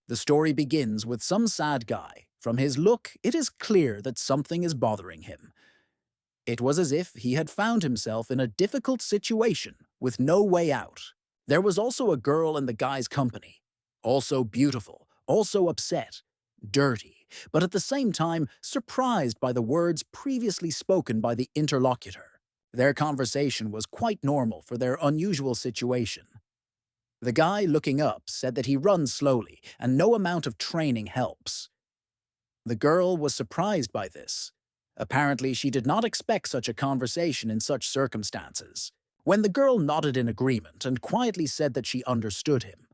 The story begins with some sad guy. From his look, it is clear that something is bothering him. It was as if he had found himself in a difficult situation with no way out. There was also a girl in the guy's company. Also beautiful, also upset, dirty, but at the same time surprised by the words previously spoken by the interlocutor. Their conversation was quite normal for their unusual situation. The guy looking up said that he runs slowly and no amount of training helps. The girl was surprised by this. Apparently, she did not expect such a conversation in such circumstances. When the girl nodded in agreement and quietly said that she understood him,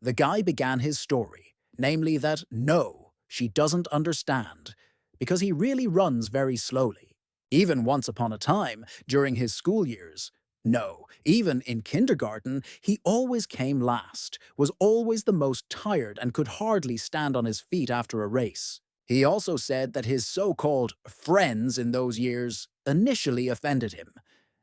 the guy began his story, namely that no, she doesn't understand, because he really runs very slowly. Even once upon a time, during his school years, no, even in kindergarten, he always came last, was always the most tired and could hardly stand on his feet after a race. He also said that his so-called friends in those years initially offended him,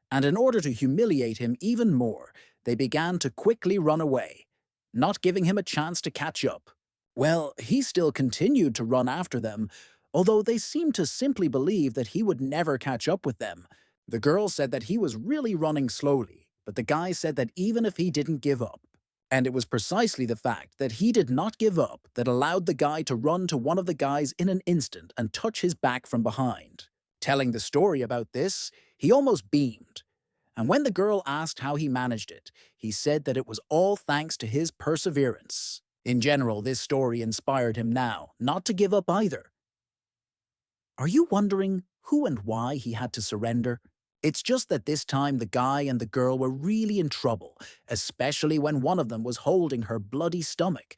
and in order to humiliate him even more, they began to quickly run away, not giving him a chance to catch up. Well, he still continued to run after them, although they seemed to simply believe that he would never catch up with them. The girl said that he was really running slowly, but the guy said that even if he didn't give up, and it was precisely the fact that he did not give up that allowed the guy to run to one of the guys in an instant and touch his back from behind. Telling the story about this, he almost beamed. And when the girl asked how he managed it, he said that it was all thanks to his perseverance. In general, this story inspired him now not to give up either. Are you wondering who and why he had to surrender? It's just that this time the guy and the girl were really in trouble, especially when one of them was holding her bloody stomach.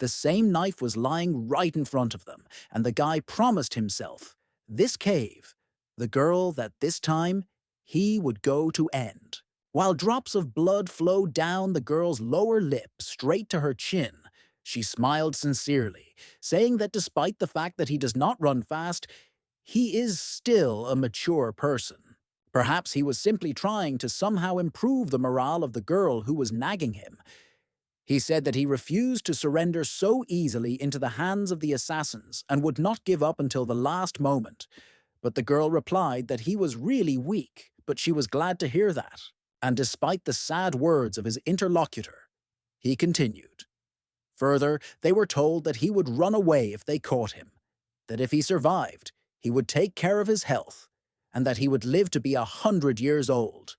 The same knife was lying right in front of them, and the guy promised himself, this cave, the girl that this time he would go to end. While drops of blood flowed down the girl's lower lip straight to her chin, she smiled sincerely, saying that despite the fact that he does not run fast, he is still a mature person. Perhaps he was simply trying to somehow improve the morale of the girl who was nagging him. He said that he refused to surrender so easily into the hands of the assassins and would not give up until the last moment. But the girl replied that he was really weak, but she was glad to hear that. And despite the sad words of his interlocutor, he continued. Further, they were told that he would run away if they caught him, that if he survived, he would take care of his health, and that he would live to be 100 years old.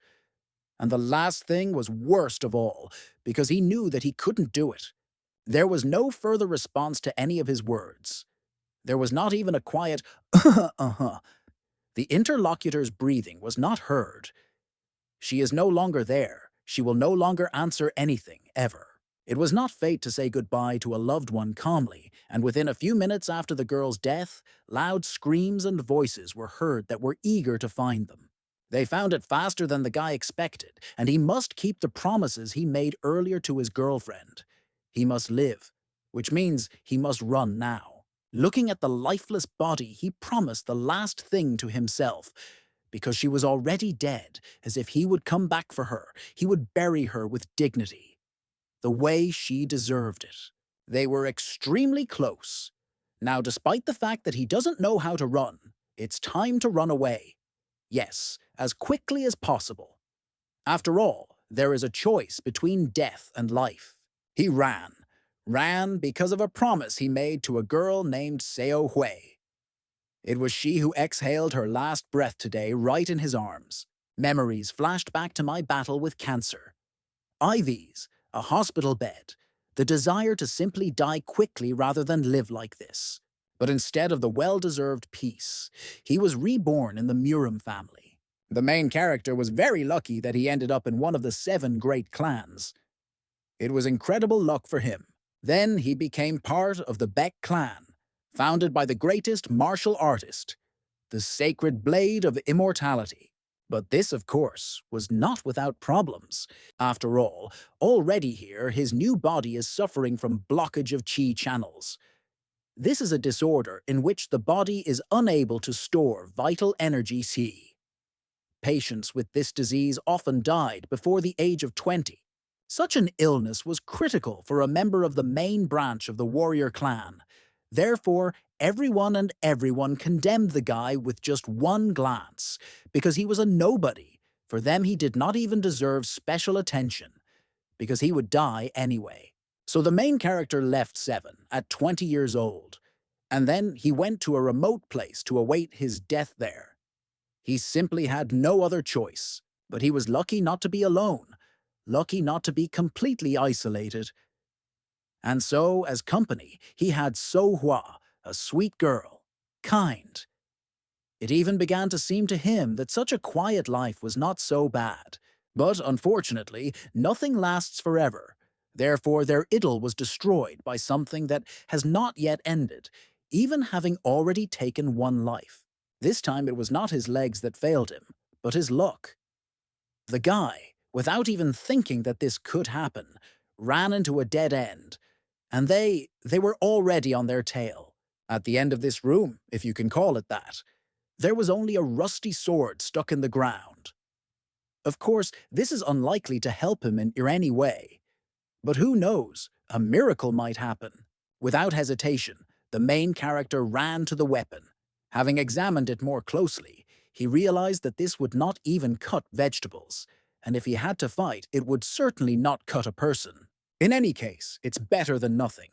And the last thing was worst of all, because he knew that he couldn't do it. There was no further response to any of his words. There was not even a quiet, uh-huh. The interlocutor's breathing was not heard. She is no longer there. She will no longer answer anything, ever. It was not fate to say goodbye to a loved one calmly, and within a few minutes after the girl's death, loud screams and voices were heard that were eager to find them. They found it faster than the guy expected, and he must keep the promises he made earlier to his girlfriend. He must live, which means he must run now. Looking at the lifeless body, he promised the last thing to himself. Because she was already dead, as if he would come back for her, he would bury her with dignity, the way she deserved it. They were extremely close. Now, despite the fact that he doesn't know how to run, it's time to run away. Yes, as quickly as possible. After all, there is a choice between death and life. He ran because of a promise he made to a girl named Seo Hui. It was she who exhaled her last breath today right in his arms. Memories flashed back to my battle with cancer. IVs, a hospital bed, the desire to simply die quickly rather than live like this. But instead of the well-deserved peace, he was reborn in the Murim family. The main character was very lucky that he ended up in one of the 7 great clans. It was incredible luck for him. Then he became part of the Beck clan, founded by the greatest martial artist, the Sacred Blade of Immortality. But this, of course, was not without problems. After all, already here, his new body is suffering from blockage of qi channels. This is a disorder in which the body is unable to store vital energy qi. Patients with this disease often died before the age of 20. Such an illness was critical for a member of the main branch of the warrior clan. Therefore, everyone condemned the guy with just one glance, because he was a nobody. For them, he did not even deserve special attention, because he would die anyway. So the main character left Seven at 20 years old, and then he went to a remote place to await his death there. He simply had no other choice, but he was lucky not to be alone, lucky not to be completely isolated. And so, as company, he had So-hwa, a sweet girl, kind. It even began to seem to him that such a quiet life was not so bad. But unfortunately, nothing lasts forever. Therefore, their idyll was destroyed by something that has not yet ended, even having already taken one life. This time it was not his legs that failed him, but his luck. The guy, without even thinking that this could happen, ran into a dead end, and they were already on their tail. At the end of this room, if you can call it that, there was only a rusty sword stuck in the ground. Of course, this is unlikely to help him in any way. But who knows, a miracle might happen. Without hesitation, the main character ran to the weapon. Having examined it more closely, he realized that this would not even cut vegetables, and if he had to fight, it would certainly not cut a person. In any case, it's better than nothing.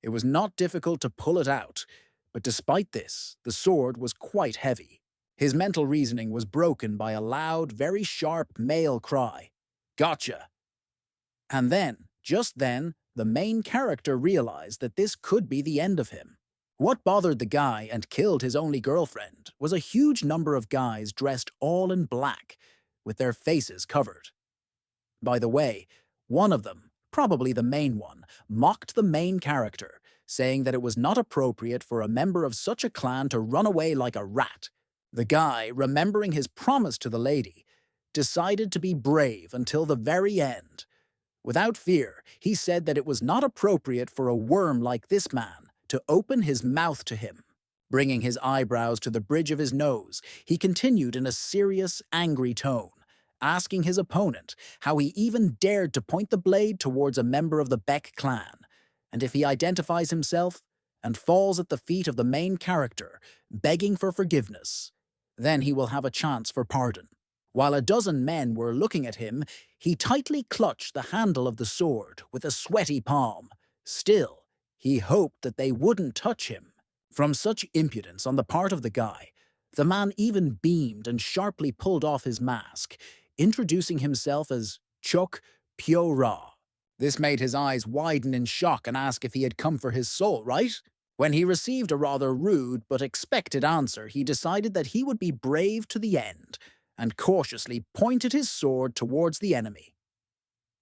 It was not difficult to pull it out, but despite this, the sword was quite heavy. His mental reasoning was broken by a loud, very sharp male cry, "Gotcha!" And then, just then, the main character realized that this could be the end of him. What bothered the guy and killed his only girlfriend was a huge number of guys dressed all in black, with their faces covered. By the way, one of them, probably the main one, mocked the main character, saying that it was not appropriate for a member of such a clan to run away like a rat. The guy, remembering his promise to the lady, decided to be brave until the very end. Without fear, he said that it was not appropriate for a worm like this man to open his mouth to him. Bringing his eyebrows to the bridge of his nose, he continued in a serious, angry tone, asking his opponent how he even dared to point the blade towards a member of the Beck clan, and if he identifies himself and falls at the feet of the main character, begging for forgiveness, then he will have a chance for pardon. While a dozen men were looking at him, he tightly clutched the handle of the sword with a sweaty palm. Still, he hoped that they wouldn't touch him. From such impudence on the part of the guy, the man even beamed and sharply pulled off his mask, introducing himself as Chok Pyo-ra. This made his eyes widen in shock and ask if he had come for his soul, right? When he received a rather rude but expected answer, he decided that he would be brave to the end, and cautiously pointed his sword towards the enemy.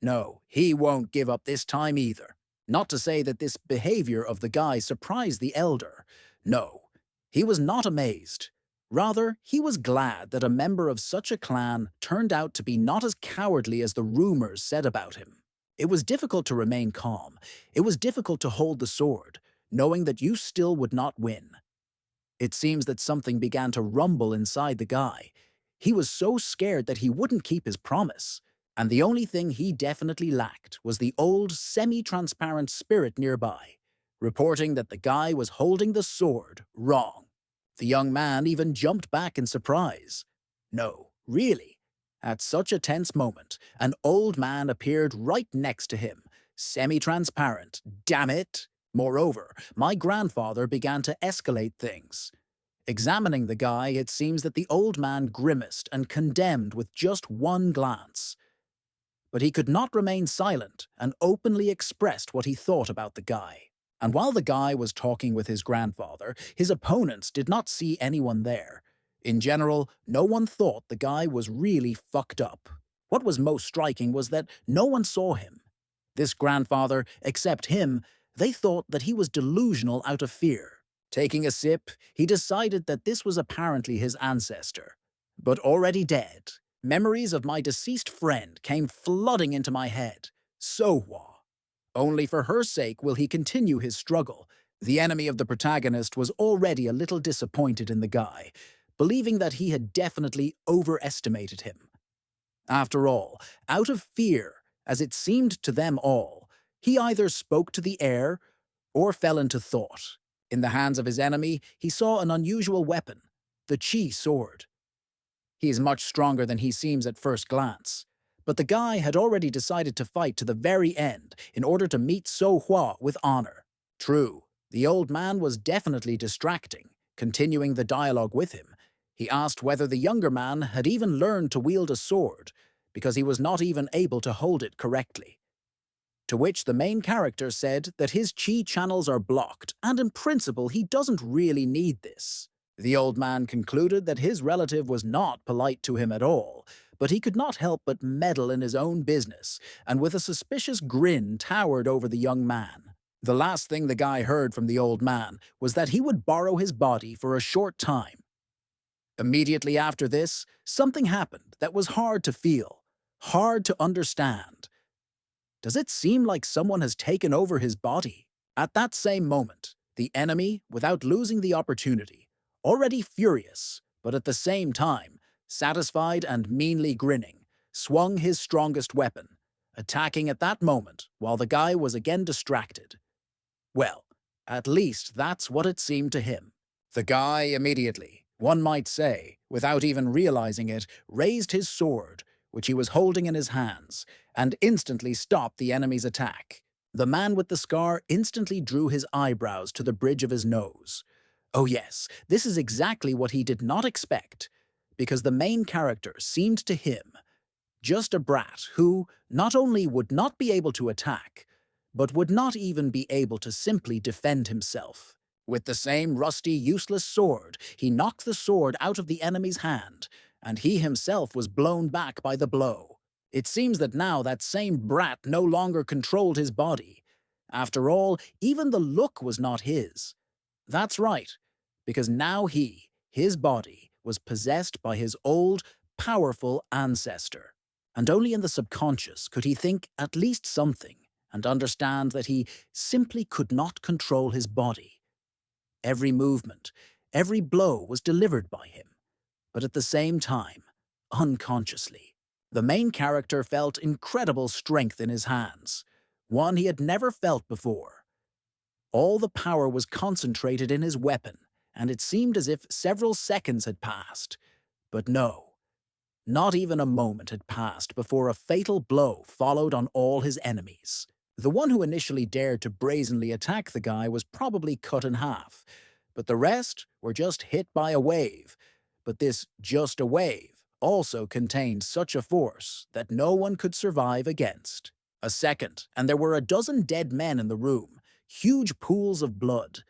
No, he won't give up this time either. Not to say that this behavior of the guy surprised the elder. No, he was not amazed. Rather, he was glad that a member of such a clan turned out to be not as cowardly as the rumors said about him. It was difficult to remain calm. It was difficult to hold the sword, knowing that you still would not win. It seems that something began to rumble inside the guy. He was so scared that he wouldn't keep his promise, and the only thing he definitely lacked was the old semi-transparent spirit nearby, reporting that the guy was holding the sword wrong. The young man even jumped back in surprise. No, really. At such a tense moment, an old man appeared right next to him, semi-transparent, damn it! Moreover, my grandfather began to escalate things. Examining the guy, it seems that the old man grimaced and condemned with just one glance. But he could not remain silent and openly expressed what he thought about the guy. And while the guy was talking with his grandfather, his opponents did not see anyone there. In general, no one thought the guy was really fucked up. What was most striking was that no one saw him. This grandfather, except him, they thought that he was delusional out of fear. Taking a sip, he decided that this was apparently his ancestor. But already dead, memories of my deceased friend came flooding into my head. So-hwa. Only for her sake will he continue his struggle. The enemy of the protagonist was already a little disappointed in the guy, believing that he had definitely overestimated him. After all, out of fear As it seemed to them all, he either spoke to the air or fell into thought. In the hands of his enemy, he saw an unusual weapon, the Chi sword. He is much stronger than he seems at first glance. But the guy had already decided to fight to the very end in order to meet So Hua with honor. True, the old man was definitely distracting, continuing the dialogue with him. He asked whether the younger man had even learned to wield a sword, because he was not even able to hold it correctly. To which the main character said that his chi channels are blocked, and in principle he doesn't really need this. The old man concluded that his relative was not polite to him at all, but he could not help but meddle in his own business, and with a suspicious grin towered over the young man. The last thing the guy heard from the old man was that he would borrow his body for a short time. Immediately after this, something happened that was hard to feel, hard to understand. Does it seem like someone has taken over his body? At that same moment, the enemy, without losing the opportunity, already furious, but at the same time, satisfied and meanly grinning, swung his strongest weapon, attacking at that moment while the guy was again distracted. Well, at least that's what it seemed to him. The guy immediately, one might say, without even realizing it, raised his sword, which he was holding in his hands, and instantly stopped the enemy's attack. The man with the scar instantly drew his eyebrows to the bridge of his nose. Oh yes, this is exactly what he did not expect, because the main character seemed to him just a brat who not only would not be able to attack, but would not even be able to simply defend himself. With the same rusty, useless sword, he knocked the sword out of the enemy's hand, and he himself was blown back by the blow. It seems that now that same brat no longer controlled his body. After all, even the look was not his. That's right, because now his body, was possessed by his old, powerful ancestor. And only in the subconscious could he think at least something and understand that he simply could not control his body. Every movement, every blow was delivered by him, but at the same time, unconsciously. The main character felt incredible strength in his hands, one he had never felt before. All the power was concentrated in his weapon, and it seemed as if several seconds had passed. But no, not even a moment had passed before a fatal blow followed on all his enemies. The one who initially dared to brazenly attack the guy was probably cut in half, but the rest were just hit by a wave. But this just a wave also contained such a force that no one could survive against. A second, and there were a dozen dead men in the room, huge pools of blood.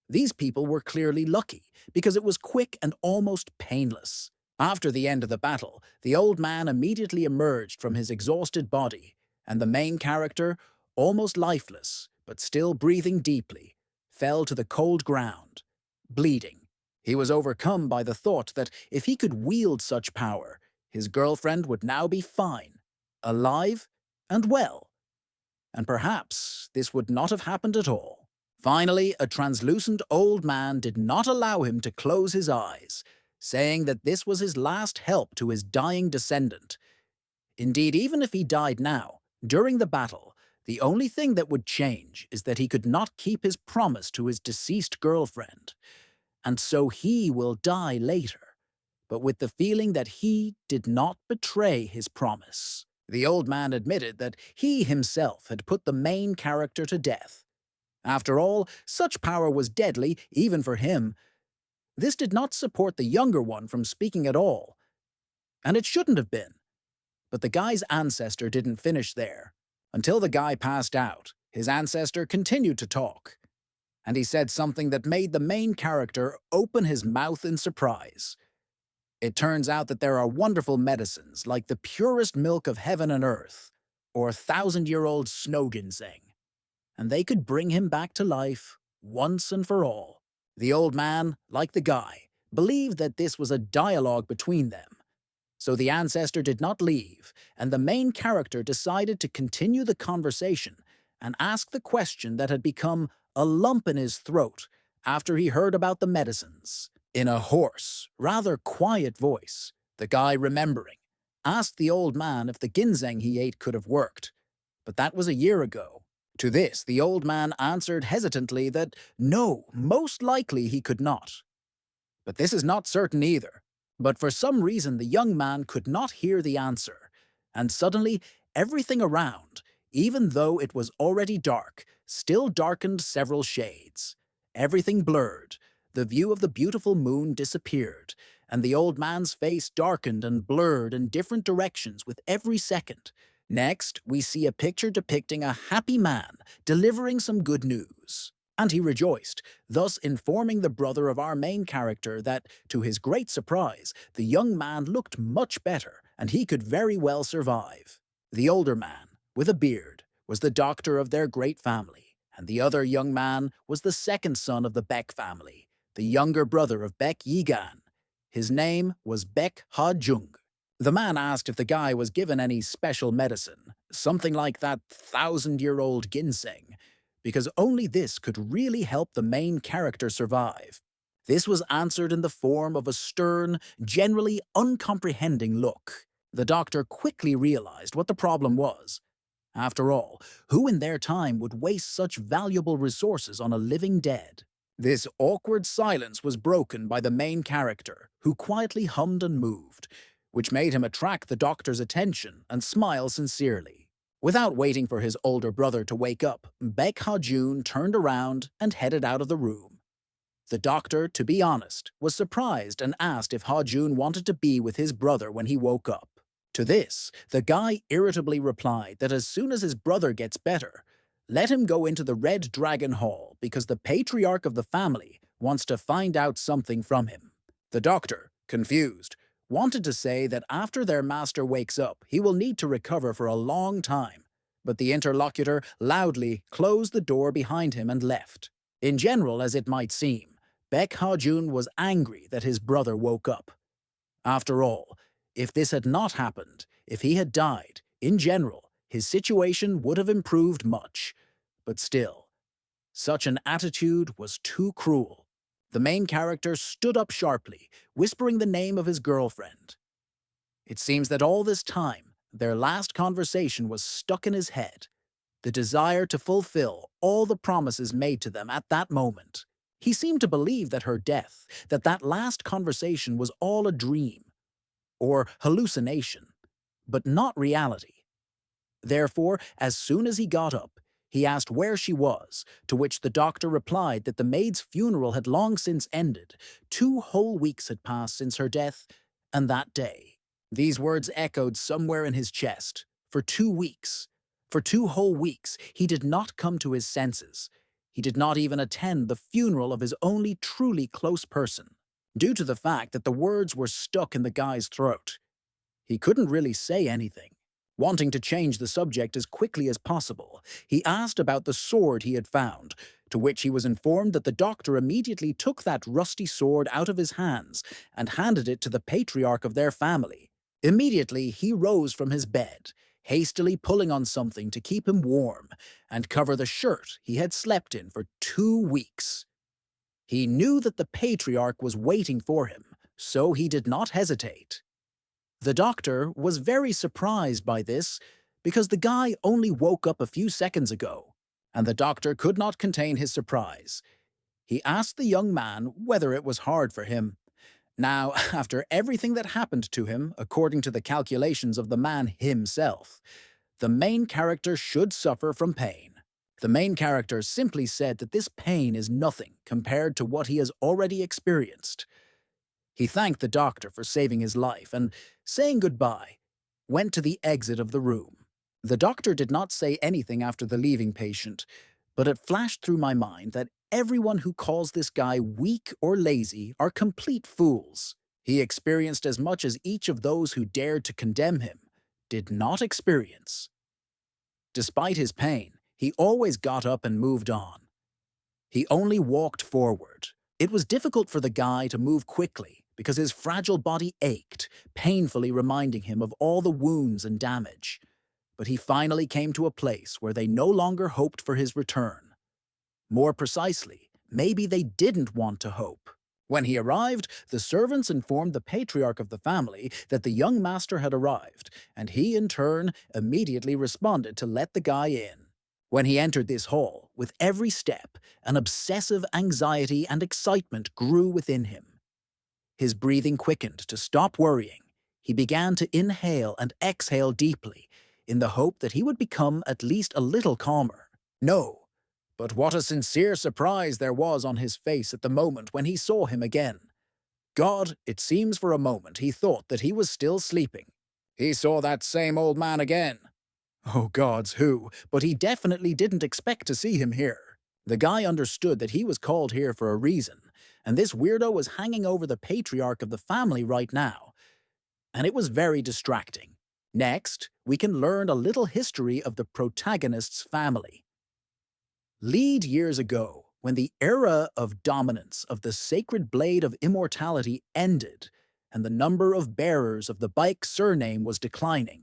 These people were clearly lucky, because it was quick and almost painless. After the end of the battle, the old man immediately emerged from his exhausted body, and the main character, almost lifeless, but still breathing deeply, fell to the cold ground, bleeding. He was overcome by the thought that if he could wield such power, his girlfriend would now be fine, alive, and well. And perhaps this would not have happened at all. Finally, a translucent old man did not allow him to close his eyes, saying that this was his last help to his dying descendant. Indeed, even if he died now, during the battle, the only thing that would change is that he could not keep his promise to his deceased girlfriend. And so he will die later, but with the feeling that he did not betray his promise. The old man admitted that he himself had put the main character to death. After all, such power was deadly even for him. This did not support the younger one from speaking at all. And it shouldn't have been. But the guy's ancestor didn't finish there. Until the guy passed out, his ancestor continued to talk. And he said something that made the main character open his mouth in surprise. It turns out that there are wonderful medicines like the purest milk of heaven and earth, or 1,000-year-old snow ginseng, and they could bring him back to life once and for all. The old man, like the guy, believed that this was a dialogue between them. So the ancestor did not leave, and the main character decided to continue the conversation and ask the question that had become a lump in his throat after he heard about the medicines. In a hoarse, rather quiet voice, the guy remembering, asked the old man if the ginseng he ate could have worked, but that was a year ago. To this, the old man answered hesitantly that no, most likely he could not. But this is not certain either. But for some reason, the young man could not hear the answer, and suddenly everything around, even though it was already dark, still darkened several shades. Everything blurred, the view of the beautiful moon disappeared, and the old man's face darkened and blurred in different directions with every second. Next, we see a picture depicting a happy man delivering some good news. And he rejoiced, thus informing the brother of our main character that, to his great surprise, the young man looked much better and he could very well survive. The older man, with a beard, was the doctor of their great family, and the other young man was the second son of the Beck family, the younger brother of Beck Yigan. His name was Beck Ha Jung. The man asked if the guy was given any special medicine, something like that thousand-year-old ginseng, because only this could really help the main character survive. This was answered in the form of a stern, generally uncomprehending look. The doctor quickly realized what the problem was. After all, who in their time would waste such valuable resources on a living dead? This awkward silence was broken by the main character, who quietly hummed and moved, which made him attract the doctor's attention and smile sincerely. Without waiting for his older brother to wake up, Baek Ha-jun turned around and headed out of the room. The doctor, to be honest, was surprised and asked if Ha-jun wanted to be with his brother when he woke up. To this, the guy irritably replied that as soon as his brother gets better, let him go into the Red Dragon Hall because the patriarch of the family wants to find out something from him. The doctor, confused, wanted to say that after their master wakes up, he will need to recover for a long time, but the interlocutor loudly closed the door behind him and left. In general, as it might seem, Baek Ha-jun was angry that his brother woke up. After all, if this had not happened, if he had died, in general, his situation would have improved much. But still, such an attitude was too cruel. The main character stood up sharply, whispering the name of his girlfriend. It seems that all this time, their last conversation was stuck in his head, the desire to fulfill all the promises made to them at that moment. He seemed to believe that her death, that last conversation was all a dream, or hallucination, but not reality. Therefore, as soon as he got up, he asked where she was, to which the doctor replied that the maid's funeral had long since ended. 2 whole weeks had passed since her death, and that day. These words echoed somewhere in his chest. For 2 weeks. For 2 whole weeks, he did not come to his senses. He did not even attend the funeral of his only truly close person, due to the fact that the words were stuck in the guy's throat. He couldn't really say anything. Wanting to change the subject as quickly as possible, he asked about the sword he had found, to which he was informed that the doctor immediately took that rusty sword out of his hands and handed it to the patriarch of their family. Immediately, he rose from his bed, hastily pulling on something to keep him warm and cover the shirt he had slept in for 2 weeks. He knew that the patriarch was waiting for him, so he did not hesitate. The doctor was very surprised by this because the guy only woke up a few seconds ago, and the doctor could not contain his surprise. He asked the young man whether it was hard for him. Now, after everything that happened to him, according to the calculations of the man himself, the main character should suffer from pain. The main character simply said that this pain is nothing compared to what he has already experienced. He thanked the doctor for saving his life and, saying goodbye, went to the exit of the room. The doctor did not say anything after the leaving patient, but it flashed through my mind that everyone who calls this guy weak or lazy are complete fools. He experienced as much as each of those who dared to condemn him did not experience. Despite his pain, he always got up and moved on. He only walked forward. It was difficult for the guy to move quickly because his fragile body ached, painfully reminding him of all the wounds and damage. But he finally came to a place where they no longer hoped for his return. More precisely, maybe they didn't want to hope. When he arrived, the servants informed the patriarch of the family that the young master had arrived, and he, in turn, immediately responded to let the guy in. When he entered this hall, with every step, an obsessive anxiety and excitement grew within him. His breathing quickened to stop worrying. He began to inhale and exhale deeply, in the hope that he would become at least a little calmer. No, but what a sincere surprise there was on his face at the moment when he saw him again. God, it seems for a moment he thought that he was still sleeping. He saw that same old man again. Oh gods, who? But he definitely didn't expect to see him here. The guy understood that he was called here for a reason, and this weirdo was hanging over the patriarch of the family right now, and it was very distracting. Next, we can learn a little history of the protagonist's family. Lead years ago, when the era of dominance of the sacred blade of immortality ended, and the number of bearers of the Baek surname was declining,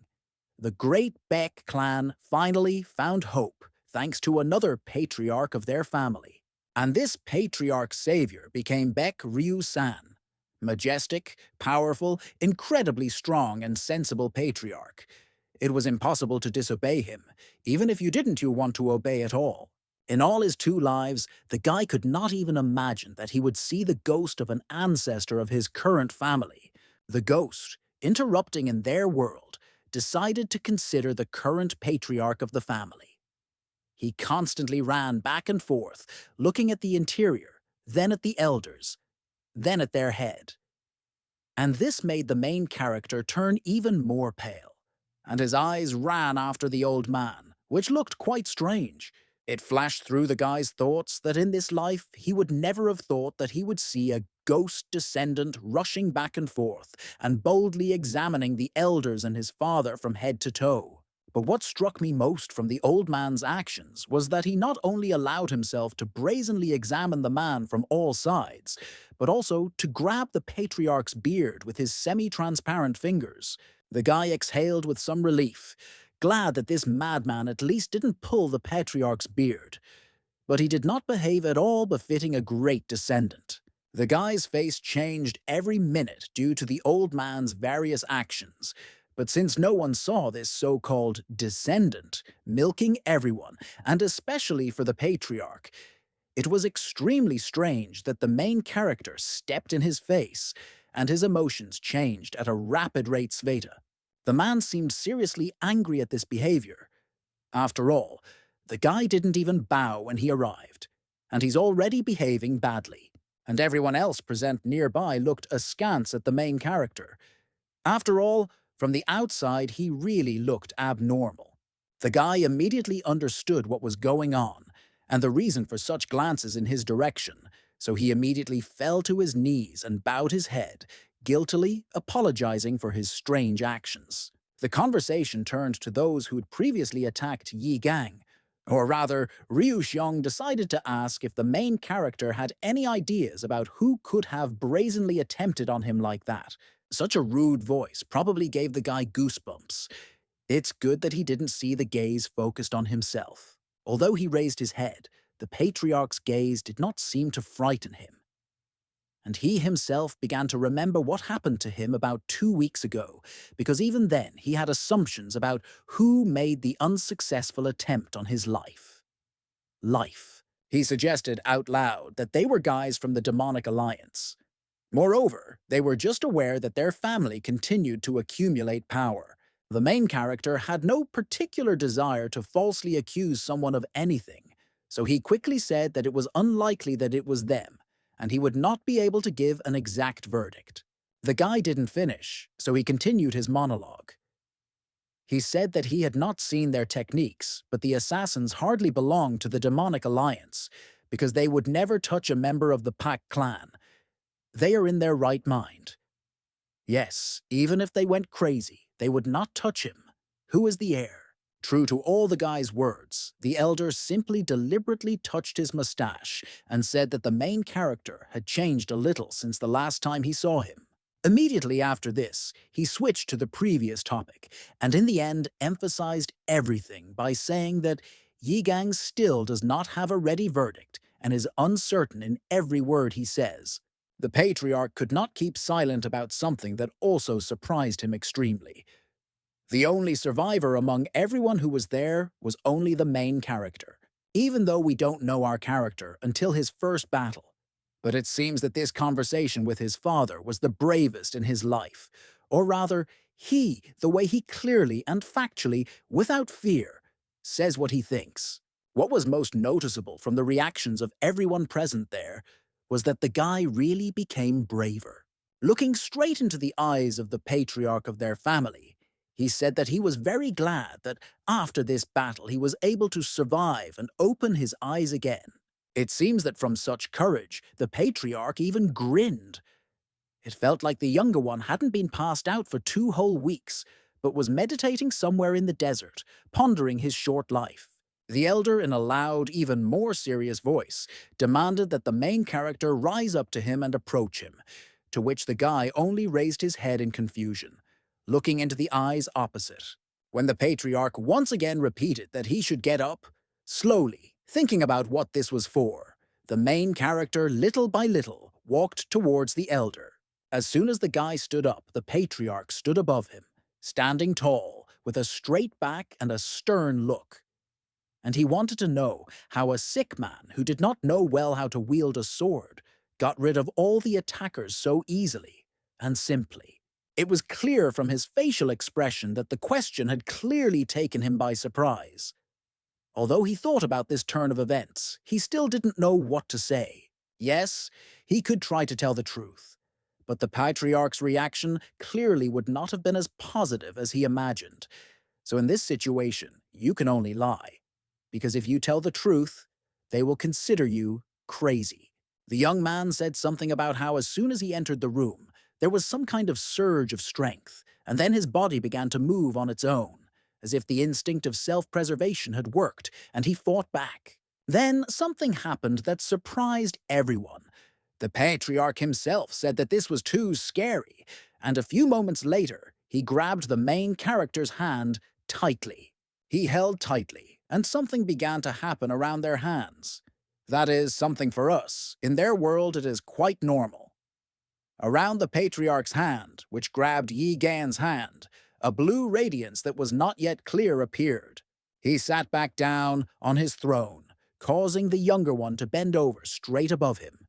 the great Baek clan finally found hope thanks to another patriarch of their family. And this patriarch's savior became Baek Ryu-san. Majestic, powerful, incredibly strong and sensible patriarch. It was impossible to disobey him, even if you didn't want to obey at all. In all his 2 lives, the guy could not even imagine that he would see the ghost of an ancestor of his current family. The ghost, interrupting in their world, decided to consider the current patriarch of the family. He constantly ran back and forth, looking at the interior, then at the elders, then at their head. And this made the main character turn even more pale, and his eyes ran after the old man, which looked quite strange. It flashed through the guy's thoughts that in this life he would never have thought that he would see a ghost descendant rushing back and forth and boldly examining the elders and his father from head to toe. But what struck me most from the old man's actions was that he not only allowed himself to brazenly examine the man from all sides, but also to grab the patriarch's beard with his semi-transparent fingers. The guy exhaled with some relief, glad that this madman at least didn't pull the patriarch's beard. But he did not behave at all befitting a great descendant. The guy's face changed every minute due to the old man's various actions, but since no one saw this so-called descendant milking everyone, and especially for the patriarch, it was extremely strange that the main character stepped in his face, and his emotions changed at a rapid rate. Sveta. The man seemed seriously angry at this behavior. After all, the guy didn't even bow when he arrived, and he's already behaving badly, and everyone else present nearby looked askance at the main character. After all, from the outside he really looked abnormal. The guy immediately understood what was going on, and the reason for such glances in his direction, so he immediately fell to his knees and bowed his head, guiltily apologizing for his strange actions. The conversation turned to those who'd previously attacked Yi Gang, or rather, Ryu Xiong decided to ask if the main character had any ideas about who could have brazenly attempted on him like that. Such a rude voice probably gave the guy goosebumps. It's good that he didn't see the gaze focused on himself. Although he raised his head, the patriarch's gaze did not seem to frighten him. And he himself began to remember what happened to him about 2 weeks ago, because even then he had assumptions about who made the unsuccessful attempt on his life. He suggested out loud that they were guys from the Demonic Alliance. Moreover, they were just aware that their family continued to accumulate power. The main character had no particular desire to falsely accuse someone of anything, so he quickly said that it was unlikely that it was them, and he would not be able to give an exact verdict. The guy didn't finish, so he continued his monologue. He said that he had not seen their techniques, but the assassins hardly belonged to the Demonic Alliance, because they would never touch a member of the Pack clan. They are in their right mind. Yes, even if they went crazy, they would not touch him. Who is the heir? True to all the guy's words, the elder simply deliberately touched his mustache and said that the main character had changed a little since the last time he saw him. Immediately after this, he switched to the previous topic, and in the end emphasized everything by saying that Yi Gang still does not have a ready verdict and is uncertain in every word he says. The patriarch could not keep silent about something that also surprised him extremely. The only survivor among everyone who was there was only the main character, even though we don't know our character until his first battle. But it seems that this conversation with his father was the bravest in his life, or rather, the way he clearly and factually, without fear, says what he thinks. What was most noticeable from the reactions of everyone present there was that the guy really became braver. Looking straight into the eyes of the patriarch of their family, he said that he was very glad that after this battle he was able to survive and open his eyes again. It seems that from such courage, the patriarch even grinned. It felt like the younger one hadn't been passed out for 2 whole weeks, but was meditating somewhere in the desert, pondering his short life. The elder, in a loud, even more serious voice, demanded that the main character rise up to him and approach him, to which the guy only raised his head in confusion, looking into the eyes opposite. When the patriarch once again repeated that he should get up, slowly, thinking about what this was for, the main character, little by little, walked towards the elder. As soon as the guy stood up, the patriarch stood above him, standing tall, with a straight back and a stern look. And he wanted to know how a sick man who did not know well how to wield a sword got rid of all the attackers so easily and simply. It was clear from his facial expression that the question had clearly taken him by surprise. Although he thought about this turn of events, he still didn't know what to say. Yes, he could try to tell the truth, but the patriarch's reaction clearly would not have been as positive as he imagined. So in this situation, you can only lie, because if you tell the truth, they will consider you crazy. The young man said something about how as soon as he entered the room, there was some kind of surge of strength, and then his body began to move on its own, as if the instinct of self-preservation had worked, and he fought back. Then something happened that surprised everyone. The patriarch himself said that this was too scary, and a few moments later, he grabbed the main character's hand tightly. He held tightly, and something began to happen around their hands. That is something for us. In their world, it is quite normal. Around the patriarch's hand, which grabbed Yi Gan's hand, a blue radiance that was not yet clear appeared. He sat back down on his throne, causing the younger one to bend over straight above him.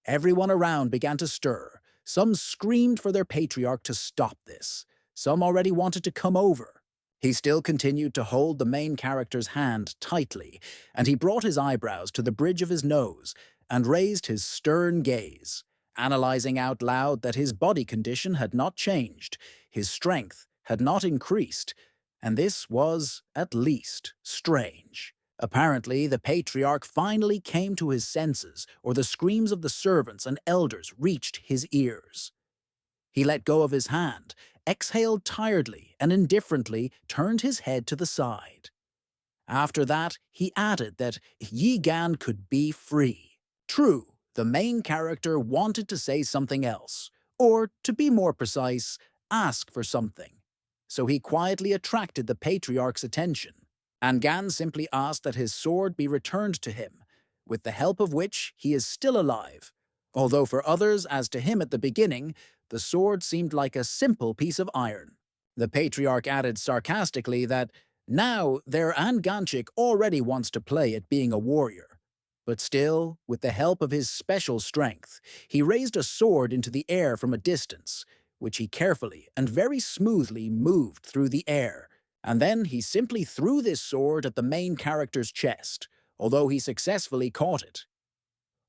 Everyone around began to stir. Some screamed for their patriarch to stop this. Some already wanted to come over. He still continued to hold the main character's hand tightly, and he brought his eyebrows to the bridge of his nose and raised his stern gaze, analyzing out loud that his body condition had not changed, his strength had not increased, and this was, at least, strange. Apparently, the patriarch finally came to his senses, or the screams of the servants and elders reached his ears. He let go of his hand, exhaled tiredly, and indifferently turned his head to the side. After that, he added that Yi Gan could be free. True, the main character wanted to say something else, or, to be more precise, ask for something. So he quietly attracted the patriarch's attention, and Gan simply asked that his sword be returned to him, with the help of which he is still alive. Although for others, as to him at the beginning, the sword seemed like a simple piece of iron. The patriarch added sarcastically that now their Anganchik already wants to play at being a warrior. But still, with the help of his special strength, he raised a sword into the air from a distance, which he carefully and very smoothly moved through the air, and then he simply threw this sword at the main character's chest, although he successfully caught it.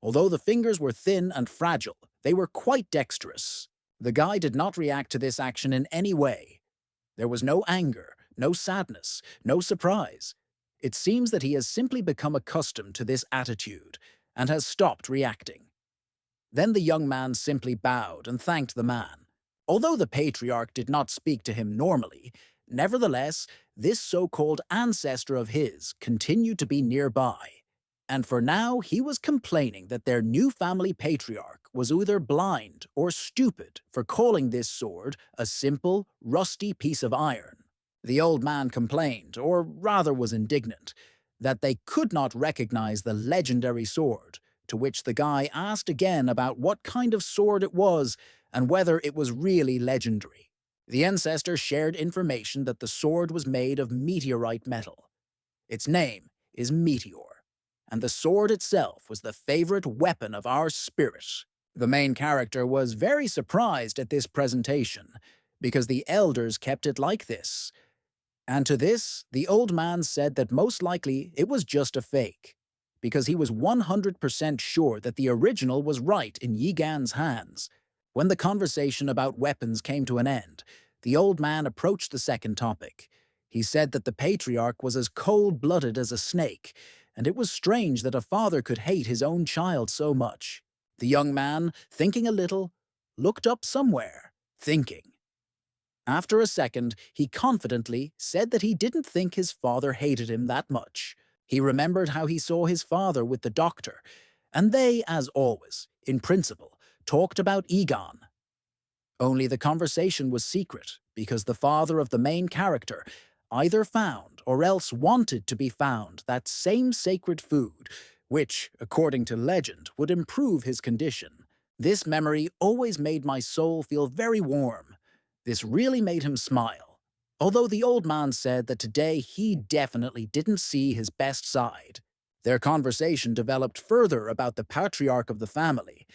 Although the fingers were thin and fragile, they were quite dexterous. The guy did not react to this action in any way. There was no anger, no sadness, no surprise. It seems that he has simply become accustomed to this attitude and has stopped reacting. Then the young man simply bowed and thanked the man. Although the patriarch did not speak to him normally, nevertheless, this so-called ancestor of his continued to be nearby. And for now, he was complaining that their new family patriarch was either blind or stupid for calling this sword a simple, rusty piece of iron. The old man complained, or rather was indignant, that they could not recognize the legendary sword to which the guy asked again about what kind of sword it was and whether it was really legendary. The ancestor shared information that the sword was made of meteorite metal. Its name is Meteor, and the sword itself was the favorite weapon of our spirit. The main character was very surprised at this presentation, because the elders kept it like this. And to this, the old man said that most likely it was just a fake, because he was 100% sure that the original was right in Yi Gan's hands. When the conversation about weapons came to an end, the old man approached the second topic. He said that the patriarch was as cold-blooded as a snake, and it was strange that a father could hate his own child so much. The young man, thinking a little, looked up somewhere, thinking. After a second, he confidently said that he didn't think his father hated him that much. He remembered how he saw his father with the doctor, and they, as always, in principle, talked about Egon. Only the conversation was secret, because the father of the main character either found or else wanted to be found that same sacred food, which, according to legend, would improve his condition. This memory always made my soul feel very warm. This really made him smile, although the old man said that today he definitely didn't see his best side. Their conversation developed further about the patriarch of the family.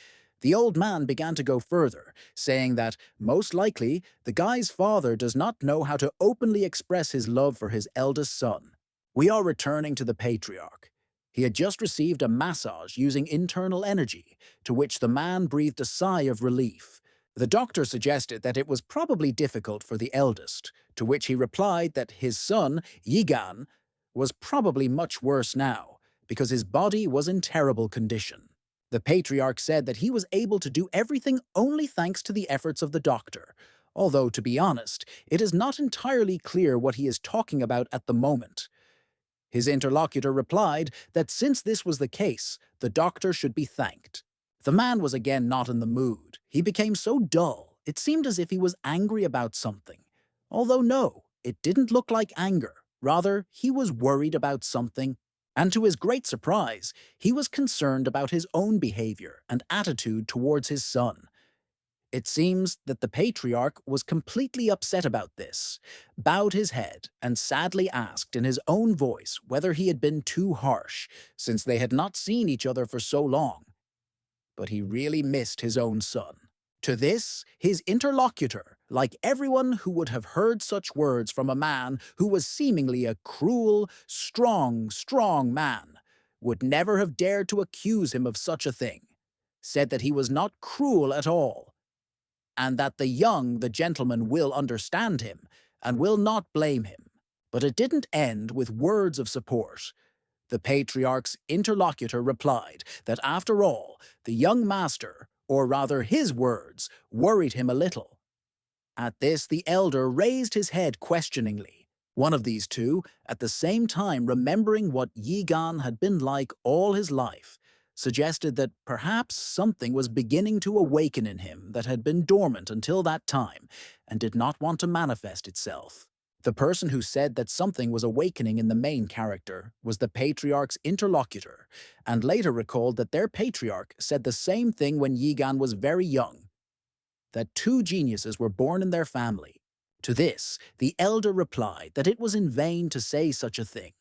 The old man began to go further, saying that, most likely, the guy's father does not know how to openly express his love for his eldest son. We are returning to the patriarch. He had just received a massage using internal energy, to which the man breathed a sigh of relief. The doctor suggested that it was probably difficult for the eldest, to which he replied that his son, Yigan, was probably much worse now, because his body was in terrible condition. The patriarch said that he was able to do everything only thanks to the efforts of the doctor, although, to be honest, it is not entirely clear what he is talking about at the moment. His interlocutor replied that since this was the case, the doctor should be thanked. The man was again not in the mood. He became so dull, it seemed as if he was angry about something. Although no, it didn't look like anger. Rather, he was worried about something, and to his great surprise, he was concerned about his own behavior and attitude towards his son. It seems that the patriarch was completely upset about this, bowed his head, and sadly asked in his own voice whether he had been too harsh, since they had not seen each other for so long. But he really missed his own son. To this, his interlocutor, like everyone who would have heard such words from a man who was seemingly a cruel, strong man, would never have dared to accuse him of such a thing, said that he was not cruel at all, and that the gentleman will understand him and will not blame him. But it didn't end with words of support. The patriarch's interlocutor replied that after all, the young master, or rather his words, worried him a little. At this, the elder raised his head questioningly. One of these two, at the same time remembering what Yigan had been like all his life, suggested that perhaps something was beginning to awaken in him that had been dormant until that time and did not want to manifest itself. The person who said that something was awakening in the main character was the patriarch's interlocutor, and later recalled that their patriarch said the same thing when Yigan was very young, that two geniuses were born in their family. To this, the elder replied that it was in vain to say such a thing,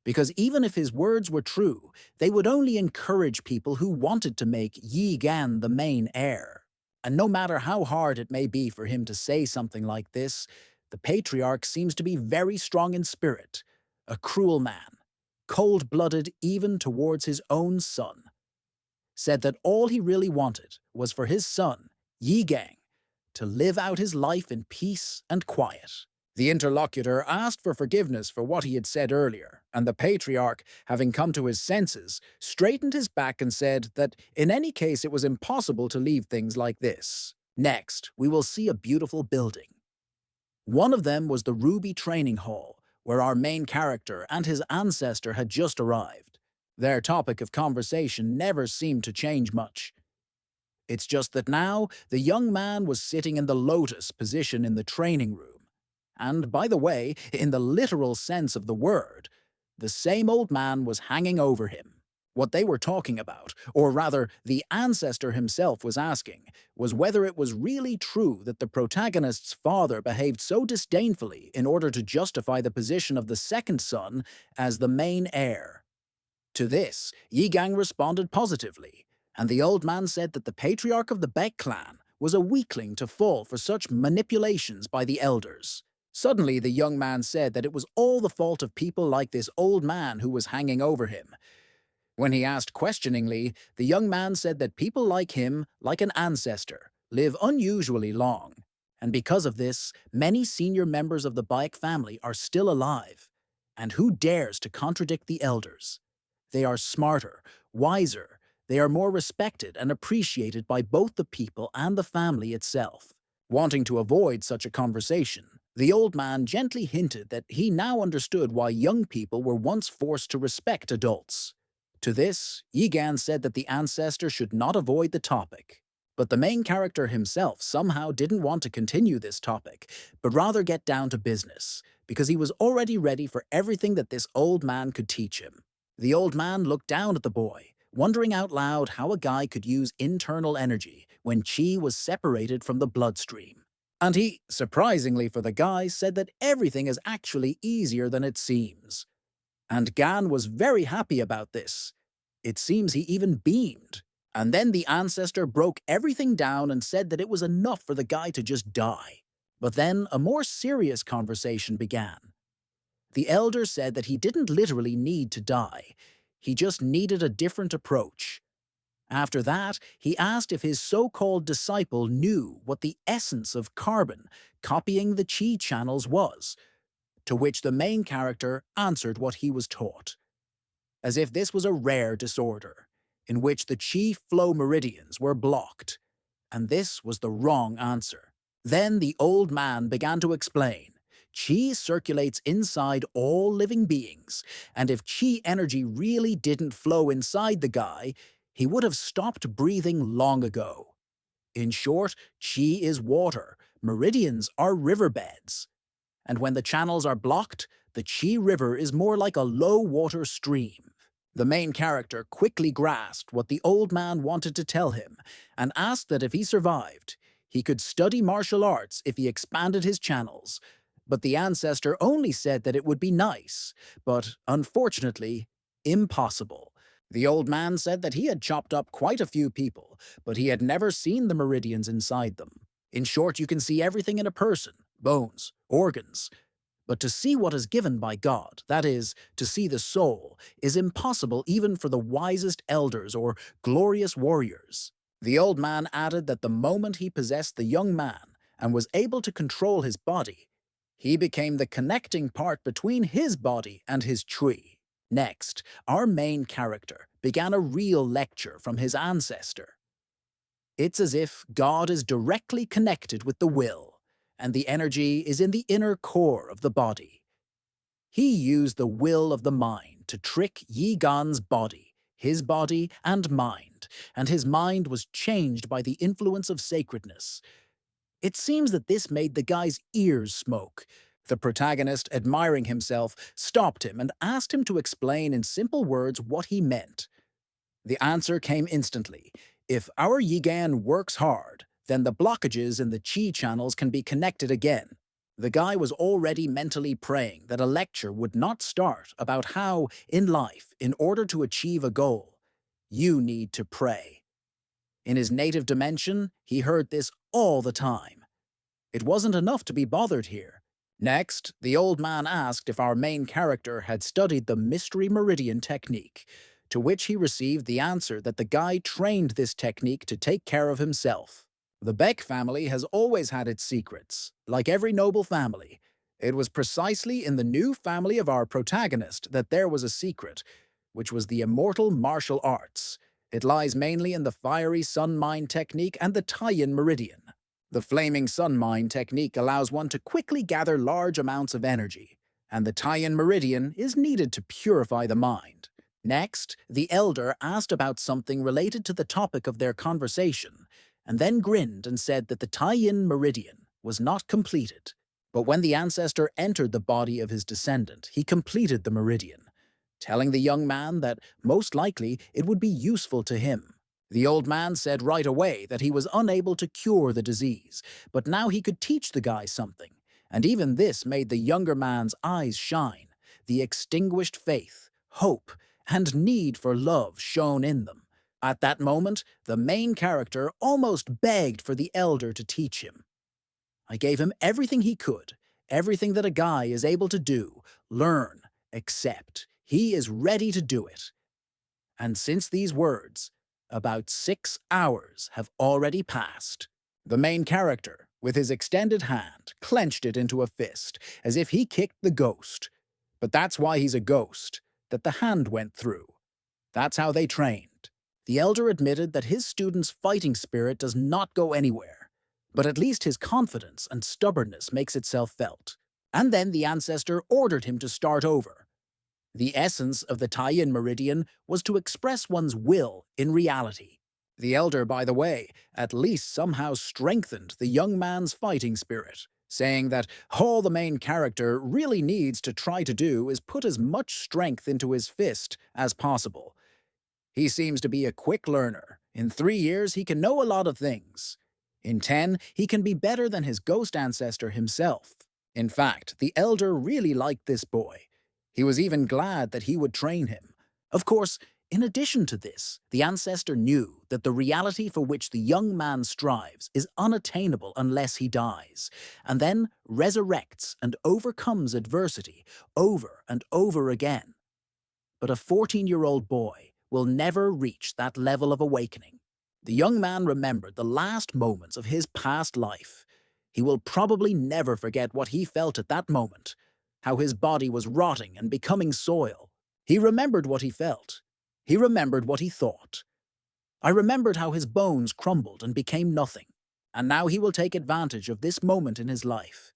because even if his words were true, they would only encourage people who wanted to make Yi Gan the main heir. And no matter how hard it may be for him to say something like this, the patriarch seems to be very strong in spirit, a cruel man, cold-blooded even towards his own son, said that all he really wanted was for his son, Yi Gang, to live out his life in peace and quiet. The interlocutor asked for forgiveness for what he had said earlier, and the patriarch, having come to his senses, straightened his back and said that in any case it was impossible to leave things like this. Next, we will see a beautiful building. One of them was the Ruby Training Hall, where our main character and his ancestor had just arrived. Their topic of conversation never seemed to change much. It's just that now the young man was sitting in the lotus position in the training room. And, by the way, in the literal sense of the word, the same old man was hanging over him. What they were talking about, or rather, the ancestor himself was asking, was whether it was really true that the protagonist's father behaved so disdainfully in order to justify the position of the second son as the main heir. To this, Yi Gang responded positively, and the old man said that the patriarch of the Baek clan was a weakling to fall for such manipulations by the elders. Suddenly, the young man said that it was all the fault of people like this old man who was hanging over him. When he asked questioningly, the young man said that people like him, like an ancestor, live unusually long. And because of this, many senior members of the Baek family are still alive. And who dares to contradict the elders? They are smarter, wiser, they are more respected and appreciated by both the people and the family itself. Wanting to avoid such a conversation, the old man gently hinted that he now understood why young people were once forced to respect adults. To this, Yigan said that the ancestor should not avoid the topic. But the main character himself somehow didn't want to continue this topic, but rather get down to business, because he was already ready for everything that this old man could teach him. The old man looked down at the boy, wondering out loud how a guy could use internal energy when chi was separated from the bloodstream. And he, surprisingly for the guy, said that everything is actually easier than it seems. And Gan was very happy about this. It seems he even beamed. And then the ancestor broke everything down and said that it was enough for the guy to just die. But then a more serious conversation began. The elder said that he didn't literally need to die. He just needed a different approach. After that, he asked if his so-called disciple knew what the essence of carbon, copying the chi channels, was, to which the main character answered what he was taught, as if this was a rare disorder, in which the chi flow meridians were blocked, and this was the wrong answer. Then the old man began to explain. Chi circulates inside all living beings, and if chi energy really didn't flow inside the guy, he would have stopped breathing long ago. In short, chi is water, meridians are riverbeds. And when the channels are blocked, the Chi River is more like a low-water stream. The main character quickly grasped what the old man wanted to tell him and asked that if he survived, he could study martial arts if he expanded his channels. But the ancestor only said that it would be nice, but unfortunately, impossible. The old man said that he had chopped up quite a few people, but he had never seen the meridians inside them. In short, you can see everything in a person, bones, organs. But to see what is given by God, that is, to see the soul, is impossible even for the wisest elders or glorious warriors. The old man added that the moment he possessed the young man and was able to control his body, he became the connecting part between his body and his tree. Next, our main character began a real lecture from his ancestor. It's as if God is directly connected with the will, and the energy is in the inner core of the body. He used the will of the mind to trick Yi Gan's body, his body and his mind was changed by the influence of sacredness. It seems that this made the guy's ears smoke. The protagonist, admiring himself, stopped him and asked him to explain in simple words what he meant. The answer came instantly. If our Yigan works hard, then the blockages in the chi channels can be connected again. The guy was already mentally praying that a lecture would not start about how, in life, in order to achieve a goal, you need to pray. In his native dimension, he heard this all the time. It wasn't enough to be bothered here. Next, the old man asked if our main character had studied the Mystery Meridian technique, to which he received the answer that the guy trained this technique to take care of himself. The Beck family has always had its secrets, like every noble family. It was precisely in the new family of our protagonist that there was a secret, which was the immortal martial arts. It lies mainly in the fiery sun mind technique and the Taiyin meridian. The flaming sun mind technique allows one to quickly gather large amounts of energy, and the Taiyin meridian is needed to purify the mind. Next, the elder asked about something related to the topic of their conversation, and then grinned and said that the Taiyin meridian was not completed. But when the ancestor entered the body of his descendant, he completed the meridian. telling the young man that most likely it would be useful to him. The old man said right away that he was unable to cure the disease, but now he could teach the guy something, and even this made the younger man's eyes shine. The extinguished faith, hope, and need for love shone in them. At that moment, the main character almost begged for the elder to teach him. I gave him everything he could, everything that a guy is able to do, learn, accept. He is ready to do it. And since these words, about 6 hours have already passed. The main character, with his extended hand, clenched it into a fist, as if he kicked the ghost. But that's why he's a ghost, that the hand went through. That's how they trained. The elder admitted that his student's fighting spirit does not go anywhere, but at least his confidence and stubbornness makes itself felt. And then the ancestor ordered him to start over. The essence of the tie-in meridian was to express one's will in reality. The elder, by the way, at least somehow strengthened the young man's fighting spirit, saying that all the main character really needs to try to do is put as much strength into his fist as possible. He seems to be a quick learner. In 3 years, he can know a lot of things. In 10, he can be better than his ghost ancestor himself. In fact, the elder really liked this boy. He was even glad that he would train him. Of course, in addition to this, the ancestor knew that the reality for which the young man strives is unattainable unless he dies, and then resurrects and overcomes adversity over and over again. But a 14-year-old boy will never reach that level of awakening. The young man remembered the last moments of his past life. He will probably never forget what he felt at that moment, how his body was rotting and becoming soil. He remembered what he felt. He remembered what he thought. I remembered how his bones crumbled and became nothing. And now he will take advantage of this moment in his life.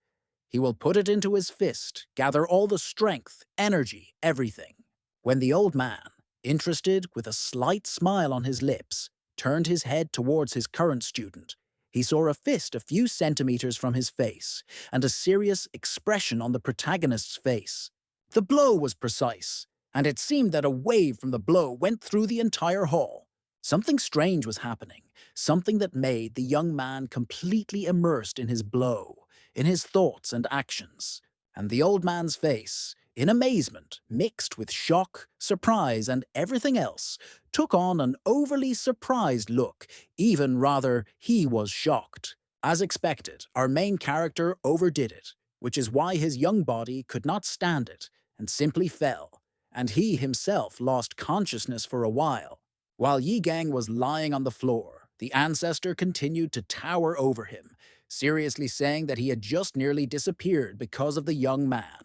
He will put it into his fist, gather all the strength, energy, everything. When the old man, interested with a slight smile on his lips, turned his head towards his current student, he saw a fist a few centimeters from his face and a serious expression on the protagonist's face. The blow was precise, and it seemed that a wave from the blow went through the entire hall. Something strange was happening, something that made the young man completely immersed in his blow, in his thoughts and actions. And the old man's face, in amazement, mixed with shock, surprise, and everything else, took on an overly surprised look, even rather, he was shocked. As expected, our main character overdid it, which is why his young body could not stand it and simply fell, and he himself lost consciousness for a while. While Yi Gang was lying on the floor, the ancestor continued to tower over him, seriously saying that he had just nearly disappeared because of the young man.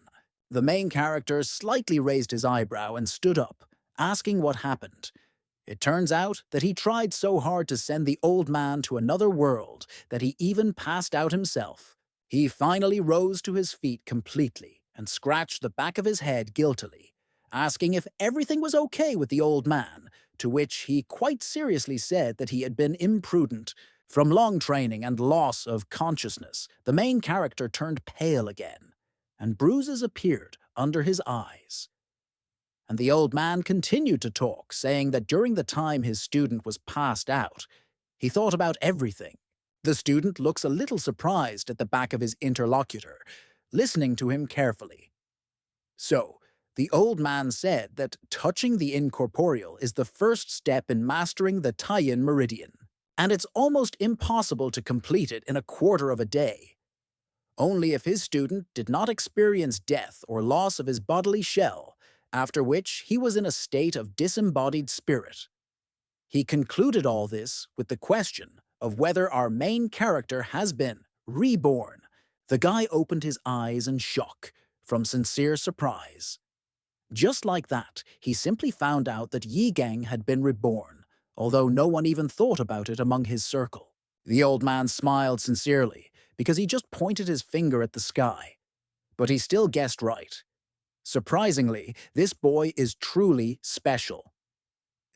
The main character slightly raised his eyebrow and stood up, asking what happened. It turns out that he tried so hard to send the old man to another world that he even passed out himself. He finally rose to his feet completely and scratched the back of his head guiltily, asking if everything was okay with the old man, to which he quite seriously said that he had been imprudent. From long training and loss of consciousness, the main character turned pale again, and bruises appeared under his eyes. And the old man continued to talk, saying that during the time his student was passed out, he thought about everything. The student looks a little surprised at the back of his interlocutor, listening to him carefully. So, the old man said that touching the incorporeal is the first step in mastering the tie-in meridian, and it's almost impossible to complete it in a quarter of a day. Only if his student did not experience death or loss of his bodily shell, after which he was in a state of disembodied spirit. He concluded all this with the question of whether our main character has been reborn. The guy opened his eyes in shock, from sincere surprise. Just like that, he simply found out that Yi Gang had been reborn, although no one even thought about it among his circle. The old man smiled sincerely, because he just pointed his finger at the sky. But he still guessed right. Surprisingly, this boy is truly special.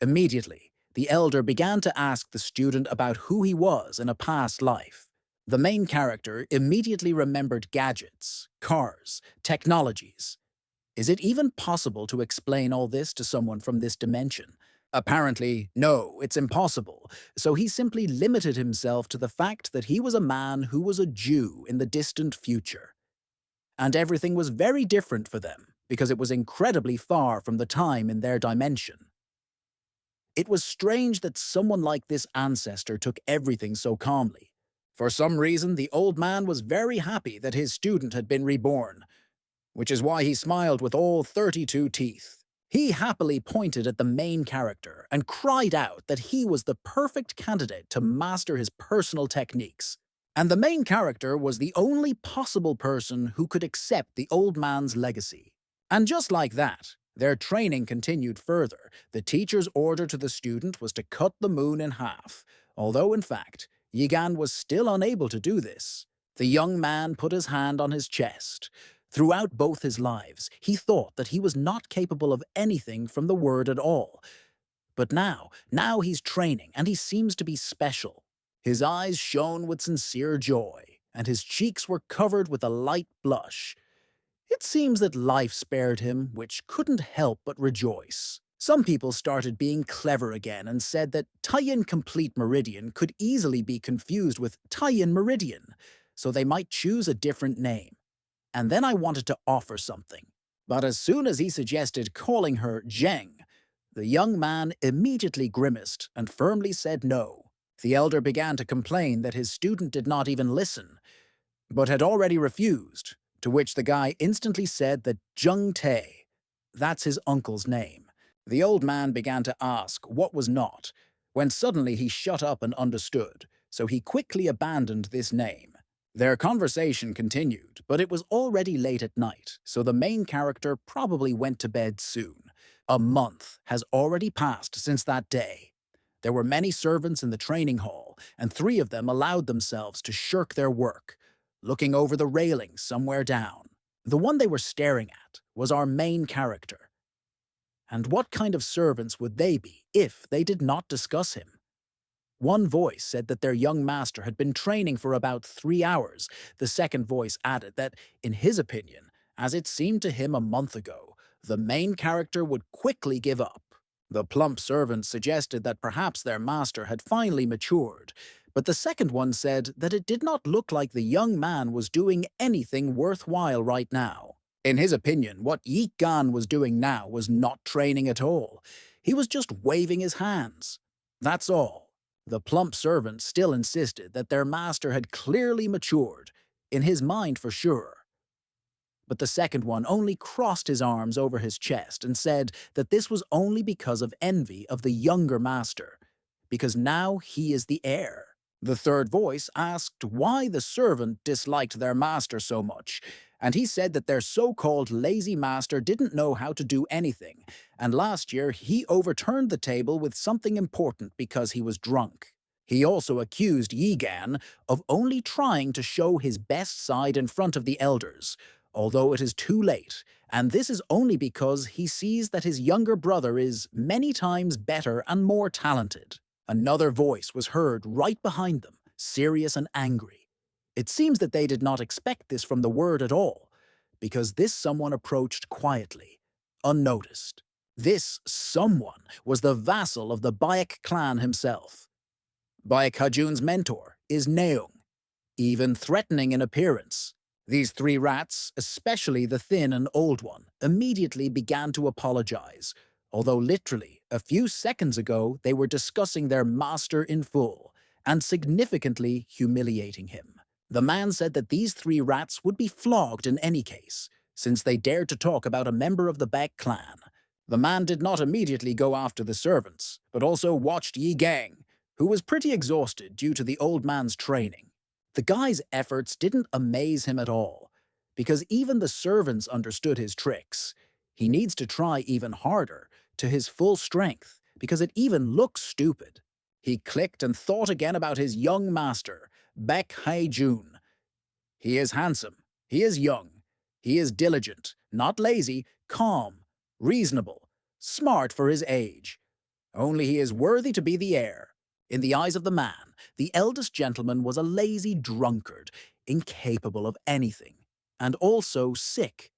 Immediately, the elder began to ask the student about who he was in a past life. The main character immediately remembered gadgets, cars, technologies. Is it even possible to explain all this to someone from this dimension? Apparently, no, it's impossible, so he simply limited himself to the fact that he was a man who was a Jew in the distant future. And everything was very different for them, because it was incredibly far from the time in their dimension. It was strange that someone like this ancestor took everything so calmly. For some reason, the old man was very happy that his student had been reborn, which is why he smiled with all 32 teeth. He happily pointed at the main character and cried out that he was the perfect candidate to master his personal techniques. And the main character was the only possible person who could accept the old man's legacy. And just like that, their training continued further. The teacher's order to the student was to cut the moon in half, although in fact, Yigan was still unable to do this. The young man put his hand on his chest. Throughout both his lives, he thought that he was not capable of anything from the word at all. But now he's training, and he seems to be special. His eyes shone with sincere joy, and his cheeks were covered with a light blush. It seems that life spared him, which couldn't help but rejoice. Some people started being clever again and said that Taiyin Complete Meridian could easily be confused with Taiyin Meridian, so they might choose a different name. And then I wanted to offer something. But as soon as he suggested calling her Zheng, the young man immediately grimaced and firmly said no. The elder began to complain that his student did not even listen, but had already refused, to which the guy instantly said that Zheng Te, that's his uncle's name. The old man began to ask what was not, when suddenly he shut up and understood, so he quickly abandoned this name. Their conversation continued, but it was already late at night, so the main character probably went to bed soon. A month has already passed since that day. There were many servants in the training hall, and 3 of them allowed themselves to shirk their work, looking over the railing somewhere down. The one they were staring at was our main character. And what kind of servants would they be if they did not discuss him? One voice said that their young master had been training for about 3 hours. The second voice added that, in his opinion, as it seemed to him a month ago, the main character would quickly give up. The plump servant suggested that perhaps their master had finally matured, but the second one said that it did not look like the young man was doing anything worthwhile right now. In his opinion, what Yi Gan was doing now was not training at all. He was just waving his hands. That's all. The plump servant still insisted that their master had clearly matured, in his mind for sure. But the second one only crossed his arms over his chest and said that this was only because of envy of the younger master, because now he is the heir. The third voice asked why the servant disliked their master so much, and he said that their so-called lazy master didn't know how to do anything, and last year he overturned the table with something important because he was drunk. He also accused Yigan of only trying to show his best side in front of the elders, although it is too late, and this is only because he sees that his younger brother is many times better and more talented. Another voice was heard right behind them, serious and angry. It seems that they did not expect this from the word at all, because this someone approached quietly, unnoticed. This someone was the vassal of the Bayek clan himself. Bayek Hajun's mentor is Neung, even threatening in appearance. These 3 rats, especially the thin and old one, immediately began to apologize, although literally a few seconds ago they were discussing their master in full and significantly humiliating him. The man said that these 3 rats would be flogged in any case, since they dared to talk about a member of the Baek clan. The man did not immediately go after the servants, but also watched Yi Gang, who was pretty exhausted due to the old man's training. The guy's efforts didn't amaze him at all, because even the servants understood his tricks. He needs to try even harder, to his full strength, because it even looks stupid. He clicked and thought again about his young master, Baek Hae-jun. He is handsome, he is young, he is diligent, not lazy, calm, reasonable, smart for his age. Only he is worthy to be the heir. In the eyes of the man, the eldest gentleman was a lazy drunkard, incapable of anything, and also sick.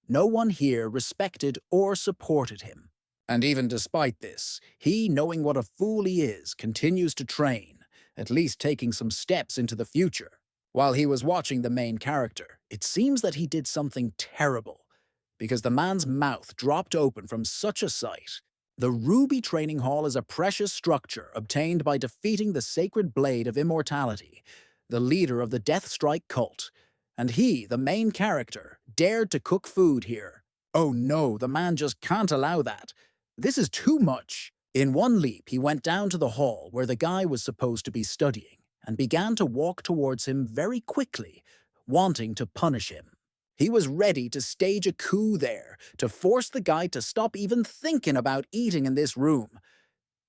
no one here respected or supported him. And even despite this, he, knowing what a fool he is, continues to train, at least taking some steps into the future. While he was watching the main character, it seems that he did something terrible, because the man's mouth dropped open from such a sight. The Ruby Training Hall is a precious structure obtained by defeating the Sacred Blade of Immortality, the leader of the Deathstrike cult, and he, the main character, dared to cook food here. Oh no, the man just can't allow that. This is too much. In one leap, he went down to the hall where the guy was supposed to be studying and began to walk towards him very quickly, wanting to punish him. He was ready to stage a coup there, to force the guy to stop even thinking about eating in this room.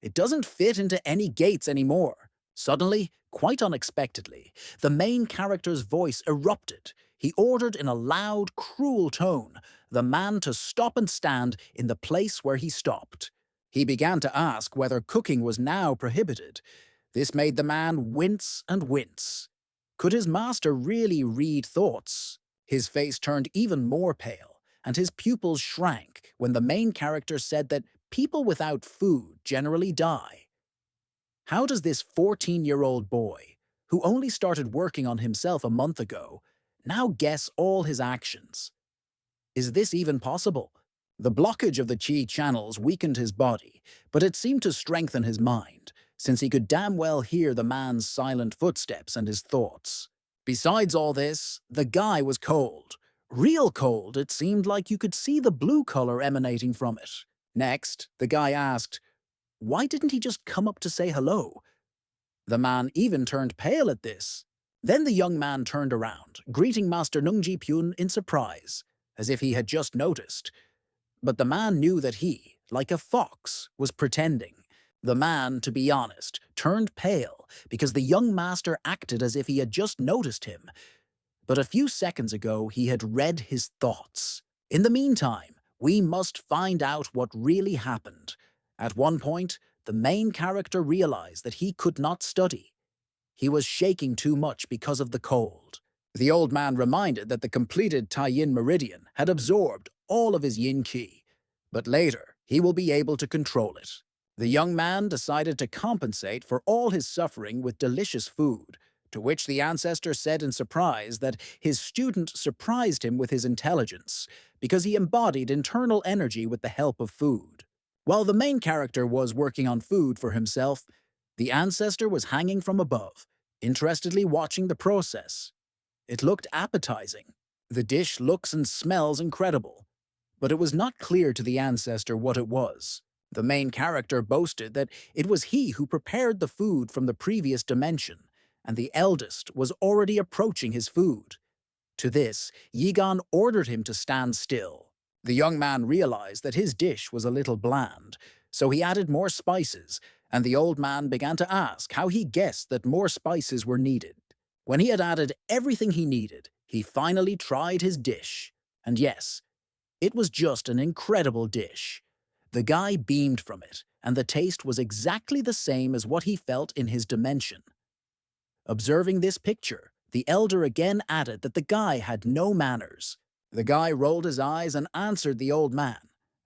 It doesn't fit into any gates anymore. Suddenly, quite unexpectedly, the main character's voice erupted. He ordered in a loud, cruel tone the man to stop and stand in the place where he stopped. He began to ask whether cooking was now prohibited. This made the man wince and wince. Could his master really read thoughts? His face turned even more pale, and his pupils shrank when the main character said that people without food generally die. How does this 14-year-old boy, who only started working on himself a month ago, now guess all his actions? Is this even possible? The blockage of the chi channels weakened his body, but it seemed to strengthen his mind, since he could damn well hear the man's silent footsteps and his thoughts. Besides all this, the guy was cold. Real cold, it seemed like you could see the blue color emanating from it. Next, the guy asked, why didn't he just come up to say hello? The man even turned pale at this. Then the young man turned around, greeting Master Nungji Pyun in surprise, as if he had just noticed. But the man knew that he, like a fox, was pretending. The man, to be honest, turned pale because the young master acted as if he had just noticed him. But a few seconds ago he had read his thoughts. In the meantime, we must find out what really happened. At one point, the main character realized that he could not study. He was shaking too much because of the cold. The old man reminded that the completed Tai-Yin meridian had absorbed all of his yin qi, but later he will be able to control it. The young man decided to compensate for all his suffering with delicious food, to which the ancestor said in surprise that his student surprised him with his intelligence because he embodied internal energy with the help of food. While the main character was working on food for himself, the ancestor was hanging from above, interestedly watching the process. It looked appetizing. The dish looks and smells incredible, but it was not clear to the ancestor what it was. The main character boasted that it was he who prepared the food from the previous dimension, and the eldest was already approaching his food. To this, Yigan ordered him to stand still. The young man realized that his dish was a little bland, so he added more spices, and the old man began to ask how he guessed that more spices were needed. When he had added everything he needed, he finally tried his dish. And yes, it was just an incredible dish. The guy beamed from it, and the taste was exactly the same as what he felt in his dimension. Observing this picture, the elder again added that the guy had no manners. The guy rolled his eyes and answered the old man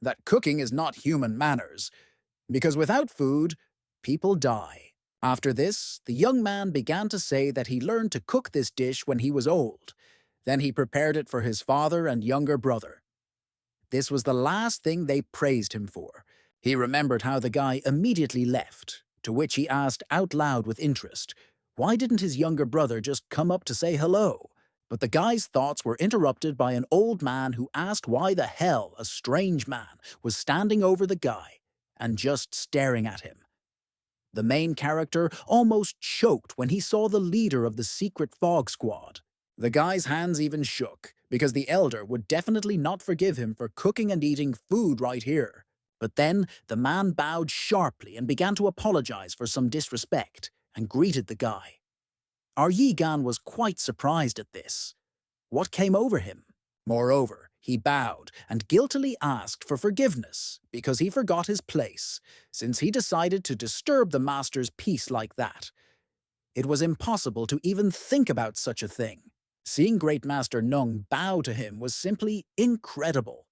that cooking is not human manners, because without food, people die. After this, the young man began to say that he learned to cook this dish when he was old. Then he prepared it for his father and younger brother. This was the last thing they praised him for. He remembered how the guy immediately left, to which he asked out loud with interest, why didn't his younger brother just come up to say hello? But the guy's thoughts were interrupted by an old man who asked why the hell a strange man was standing over the guy and just staring at him. The main character almost choked when he saw the leader of the secret fog squad. The guy's hands even shook, because the elder would definitely not forgive him for cooking and eating food right here. But then the man bowed sharply and began to apologize for some disrespect, and greeted the guy. Our Yigan was quite surprised at this. What came over him? Moreover, he bowed and guiltily asked for forgiveness because he forgot his place, since he decided to disturb the master's peace like that. It was impossible to even think about such a thing. Seeing Great Master Nung bow to him was simply incredible.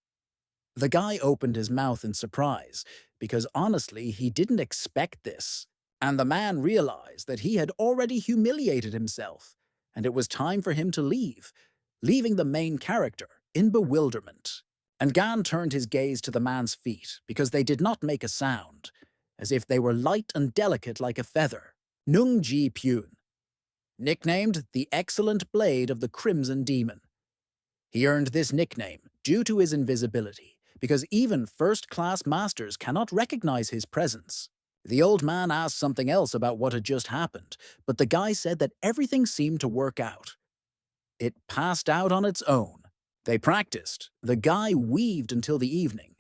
The guy opened his mouth in surprise, because honestly, he didn't expect this. And the man realized that he had already humiliated himself, and it was time for him to leave, leaving the main character in bewilderment. And Gan turned his gaze to the man's feet because they did not make a sound, as if they were light and delicate like a feather. Nung Ji Pyun, nicknamed the Excellent Blade of the Crimson Demon. He earned this nickname due to his invisibility, because even first-class masters cannot recognize his presence. The old man asked something else about what had just happened, but the guy said that everything seemed to work out. It passed out on its own. They practiced. The guy weaved until the evening.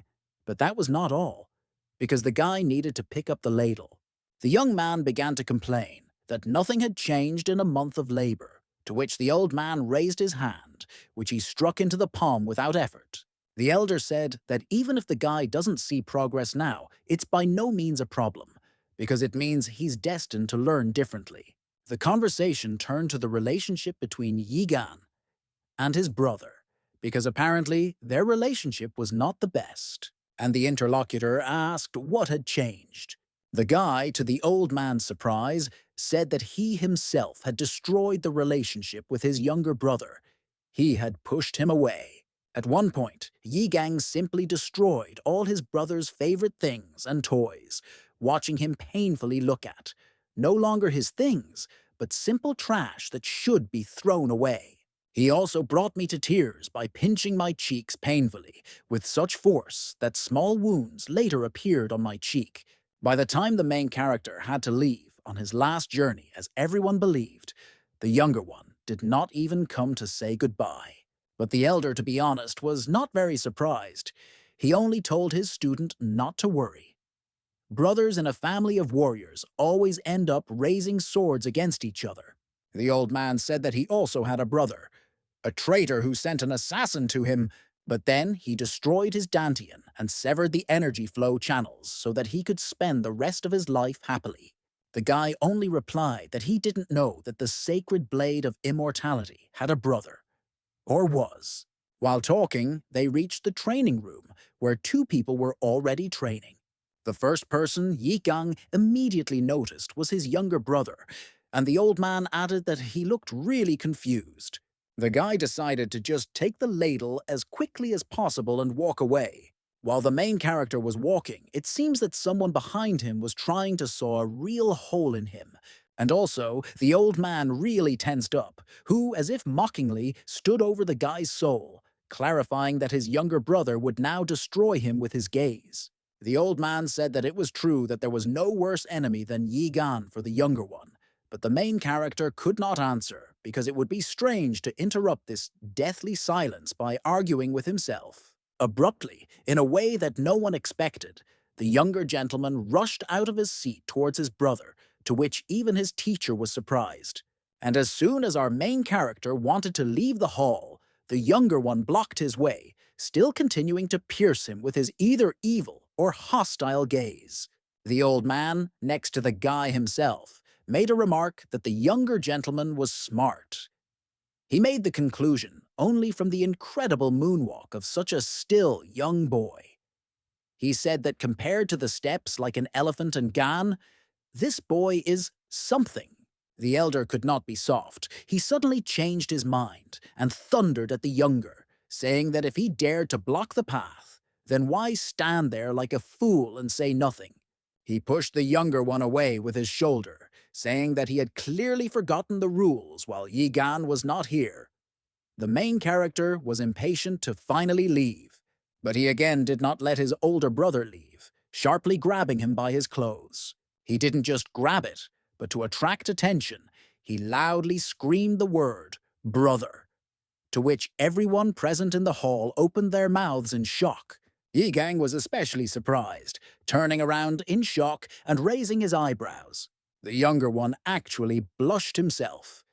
But that was not all, because the guy needed to pick up the ladle. The young man began to complain that nothing had changed in a month of labor, to which the old man raised his hand, which he struck into the palm without effort. The elder said that even if the guy doesn't see progress now, it's by no means a problem, because it means he's destined to learn differently. The conversation turned to the relationship between Yigan and his brother, because apparently their relationship was not the best, and the interlocutor asked what had changed. The guy, to the old man's surprise, said that he himself had destroyed the relationship with his younger brother. He had pushed him away. At one point, Yi Gang simply destroyed all his brother's favorite things and toys, watching him painfully look at. No longer his things, but simple trash that should be thrown away. He also brought me to tears by pinching my cheeks painfully, with such force that small wounds later appeared on my cheek. By the time the main character had to leave on his last journey, as everyone believed, the younger one did not even come to say goodbye. But the elder, to be honest, was not very surprised. He only told his student not to worry. Brothers in a family of warriors always end up raising swords against each other. The old man said that he also had a brother, a traitor who sent an assassin to him, but then he destroyed his dantian and severed the energy flow channels so that he could spend the rest of his life happily. The guy only replied that he didn't know that the sacred blade of immortality had a brother, or was. While talking, they reached the training room, where two people were already training. The first person Yi Gang immediately noticed was his younger brother, and the old man added that he looked really confused. The guy decided to just take the ladle as quickly as possible and walk away. While the main character was walking, it seems that someone behind him was trying to saw a real hole in him. And also, the old man really tensed up, who, as if mockingly, stood over the guy's soul, clarifying that his younger brother would now destroy him with his gaze. The old man said that it was true that there was no worse enemy than Yi Gan for the younger one, but the main character could not answer because it would be strange to interrupt this deathly silence by arguing with himself. Abruptly, in a way that no one expected, the younger gentleman rushed out of his seat towards his brother, to which even his teacher was surprised. And as soon as our main character wanted to leave the hall, the younger one blocked his way, still continuing to pierce him with his either evil or hostile gaze. The old man, next to the guy himself, made a remark that the younger gentleman was smart. He made the conclusion only from the incredible moonwalk of such a still young boy. He said that compared to the steps like an elephant and Gan, this boy is something. The elder could not be soft. He suddenly changed his mind and thundered at the younger, saying that if he dared to block the path, then why stand there like a fool and say nothing? He pushed the younger one away with his shoulder, saying that he had clearly forgotten the rules while Yi Gan was not here. The main character was impatient to finally leave, but he again did not let his older brother leave, sharply grabbing him by his clothes. He didn't just grab it, but to attract attention, he loudly screamed the word, "Brother," to which everyone present in the hall opened their mouths in shock. Yi Gang was especially surprised, turning around in shock and raising his eyebrows. The younger one actually blushed himself.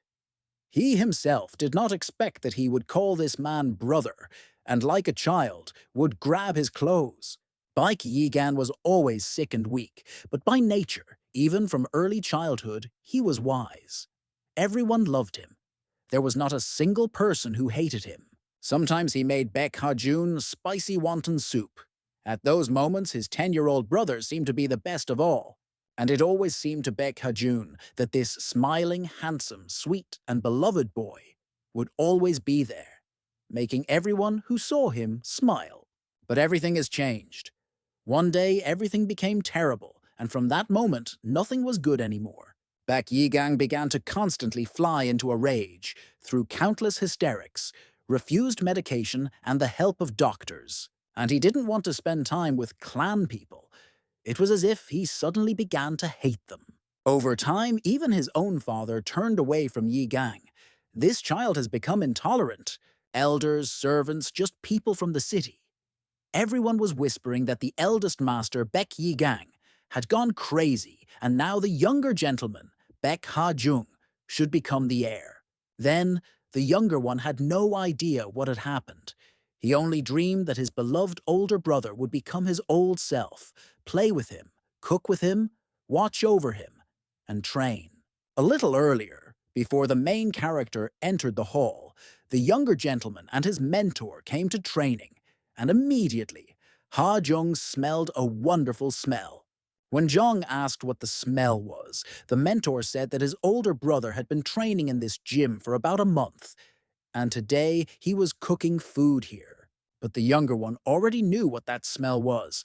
He himself did not expect that he would call this man brother, and like a child, would grab his clothes. Baek Yigan was always sick and weak, but by nature, even from early childhood, he was wise. Everyone loved him. There was not a single person who hated him. Sometimes he made Baek Ha-jun spicy wonton soup. At those moments, his 10-year-old brother seemed to be the best of all. And it always seemed to Baek Ha-jun that this smiling, handsome, sweet, and beloved boy would always be there, making everyone who saw him smile. But everything has changed. One day, everything became terrible, and from that moment, nothing was good anymore. Baek Yigang began to constantly fly into a rage through countless hysterics, refused medication and the help of doctors. And he didn't want to spend time with clan people. It was as if he suddenly began to hate them. Over time, even his own father turned away from Yi Gang. This child has become intolerant. Elders, servants, just people from the city. Everyone was whispering that the eldest master, Baek Yi Gang, had gone crazy, and now the younger gentleman, Baek Ha-jung, should become the heir. Then, the younger one had no idea what had happened. He only dreamed that his beloved older brother would become his old self, play with him, cook with him, watch over him, and train. A little earlier, before the main character entered the hall, the younger gentleman and his mentor came to training, and immediately, Ha-jung smelled a wonderful smell. When Jong asked what the smell was, the mentor said that his older brother had been training in this gym for about a month, and today he was cooking food here. But the younger one already knew what that smell was.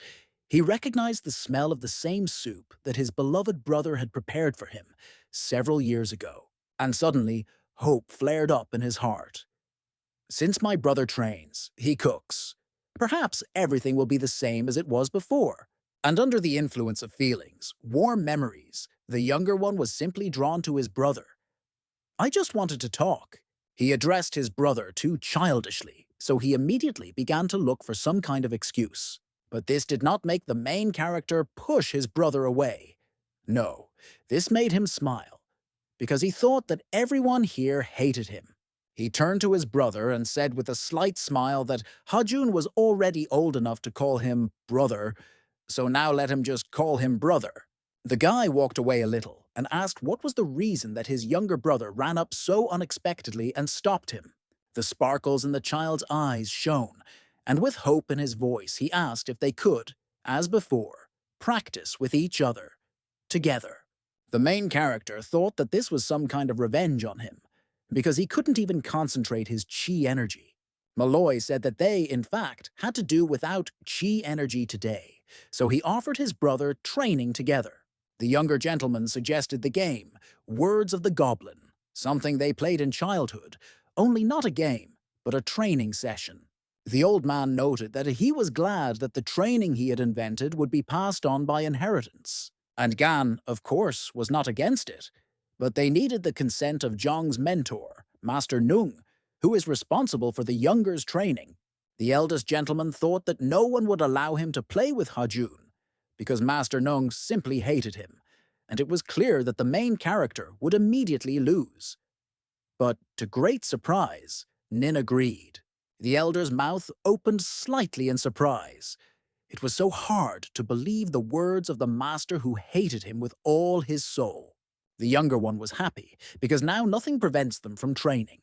He recognized the smell of the same soup that his beloved brother had prepared for him several years ago. And suddenly, hope flared up in his heart. Since my brother trains, he cooks. Perhaps everything will be the same as it was before. And under the influence of feelings, warm memories, the younger one was simply drawn to his brother. I just wanted to talk. He addressed his brother too childishly, so he immediately began to look for some kind of excuse. But this did not make the main character push his brother away. No, this made him smile, because he thought that everyone here hated him. He turned to his brother and said with a slight smile that Ha-jun was already old enough to call him brother, so now let him just call him brother. The guy walked away a little and asked what was the reason that his younger brother ran up so unexpectedly and stopped him. The sparkles in the child's eyes shone, and with hope in his voice he asked if they could, as before, practice with each other, together. The main character thought that this was some kind of revenge on him, because he couldn't even concentrate his chi energy. Malloy said that they, in fact, had to do without chi energy today, so he offered his brother training together. The younger gentleman suggested the game, Words of the Goblin, something they played in childhood, only not a game, but a training session. The old man noted that he was glad that the training he had invented would be passed on by inheritance. And Gan, of course, was not against it, but they needed the consent of Zhang's mentor, Master Nung, who is responsible for the younger's training. The eldest gentleman thought that no one would allow him to play with Ha-jun, because Master Nung simply hated him, and it was clear that the main character would immediately lose. But to great surprise, Nin agreed. The elder's mouth opened slightly in surprise. It was so hard to believe the words of the master who hated him with all his soul. The younger one was happy, because now nothing prevents them from training.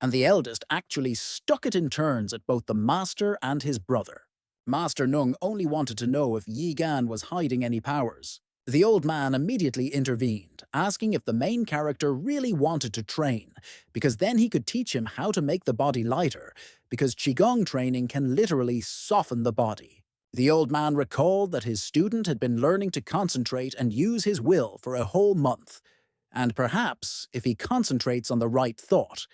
And the eldest actually stuck it in turns at both the master and his brother. Master Nung only wanted to know if Yi Gan was hiding any powers. The old man immediately intervened, asking if the main character really wanted to train, because then he could teach him how to make the body lighter, because Qigong training can literally soften the body. The old man recalled that his student had been learning to concentrate and use his will for a whole month, and perhaps, if he concentrates on the right thought,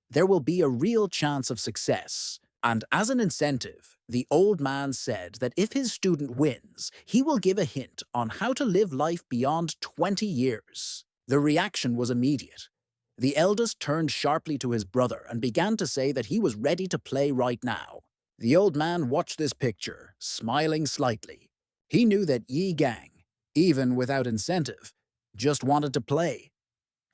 there will be a real chance of success. And as an incentive, the old man said that if his student wins, he will give a hint on how to live life beyond 20 years. The reaction was immediate. The eldest turned sharply to his brother and began to say that he was ready to play right now. The old man watched this picture, smiling slightly. He knew that Yi Gang, even without incentive, just wanted to play.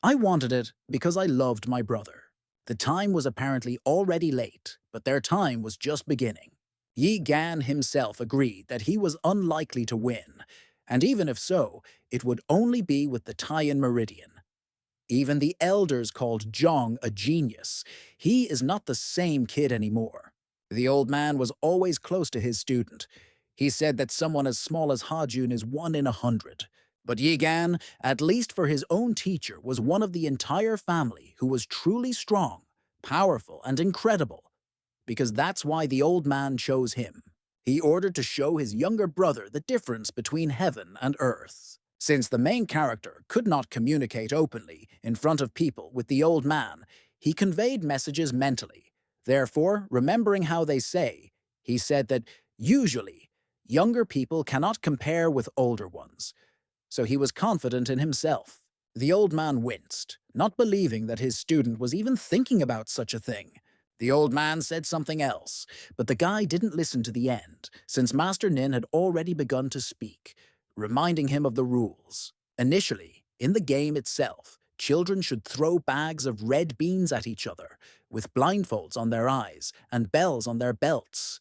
I wanted it because I loved my brother. The time was apparently already late, but their time was just beginning. Yi Gan himself agreed that he was unlikely to win, and even if so, it would only be with the tie-in meridian. Even the elders called Jong a genius. He is not the same kid anymore. The old man was always close to his student. He said that someone as small as Hajun is 1 in 100. But Yigan, at least for his own teacher, was one of the entire family who was truly strong, powerful, and incredible. Because that's why the old man chose him. He ordered to show his younger brother the difference between heaven and earth. Since the main character could not communicate openly in front of people with the old man, he conveyed messages mentally. Therefore, remembering how they say, he said that usually younger people cannot compare with older ones. So he was confident in himself. The old man winced, not believing that his student was even thinking about such a thing. The old man said something else, but the guy didn't listen to the end, since Master Nin had already begun to speak, reminding him of the rules. Initially, in the game itself, children should throw bags of red beans at each other, with blindfolds on their eyes and bells on their belts.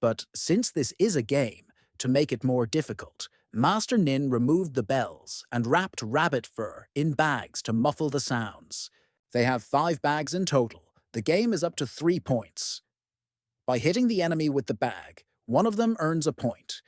But since this is a game, to make it more difficult, Master Nin removed the bells and wrapped rabbit fur in bags to muffle the sounds. They have 5 bags in total. The game is up to 3 points. By hitting the enemy with the bag, one of them earns a point.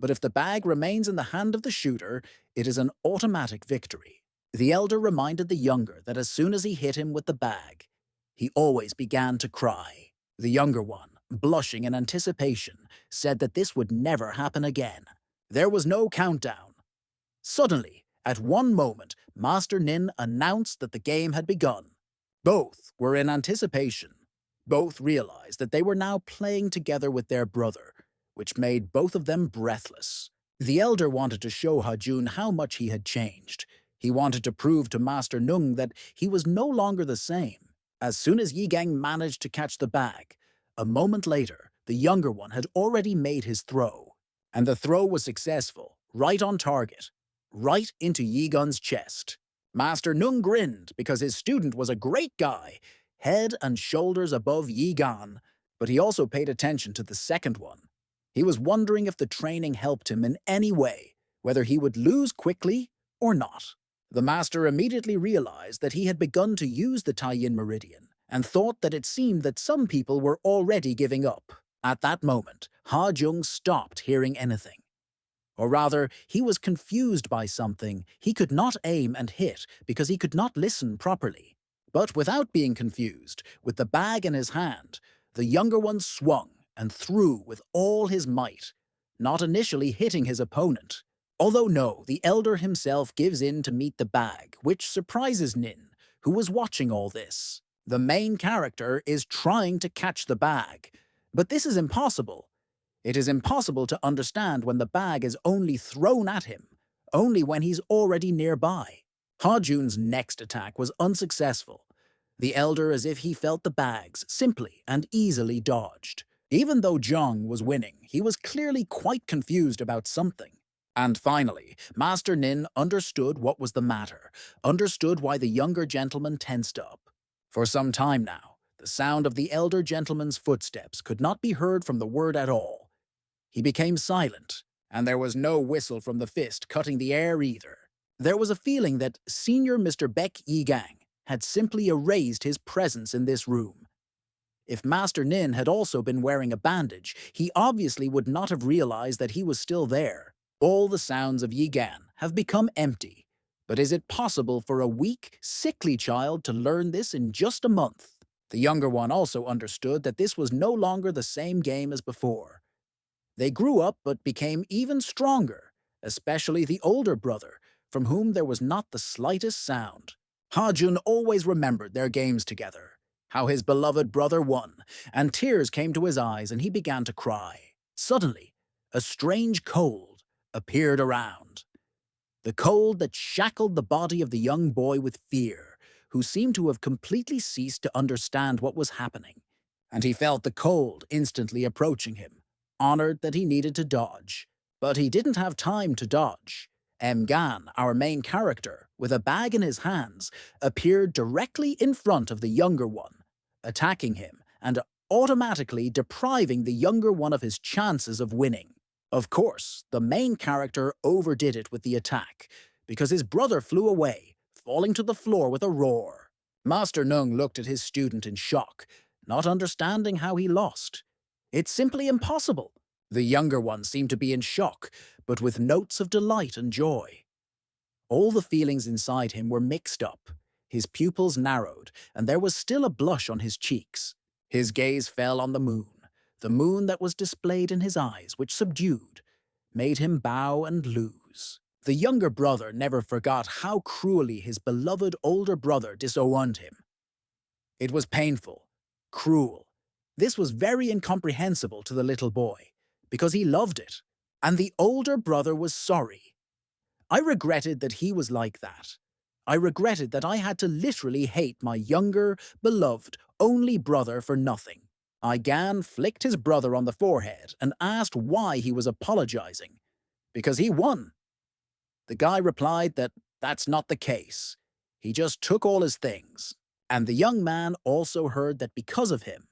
But if the bag remains in the hand of the shooter, it is an automatic victory. The elder reminded the younger that as soon as he hit him with the bag, he always began to cry. The younger one, blushing in anticipation, said that this would never happen again. There was no countdown. Suddenly, at one moment, Master Nin announced that the game had begun. Both were in anticipation. Both realized that they were now playing together with their brother, which made both of them breathless. The elder wanted to show Hajun how much he had changed. He wanted to prove to Master Nung that he was no longer the same. As soon as Yigang managed to catch the bag, a moment later, the younger one had already made his throw. And the throw was successful, right on target, right into Yigan's chest. Master Nung grinned because his student was a great guy, head and shoulders above Yigan, but he also paid attention to the second one. He was wondering if the training helped him in any way, whether he would lose quickly or not. The master immediately realized that he had begun to use the Taiyin Meridian and thought that it seemed that some people were already giving up. At that moment, Ha Jung stopped hearing anything. Or rather, he was confused by something. He could not aim and hit because he could not listen properly. But without being confused, with the bag in his hand, the younger one swung and threw with all his might, not initially hitting his opponent. Although no, the elder himself gives in to meet the bag, which surprises Nin, who was watching all this. The main character is trying to catch the bag, but this is impossible. It is impossible to understand when the bag is only thrown at him, only when he's already nearby. Hajun's next attack was unsuccessful. The elder, as if he felt the bags, simply and easily dodged. Even though Zhang was winning, he was clearly quite confused about something. And finally, Master Nin understood what was the matter, understood why the younger gentleman tensed up. For some time now, the sound of the elder gentleman's footsteps could not be heard from the word at all. He became silent, and there was no whistle from the fist cutting the air either. There was a feeling that Senior Mr. Beck Yigang had simply erased his presence in this room. If Master Nin had also been wearing a bandage, he obviously would not have realized that he was still there. All the sounds of Yigan have become empty. But is it possible for a weak, sickly child to learn this in just a month? The younger one also understood that this was no longer the same game as before. They grew up but became even stronger, especially the older brother, from whom there was not the slightest sound. Hajun always remembered their games together, how his beloved brother won, and tears came to his eyes and he began to cry. Suddenly, a strange cold appeared around. The cold that shackled the body of the young boy with fear, who seemed to have completely ceased to understand what was happening. And he felt the cold instantly approaching him, honored that he needed to dodge. But he didn't have time to dodge. Gan, our main character, with a bag in his hands, appeared directly in front of the younger one, attacking him and automatically depriving the younger one of his chances of winning. Of course, the main character overdid it with the attack, because his brother flew away, falling to the floor with a roar. Master Nung looked at his student in shock, not understanding how he lost. It's simply impossible. The younger one seemed to be in shock, but with notes of delight and joy. All the feelings inside him were mixed up. His pupils narrowed, and there was still a blush on his cheeks. His gaze fell on the moon that was displayed in his eyes, which subdued, made him bow and lose. The younger brother never forgot how cruelly his beloved older brother disowned him. It was painful, cruel. This was very incomprehensible to the little boy, because he loved it, and the older brother was sorry. I regretted that he was like that. I regretted that I had to literally hate my younger, beloved, only brother for nothing. Gan flicked his brother on the forehead and asked why he was apologizing. Because he won. The guy replied that that's not the case. He just took all his things. And the young man also heard that because of him,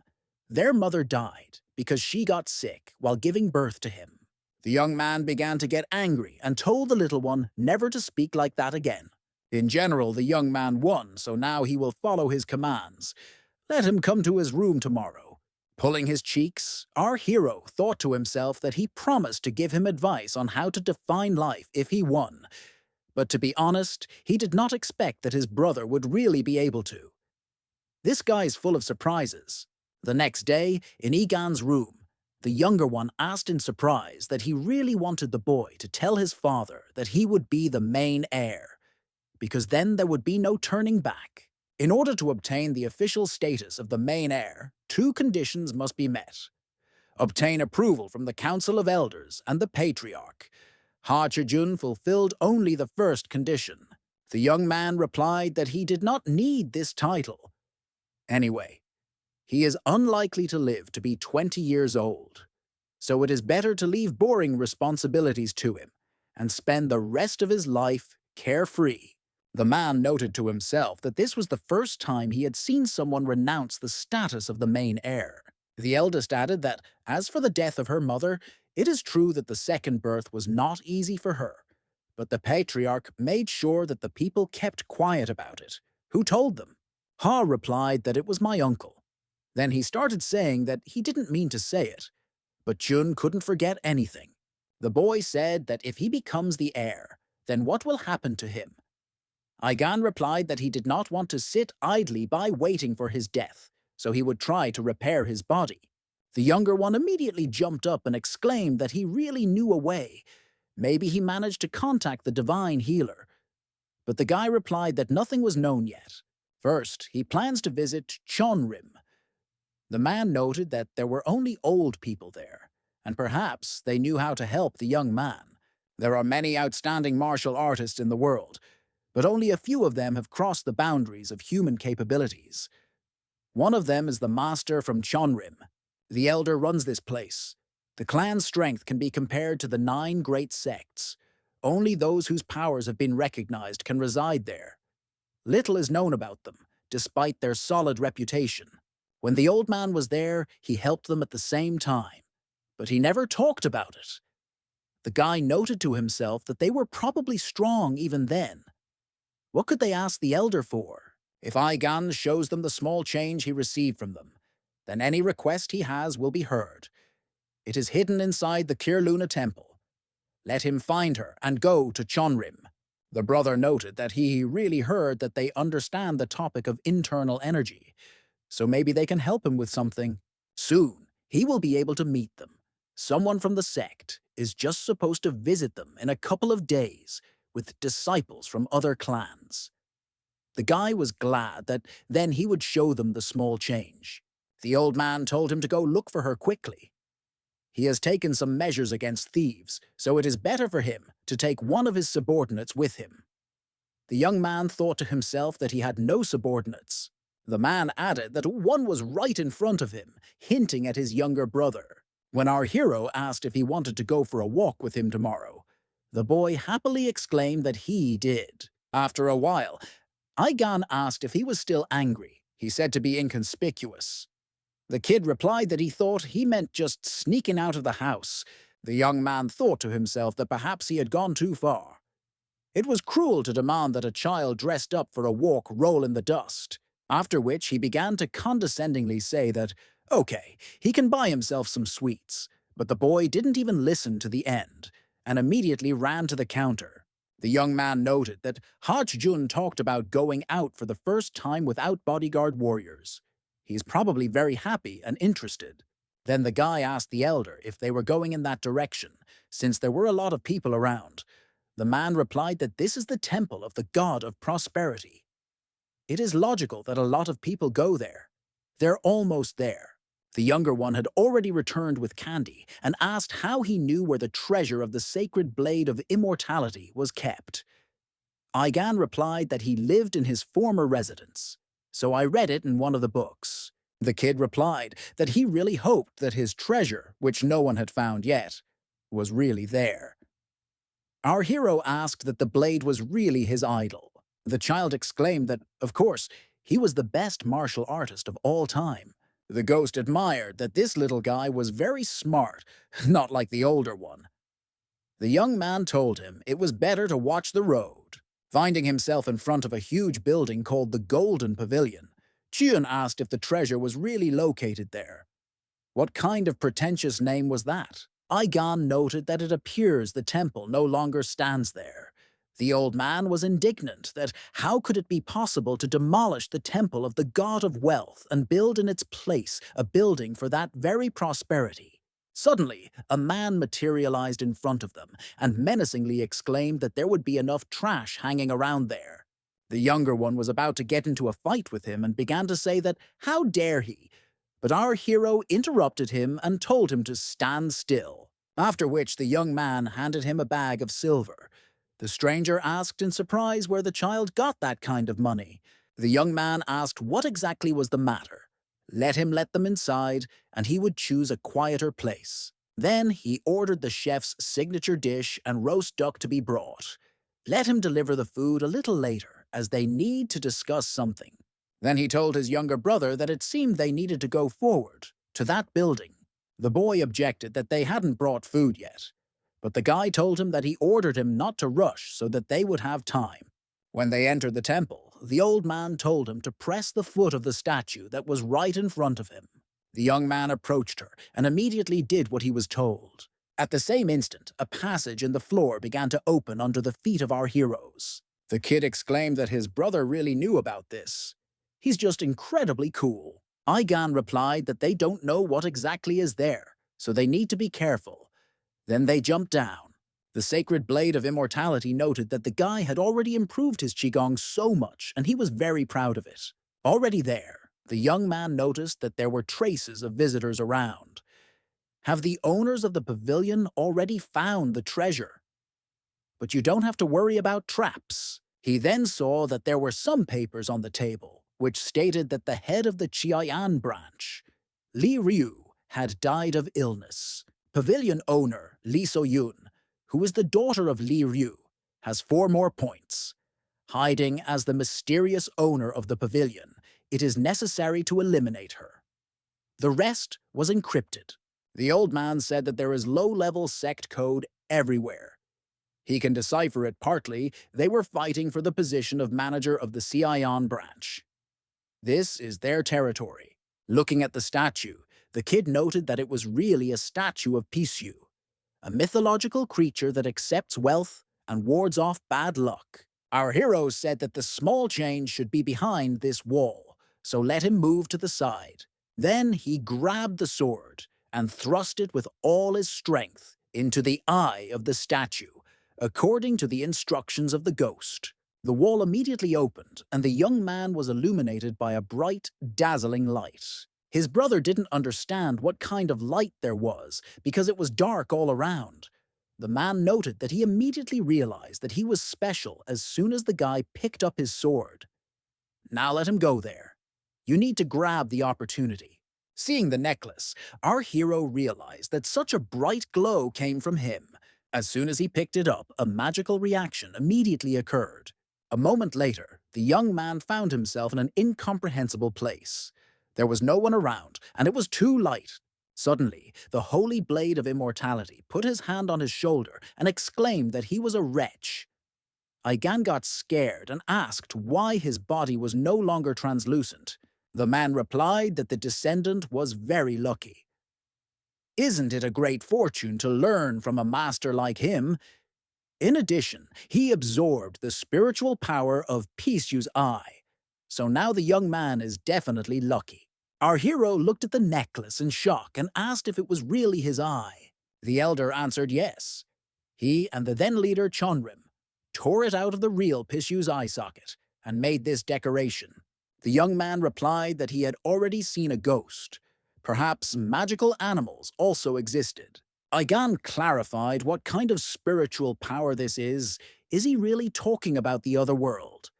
their mother died because she got sick while giving birth to him. The young man began to get angry and told the little one never to speak like that again. In general, the young man won, so now he will follow his commands. Let him come to his room tomorrow. Pulling his cheeks, our hero thought to himself that he promised to give him advice on how to define life if he won. But to be honest, he did not expect that his brother would really be able to. This guy's full of surprises. The next day, in Egan's room, the younger one asked in surprise that he really wanted the boy to tell his father that he would be the main heir, because then there would be no turning back. In order to obtain the official status of the main heir, 2 conditions must be met. Obtain approval from the Council of Elders and the Patriarch. Ha Chejun fulfilled only the first condition. The young man replied that he did not need this title. Anyway, he is unlikely to live to be 20 years old, so it is better to leave boring responsibilities to him and spend the rest of his life carefree. The man noted to himself that this was the first time he had seen someone renounce the status of the main heir. The eldest added that, as for the death of her mother, it is true that the second birth was not easy for her, but the patriarch made sure that the people kept quiet about it. Who told them? Ha replied that it was my uncle. Then he started saying that he didn't mean to say it, but Jun couldn't forget anything. The boy said that if he becomes the heir, then what will happen to him? Gan replied that he did not want to sit idly by waiting for his death, so he would try to repair his body. The younger one immediately jumped up and exclaimed that he really knew a way. Maybe he managed to contact the divine healer. But the guy replied that nothing was known yet. First, he plans to visit Chonrim. The man noted that there were only old people there, and perhaps they knew how to help the young man. There are many outstanding martial artists in the world, but only a few of them have crossed the boundaries of human capabilities. One of them is the master from Chonrim. The elder runs this place. The clan's strength can be compared to the 9 great sects. Only those whose powers have been recognized can reside there. Little is known about them, despite their solid reputation. When the old man was there, he helped them at the same time, but he never talked about it. The guy noted to himself that they were probably strong even then. What could they ask the elder for? If Gan shows them the small change he received from them, then any request he has will be heard. It is hidden inside the Kirluna temple. Let him find her and go to Chonrim. The brother noted that he really heard that they understand the topic of internal energy, so maybe they can help him with something. Soon, he will be able to meet them. Someone from the sect is just supposed to visit them in a couple of days with disciples from other clans. The guy was glad that then he would show them the small change. The old man told him to go look for her quickly. He has taken some measures against thieves, so it is better for him to take one of his subordinates with him. The young man thought to himself that he had no subordinates. The man added that one was right in front of him, hinting at his younger brother. When our hero asked if he wanted to go for a walk with him tomorrow, the boy happily exclaimed that he did. After a while, Gan asked if he was still angry. He said to be inconspicuous. The kid replied that he thought he meant just sneaking out of the house. The young man thought to himself that perhaps he had gone too far. It was cruel to demand that a child dressed up for a walk roll in the dust, after which he began to condescendingly say that, okay, he can buy himself some sweets, but the boy didn't even listen to the end, and immediately ran to the counter. The young man noted that Jun talked about going out for the first time without bodyguard warriors. He's probably very happy and interested. Then the guy asked the elder if they were going in that direction, since there were a lot of people around. The man replied that this is the temple of the god of prosperity. It is logical that a lot of people go there. They're almost there. The younger one had already returned with candy and asked how he knew where the treasure of the sacred blade of immortality was kept. Igan replied that he lived in his former residence, so I read it in one of the books. The kid replied that he really hoped that his treasure, which no one had found yet, was really there. Our hero asked that the blade was really his idol. The child exclaimed that, of course, he was the best martial artist of all time. The ghost admired that this little guy was very smart, not like the older one. The young man told him it was better to watch the road. Finding himself in front of a huge building called the Golden Pavilion, Chun asked if the treasure was really located there. What kind of pretentious name was that? Igan noted that it appears the temple no longer stands there. The old man was indignant that how could it be possible to demolish the temple of the god of wealth and build in its place a building for that very prosperity. Suddenly, a man materialized in front of them and menacingly exclaimed that there would be enough trash hanging around there. The younger one was about to get into a fight with him and began to say that how dare he, but our hero interrupted him and told him to stand still, after which the young man handed him a bag of silver. The stranger asked in surprise where the child got that kind of money. The young man asked what exactly was the matter. Let them inside, and he would choose a quieter place. Then he ordered the chef's signature dish and roast duck to be brought. Let him deliver the food a little later, as they need to discuss something. Then he told his younger brother that it seemed they needed to go forward, to that building. The boy objected that they hadn't brought food yet, but the guy told him that he ordered him not to rush so that they would have time. When they entered the temple, the old man told him to press the foot of the statue that was right in front of him. The young man approached her and immediately did what he was told. At the same instant, a passage in the floor began to open under the feet of our heroes. The kid exclaimed that his brother really knew about this. He's just incredibly cool. Igan replied that they don't know what exactly is there, so they need to be careful. Then they jumped down. The sacred blade of immortality noted that the guy had already improved his qigong so much, and he was very proud of it. Already there, the young man noticed that there were traces of visitors around. Have the owners of the pavilion already found the treasure? But you don't have to worry about traps. He then saw that there were some papers on the table, which stated that the head of the Chiayan branch, Li Ryu, had died of illness. Pavilion owner Li So-yun, who is the daughter of Li Ryu, has 4 more points. Hiding as the mysterious owner of the pavilion, it is necessary to eliminate her. The rest was encrypted. The old man said that there is low-level sect code everywhere. He can decipher it partly. They were fighting for the position of manager of the Xi'an branch. This is their territory. Looking at the statue, the kid noted that it was really a statue of Pisyu, a mythological creature that accepts wealth and wards off bad luck. Our hero said that the small change should be behind this wall, so let him move to the side. Then he grabbed the sword and thrust it with all his strength into the eye of the statue, according to the instructions of the ghost. The wall immediately opened, and the young man was illuminated by a bright, dazzling light. His brother didn't understand what kind of light there was because it was dark all around. The man noted that he immediately realized that he was special as soon as the guy picked up his sword. Now let him go there. You need to grab the opportunity. Seeing the necklace, our hero realized that such a bright glow came from him. As soon as he picked it up, a magical reaction immediately occurred. A moment later, the young man found himself in an incomprehensible place. There was no one around, and it was too light. Suddenly, the holy blade of immortality put his hand on his shoulder and exclaimed that he was a wretch. Aigan got scared and asked why his body was no longer translucent. The man replied that the descendant was very lucky. Isn't it a great fortune to learn from a master like him? In addition, he absorbed the spiritual power of Pisu's eye. So now the young man is definitely lucky. Our hero looked at the necklace in shock and asked if it was really his eye. The elder answered yes. He and the then leader Chonrim tore it out of the real Pisu's eye socket and made this decoration. The young man replied that he had already seen a ghost. Perhaps magical animals also existed. Aigan clarified what kind of spiritual power this is. Is he really talking about the other world?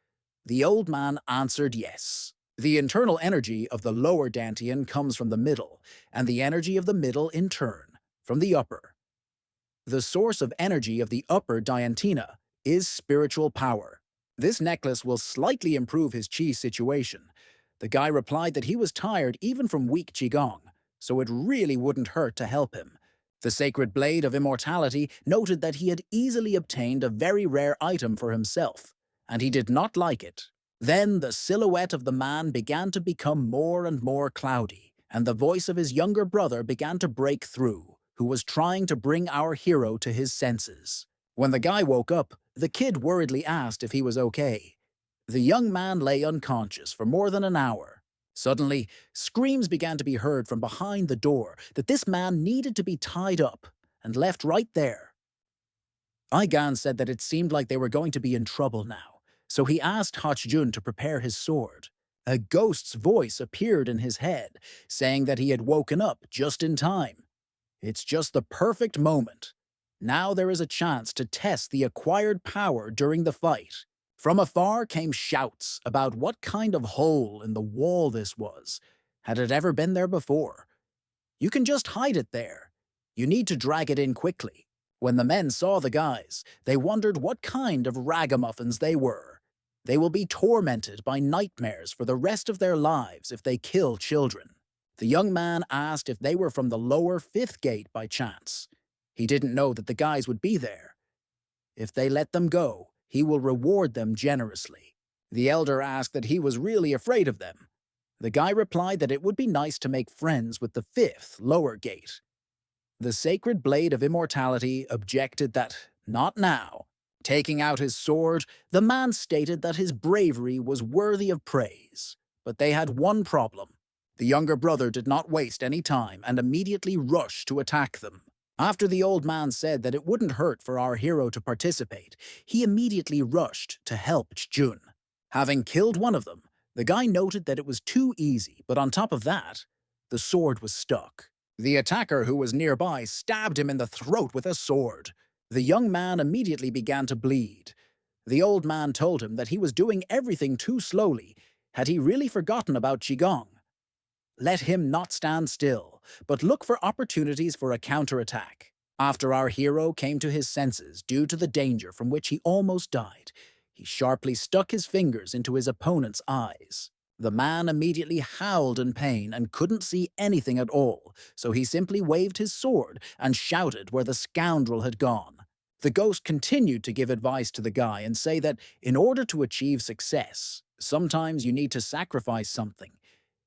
The old man answered yes. The internal energy of the lower Dantian comes from the middle, and the energy of the middle, in turn, from the upper. The source of energy of the upper Diantina is spiritual power. This necklace will slightly improve his chi situation. The guy replied that he was tired even from weak qigong, so it really wouldn't hurt to help him. The sacred blade of immortality noted that he had easily obtained a very rare item for himself, and he did not like it. Then the silhouette of the man began to become more and more cloudy, and the voice of his younger brother began to break through, who was trying to bring our hero to his senses. When the guy woke up, the kid worriedly asked if he was okay. The young man lay unconscious for more than an hour. Suddenly, screams began to be heard from behind the door that this man needed to be tied up and left right there. Aigan said that it seemed like they were going to be in trouble now, so he asked Hachjun to prepare his sword. A ghost's voice appeared in his head, saying that he had woken up just in time. It's just the perfect moment. Now there is a chance to test the acquired power during the fight. From afar came shouts about what kind of hole in the wall this was. Had it ever been there before? You can just hide it there. You need to drag it in quickly. When the men saw the guys, they wondered what kind of ragamuffins they were. They will be tormented by nightmares for the rest of their lives if they kill children. The young man asked if they were from the lower 5th gate by chance. He didn't know that the guys would be there. If they let them go, he will reward them generously. The elder asked that he was really afraid of them. The guy replied that it would be nice to make friends with the 5th lower gate. The sacred blade of immortality objected that, not now. Taking out his sword, the man stated that his bravery was worthy of praise. But they had one problem. The younger brother did not waste any time and immediately rushed to attack them. After the old man said that it wouldn't hurt for our hero to participate, he immediately rushed to help Jun. Having killed one of them, the guy noted that it was too easy, but on top of that, the sword was stuck. The attacker who was nearby stabbed him in the throat with a sword. The young man immediately began to bleed. The old man told him that he was doing everything too slowly. Had he really forgotten about Qigong? Let him not stand still, but look for opportunities for a counterattack. After our hero came to his senses due to the danger from which he almost died, he sharply stuck his fingers into his opponent's eyes. The man immediately howled in pain and couldn't see anything at all, so he simply waved his sword and shouted where the scoundrel had gone. The ghost continued to give advice to the guy and say that in order to achieve success, sometimes you need to sacrifice something.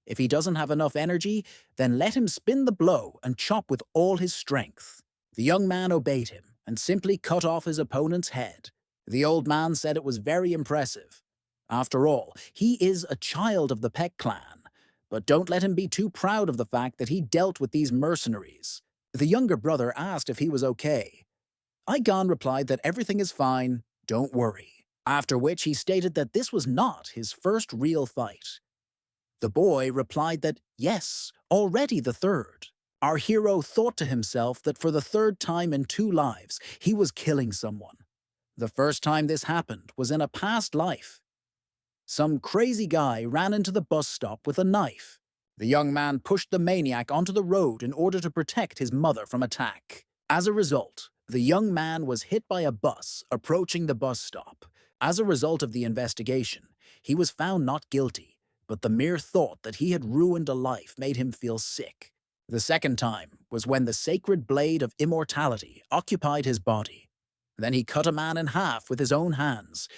If he doesn't have enough energy, then let him spin the blow and chop with all his strength. The young man obeyed him and simply cut off his opponent's head. The old man said it was very impressive. After all, he is a child of the Peck clan, but don't let him be too proud of the fact that he dealt with these mercenaries. The younger brother asked if he was okay. Aigan replied that everything is fine, don't worry, after which he stated that this was not his first real fight. The boy replied that, yes, already the third. Our hero thought to himself that for the third time in 2 lives, he was killing someone. The first time this happened was in a past life. Some crazy guy ran into the bus stop with a knife. The young man pushed the maniac onto the road in order to protect his mother from attack. As a result, the young man was hit by a bus approaching the bus stop. As a result of the investigation, he was found not guilty. But the mere thought that he had ruined a life made him feel sick. The second time was when the sacred blade of immortality occupied his body. Then he cut a man in half with his own hands.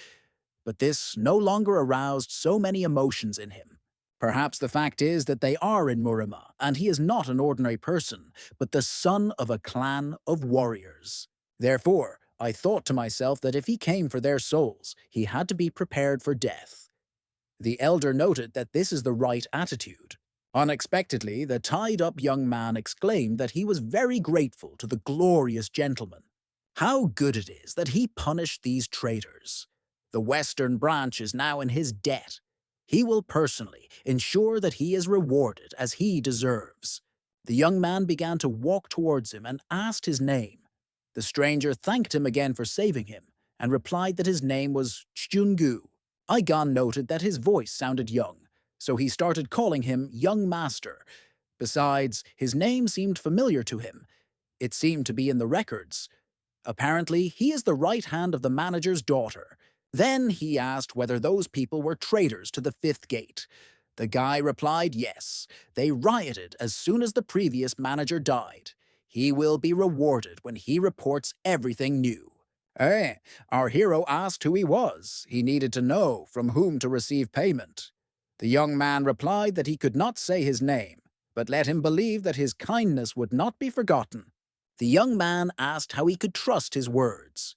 But this no longer aroused so many emotions in him. Perhaps the fact is that they are in Murima, and he is not an ordinary person, but the son of a clan of warriors. Therefore, I thought to myself that if he came for their souls, he had to be prepared for death. The elder noted that this is the right attitude. Unexpectedly, the tied-up young man exclaimed that he was very grateful to the glorious gentleman. How good it is that he punished these traitors. The Western branch is now in his debt. He will personally ensure that he is rewarded as he deserves. The young man began to walk towards him and asked his name. The stranger thanked him again for saving him and replied that his name was Chungu. Igon noted that his voice sounded young, so he started calling him Young Master. Besides, his name seemed familiar to him. It seemed to be in the records. Apparently, he is the right hand of the manager's daughter. Then he asked whether those people were traitors to the fifth gate. The guy replied yes. They rioted as soon as the previous manager died. He will be rewarded when he reports everything new. Eh, our hero asked who he was. He needed to know from whom to receive payment. The young man replied that he could not say his name, but let him believe that his kindness would not be forgotten. The young man asked how he could trust his words.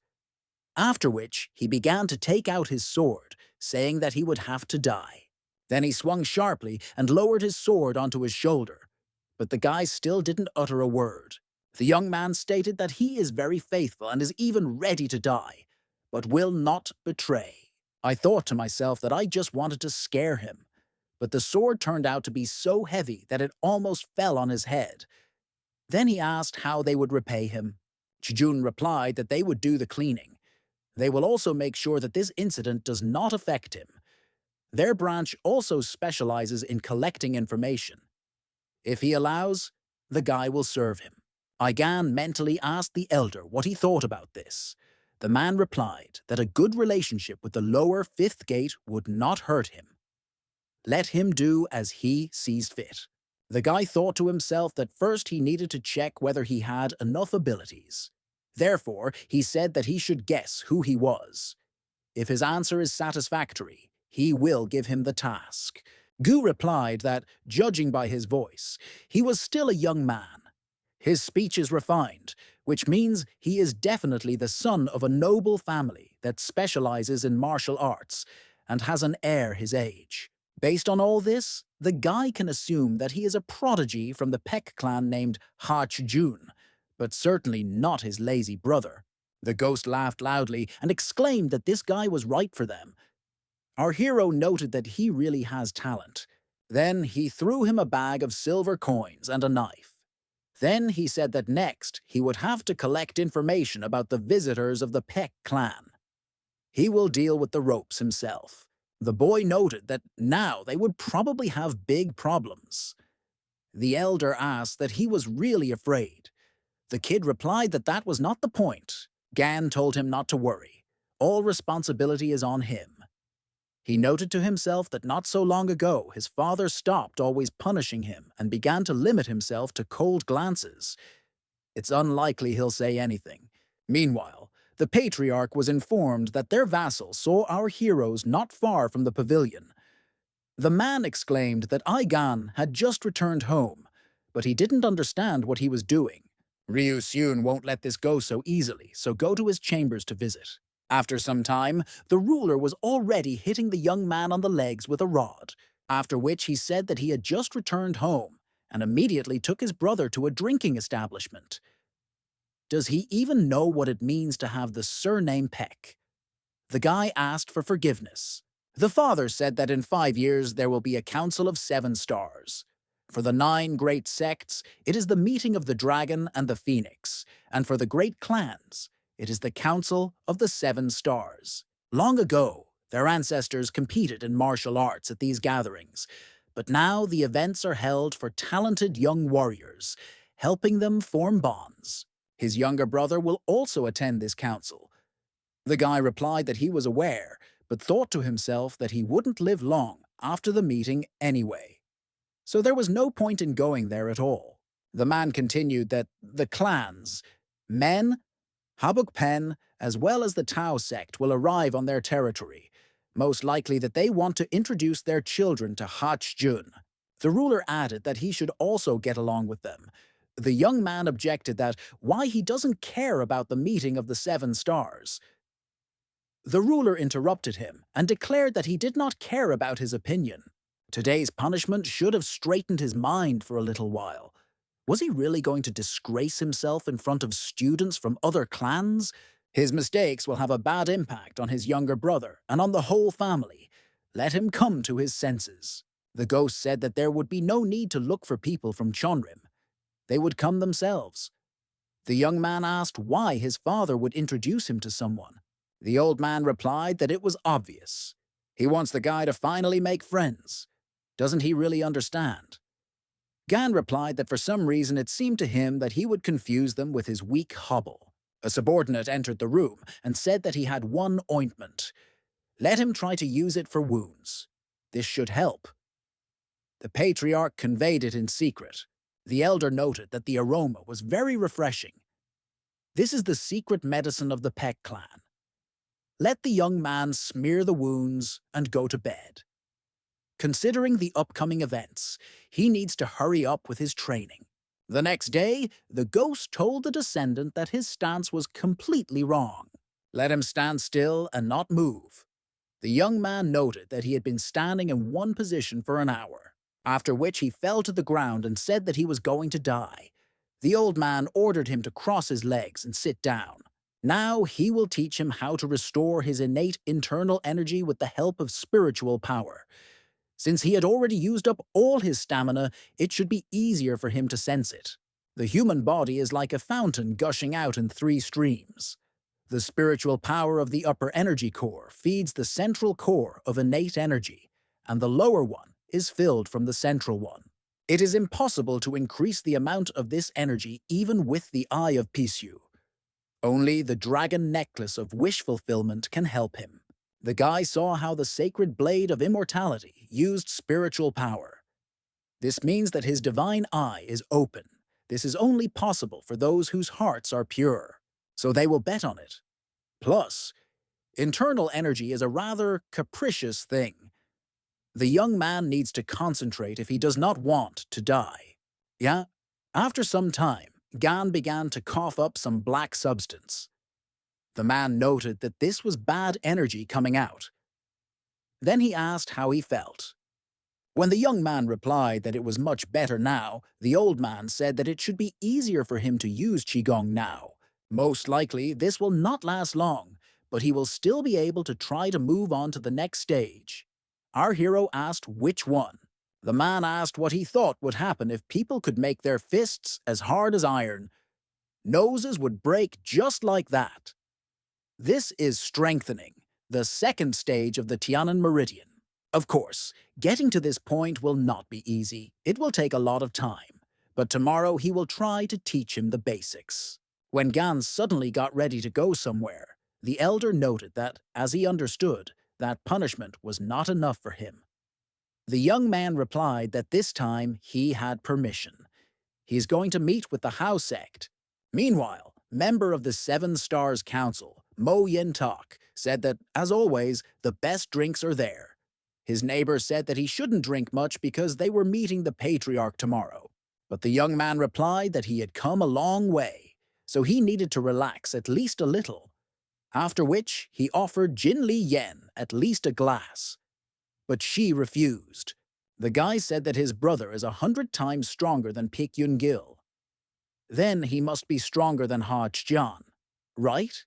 After which, he began to take out his sword, saying that he would have to die. Then he swung sharply and lowered his sword onto his shoulder. But the guy still didn't utter a word. The young man stated that he is very faithful and is even ready to die, but will not betray. I thought to myself that I just wanted to scare him, but the sword turned out to be so heavy that it almost fell on his head. Then he asked how they would repay him. Chijun replied that they would do the cleaning. They will also make sure that this incident does not affect him. Their branch also specializes in collecting information. If he allows, the guy will serve him. Igan mentally asked the elder what he thought about this. The man replied that a good relationship with the lower fifth gate would not hurt him. Let him do as he sees fit. The guy thought to himself that first he needed to check whether he had enough abilities. Therefore, he said that he should guess who he was. If his answer is satisfactory, he will give him the task. Gu replied that, judging by his voice, he was still a young man. His speech is refined, which means he is definitely the son of a noble family that specializes in martial arts and has an heir his age. Based on all this, the guy can assume that he is a prodigy from the Peck clan named Ha Chijun, but certainly not his lazy brother. The ghost laughed loudly and exclaimed that this guy was right for them. Our hero noted that he really has talent. Then he threw him a bag of silver coins and a knife. Then he said that next he would have to collect information about the visitors of the Peck clan. He will deal with the ropes himself. The boy noted that now they would probably have big problems. The elder asked that he was really afraid. The kid replied that that was not the point. Gan told him not to worry. All responsibility is on him. He noted to himself that not so long ago his father stopped always punishing him and began to limit himself to cold glances. It's unlikely he'll say anything. Meanwhile, the patriarch was informed that their vassal saw our heroes not far from the pavilion. The man exclaimed that Igan had just returned home, but he didn't understand what he was doing. Ryu Seun won't let this go so easily, so go to his chambers to visit. After some time, the ruler was already hitting the young man on the legs with a rod, after which he said that he had just returned home and immediately took his brother to a drinking establishment. Does he even know what it means to have the surname Peck? The guy asked for forgiveness. The father said that in 5 years there will be a council of 7 stars. For the 9 great sects, it is the meeting of the dragon and the phoenix, and for the great clans, it is the Council of the 7 Stars. Long ago, their ancestors competed in martial arts at these gatherings, but now the events are held for talented young warriors, helping them form bonds. His younger brother will also attend this council. The guy replied that he was aware, but thought to himself that he wouldn't live long after the meeting anyway. So there was no point in going there at all. The man continued that the clans, Men, Habuk Pen, as well as the Tao sect, will arrive on their territory. Most likely that they want to introduce their children to Jun. The ruler added that he should also get along with them. The young man objected that why he doesn't care about the meeting of the 7 stars. The ruler interrupted him and declared that he did not care about his opinion. Today's punishment should have straightened his mind for a little while. Was he really going to disgrace himself in front of students from other clans? His mistakes will have a bad impact on his younger brother and on the whole family. Let him come to his senses. The ghost said that there would be no need to look for people from Chonrim. They would come themselves. The young man asked why his father would introduce him to someone. The old man replied that it was obvious. He wants the guy to finally make friends. Doesn't he really understand? Gan replied that for some reason it seemed to him that he would confuse them with his weak hobble. A subordinate entered the room and said that he had one ointment. Let him try to use it for wounds. This should help. The patriarch conveyed it in secret. The elder noted that the aroma was very refreshing. This is the secret medicine of the Peck clan. Let the young man smear the wounds and go to bed. Considering the upcoming events, he needs to hurry up with his training. The next day, the ghost told the descendant that his stance was completely wrong. Let him stand still and not move. The young man noted that he had been standing in one position for an hour, after which he fell to the ground and said that he was going to die. The old man ordered him to cross his legs and sit down. Now he will teach him how to restore his innate internal energy with the help of spiritual power. Since he had already used up all his stamina, it should be easier for him to sense it. The human body is like a fountain gushing out in 3 streams. The spiritual power of the upper energy core feeds the central core of innate energy, and the lower one is filled from the central one. It is impossible to increase the amount of this energy even with the Eye of Pisu. Only the dragon necklace of wish fulfillment can help him. The guy saw how the sacred blade of immortality used spiritual power. This means that his divine eye is open. This is only possible for those whose hearts are pure, so they will bet on it. Plus, internal energy is a rather capricious thing. The young man needs to concentrate if he does not want to die. Yeah? After some time, Gan began to cough up some black substance. The man noted that this was bad energy coming out. Then he asked how he felt. When the young man replied that it was much better now, the old man said that it should be easier for him to use Qigong now. Most likely, this will not last long, but he will still be able to try to move on to the next stage. Our hero asked which one. The man asked what he thought would happen if people could make their fists as hard as iron. Noses would break just like that. This is strengthening, the second stage of the Tianan Meridian. Of course, getting to this point will not be easy. It will take a lot of time, but tomorrow he will try to teach him the basics. When Gan suddenly got ready to go somewhere, the elder noted that, as he understood, that punishment was not enough for him. The young man replied that this time he had permission. He is going to meet with the Hao sect. Meanwhile, member of the 7 Stars Council, Mo Yen Tak, said that, as always, the best drinks are there. His neighbor said that he shouldn't drink much because they were meeting the patriarch tomorrow. But the young man replied that he had come a long way, so he needed to relax at least a little. After which, he offered Jin Li Yen at least a glass. But she refused. The guy said that his brother is 100 times stronger than Pik Yun Gil. Then he must be stronger than Ha Jian, right?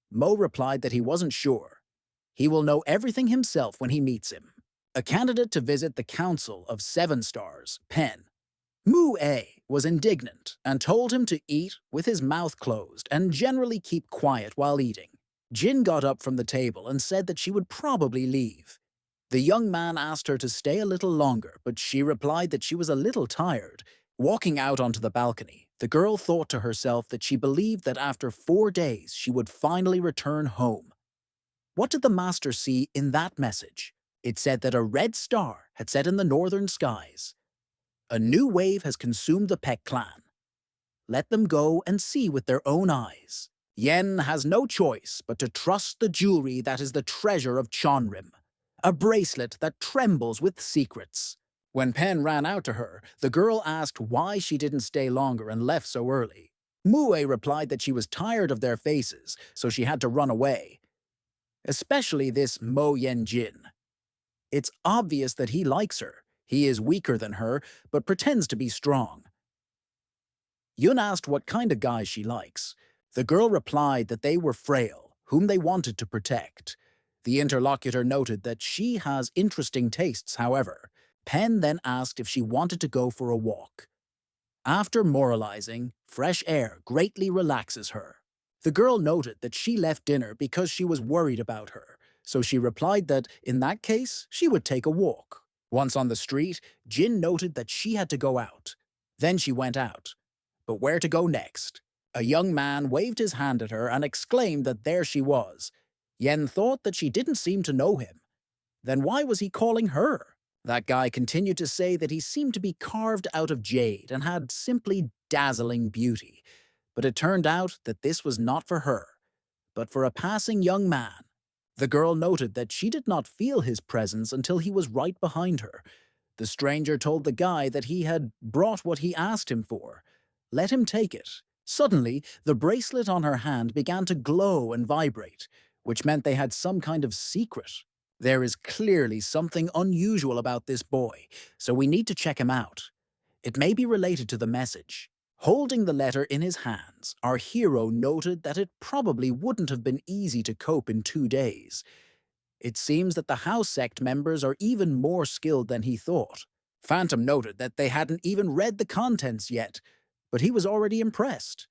Mo replied that he wasn't sure. He will know everything himself when he meets him. A candidate to visit the Council of 7 Stars, Pen. Mu A was indignant and told him to eat with his mouth closed and generally keep quiet while eating. Jin got up from the table and said that she would probably leave. The young man asked her to stay a little longer, but she replied that she was a little tired. Walking out onto the balcony, the girl thought to herself that she believed that after 4 days she would finally return home. What did the master see in that message? It said that a red star had set in the northern skies. A new wave has consumed the Peck clan. Let them go and see with their own eyes. Yen has no choice but to trust the jewelry that is the treasure of Chonrim, a bracelet that trembles with secrets. When Pen ran out to her, the girl asked why she didn't stay longer and left so early. Mue replied that she was tired of their faces, so she had to run away. Especially this Mo Yen Jin. It's obvious that he likes her. He is weaker than her, but pretends to be strong. Yun asked what kind of guys she likes. The girl replied that they were frail, whom they wanted to protect. The interlocutor noted that she has interesting tastes, however. Pen then asked if she wanted to go for a walk. After moralizing, fresh air greatly relaxes her. The girl noted that she left dinner because she was worried about her, so she replied that, in that case, she would take a walk. Once on the street, Jin noted that she had to go out. Then she went out. But where to go next? A young man waved his hand at her and exclaimed that there she was. Yen thought that she didn't seem to know him. Then why was he calling her? That guy continued to say that he seemed to be carved out of jade and had simply dazzling beauty. But it turned out that this was not for her, but for a passing young man. The girl noted that she did not feel his presence until he was right behind her. The stranger told the guy that he had brought what he asked him for. Let him take it. Suddenly, the bracelet on her hand began to glow and vibrate, which meant they had some kind of secret. There is clearly something unusual about this boy, so we need to check him out. It may be related to the message. Holding the letter in his hands, our hero noted that it probably wouldn't have been easy to cope in 2 days. It seems that the house sect members are even more skilled than he thought. Phantom noted that they hadn't even read the contents yet, but he was already impressed.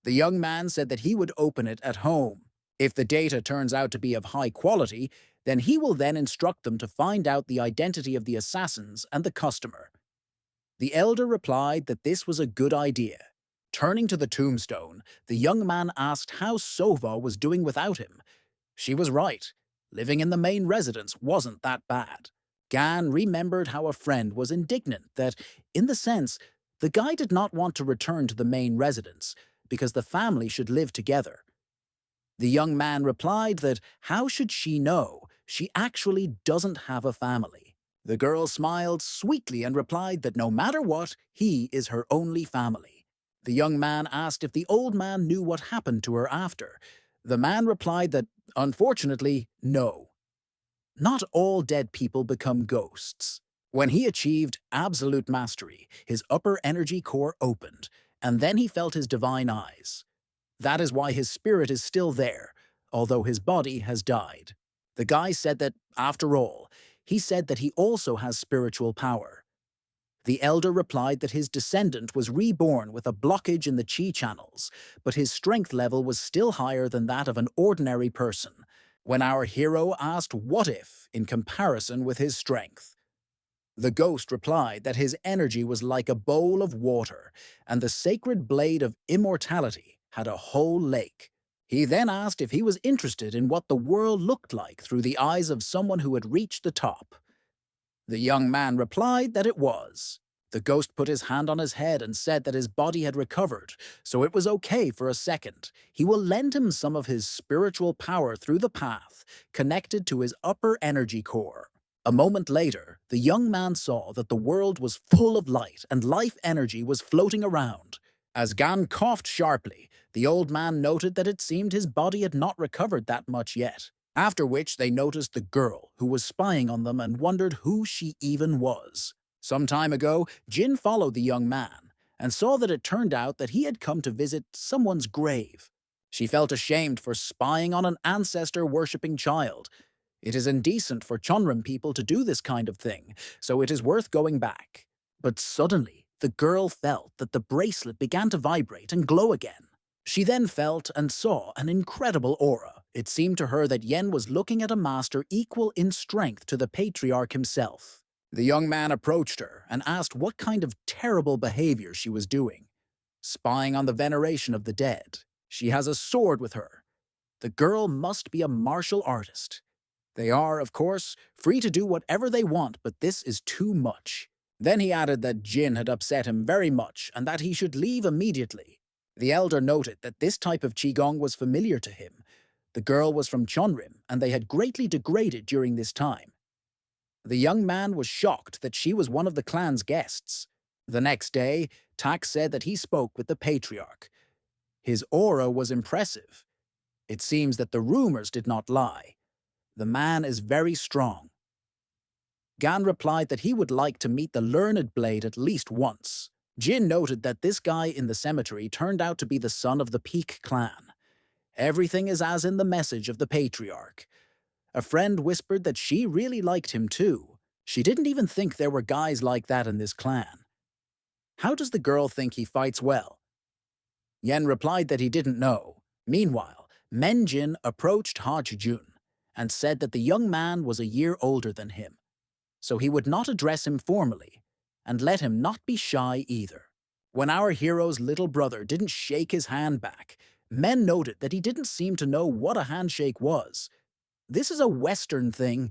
The young man said that he would open it at home. If the data turns out to be of high quality, then he will then instruct them to find out the identity of the assassins and the customer. The elder replied that this was a good idea. Turning to the tombstone, the young man asked how Sova was doing without him. She was right. Living in the main residence wasn't that bad. Gan remembered how a friend was indignant that, in the sense, the guy did not want to return to the main residence because the family should live together. The young man replied that how should she know? She actually doesn't have a family. The girl smiled sweetly and replied that no matter what, he is her only family. The young man asked if the old man knew what happened to her after. The man replied that, unfortunately, no. Not all dead people become ghosts. When he achieved absolute mastery, his upper energy core opened, and then he felt his divine eyes. That is why his spirit is still there, although his body has died. The guy said that, after all, he said that he also has spiritual power. The elder replied that his descendant was reborn with a blockage in the chi channels, but his strength level was still higher than that of an ordinary person. When our hero asked what if in comparison with his strength, the ghost replied that his energy was like a bowl of water, and the sacred blade of immortality had a whole lake. He then asked if he was interested in what the world looked like through the eyes of someone who had reached the top. The young man replied that it was. The ghost put his hand on his head and said that his body had recovered, so it was okay for a second. He will lend him some of his spiritual power through the path, connected to his upper energy core. A moment later, the young man saw that the world was full of light and life energy was floating around. As Gan coughed sharply, the old man noted that it seemed his body had not recovered that much yet. After which they noticed the girl who was spying on them and wondered who she even was. Some time ago, Jin followed the young man and saw that it turned out that he had come to visit someone's grave. She felt ashamed for spying on an ancestor-worshipping child. It is indecent for Chonrim people to do this kind of thing, so it is worth going back. But suddenly, the girl felt that the bracelet began to vibrate and glow again. She then felt and saw an incredible aura. It seemed to her that Yen was looking at a master equal in strength to the patriarch himself. The young man approached her and asked what kind of terrible behavior she was doing. Spying on the veneration of the dead. She has a sword with her. The girl must be a martial artist. They are, of course, free to do whatever they want, but this is too much. Then he added that Jin had upset him very much and that he should leave immediately. The elder noted that this type of qigong was familiar to him. The girl was from Chonrim, and they had greatly degraded during this time. The young man was shocked that she was one of the clan's guests. The next day, Tak said that he spoke with the patriarch. His aura was impressive. It seems that the rumors did not lie. The man is very strong. Gan replied that he would like to meet the learned blade at least once. Jin noted that this guy in the cemetery turned out to be the son of the Peak clan. Everything is as in the message of the patriarch. A friend whispered that she really liked him too. She didn't even think there were guys like that in this clan. How does the girl think he fights well? Yen replied that he didn't know. Meanwhile, Menjin approached Hachijun and said that the young man was a year older than him, so he would not address him formally, and let him not be shy either. When our hero's little brother didn't shake his hand back, Men noted that he didn't seem to know what a handshake was. This is a Western thing.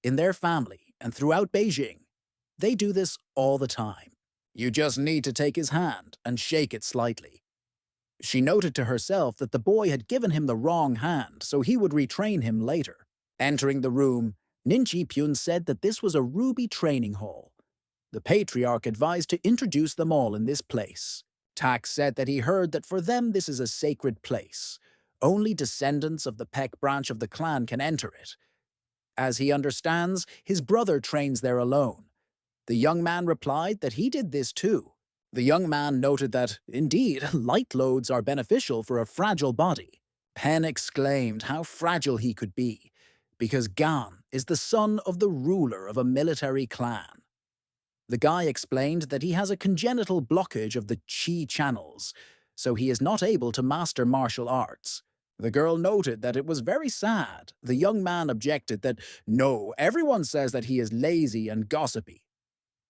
In their family and throughout Beijing, they do this all the time. You just need to take his hand and shake it slightly. She noted to herself that the boy had given him the wrong hand, so he would retrain him later. Entering the room, Ninchi Pyun said that this was a ruby training hall. The patriarch advised to introduce them all in this place. Tak said that he heard that for them this is a sacred place. Only descendants of the Peck branch of the clan can enter it. As he understands, his brother trains there alone. The young man replied that he did this too. The young man noted that, indeed, light loads are beneficial for a fragile body. Pen exclaimed how fragile he could be, because Gan is the son of the ruler of a military clan. The guy explained that he has a congenital blockage of the qi channels, so he is not able to master martial arts. The girl noted that it was very sad. The young man objected that, no, everyone says that he is lazy and gossipy.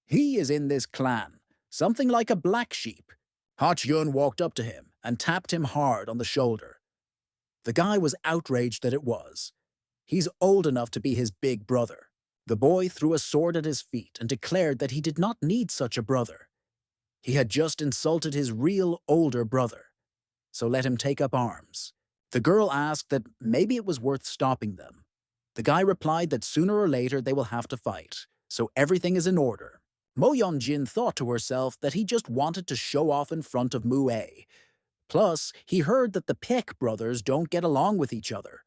He is in this clan, something like a black sheep. Hachiyun walked up to him and tapped him hard on the shoulder. The guy was outraged that it was. He's old enough to be his big brother. The boy threw a sword at his feet and declared that he did not need such a brother. He had just insulted his real older brother, so let him take up arms. The girl asked that maybe it was worth stopping them. The guy replied that sooner or later they will have to fight, so everything is in order. Mo Yonjin thought to herself that he just wanted to show off in front of Mu A. Plus, he heard that the Peck brothers don't get along with each other.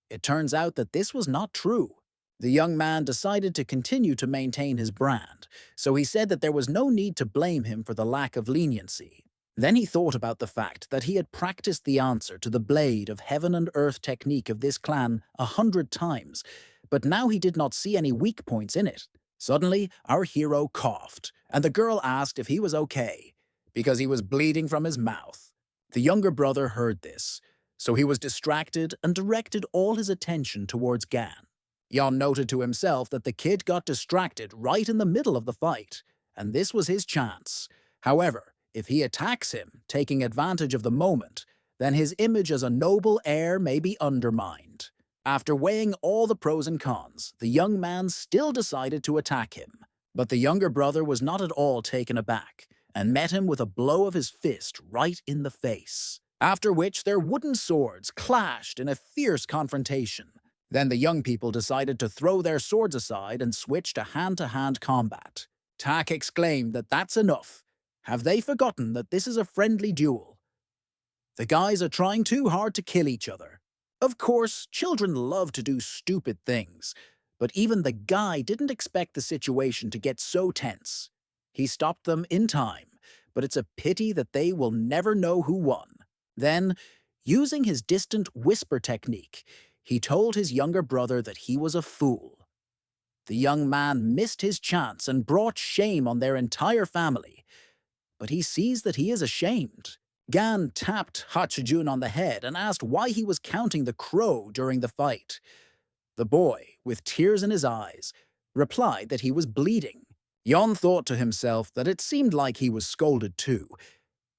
It turns out that this was not true. The young man decided to continue to maintain his brand, so he said that there was no need to blame him for the lack of leniency. Then he thought about the fact that he had practiced the answer to the blade of heaven and earth technique of this clan 100 times, but now he did not see any weak points in it. Suddenly, our hero coughed, and the girl asked if he was okay, because he was bleeding from his mouth. The younger brother heard this, so he was distracted and directed all his attention towards Gan. Jan noted to himself that the kid got distracted right in the middle of the fight, and this was his chance. However, if he attacks him, taking advantage of the moment, then his image as a noble heir may be undermined. After weighing all the pros and cons, the young man still decided to attack him. But the younger brother was not at all taken aback, and met him with a blow of his fist right in the face. After which their wooden swords clashed in a fierce confrontation. Then the young people decided to throw their swords aside and switch to hand-to-hand combat. Tak exclaimed that that's enough. Have they forgotten that this is a friendly duel? The guys are trying too hard to kill each other. Of course, children love to do stupid things, but even the guy didn't expect the situation to get so tense. He stopped them in time, but it's a pity that they will never know who won. Then, using his distant whisper technique, he told his younger brother that he was a fool. The young man missed his chance and brought shame on their entire family. But he sees that he is ashamed. Gan tapped Hachijun on the head and asked why he was counting the crow during the fight. The boy, with tears in his eyes, replied that he was bleeding. Yon thought to himself that it seemed like he was scolded too.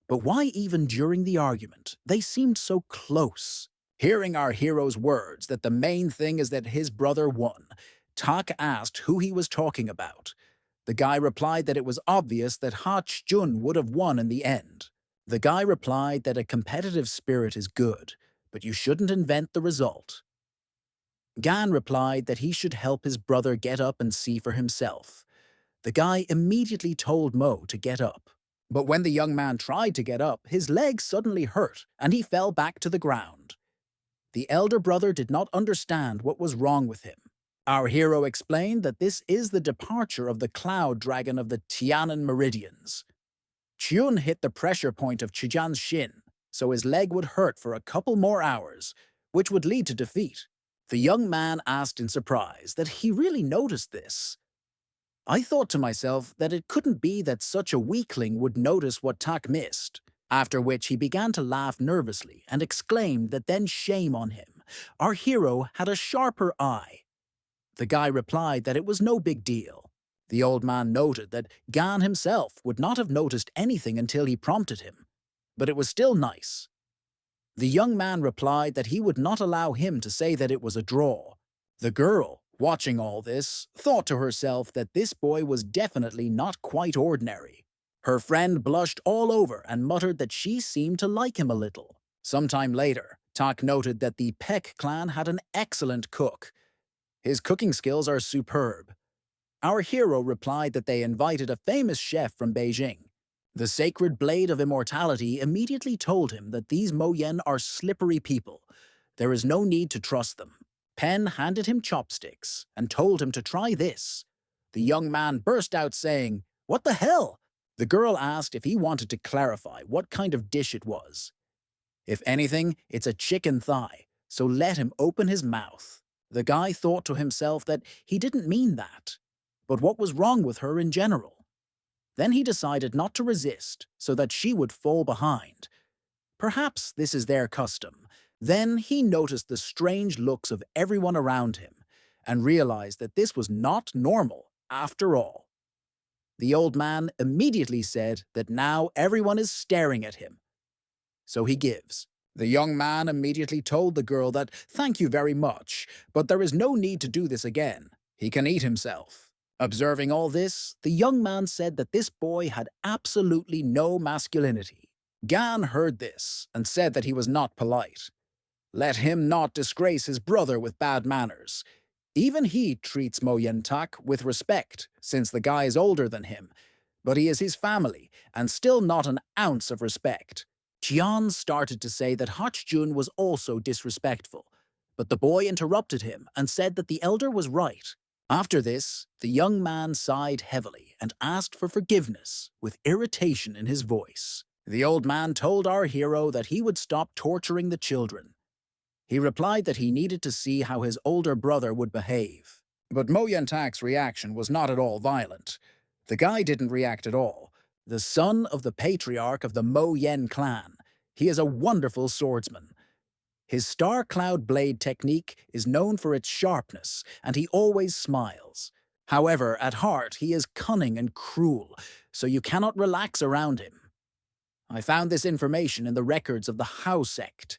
But why even during the argument? They seemed so close. Hearing our hero's words that the main thing is that his brother won, Tak asked who he was talking about. The guy replied that it was obvious that Hachijun would have won in the end. The guy replied that a competitive spirit is good, but you shouldn't invent the result. Gan replied that he should help his brother get up and see for himself. The guy immediately told Mo to get up. But when the young man tried to get up, his leg suddenly hurt and he fell back to the ground. The elder brother did not understand what was wrong with him. Our hero explained that this is the departure of the cloud dragon of the Tianan meridians. Chun hit the pressure point of Chijan's shin, so his leg would hurt for a couple more hours, which would lead to defeat. The young man asked in surprise that he really noticed this. I thought to myself that it couldn't be that such a weakling would notice what Tak missed, after which he began to laugh nervously and exclaimed that then shame on him. Our hero had a sharper eye. The guy replied that it was no big deal. The old man noted that Gan himself would not have noticed anything until he prompted him, but it was still nice. The young man replied that he would not allow him to say that it was a draw. The girl, watching all this, thought to herself that this boy was definitely not quite ordinary. Her friend blushed all over and muttered that she seemed to like him a little. Sometime later, Tak noted that the Peck clan had an excellent cook. His cooking skills are superb. Our hero replied that they invited a famous chef from Beijing. The sacred blade of immortality immediately told him that these Moyen are slippery people. There is no need to trust them. Pen handed him chopsticks and told him to try this. The young man burst out saying, "What the hell?" The girl asked if he wanted to clarify what kind of dish it was. If anything, it's a chicken thigh, so let him open his mouth. The guy thought to himself that he didn't mean that. But what was wrong with her in general? Then he decided not to resist so that she would fall behind. Perhaps this is their custom. Then he noticed the strange looks of everyone around him and realized that this was not normal after all. The old man immediately said that now everyone is staring at him. So he gives. The young man immediately told the girl that thank you very much, but there is no need to do this again. He can eat himself. Observing all this, the young man said that this boy had absolutely no masculinity. Gan heard this and said that he was not polite. Let him not disgrace his brother with bad manners. Even he treats Mo Yentak with respect, since the guy is older than him, but he is his family, and still not an ounce of respect. Jian started to say that Hachjun was also disrespectful, but the boy interrupted him and said that the elder was right. After this, the young man sighed heavily and asked for forgiveness with irritation in his voice. The old man told our hero that he would stop torturing the children. He replied that he needed to see how his older brother would behave. But Mo Yentak's reaction was not at all violent. The guy didn't react at all. The son of the patriarch of the Mo Yen clan. He is a wonderful swordsman. His star cloud blade technique is known for its sharpness, and he always smiles. However, at heart, he is cunning and cruel, so you cannot relax around him. I found this information in the records of the Hao sect.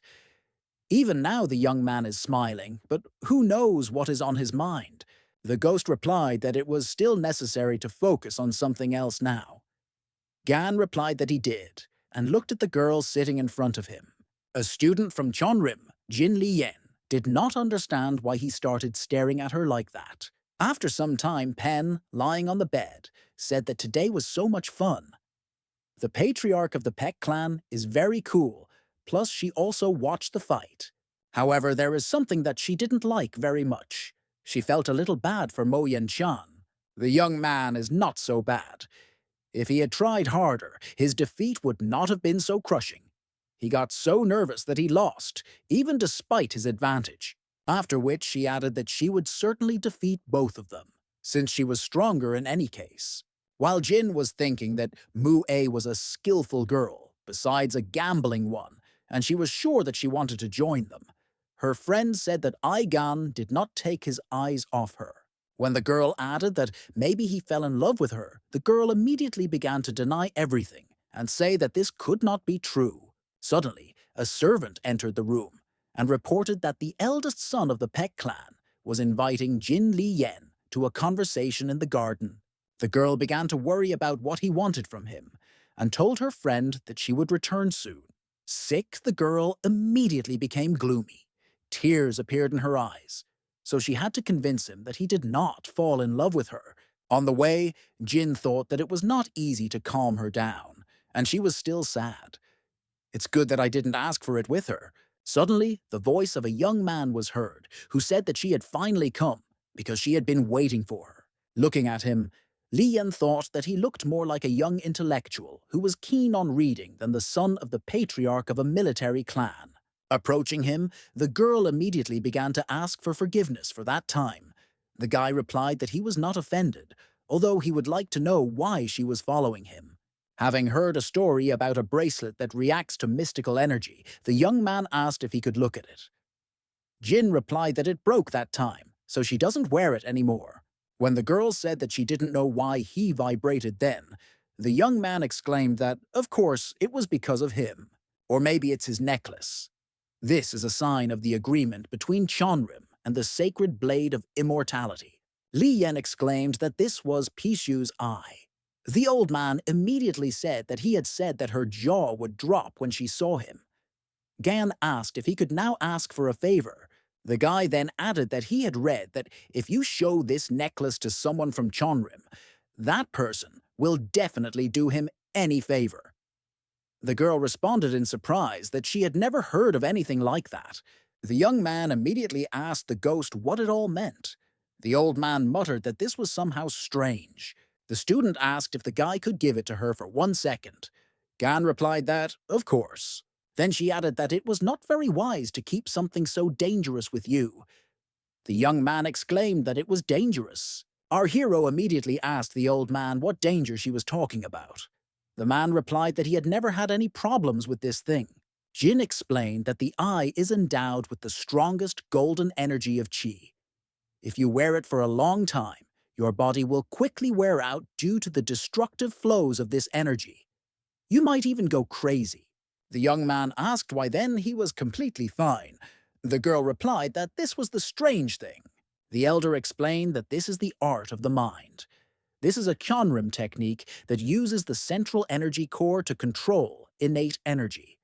Even now the young man is smiling, but who knows what is on his mind? The ghost replied that it was still necessary to focus on something else now. Gan replied that he did, and looked at the girl sitting in front of him. A student from Chonrim, Jin Liyen, did not understand why he started staring at her like that. After some time, Pen, lying on the bed, said that today was so much fun. The patriarch of the Peck clan is very cool, plus she also watched the fight. However, there is something that she didn't like very much. She felt a little bad for Mo Yen-chan. The young man is not so bad. If he had tried harder, his defeat would not have been so crushing. He got so nervous that he lost, even despite his advantage. After which she added that she would certainly defeat both of them, since she was stronger in any case. While Jin was thinking that Mu-A was a skillful girl, besides a gambling one, and she was sure that she wanted to join them, her friend said that Aigan did not take his eyes off her. When the girl added that maybe he fell in love with her, the girl immediately began to deny everything and say that this could not be true. Suddenly, a servant entered the room and reported that the eldest son of the Peck clan was inviting Jin Liyen to a conversation in the garden. The girl began to worry about what he wanted from him, and told her friend that she would return soon. Sick, the girl immediately became gloomy. Tears appeared in her eyes, so she had to convince him that he did not fall in love with her. On the way, Jin thought that it was not easy to calm her down, and she was still sad. It's good that I didn't ask for it with her. Suddenly, the voice of a young man was heard, who said that she had finally come, because she had been waiting for her. Looking at him, Li Yan thought that he looked more like a young intellectual who was keen on reading than the son of the patriarch of a military clan. Approaching him, the girl immediately began to ask for forgiveness for that time. The guy replied that he was not offended, although he would like to know why she was following him. Having heard a story about a bracelet that reacts to mystical energy, the young man asked if he could look at it. Jin replied that it broke that time, so she doesn't wear it anymore. When the girl said that she didn't know why he vibrated then, the young man exclaimed that, of course, it was because of him. Or maybe it's his necklace. This is a sign of the agreement between Chonrim and the sacred blade of immortality. Li Yan exclaimed that this was Pishu's eye. The old man immediately said that he had said that her jaw would drop when she saw him. Gan asked if he could now ask for a favor. The guy then added that he had read that if you show this necklace to someone from Chonrim, that person will definitely do him any favor. The girl responded in surprise that she had never heard of anything like that. The young man immediately asked the ghost what it all meant. The old man muttered that this was somehow strange. The student asked if the guy could give it to her for 1 second. Gan replied that, of course. Then she added that it was not very wise to keep something so dangerous with you. The young man exclaimed that it was dangerous. Our hero immediately asked the old man what danger she was talking about. The man replied that he had never had any problems with this thing. Jin explained that the eye is endowed with the strongest golden energy of qi. If you wear it for a long time, your body will quickly wear out due to the destructive flows of this energy. You might even go crazy. The young man asked why then he was completely fine. The girl replied that this was the strange thing. The elder explained that this is the art of the mind. This is a Kyanrim technique that uses the central energy core to control innate energy.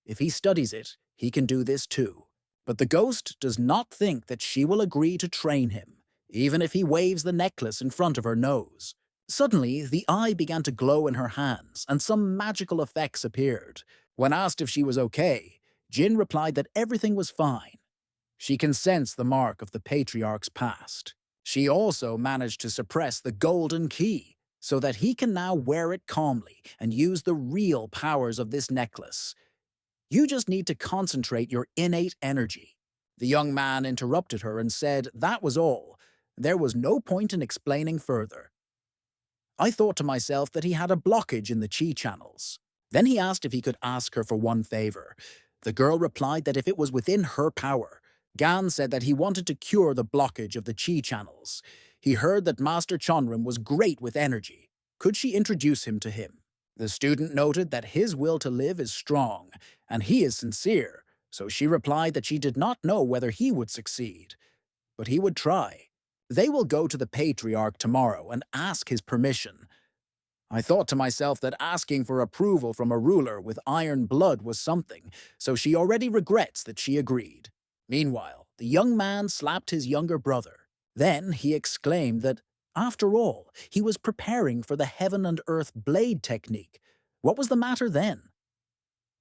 If he studies it, he can do this too. But the ghost does not think that she will agree to train him, even if he waves the necklace in front of her nose. Suddenly, the eye began to glow in her hands, and some magical effects appeared. When asked if she was okay, Jin replied that everything was fine. She can sense the mark of the patriarch's past. She also managed to suppress the golden key, so that he can now wear it calmly and use the real powers of this necklace. You just need to concentrate your innate energy. The young man interrupted her and said that was all. There was no point in explaining further. I thought to myself that he had a blockage in the qi channels. Then he asked if he could ask her for one favor. The girl replied that if it was within her power. Gan said that he wanted to cure the blockage of the qi channels. He heard that Master Chonrim was great with energy. Could she introduce him to him? The student noted that his will to live is strong, and he is sincere, so she replied that she did not know whether he would succeed. But he would try. They will go to the patriarch tomorrow and ask his permission. I thought to myself that asking for approval from a ruler with iron blood was something, so she already regrets that she agreed. Meanwhile, the young man slapped his younger brother. Then he exclaimed that, after all, he was preparing for the heaven and earth blade technique. What was the matter then?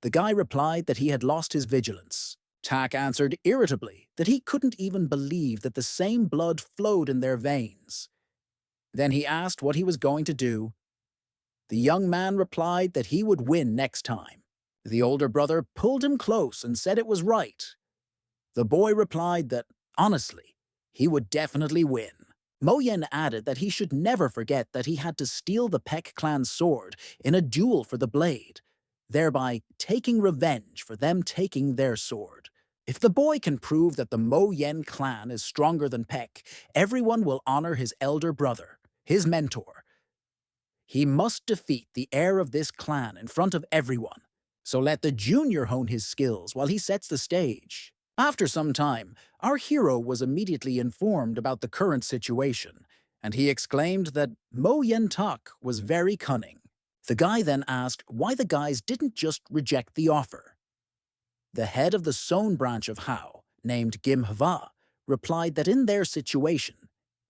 The guy replied that he had lost his vigilance. Tak answered irritably that he couldn't even believe that the same blood flowed in their veins. Then he asked what he was going to do. The young man replied that he would win next time. The older brother pulled him close and said it was right. The boy replied that, honestly, he would definitely win. Mo Yen added that he should never forget that he had to steal the Peck clan's sword in a duel for the blade, thereby taking revenge for them taking their sword. If the boy can prove that the Mo Yen clan is stronger than Peck, everyone will honor his elder brother, his mentor. He must defeat the heir of this clan in front of everyone, so let the junior hone his skills while he sets the stage. After some time, our hero was immediately informed about the current situation, and he exclaimed that Mo Yen Tak was very cunning. The guy then asked why the guys didn't just reject the offer. The head of the Seon branch of Hao, named Gim Hwa, replied that in their situation,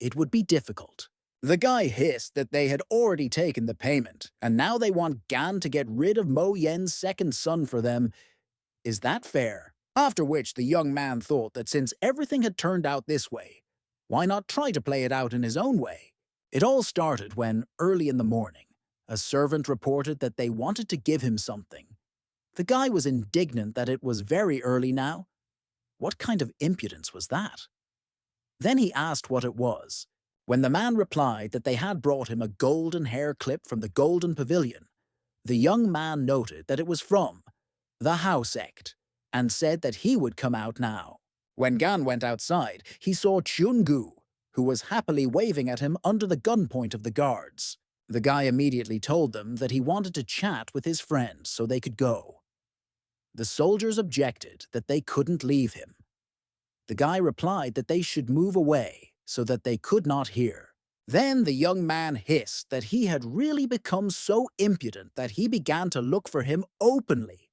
it would be difficult. The guy hissed that they had already taken the payment, and now they want Gan to get rid of Mo Yen's second son for them. Is that fair? After which the young man thought that since everything had turned out this way, why not try to play it out in his own way? It all started when, early in the morning, a servant reported that they wanted to give him something. The guy was indignant that it was very early now. What kind of impudence was that? Then he asked what it was. When the man replied that they had brought him a golden hair clip from the Golden Pavilion, the young man noted that it was from the Hao sect and said that he would come out now. When Gan went outside, he saw Chun-gu, who was happily waving at him under the gunpoint of the guards. The guy immediately told them that he wanted to chat with his friend so they could go. The soldiers objected that they couldn't leave him. The guy replied that they should move away so that they could not hear. Then the young man hissed that he had really become so impudent that he began to look for him openly.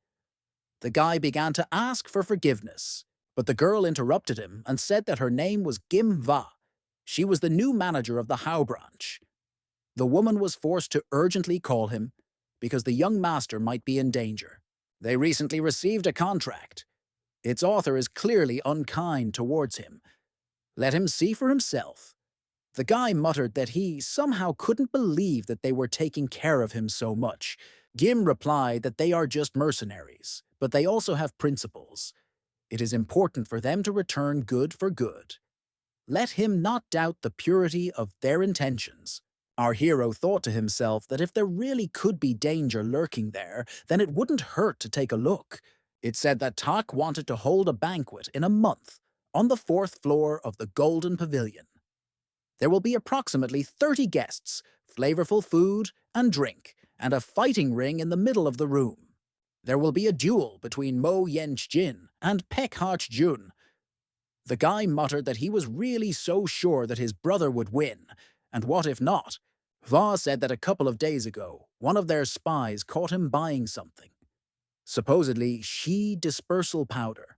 The guy began to ask for forgiveness, but the girl interrupted him and said that her name was Gim Hwa. She was the new manager of the Hao branch. The woman was forced to urgently call him because the young master might be in danger. They recently received a contract. Its author is clearly unkind towards him. Let him see for himself. The guy muttered that he somehow couldn't believe that they were taking care of him so much. Gim replied that they are just mercenaries, but they also have principles. It is important for them to return good for good. Let him not doubt the purity of their intentions. Our hero thought to himself that if there really could be danger lurking there, then it wouldn't hurt to take a look. It said that Tak wanted to hold a banquet in a month on the 4th floor of the Golden Pavilion. There will be approximately 30 guests, flavorful food and drink, and a fighting ring in the middle of the room. There will be a duel between Mo Yench-jin and Pek Hach-jun. The guy muttered that he was really so sure that his brother would win, and what if not? Hwa said that a couple of days ago, one of their spies caught him buying something. Supposedly, Shi dispersal powder.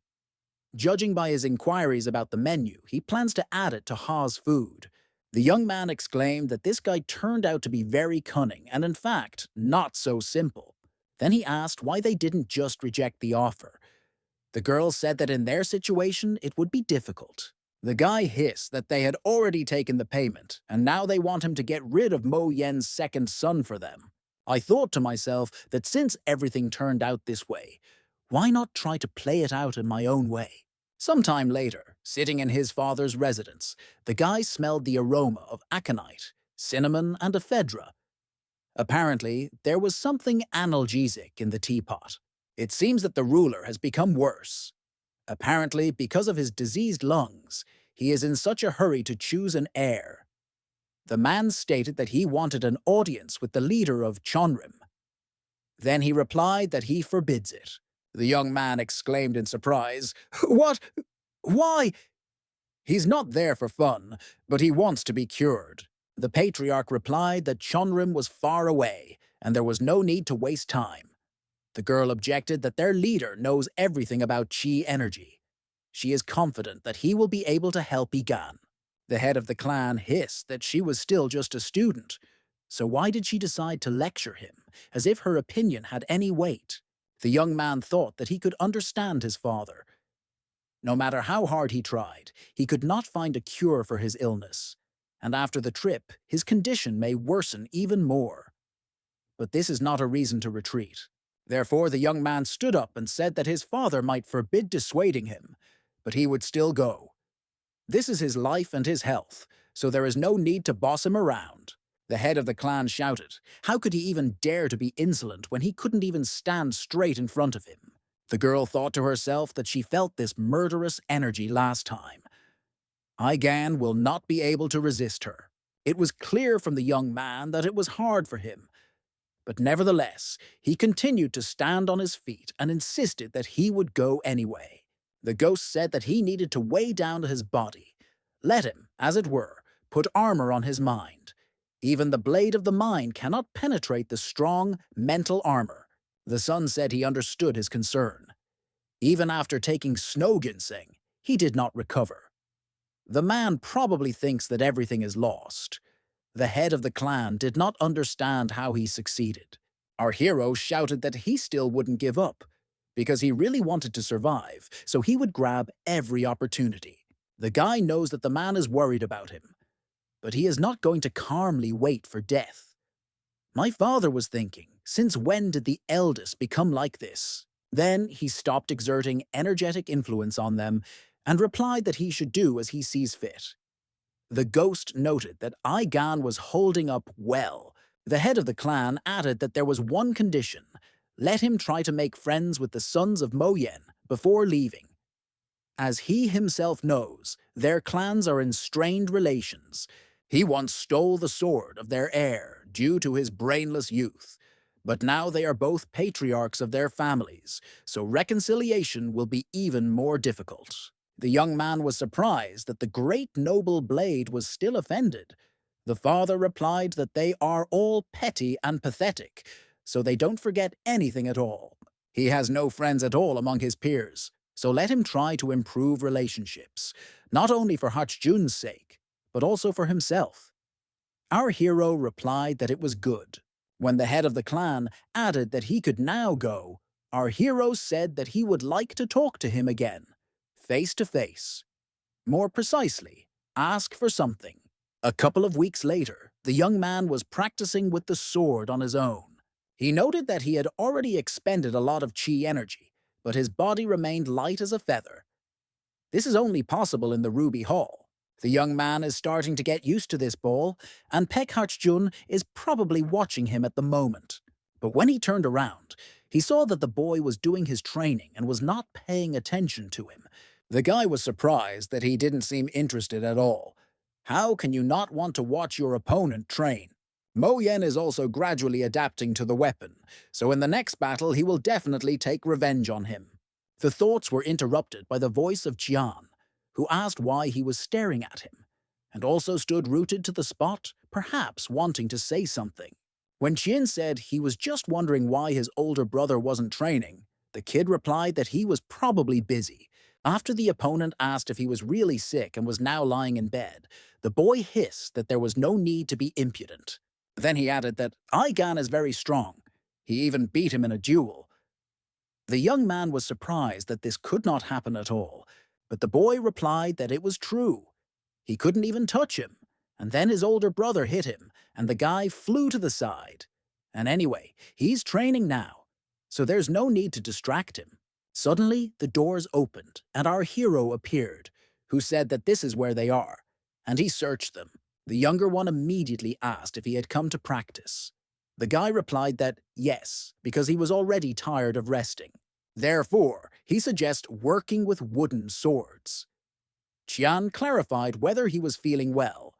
Judging by his inquiries about the menu, he plans to add it to Ha's food. The young man exclaimed that this guy turned out to be very cunning and, in fact, not so simple. Then he asked why they didn't just reject the offer. The girl said that in their situation, it would be difficult. The guy hissed that they had already taken the payment, and now they want him to get rid of Mo Yen's second son for them. I thought to myself that since everything turned out this way, why not try to play it out in my own way? Sometime later, sitting in his father's residence, the guy smelled the aroma of aconite, cinnamon, and ephedra. Apparently, there was something analgesic in the teapot. It seems that the ruler has become worse. Apparently, because of his diseased lungs, he is in such a hurry to choose an heir. The man stated that he wanted an audience with the leader of Chonrim. Then he replied that he forbids it. The young man exclaimed in surprise, "What? Why?" He's not there for fun, but he wants to be cured. The patriarch replied that Chonrim was far away, and there was no need to waste time. The girl objected that their leader knows everything about Qi energy. She is confident that he will be able to help Igan. The head of the clan hissed that she was still just a student. So why did she decide to lecture him, as if her opinion had any weight? The young man thought that he could understand his father. No matter how hard he tried, he could not find a cure for his illness. And after the trip, his condition may worsen even more. But this is not a reason to retreat. Therefore, the young man stood up and said that his father might forbid dissuading him, but he would still go. This is his life and his health, so there is no need to boss him around. The head of the clan shouted. How could he even dare to be insolent when he couldn't even stand straight in front of him? The girl thought to herself that she felt this murderous energy last time. Igan will not be able to resist her. It was clear from the young man that it was hard for him. But nevertheless, he continued to stand on his feet and insisted that he would go anyway. The ghost said that he needed to weigh down his body. Let him, as it were, put armor on his mind. Even the blade of the mind cannot penetrate the strong mental armor. The son said he understood his concern. Even after taking snow ginseng, he did not recover. The man probably thinks that everything is lost. The head of the clan did not understand how he succeeded. Our hero shouted that he still wouldn't give up, because he really wanted to survive, so he would grab every opportunity. The guy knows that the man is worried about him, but he is not going to calmly wait for death. My father was thinking, since when did the eldest become like this? Then he stopped exerting energetic influence on them and replied that he should do as he sees fit. The ghost noted that Gan was holding up well. The head of the clan added that there was one condition: let him try to make friends with the sons of Mo Yen before leaving. As he himself knows, their clans are in strained relations. He once stole the sword of their heir due to his brainless youth, but now they are both patriarchs of their families, so reconciliation will be even more difficult. The young man was surprised that the great noble blade was still offended. The father replied that they are all petty and pathetic, so they don't forget anything at all. He has no friends at all among his peers, so let him try to improve relationships, not only for Hachjun's sake, but also for himself. Our hero replied that it was good. When the head of the clan added that he could now go, our hero said that he would like to talk to him again, face to face. More precisely, ask for something. A couple of weeks later, the young man was practicing with the sword on his own. He noted that he had already expended a lot of chi energy, but his body remained light as a feather. This is only possible in the Ruby Hall. The young man is starting to get used to this ball, and Pek Hachjun is probably watching him at the moment. But when he turned around, he saw that the boy was doing his training and was not paying attention to him. The guy was surprised that he didn't seem interested at all. How can you not want to watch your opponent train? Mo Yen is also gradually adapting to the weapon, so in the next battle he will definitely take revenge on him. The thoughts were interrupted by the voice of Qian, who asked why he was staring at him, and also stood rooted to the spot, perhaps wanting to say something. When Qian said he was just wondering why his older brother wasn't training, the kid replied that he was probably busy. After the opponent asked if he was really sick and was now lying in bed, the boy hissed that there was no need to be impudent. Then he added that Gan is very strong. He even beat him in a duel. The young man was surprised that this could not happen at all, but the boy replied that it was true. He couldn't even touch him, and then his older brother hit him, and the guy flew to the side. And anyway, he's training now, so there's no need to distract him. Suddenly, the doors opened, and our hero appeared, who said that this is where they are, and he searched them. The younger one immediately asked if he had come to practice. The guy replied that yes, because he was already tired of resting. Therefore, he suggests working with wooden swords. Qian clarified whether he was feeling well.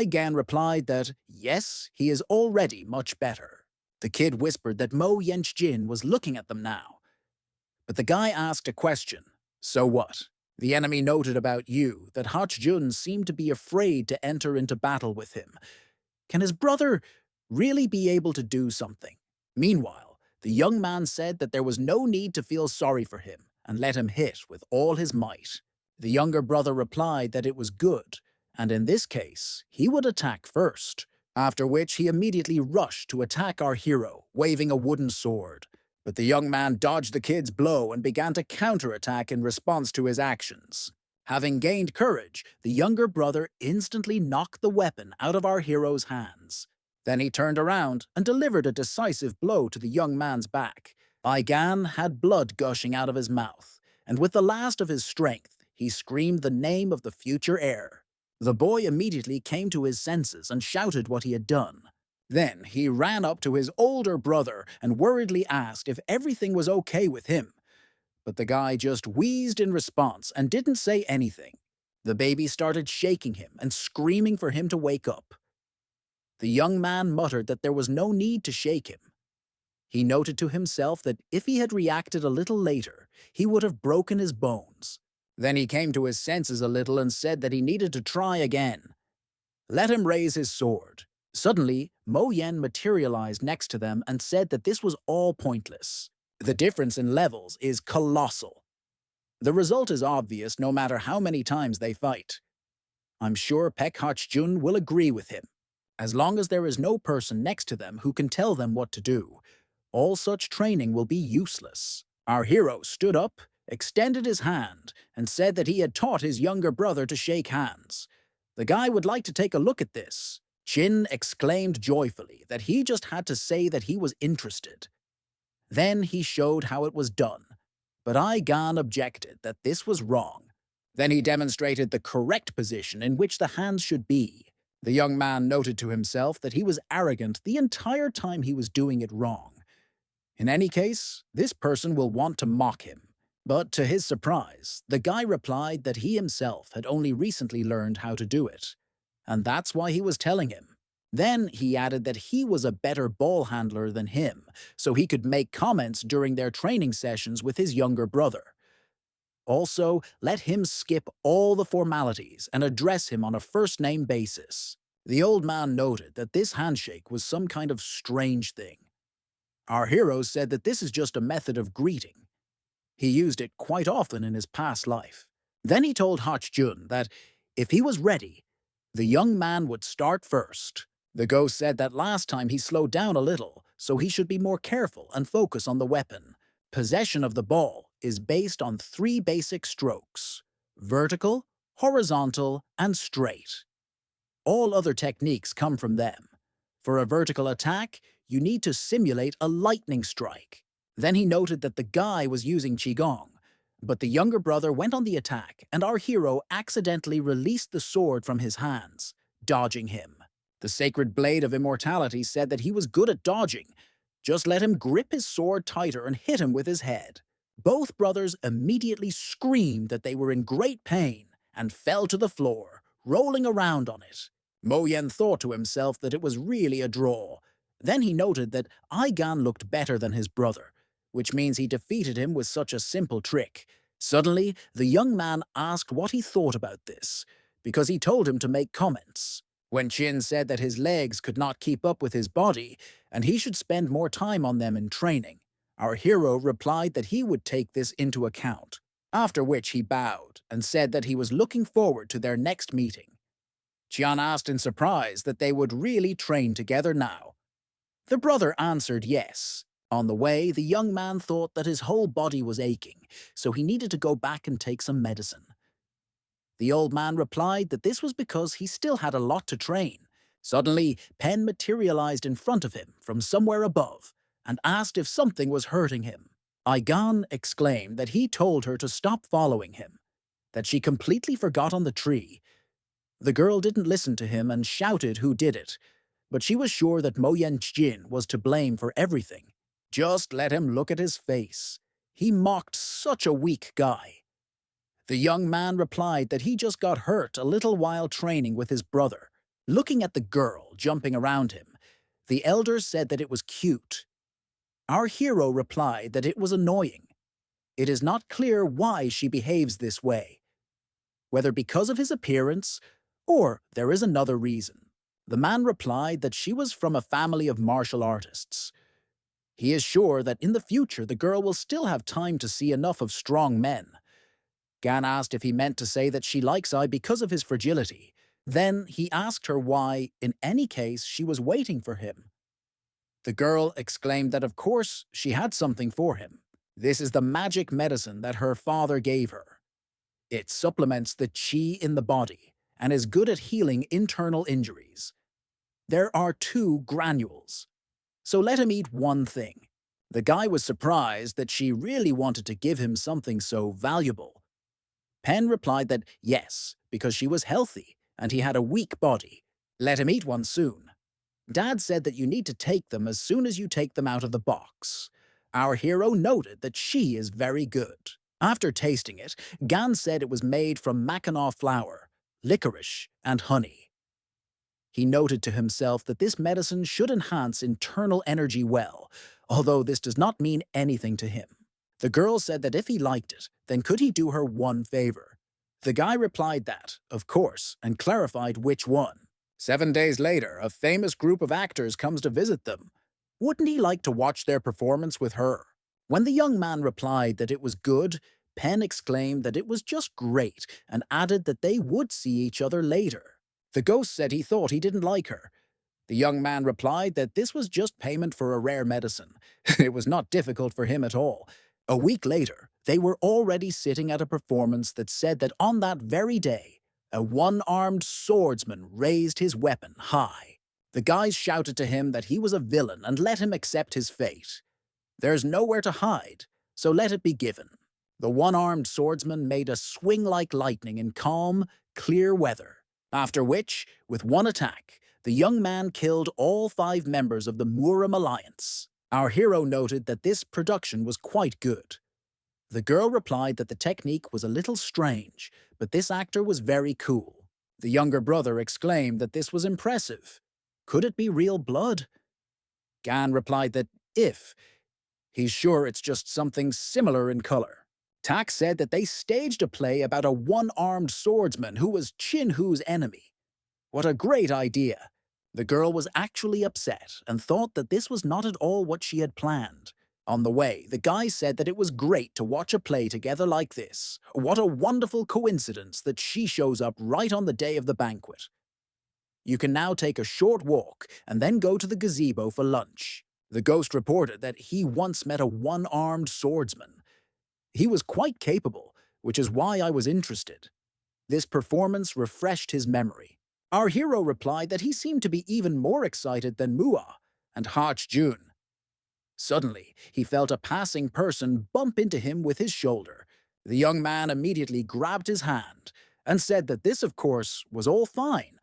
Gan replied that yes, he is already much better. The kid whispered that Mo Yenchjin was looking at them now. But the guy asked a question. So what? The enemy noted about you that Hachjun seemed to be afraid to enter into battle with him. Can his brother really be able to do something? Meanwhile, the young man said that there was no need to feel sorry for him and let him hit with all his might. The younger brother replied that it was good, and in this case, he would attack first, after which he immediately rushed to attack our hero, waving a wooden sword. But the young man dodged the kid's blow and began to counterattack in response to his actions. Having gained courage, the younger brother instantly knocked the weapon out of our hero's hands. Then he turned around and delivered a decisive blow to the young man's back. Gan had blood gushing out of his mouth, and with the last of his strength, he screamed the name of the future heir. The boy immediately came to his senses and shouted what he had done. Then he ran up to his older brother and worriedly asked if everything was okay with him. But the guy just wheezed in response and didn't say anything. The baby started shaking him and screaming for him to wake up. The young man muttered that there was no need to shake him. He noted to himself that if he had reacted a little later, he would have broken his bones. Then he came to his senses a little and said that he needed to try again. Let him raise his sword. Suddenly, Mo Yen materialized next to them and said that this was all pointless. The difference in levels is colossal. The result is obvious no matter how many times they fight. I'm sure Pek Jun will agree with him. As long as there is no person next to them who can tell them what to do, all such training will be useless. Our hero stood up, extended his hand, and said that he had taught his younger brother to shake hands. The guy would like to take a look at this. Chin exclaimed joyfully that he just had to say that he was interested. Then he showed how it was done, but I Gan objected that this was wrong. Then he demonstrated the correct position in which the hands should be. The young man noted to himself that he was arrogant the entire time he was doing it wrong. In any case, this person will want to mock him. But to his surprise, the guy replied that he himself had only recently learned how to do it, and that's why he was telling him. Then he added that he was a better ball handler than him, so he could make comments during their training sessions with his younger brother. Also, let him skip all the formalities and address him on a first-name basis. The old man noted that this handshake was some kind of strange thing. Our hero said that this is just a method of greeting. He used it quite often in his past life. Then he told Jun that if he was ready, the young man would start first. The ghost said that last time he slowed down a little, so he should be more careful and focus on the weapon. Possession of the ball is based on 3 basic strokes: vertical, horizontal, and straight. All other techniques come from them. For a vertical attack, you need to simulate a lightning strike. Then he noted that the guy was using Qigong, but the younger brother went on the attack, and our hero accidentally released the sword from his hands, dodging him. The sacred blade of immortality said that he was good at dodging. Just let him grip his sword tighter and hit him with his head. Both brothers immediately screamed that they were in great pain and fell to the floor, rolling around on it. Mo Yen thought to himself that it was really a draw. Then he noted that Gan looked better than his brother, which means he defeated him with such a simple trick. Suddenly, the young man asked what he thought about this, because he told him to make comments. When Chin said that his legs could not keep up with his body, and he should spend more time on them in training, our hero replied that he would take this into account, after which he bowed and said that he was looking forward to their next meeting. Qian asked in surprise that they would really train together now. The brother answered yes. On the way, the young man thought that his whole body was aching, so he needed to go back and take some medicine. The old man replied that this was because he still had a lot to train. Suddenly, Pen materialized in front of him from somewhere above and asked if something was hurting him. Aigan exclaimed that he told her to stop following him, that she completely forgot on the tree. The girl didn't listen to him and shouted who did it, but she was sure that Mo Yen-jin was to blame for everything. Just let him look at his face. He mocked such a weak guy. The young man replied that he just got hurt a little while training with his brother. Looking at the girl jumping around him, the elders said that it was cute. Our hero replied that it was annoying. It is not clear why she behaves this way, whether because of his appearance or there is another reason. The man replied that she was from a family of martial artists. He is sure that in the future the girl will still have time to see enough of strong men. Gan asked if he meant to say that she likes I because of his fragility. Then he asked her why, in any case, she was waiting for him. The girl exclaimed that of course she had something for him. This is the magic medicine that her father gave her. It supplements the qi in the body and is good at healing internal injuries. There are 2 granules, so let him eat one thing. The guy was surprised that she really wanted to give him something so valuable. Pen replied that yes, because she was healthy and he had a weak body. Let him eat one soon. Dad said that you need to take them as soon as you take them out of the box. Our hero noted that she is very good. After tasting it, Gan said it was made from mackinaw flour, licorice, and honey. He noted to himself that this medicine should enhance internal energy well, although this does not mean anything to him. The girl said that if he liked it, then could he do her one favor? The guy replied that, of course, and clarified which one. 7 days later, a famous group of actors comes to visit them. Wouldn't he like to watch their performance with her? When the young man replied that it was good, Penn exclaimed that it was just great and added that they would see each other later. The ghost said he thought he didn't like her. The young man replied that this was just payment for a rare medicine. It was not difficult for him at all. A week later, they were already sitting at a performance that said that on that very day, a one-armed swordsman raised his weapon high. The guys shouted to him that he was a villain and let him accept his fate. There's nowhere to hide, so let it be given. The one-armed swordsman made a swing like lightning in calm, clear weather, after which, with one attack, the young man killed all 5 members of the Muram Alliance. Our hero noted that this production was quite good. The girl replied that the technique was a little strange, but this actor was very cool. The younger brother exclaimed that this was impressive. Could it be real blood? Gan replied that if, he's sure it's just something similar in color. Tak said that they staged a play about a one-armed swordsman who was Chin Hu's enemy. What a great idea! The girl was actually upset and thought that this was not at all what she had planned. On the way, the guy said that it was great to watch a play together like this. What a wonderful coincidence that she shows up right on the day of the banquet. You can now take a short walk and then go to the gazebo for lunch. The ghost reported that he once met a one-armed swordsman. He was quite capable, which is why I was interested. This performance refreshed his memory. Our hero replied that he seemed to be even more excited than Mua and Harch Jun. Suddenly, he felt a passing person bump into him with his shoulder. The young man immediately grabbed his hand and said that this, of course, was all fine,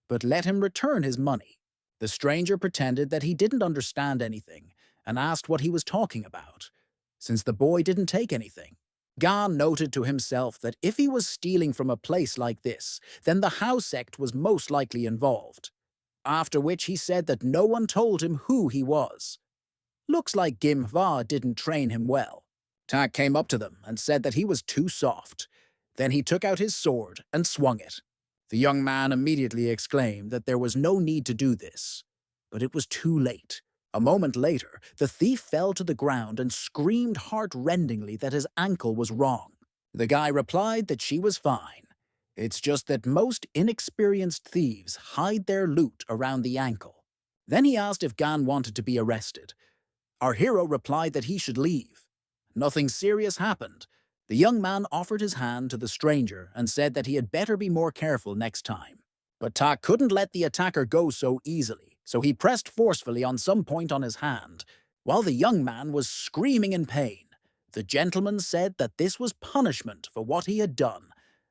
but let him return his money. The stranger pretended that he didn't understand anything and asked what he was talking about, since the boy didn't take anything. Gan noted to himself that if he was stealing from a place like this, then the Hao sect was most likely involved. After which he said that no one told him who he was. Looks like Gim Hwa didn't train him well. Tak came up to them and said that he was too soft. Then he took out his sword and swung it. The young man immediately exclaimed that there was no need to do this. But it was too late. A moment later, the thief fell to the ground and screamed heart-rendingly that his ankle was wrong. The guy replied that she was fine. It's just that most inexperienced thieves hide their loot around the ankle. Then he asked if Gan wanted to be arrested. Our hero replied that he should leave. Nothing serious happened. The young man offered his hand to the stranger and said that he had better be more careful next time. But Tak couldn't let the attacker go so easily, so he pressed forcefully on some point on his hand, while the young man was screaming in pain. The gentleman said that this was punishment for what he had done,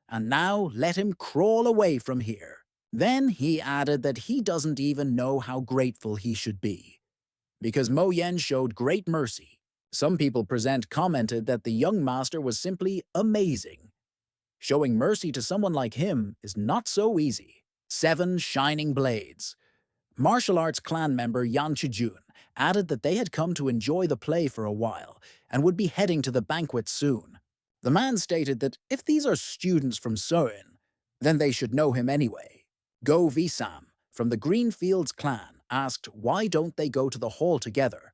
and now let him crawl away from here. Then he added that he doesn't even know how grateful he should be, because Mo Yen showed great mercy. Some people present commented that the young master was simply amazing. Showing mercy to someone like him is not so easy. 7 shining blades. Martial arts clan member Yan Chijun added that they had come to enjoy the play for a while and would be heading to the banquet soon. The man stated that if these are students from Seoin, then they should know him anyway. Go Visam from the Greenfields clan asked why don't they go to the hall together.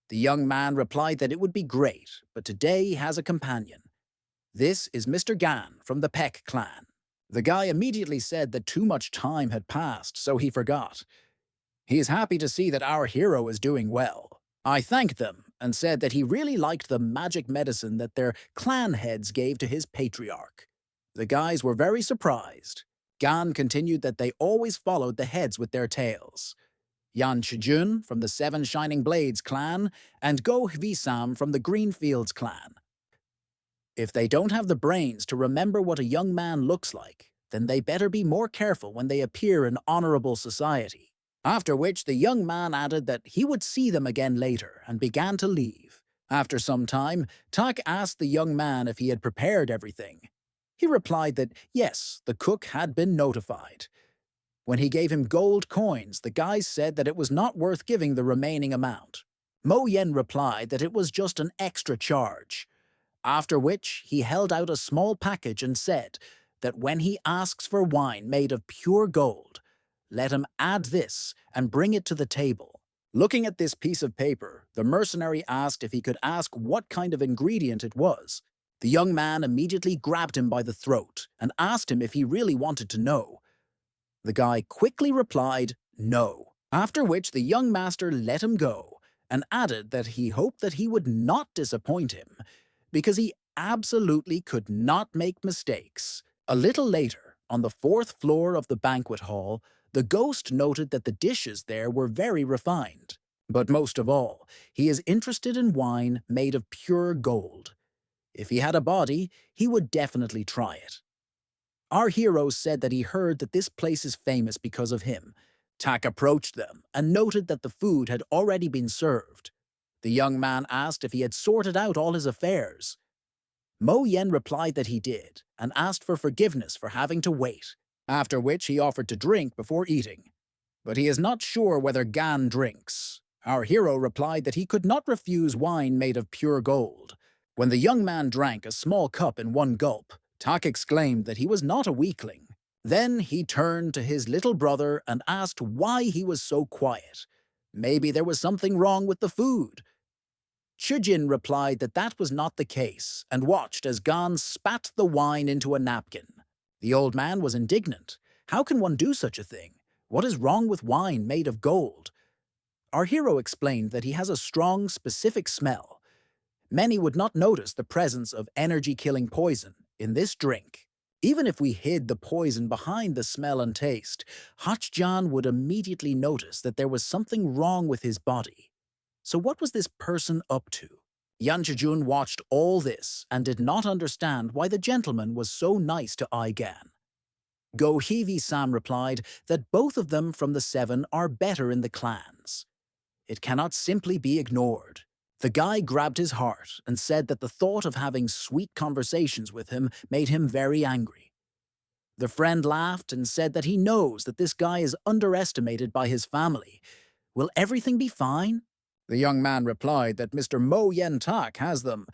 The young man replied that it would be great, but today he has a companion. This is Mr. Gan from the Peck clan. The guy immediately said that too much time had passed, so he forgot. He is happy to see that our hero is doing well. I thanked them and said that he really liked the magic medicine that their clan heads gave to his patriarch. The guys were very surprised. Gan continued that they always followed the heads with their tails. Yan Chijun from the 7 Shining Blades clan and Go Hvisam from the Greenfields clan. If they don't have the brains to remember what a young man looks like, then they better be more careful when they appear in honorable society. After which the young man added that he would see them again later and began to leave. After some time, Tak asked the young man if he had prepared everything. He replied that yes, the cook had been notified. When he gave him gold coins, the guys said that it was not worth giving the remaining amount. Mo Yen replied that it was just an extra charge. After which, he held out a small package and said that when he asks for wine made of pure gold, let him add this and bring it to the table. Looking at this piece of paper, the mercenary asked if he could ask what kind of ingredient it was. The young man immediately grabbed him by the throat and asked him if he really wanted to know. The guy quickly replied, no, after which the young master let him go and added that he hoped that he would not disappoint him because he absolutely could not make mistakes. A little later, on the fourth floor of the banquet hall, the ghost noted that the dishes there were very refined. But most of all, he is interested in wine made of pure gold. If he had a body, he would definitely try it. Our hero said that he heard that this place is famous because of him. Tak approached them and noted that the food had already been served. The young man asked if he had sorted out all his affairs. Mo Yen replied that he did and asked for forgiveness for having to wait, after which he offered to drink before eating. But he is not sure whether Gan drinks. Our hero replied that he could not refuse wine made of pure gold. When the young man drank a small cup in one gulp, Tak exclaimed that he was not a weakling. Then he turned to his little brother and asked why he was so quiet. Maybe there was something wrong with the food. Chujin replied that that was not the case and watched as Gan spat the wine into a napkin. The old man was indignant. How can one do such a thing? What is wrong with wine made of gold? Our hero explained that he has a strong, specific smell. Many would not notice the presence of energy-killing poison in this drink. Even if we hid the poison behind the smell and taste, Hachjan would immediately notice that there was something wrong with his body. So what was this person up to? Yan Chijun watched all this and did not understand why the gentleman was so nice to Aigan. Go Hivi-sam replied that both of them from the seven are better in the clans. It cannot simply be ignored. The guy grabbed his heart and said that the thought of having sweet conversations with him made him very angry. The friend laughed and said that he knows that this guy is underestimated by his family. Will everything be fine? The young man replied that Mr. Mo Yen Tak has them.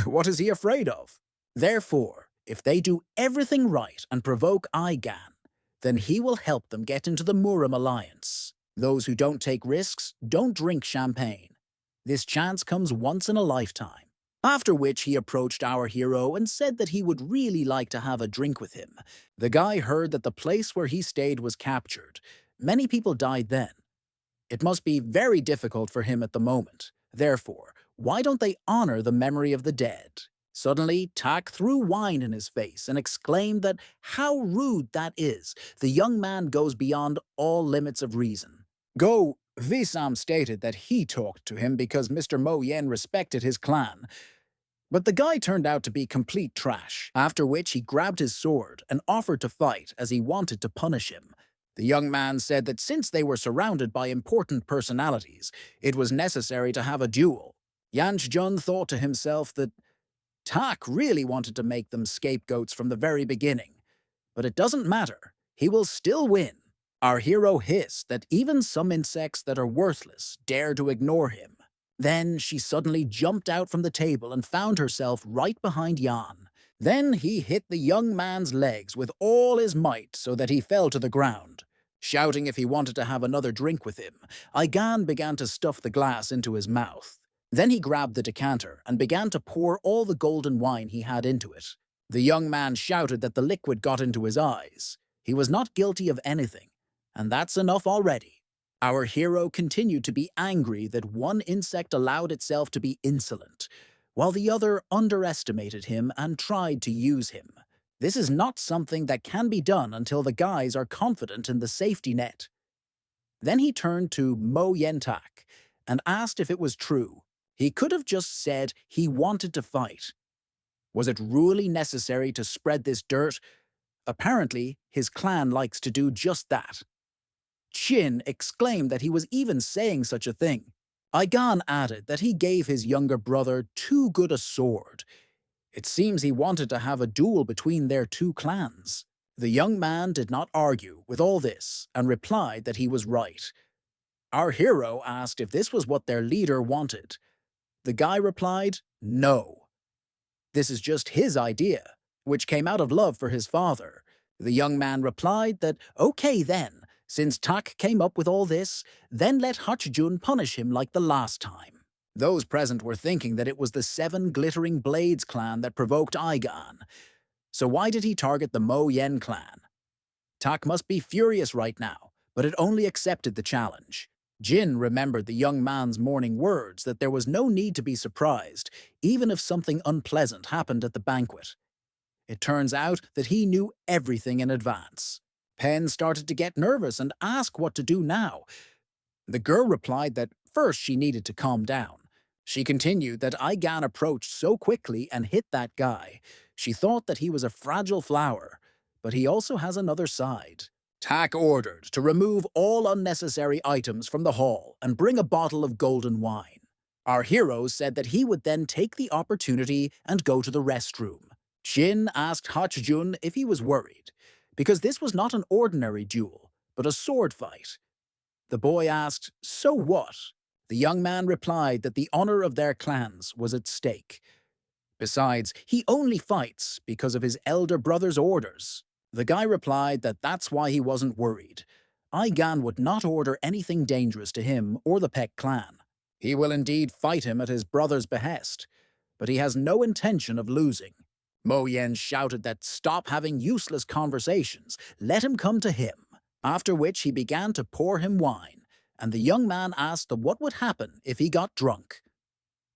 What is he afraid of? Therefore, if they do everything right and provoke Aigan, then he will help them get into the Murim alliance. Those who don't take risks don't drink champagne. This chance comes once in a lifetime. After which he approached our hero and said that he would really like to have a drink with him. The guy heard that the place where he stayed was captured. Many people died then. It must be very difficult for him at the moment. Therefore, why don't they honor the memory of the dead? Suddenly, Tak threw wine in his face and exclaimed that how rude that is. The young man goes beyond all limits of reason. Go Visam stated that he talked to him because Mr. Mo Yen respected his clan. But the guy turned out to be complete trash, after which he grabbed his sword and offered to fight as he wanted to punish him. The young man said that since they were surrounded by important personalities, it was necessary to have a duel. Yanchjun thought to himself that Tak really wanted to make them scapegoats from the very beginning. But it doesn't matter. He will still win. Our hero hissed that even some insects that are worthless dare to ignore him. Then she suddenly jumped out from the table and found herself right behind Yan. Then he hit the young man's legs with all his might so that he fell to the ground. Shouting if he wanted to have another drink with him, Aigan began to stuff the glass into his mouth. Then he grabbed the decanter and began to pour all the golden wine he had into it. The young man shouted that the liquid got into his eyes. He was not guilty of anything, and that's enough already. Our hero continued to be angry that one insect allowed itself to be insolent, while the other underestimated him and tried to use him. This is not something that can be done until the guys are confident in the safety net. Then he turned to Mo Yentak and asked if it was true. He could have just said he wanted to fight. Was it really necessary to spread this dirt? Apparently, his clan likes to do just that. Chin exclaimed that he was even saying such a thing. Aigan added that he gave his younger brother too good a sword. It seems he wanted to have a duel between their two clans. The young man did not argue with all this and replied that he was right. Our hero asked if this was what their leader wanted. The guy replied, no. This is just his idea, which came out of love for his father. The young man replied that, okay then, Since Tak came up with all this, then let Hachijun punish him like the last time. Those present were thinking that it was the Seven Glittering Blades clan that provoked Aigan. So why did he target the Mo Yen clan? Tak must be furious right now, but it only accepted the challenge. Jin remembered the young man's morning words that there was no need to be surprised, even if something unpleasant happened at the banquet. It turns out that he knew everything in advance. Pen started to get nervous and ask what to do now. The girl replied that first she needed to calm down. She continued that Aigan approached so quickly and hit that guy. She thought that he was a fragile flower, but he also has another side. Tak ordered to remove all unnecessary items from the hall and bring a bottle of golden wine. Our hero said that he would then take the opportunity and go to the restroom. Jin asked Hachijun if he was worried, because this was not an ordinary duel, but a sword fight. The boy asked, "So what?" The young man replied that the honor of their clans was at stake. Besides, he only fights because of his elder brother's orders. The guy replied that that's why he wasn't worried. Aigan would not order anything dangerous to him or the Peck clan. He will indeed fight him at his brother's behest, but he has no intention of losing. Mo Yen shouted that stop having useless conversations, let him come to him, after which he began to pour him wine, and the young man asked what would happen if he got drunk.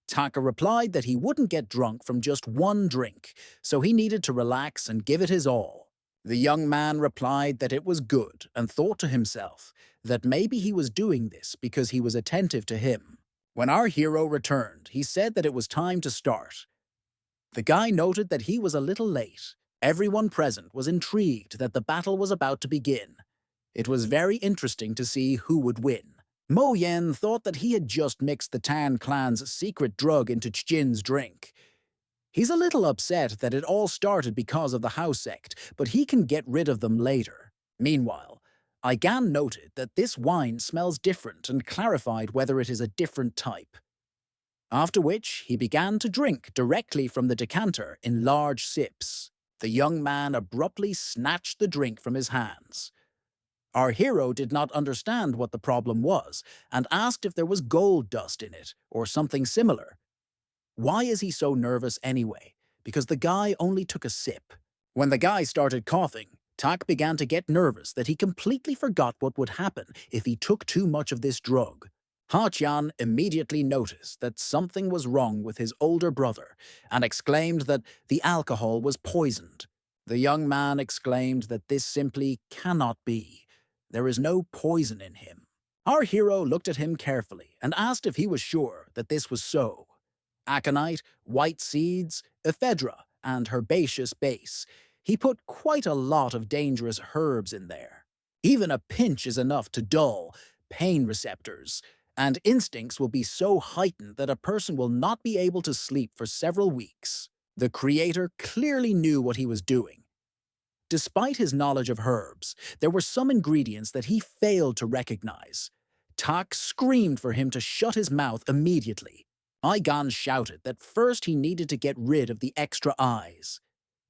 Taka replied that he wouldn't get drunk from just one drink, so he needed to relax and give it his all. The young man replied that it was good and thought to himself that maybe he was doing this because he was attentive to him. When our hero returned, he said that it was time to start. The guy noted that he was a little late. Everyone present was intrigued that the battle was about to begin. It was very interesting to see who would win. Mo Yen thought that he had just mixed the Tan clan's secret drug into Jin's drink. He's a little upset that it all started because of the house sect, but he can get rid of them later. Meanwhile, Aigan noted that this wine smells different and clarified whether it is a different type. After which, he began to drink directly from the decanter in large sips. The young man abruptly snatched the drink from his hands. Our hero did not understand what the problem was and asked if there was gold dust in it or something similar. Why is he so nervous anyway? Because the guy only took a sip. When the guy started coughing, Tak began to get nervous that he completely forgot what would happen if he took too much of this drug. Ha-chan immediately noticed that something was wrong with his older brother and exclaimed that the alcohol was poisoned. The young man exclaimed that this simply cannot be. There is no poison in him. Our hero looked at him carefully and asked if he was sure that this was so. Aconite, white seeds, ephedra, and herbaceous base. He put quite a lot of dangerous herbs in there. Even a pinch is enough to dull pain receptors, and instincts will be so heightened that a person will not be able to sleep for several weeks. The creator clearly knew what he was doing. Despite his knowledge of herbs, there were some ingredients that he failed to recognize. Tak screamed for him to shut his mouth immediately. Aigan shouted that first he needed to get rid of the extra eyes.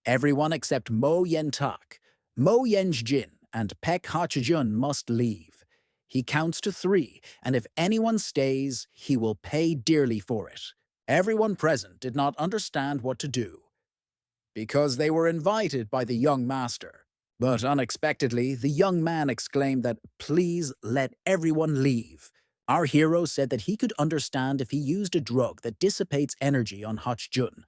Everyone except Mo Yen Tak, Mo Yen Jin, and Pek Hachijun must leave. He counts to 3, and if anyone stays, he will pay dearly for it. Everyone present did not understand what to do, because they were invited by the young master. But unexpectedly, the young man exclaimed that, "Please let everyone leave." Our hero said that he could understand if he used a drug that dissipates energy on Hachijun,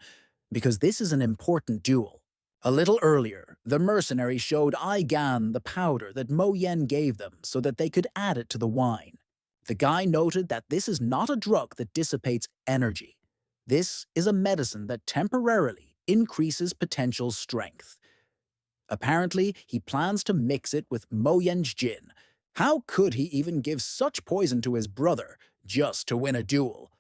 because this is an important duel. A little earlier, the mercenary showed Aigan the powder that Mo Yen gave them so that they could add it to the wine. The guy noted that this is not a drug that dissipates energy. This is a medicine that temporarily increases potential strength. Apparently, he plans to mix it with Mo Yen's gin. How could he even give such poison to his brother just to win a duel?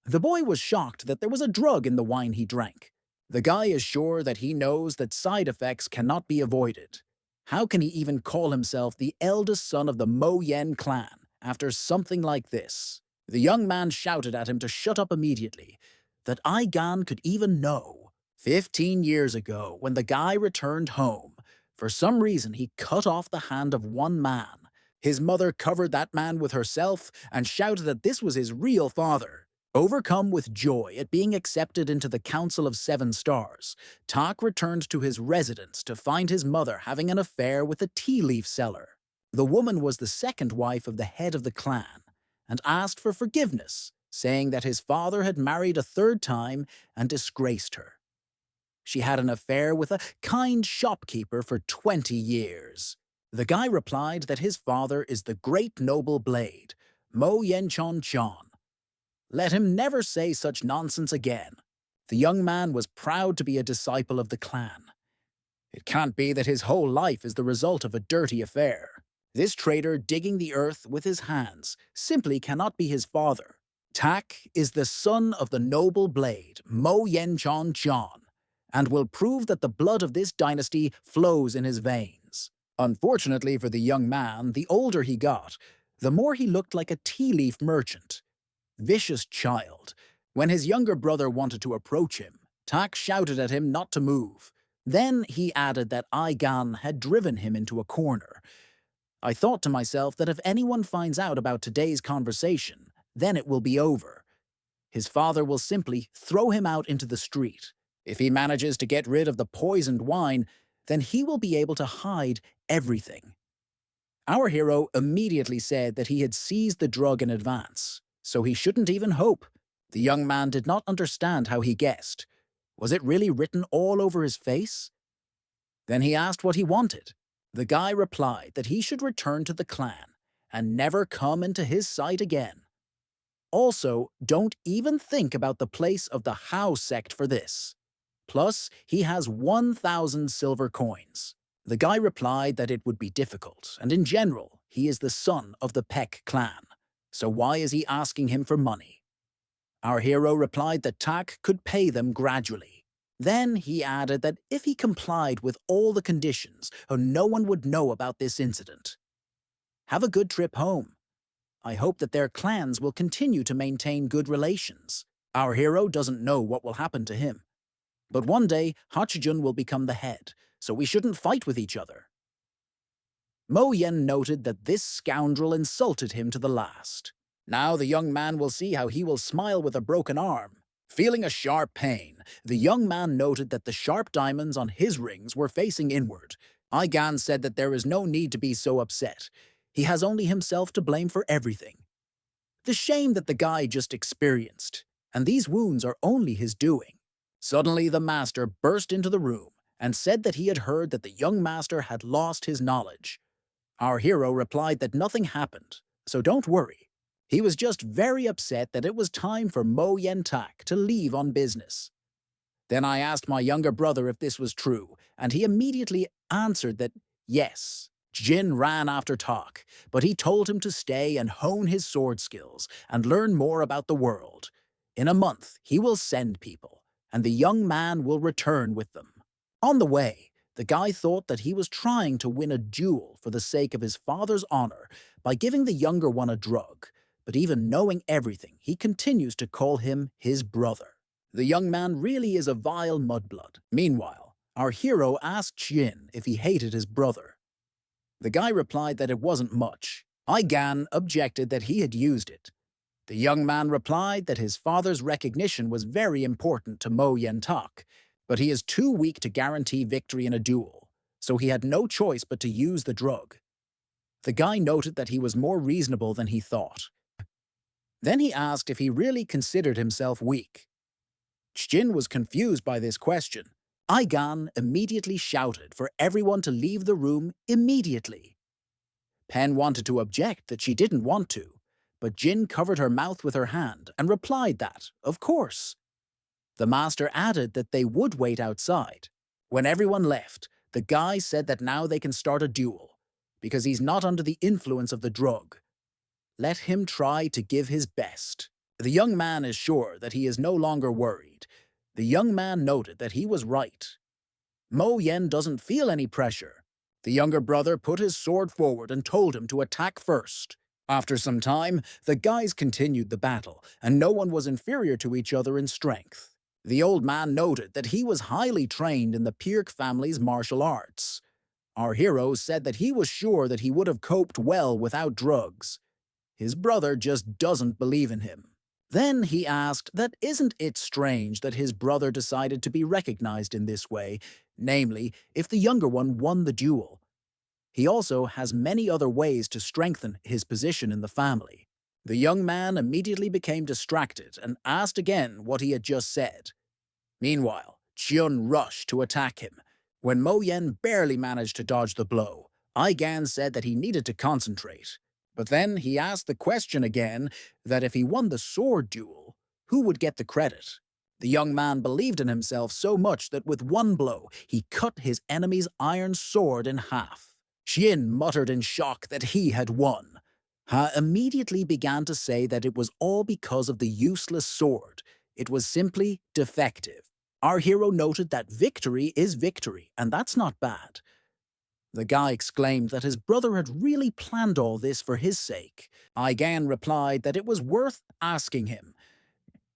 The boy was shocked that there was a drug in the wine he drank. The guy is sure that he knows that side effects cannot be avoided. How can he even call himself the eldest son of the Mo Yen clan after something like this? The young man shouted at him to shut up immediately, that Aigan could even know. 15 years ago, when the guy returned home, for some reason he cut off the hand of one man, His mother covered that man with herself and shouted that this was his real father. Overcome with joy at being accepted into the Council of Seven Stars, Tak returned to his residence to find his mother having an affair with a tea leaf seller. The woman was the second wife of the head of the clan and asked for forgiveness, saying that his father had married a third time and disgraced her. She had an affair with a kind shopkeeper for 20 years. The guy replied that his father is the great noble blade, Mo Yenchon Chon. Let him never say such nonsense again. The young man was proud to be a disciple of the clan. It can't be that his whole life is the result of a dirty affair. This trader digging the earth with his hands simply cannot be his father. Tak is the son of the noble blade, Mo Yenchon Chon, and will prove that the blood of this dynasty flows in his veins. Unfortunately for the young man, the older he got, the more he looked like a tea leaf merchant. Vicious child. When his younger brother wanted to approach him, Tak shouted at him not to move. Then he added that Aigan had driven him into a corner. I thought to myself that if anyone finds out about today's conversation, then it will be over. His father will simply throw him out into the street. If he manages to get rid of the poisoned wine, then he will be able to hide everything. Our hero immediately said that he had seized the drug in advance, so he shouldn't even hope. The young man did not understand how he guessed. Was it really written all over his face? Then he asked what he wanted. The guy replied that he should return to the clan and never come into his sight again. Also, don't even think about the place of the How sect for this. Plus, he has 1,000 silver coins. The guy replied that it would be difficult, and in general, he is the son of the Peck clan. So why is he asking him for money? Our hero replied that Tak could pay them gradually. Then he added that if he complied with all the conditions, no one would know about this incident. Have a good trip home. I hope that their clans will continue to maintain good relations. Our hero doesn't know what will happen to him. But one day, Hachijun will become the head, so we shouldn't fight with each other. Mo Yen noted that this scoundrel insulted him to the last. Now the young man will see how he will smile with a broken arm. Feeling a sharp pain, the young man noted that the sharp diamonds on his rings were facing inward. Aigan said that there is no need to be so upset. He has only himself to blame for everything. The shame that the guy just experienced, and these wounds are only his doing. Suddenly the master burst into the room and said that he had heard that the young master had lost his knowledge. Our hero replied that nothing happened, so don't worry. He was just very upset that it was time for Mo Yen-tak to leave on business. Then I asked my younger brother if this was true, and he immediately answered that yes. Jin ran after Tak, but he told him to stay and hone his sword skills and learn more about the world. In a month, he will send people, and the young man will return with them. On the way, the guy thought that he was trying to win a duel for the sake of his father's honor by giving the younger one a drug, but even knowing everything, he continues to call him his brother. The young man really is a vile mudblood. Meanwhile, our hero asked Jin if he hated his brother. The guy replied that it wasn't much. Aigan objected that he had used it. The young man replied that his father's recognition was very important to Mo Yen-tak, but he is too weak to guarantee victory in a duel, so he had no choice but to use the drug. The guy noted that he was more reasonable than he thought. Then he asked if he really considered himself weak. Jin was confused by this question. Aigan immediately shouted for everyone to leave the room immediately. Pen wanted to object that she didn't want to, but Jin covered her mouth with her hand and replied that, of course. The master added that they would wait outside. When everyone left, the guy said that now they can start a duel, because he's not under the influence of the drug. Let him try to give his best. The young man is sure that he is no longer worried. The young man noted that he was right. Mo Yen doesn't feel any pressure. The younger brother put his sword forward and told him to attack first. After some time, the guys continued the battle, and no one was inferior to each other in strength. The old man noted that he was highly trained in the Pirk family's martial arts. Our hero said that he was sure that he would have coped well without drugs. His brother just doesn't believe in him. Then he asked that isn't it strange that his brother decided to be recognized in this way, namely, if the younger one won the duel. He also has many other ways to strengthen his position in the family. The young man immediately became distracted and asked again what he had just said. Meanwhile, Chun rushed to attack him. When Mo Yen barely managed to dodge the blow, Gan said that he needed to concentrate. But then he asked the question again that if he won the sword duel, who would get the credit? The young man believed in himself so much that with one blow, he cut his enemy's iron sword in half. Xian muttered in shock that he had won. Ha immediately began to say that it was all because of the useless sword. It was simply defective. Our hero noted that victory is victory, and that's not bad. The guy exclaimed that his brother had really planned all this for his sake. Gan replied that it was worth asking him.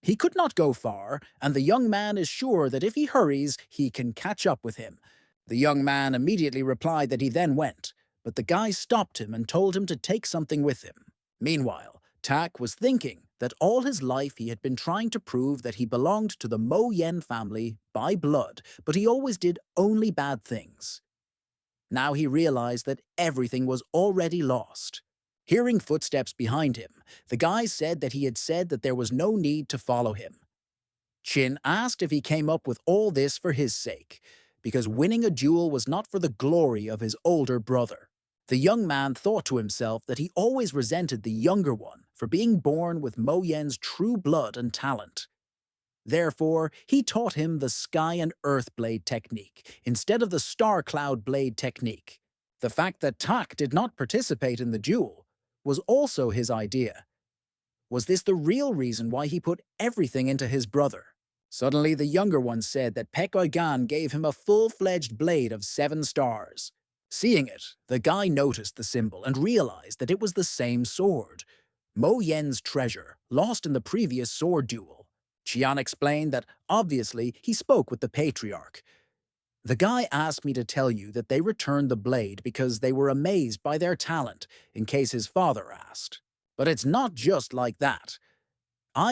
He could not go far, and the young man is sure that if he hurries, he can catch up with him. The young man immediately replied that he then went, but the guy stopped him and told him to take something with him. Meanwhile, Tak was thinking that all his life he had been trying to prove that he belonged to the Mo Yen family by blood, but he always did only bad things. Now he realized that everything was already lost. Hearing footsteps behind him, the guy said that he had said that there was no need to follow him. Chin asked if he came up with all this for his sake, because winning a duel was not for the glory of his older brother. The young man thought to himself that he always resented the younger one for being born with Mo Yen's true blood and talent. Therefore, he taught him the sky and earth blade technique instead of the star cloud blade technique. The fact that Tak did not participate in the duel was also his idea. Was this the real reason why he put everything into his brother? Suddenly, the younger one said that Pek Gan gave him a full-fledged blade of 7 stars. Seeing it, the guy noticed the symbol and realized that it was the same sword. Mo Yen's treasure, lost in the previous sword duel. Qian explained that, obviously, he spoke with the patriarch. The guy asked me to tell you that they returned the blade because they were amazed by their talent, in case his father asked. But it's not just like that.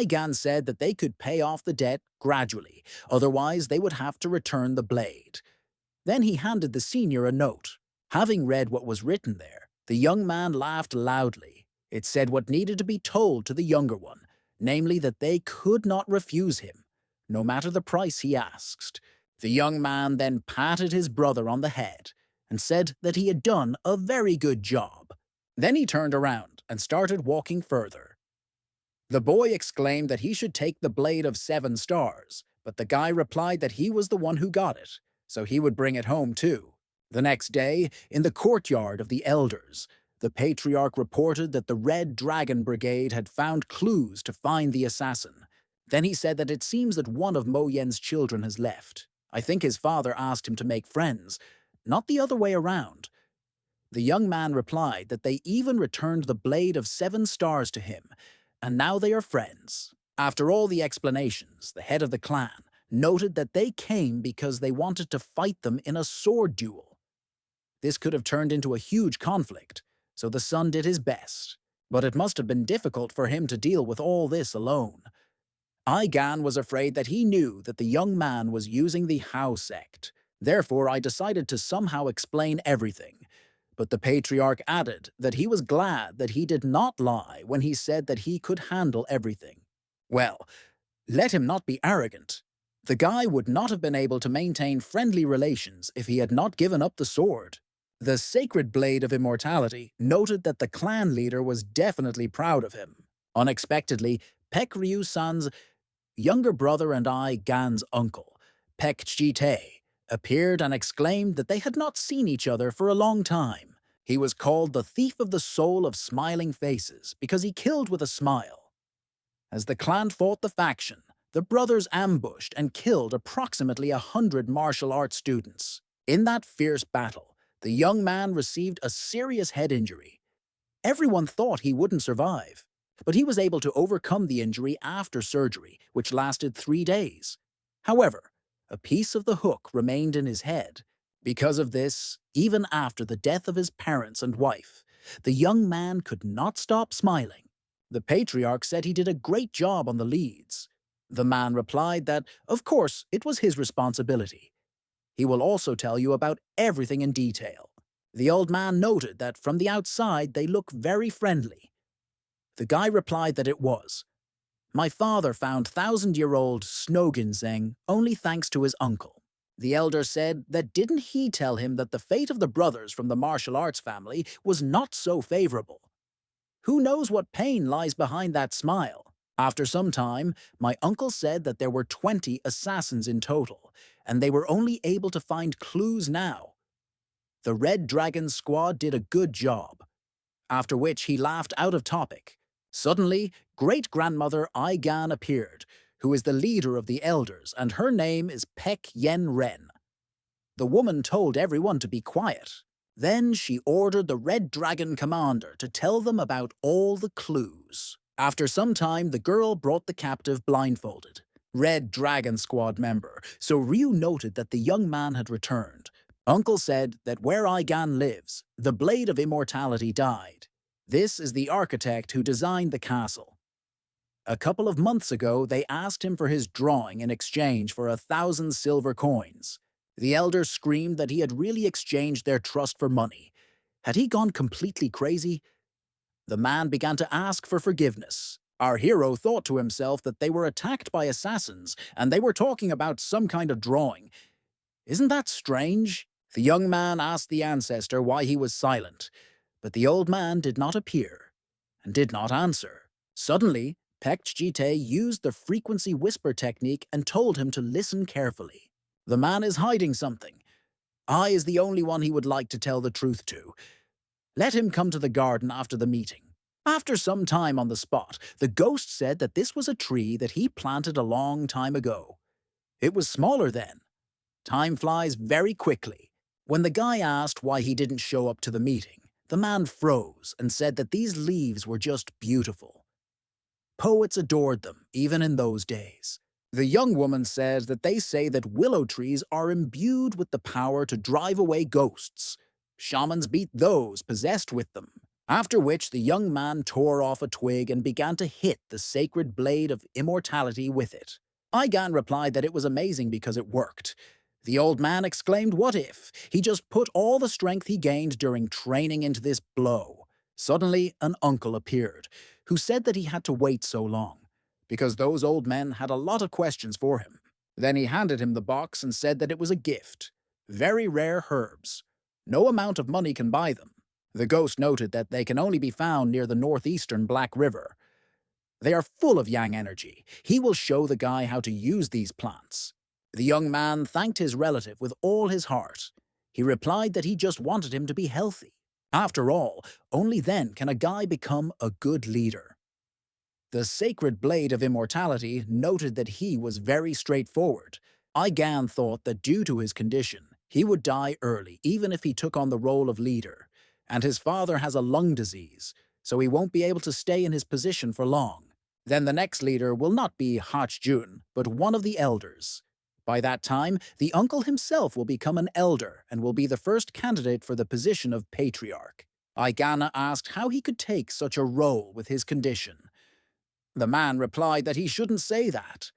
Gan said that they could pay off the debt gradually, otherwise they would have to return the blade. Then he handed the senior a note. Having read what was written there, the young man laughed loudly. It said what needed to be told to the younger one, namely that they could not refuse him, no matter the price he asked. The young man then patted his brother on the head and said that he had done a very good job. Then he turned around and started walking further. The boy exclaimed that he should take the blade of 7 stars, but the guy replied that he was the one who got it, so he would bring it home too. The next day, in the courtyard of the elders, the patriarch reported that the Red Dragon Brigade had found clues to find the assassin. Then he said that it seems that one of Mo Yen's children has left. I think his father asked him to make friends, not the other way around. The young man replied that they even returned the blade of 7 stars to him, and now they are friends. After all the explanations, the head of the clan noted that they came because they wanted to fight them in a sword duel. This could have turned into a huge conflict, so the son did his best. But it must have been difficult for him to deal with all this alone. Gan was afraid that he knew that the young man was using the Hao sect. Therefore, I decided to somehow explain everything. But the patriarch added that he was glad that he did not lie when he said that he could handle everything. Well, let him not be arrogant. The guy would not have been able to maintain friendly relations if he had not given up the sword. The Sacred Blade of Immortality noted that the clan leader was definitely proud of him. Unexpectedly, Pek Ryu-san's younger brother and Gan's uncle, Pek Chi-tae, appeared and exclaimed that they had not seen each other for a long time. He was called the Thief of the Soul of Smiling Faces because he killed with a smile. As the clan fought the faction, the brothers ambushed and killed approximately 100 martial arts students. In that fierce battle, the young man received a serious head injury. Everyone thought he wouldn't survive, but he was able to overcome the injury after surgery, which lasted 3 days. However, a piece of the hook remained in his head. Because of this, even after the death of his parents and wife. The young man could not stop smiling. The patriarch said he did a great job on the leads. The man replied that, of course, it was his responsibility. He will also tell you about everything in detail. The old man noted that from the outside they look very friendly. The guy replied that it was. My father found thousand-year-old Snogginseng only thanks to his uncle. The elder said that didn't he tell him that the fate of the brothers from the martial arts family was not so favorable? Who knows what pain lies behind that smile? After some time, my uncle said that there were 20 assassins in total, and they were only able to find clues now. The Red Dragon squad did a good job. After which he laughed out of topic. Suddenly, great-grandmother Aigan appeared, who is the leader of the elders, and her name is Pek Yen Ren. The woman told everyone to be quiet. Then she ordered the Red Dragon commander to tell them about all the clues. After some time, the girl brought the captive blindfolded. Red Dragon Squad member, so Ryu noted that the young man had returned. Uncle said that where Aigan lives, the Blade of Immortality died. This is the architect who designed the castle. A couple of months ago, they asked him for his drawing in exchange for 1,000 silver coins. The elder screamed that he had really exchanged their trust for money. Had he gone completely crazy? The man began to ask for forgiveness. Our hero thought to himself that they were attacked by assassins, and they were talking about some kind of drawing. Isn't that strange? The young man asked the ancestor why he was silent, but the old man did not appear, and did not answer. Suddenly, Pekjite used the frequency whisper technique and told him to listen carefully. The man is hiding something. I is the only one he would like to tell the truth to. Let him come to the garden after the meeting. After some time on the spot, the ghost said that this was a tree that he planted a long time ago. It was smaller then. Time flies very quickly. When the guy asked why he didn't show up to the meeting, the man froze and said that these leaves were just beautiful. Poets adored them, even in those days. The young woman said that they say that willow trees are imbued with the power to drive away ghosts. Shamans beat those possessed with them. After which the young man tore off a twig and began to hit the sacred blade of immortality with it. Aigan replied that it was amazing because it worked. The old man exclaimed, what if he just put all the strength he gained during training into this blow? Suddenly, an uncle appeared, who said that he had to wait so long, because those old men had a lot of questions for him. Then he handed him the box and said that it was a gift. Very rare herbs. No amount of money can buy them. The ghost noted that they can only be found near the northeastern Black River. They are full of yang energy. He will show the guy how to use these plants. The young man thanked his relative with all his heart. He replied that he just wanted him to be healthy. After all, only then can a guy become a good leader. The sacred blade of immortality noted that he was very straightforward. Aigan thought that due to his condition, he would die early even if he took on the role of leader. And his father has a lung disease, so he won't be able to stay in his position for long. Then the next leader will not be Hachjun, but one of the elders. By that time, the uncle himself will become an elder and will be the first candidate for the position of patriarch. Aigana asked how he could take such a role with his condition. The man replied that he shouldn't say that.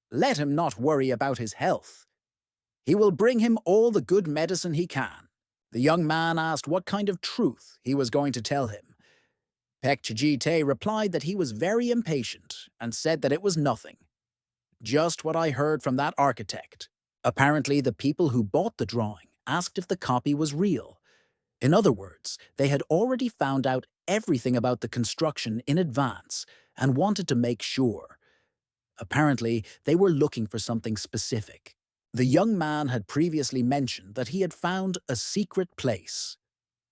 Let him not worry about his health. He will bring him all the good medicine he can. The young man asked what kind of truth he was going to tell him. Pekjite replied that he was very impatient and said that it was nothing. Just what I heard from that architect. Apparently, the people who bought the drawing asked if the copy was real. In other words, they had already found out everything about the construction in advance and wanted to make sure. Apparently, they were looking for something specific. The young man had previously mentioned that he had found a secret place.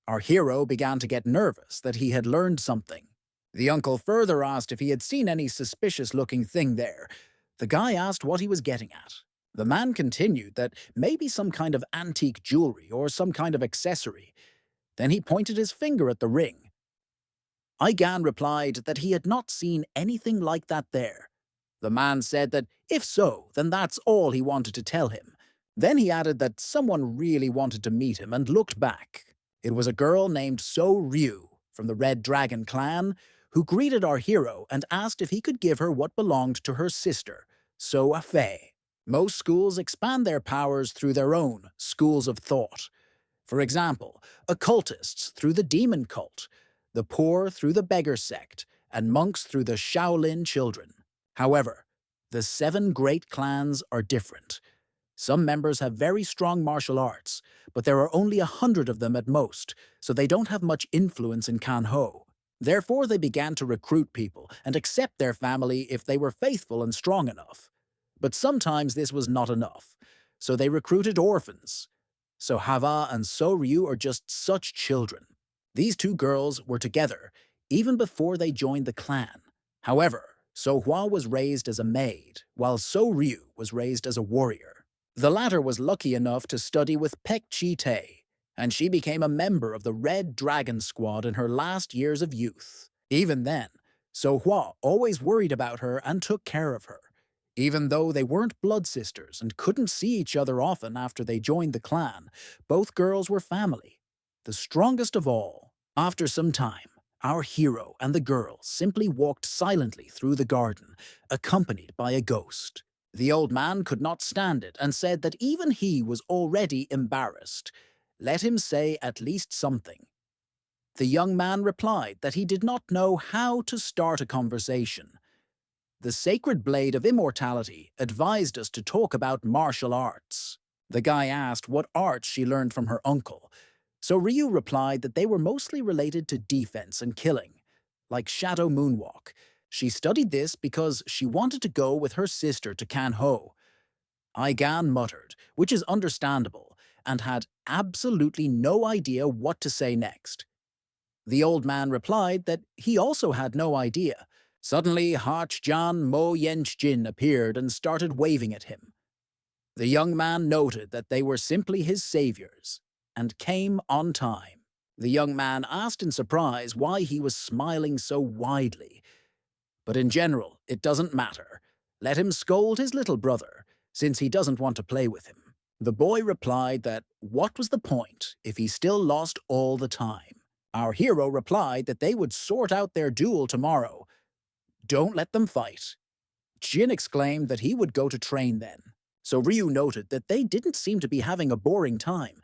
Our hero began to get nervous that he had learned something. The uncle further asked if he had seen any suspicious-looking thing there. The guy asked what he was getting at. The man continued that maybe some kind of antique jewelry or some kind of accessory. Then he pointed his finger at the ring. Aigan replied that he had not seen anything like that there. The man said that if so, then that's all he wanted to tell him. Then he added that someone really wanted to meet him and looked back. It was a girl named So Ryu from the Red Dragon clan who greeted our hero and asked if he could give her what belonged to her sister, So Fei. Most schools expand their powers through their own schools of thought. For example, occultists through the demon cult, the poor through the beggar sect, and monks through the Shaolin children. However, the seven great clans are different. Some members have very strong martial arts, but there are only 100 of them at most, so they don't have much influence in Kanho. Therefore, they began to recruit people and accept their family if they were faithful and strong enough. But sometimes this was not enough, so they recruited orphans. So Hava and Soryu are just such children. These two girls were together even before they joined the clan. However, Sohua was raised as a maid, while Soryu was raised as a warrior. The latter was lucky enough to study with Pek Chi-tae, and she became a member of the Red Dragon Squad in her last years of youth. Even then, Sohua always worried about her and took care of her. Even though they weren't blood sisters and couldn't see each other often after they joined the clan, both girls were family. The strongest of all. After some time, our hero and the girl simply walked silently through the garden, accompanied by a ghost. The old man could not stand it and said that even he was already embarrassed. Let him say at least something. The young man replied that he did not know how to start a conversation. The sacred blade of immortality advised us to talk about martial arts. The guy asked what arts she learned from her uncle. So Ryu replied that they were mostly related to defense and killing, like shadow moonwalk. She studied this because she wanted to go with her sister to Kanho. Aigan muttered, which is understandable, and had absolutely no idea what to say next. The old man replied that he also had no idea. Suddenly, Hachjan Mo Yenjin appeared and started waving at him. The young man noted that they were simply his saviors, and came on time. The young man asked in surprise why he was smiling so widely. But in general, it doesn't matter. Let him scold his little brother, since he doesn't want to play with him. The boy replied that what was the point if he still lost all the time? Our hero replied that they would sort out their duel tomorrow. Don't let them fight. Jin exclaimed that he would go to train then. So Ryu noted that they didn't seem to be having a boring time.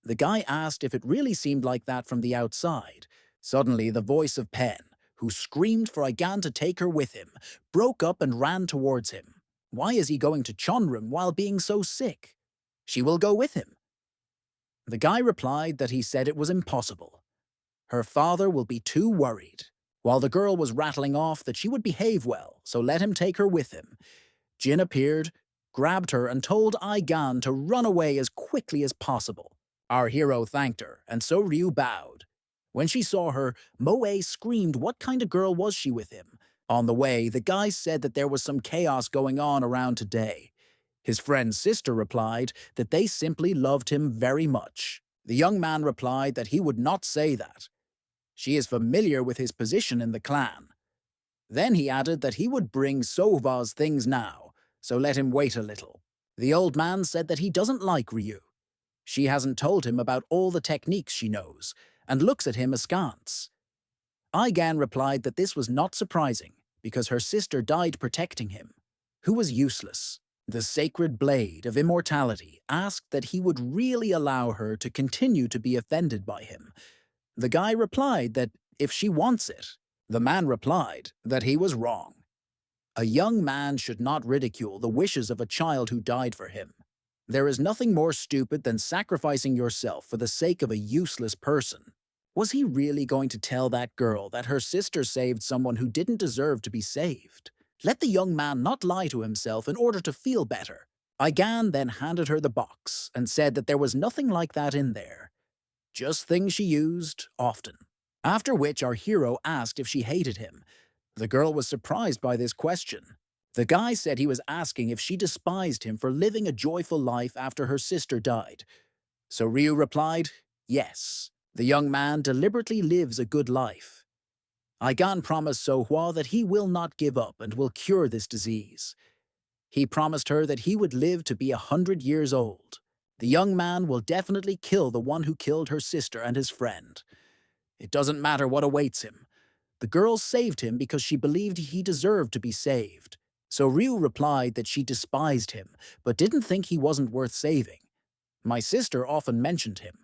The guy asked if it really seemed like that from the outside. Suddenly, the voice of Pen, who screamed for Aigan to take her with him, broke up and ran towards him. Why is he going to Chonrum while being so sick? She will go with him. The guy replied that he said it was impossible. Her father will be too worried. While the girl was rattling off that she would behave well, so let him take her with him. Jin appeared, grabbed her, and told Aigan to run away as quickly as possible. Our hero thanked her, and so Ryu bowed. When she saw her, Moe screamed what kind of girl was she with him. On the way, the guy said that there was some chaos going on around today. His friend's sister replied that they simply loved him very much. The young man replied that he would not say that. She is familiar with his position in the clan. Then he added that he would bring Sova's things now, so let him wait a little. The old man said that he doesn't like Ryu. She hasn't told him about all the techniques she knows, and looks at him askance. Aigan replied that this was not surprising, because her sister died protecting him, who was useless. The sacred blade of immortality asked that he would really allow her to continue to be offended by him. The guy replied that if she wants it. The man replied that he was wrong. A young man should not ridicule the wishes of a child who died for him. There is nothing more stupid than sacrificing yourself for the sake of a useless person. Was he really going to tell that girl that her sister saved someone who didn't deserve to be saved? Let the young man not lie to himself in order to feel better. Aigan then handed her the box and said that there was nothing like that in there. Just things she used often. After which our hero asked if she hated him. The girl was surprised by this question. The guy said he was asking if she despised him for living a joyful life after her sister died. So Ryu replied, yes. The young man deliberately lives a good life. Aigan promised Sohua that he will not give up and will cure this disease. He promised her that he would live to be 100 years old. The young man will definitely kill the one who killed her sister and his friend. It doesn't matter what awaits him. The girl saved him because she believed he deserved to be saved. So Ryu replied that she despised him, but didn't think he wasn't worth saving. My sister often mentioned him.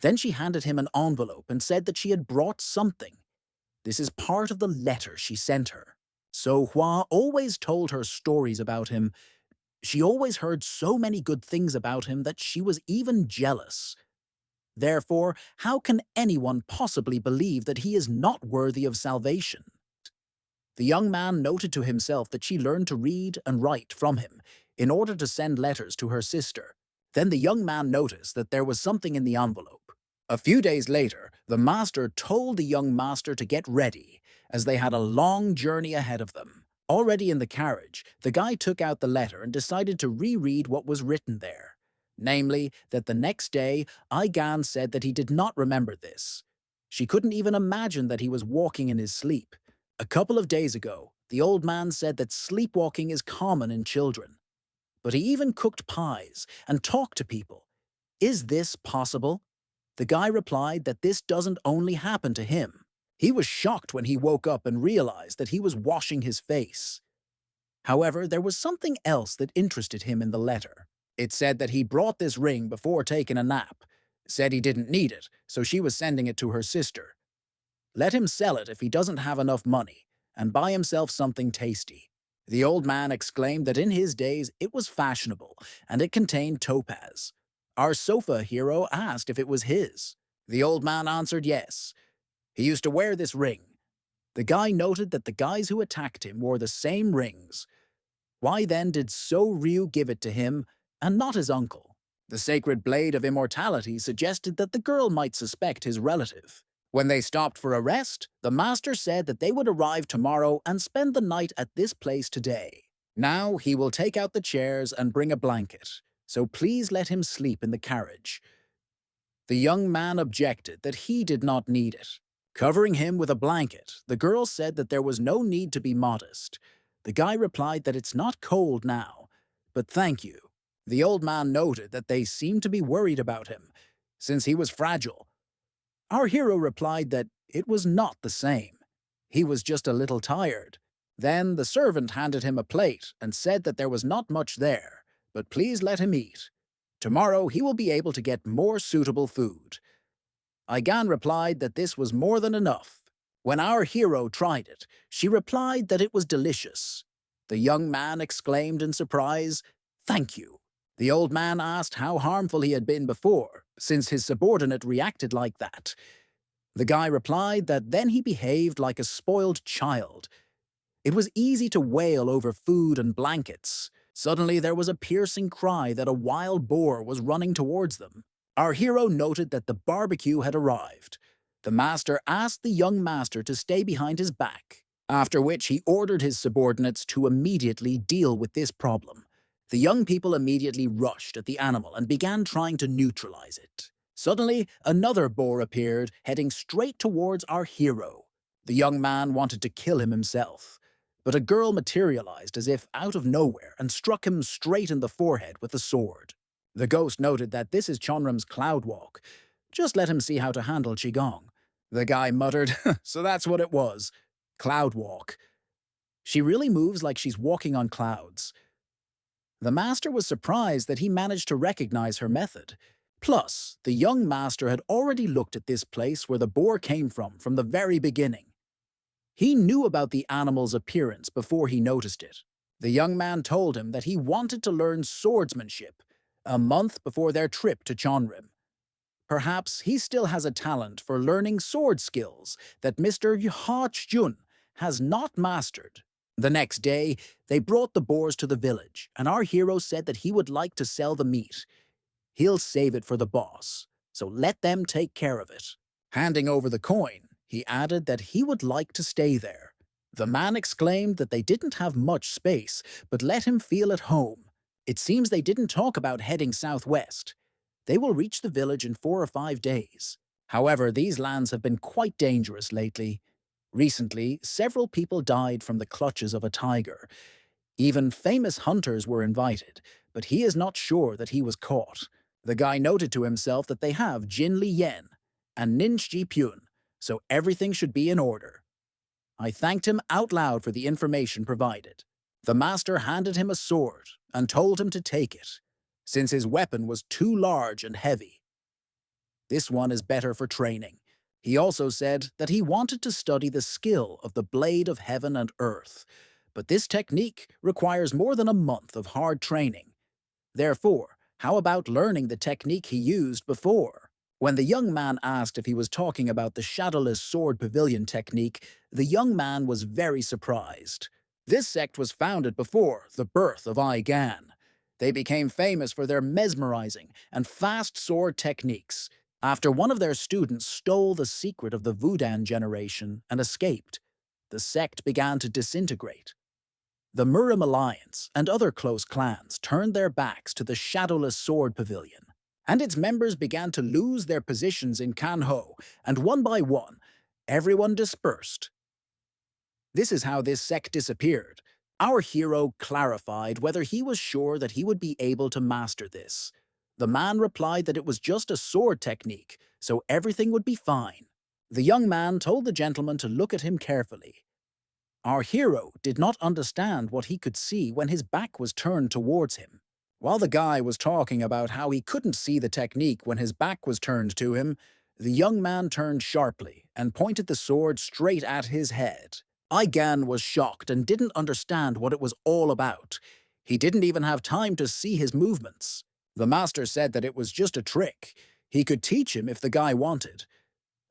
Then she handed him an envelope and said that she had brought something. This is part of the letter she sent her. So Hua always told her stories about him. She always heard so many good things about him that she was even jealous. Therefore, how can anyone possibly believe that he is not worthy of salvation? The young man noted to himself that she learned to read and write from him in order to send letters to her sister. Then the young man noticed that there was something in the envelope. A few days later, the master told the young master to get ready, as they had a long journey ahead of them. Already in the carriage, the guy took out the letter and decided to reread what was written there. Namely, that the next day, Aigan said that he did not remember this. She couldn't even imagine that he was walking in his sleep. A couple of days ago, the old man said that sleepwalking is common in children. But he even cooked pies and talked to people. Is this possible? The guy replied that this doesn't only happen to him. He was shocked when he woke up and realized that he was washing his face. However, there was something else that interested him in the letter. It said that he brought this ring before taking a nap. Said he didn't need it, so she was sending it to her sister. Let him sell it if he doesn't have enough money, and buy himself something tasty. The old man exclaimed that in his days it was fashionable, and it contained topaz. Our sofa hero asked if it was his. The old man answered yes. He used to wear this ring. The guy noted that the guys who attacked him wore the same rings. Why then did So Ryu give it to him, and not his uncle? The sacred blade of immortality suggested that the girl might suspect his relative. When they stopped for a rest, the master said that they would arrive tomorrow and spend the night at this place today. Now he will take out the chairs and bring a blanket, so please let him sleep in the carriage. The young man objected that he did not need it. Covering him with a blanket, the girl said that there was no need to be modest. The guy replied that it's not cold now, but thank you. The old man noted that they seemed to be worried about him, since he was fragile. Our hero replied that it was not the same. He was just a little tired. Then the servant handed him a plate and said that there was not much there, but please let him eat. Tomorrow he will be able to get more suitable food. Aigan replied that this was more than enough. When our hero tried it, she replied that it was delicious. The young man exclaimed in surprise, "Thank you." The old man asked how harmful he had been before, since his subordinate reacted like that. The guy replied that then he behaved like a spoiled child. It was easy to wail over food and blankets. Suddenly there was a piercing cry that a wild boar was running towards them. Our hero noted that the barbecue had arrived. The master asked the young master to stay behind his back, after which he ordered his subordinates to immediately deal with this problem. The young people immediately rushed at the animal and began trying to neutralize it. Suddenly, another boar appeared, heading straight towards our hero. The young man wanted to kill him himself, but a girl materialized as if out of nowhere and struck him straight in the forehead with a sword. The ghost noted that this is Chonram's cloud walk. Just let him see how to handle Qigong. The guy muttered, so that's what it was. Cloud walk. She really moves like she's walking on clouds. The master was surprised that he managed to recognize her method. Plus, the young master had already looked at this place where the boar came from the very beginning. He knew about the animal's appearance before he noticed it. The young man told him that he wanted to learn swordsmanship a month before their trip to Chonrim. Perhaps he still has a talent for learning sword skills that Mr. Jun has not mastered. The next day, they brought the boars to the village, and our hero said that he would like to sell the meat. He'll save it for the boss, so let them take care of it. Handing over the coin, he added that he would like to stay there. The man exclaimed that they didn't have much space, but let him feel at home. It seems they didn't talk about heading southwest. They will reach the village in 4 or 5 days. However, these lands have been quite dangerous lately. Recently, several people died from the clutches of a tiger. Even famous hunters were invited, but he is not sure that he was caught. The guy noted to himself that they have Jin Li Yen and Nin Ji Pyun, so everything should be in order. I thanked him out loud for the information provided. The master handed him a sword and told him to take it, since his weapon was too large and heavy. This one is better for training. He also said that he wanted to study the skill of the blade of heaven and earth, but this technique requires more than a month of hard training. Therefore, how about learning the technique he used before? When the young man asked if he was talking about the shadowless sword pavilion technique, the young man was very surprised. This sect was founded before the birth of I Gan. They became famous for their mesmerizing and fast sword techniques. After one of their students stole the secret of the Wudan generation and escaped, the sect began to disintegrate. The Murim Alliance and other close clans turned their backs to the shadowless sword pavilion, and its members began to lose their positions in Kanho, and one by one, everyone dispersed. This is how this sect disappeared. Our hero clarified whether he was sure that he would be able to master this. The man replied that it was just a sword technique, so everything would be fine. The young man told the gentleman to look at him carefully. Our hero did not understand what he could see when his back was turned towards him. While the guy was talking about how he couldn't see the technique when his back was turned to him, the young man turned sharply and pointed the sword straight at his head. Igan was shocked and didn't understand what it was all about. He didn't even have time to see his movements. The master said that it was just a trick. He could teach him if the guy wanted.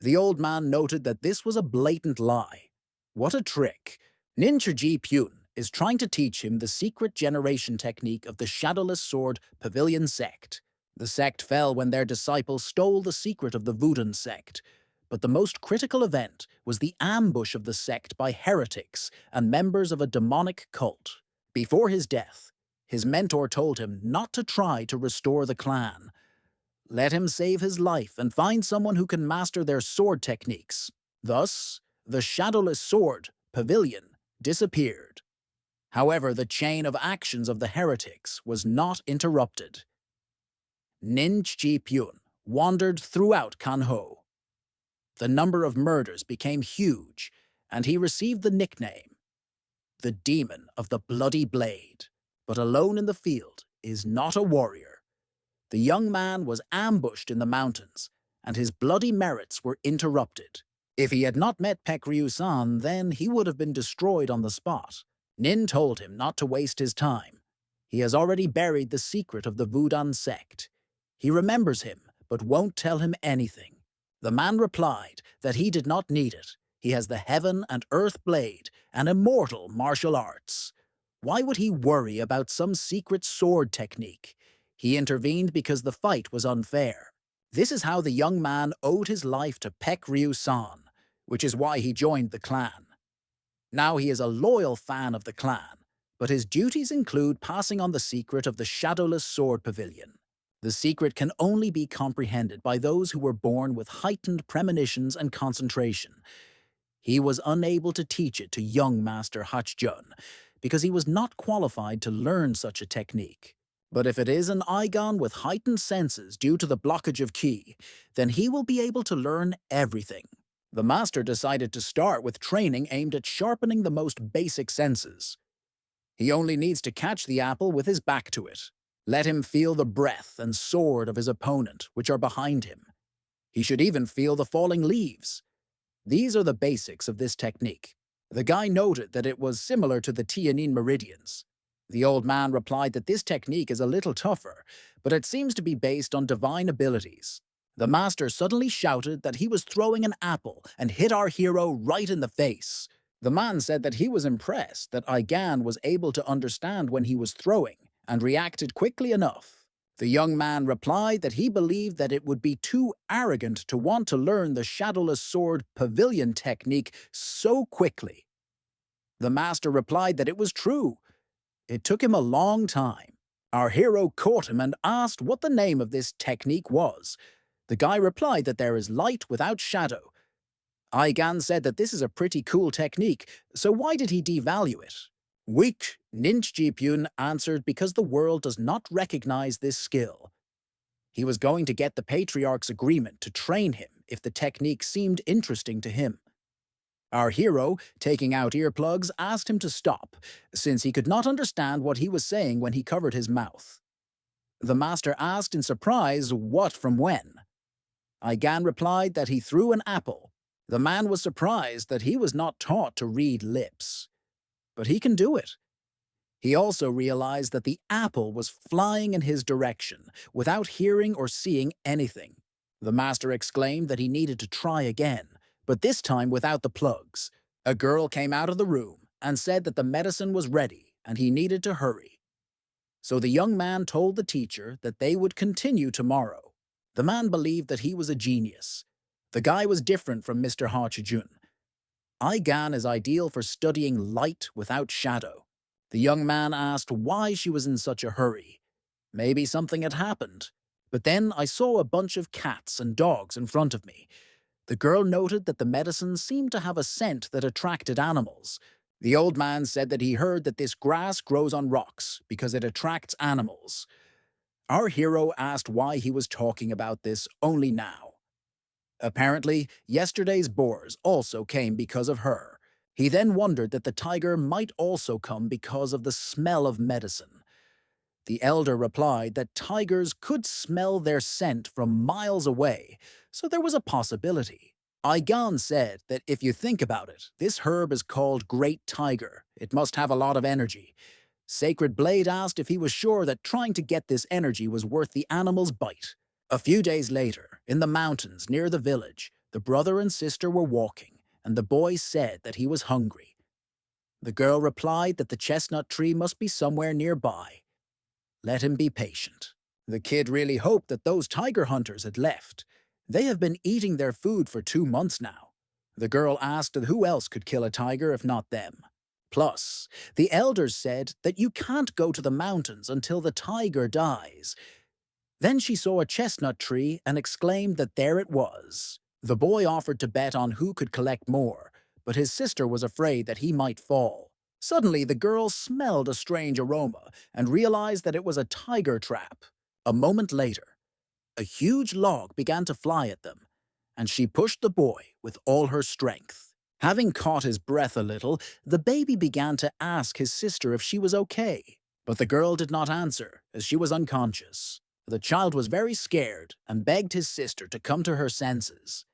The old man noted that this was a blatant lie. What a trick! Nin Ji Pyun is trying to teach him the secret generation technique of the shadowless sword pavilion sect. The sect fell when their disciple stole the secret of the Wudan sect. But the most critical event was the ambush of the sect by heretics and members of a demonic cult. Before his death, his mentor told him not to try to restore the clan. Let him save his life and find someone who can master their sword techniques. Thus, the shadowless sword pavilion disappeared. However, the chain of actions of the heretics was not interrupted. Nin Ji Pyun wandered throughout Kanho. The number of murders became huge, and he received the nickname, the Demon of the Bloody Blade. But alone in the field is not a warrior. The young man was ambushed in the mountains, and his bloody merits were interrupted. If he had not met Pek Ryu-san, then he would have been destroyed on the spot. Nin told him not to waste his time. He has already buried the secret of the Wudan sect. He remembers him, but won't tell him anything. The man replied that he did not need it. He has the heaven and earth blade and immortal martial arts. Why would he worry about some secret sword technique? He intervened because the fight was unfair. This is how the young man owed his life to Pek Ryu-san, which is why he joined the clan. Now he is a loyal fan of the clan, but his duties include passing on the secret of the shadowless sword pavilion. The secret can only be comprehended by those who were born with heightened premonitions and concentration. He was unable to teach it to young Master Hachjun because he was not qualified to learn such a technique. But if it is an Igon with heightened senses due to the blockage of Ki, then he will be able to learn everything. The master decided to start with training aimed at sharpening the most basic senses. He only needs to catch the apple with his back to it. Let him feel the breath and sword of his opponent, which are behind him. He should even feel the falling leaves. These are the basics of this technique. The guy noted that it was similar to the Tianyin meridians. The old man replied that this technique is a little tougher, but it seems to be based on divine abilities. The master suddenly shouted that he was throwing an apple and hit our hero right in the face. The man said that he was impressed that Igan was able to understand when he was throwing and reacted quickly enough. The young man replied that he believed that it would be too arrogant to want to learn the shadowless sword pavilion technique so quickly. The master replied that it was true. It took him a long time. Our hero caught him and asked what the name of this technique was. The guy replied that there is light without shadow. Igan said that this is a pretty cool technique, so why did he devalue it? Weak Ninch Jipyun answered because the world does not recognize this skill. He was going to get the patriarch's agreement to train him if the technique seemed interesting to him. Our hero, taking out earplugs, asked him to stop, since he could not understand what he was saying when he covered his mouth. The master asked in surprise what from when. Aigan replied that he threw an apple. The man was surprised that he was not taught to read lips. But he can do it. He also realized that the apple was flying in his direction, without hearing or seeing anything. The master exclaimed that he needed to try again, but this time without the plugs. A girl came out of the room and said that the medicine was ready and he needed to hurry. So the young man told the teacher that they would continue tomorrow. The man believed that he was a genius. The guy was different from Mr. Ha Chijun. Aigan is ideal for studying light without shadow. The young man asked why she was in such a hurry. Maybe something had happened. But then I saw a bunch of cats and dogs in front of me. The girl noted that the medicine seemed to have a scent that attracted animals. The old man said that he heard that this grass grows on rocks because it attracts animals. Our hero asked why he was talking about this only now. Apparently, yesterday's boars also came because of her. He then wondered that the tiger might also come because of the smell of medicine. The elder replied that tigers could smell their scent from miles away, so there was a possibility. Aigan said that if you think about it, this herb is called Great Tiger. It must have a lot of energy. Sacred Blade asked if he was sure that trying to get this energy was worth the animal's bite. A few days later, in the mountains near the village, the brother and sister were walking, and the boy said that he was hungry. The girl replied that the chestnut tree must be somewhere nearby. Let him be patient. The kid really hoped that those tiger hunters had left. They have been eating their food for 2 months now. The girl asked who else could kill a tiger if not them. Plus, the elders said that you can't go to the mountains until the tiger dies. Then she saw a chestnut tree and exclaimed that there it was. The boy offered to bet on who could collect more, but his sister was afraid that he might fall. Suddenly, the girl smelled a strange aroma and realized that it was a tiger trap. A moment later, a huge log began to fly at them, and she pushed the boy with all her strength. Having caught his breath a little, the baby began to ask his sister if she was okay. But the girl did not answer, as she was unconscious. The child was very scared and begged his sister to come to her senses.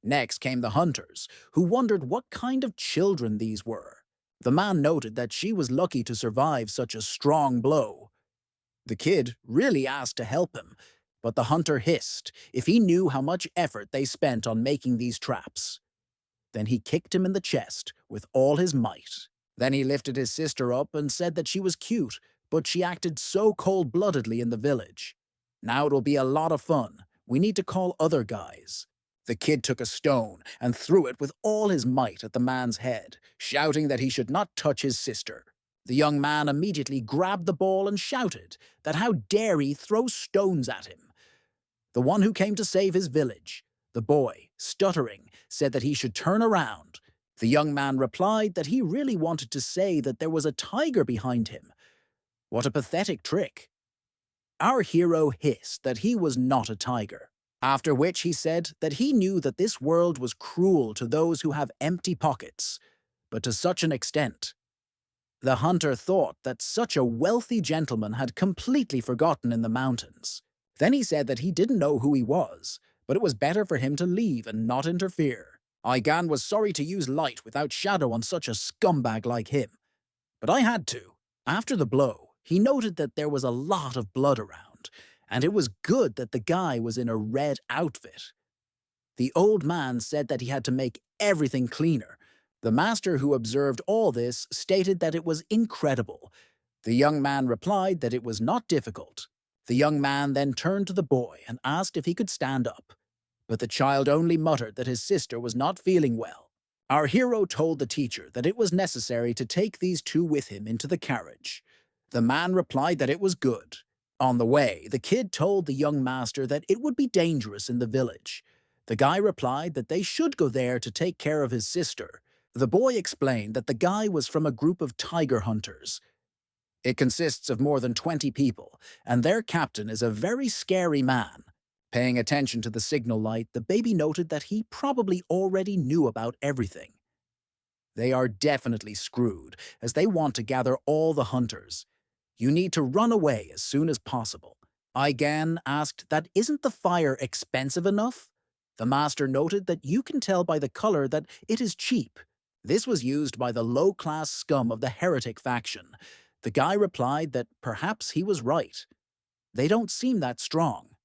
Next came the hunters, who wondered what kind of children these were. The man noted that she was lucky to survive such a strong blow. The kid really asked to help him, but the hunter hissed if he knew how much effort they spent on making these traps. Then he kicked him in the chest with all his might. Then he lifted his sister up and said that she was cute, but she acted so cold-bloodedly in the village. Now it'll be a lot of fun. We need to call other guys. The kid took a stone and threw it with all his might at the man's head, shouting that he should not touch his sister. The young man immediately grabbed the ball and shouted that how dare he throw stones at him. The one who came to save his village, the boy, stuttering, said that he should turn around. The young man replied that he really wanted to say that there was a tiger behind him. What a pathetic trick. Our hero hissed that he was not a tiger, after which he said that he knew that this world was cruel to those who have empty pockets, but to such an extent. The hunter thought that such a wealthy gentleman had completely forgotten in the mountains. Then he said that he didn't know who he was, but it was better for him to leave and not interfere. Aigan was sorry to use light without shadow on such a scumbag like him, but I had to. After the blow, he noted that there was a lot of blood around, and it was good that the guy was in a red outfit. The old man said that he had to make everything cleaner. The master who observed all this stated that it was incredible. The young man replied that it was not difficult. The young man then turned to the boy and asked if he could stand up, but the child only muttered that his sister was not feeling well. Our hero told the teacher that it was necessary to take these two with him into the carriage. The man replied that it was good. On the way, the kid told the young master that it would be dangerous in the village. The guy replied that they should go there to take care of his sister. The boy explained that the guy was from a group of tiger hunters. It consists of more than 20 people, and their captain is a very scary man. Paying attention to the signal light, the baby noted that he probably already knew about everything. They are definitely screwed, as they want to gather all the hunters. You need to run away as soon as possible. Igan asked that isn't the fire expensive enough? The master noted that you can tell by the color that it is cheap. This was used by the low-class scum of the heretic faction. The guy replied that perhaps he was right. They don't seem that strong.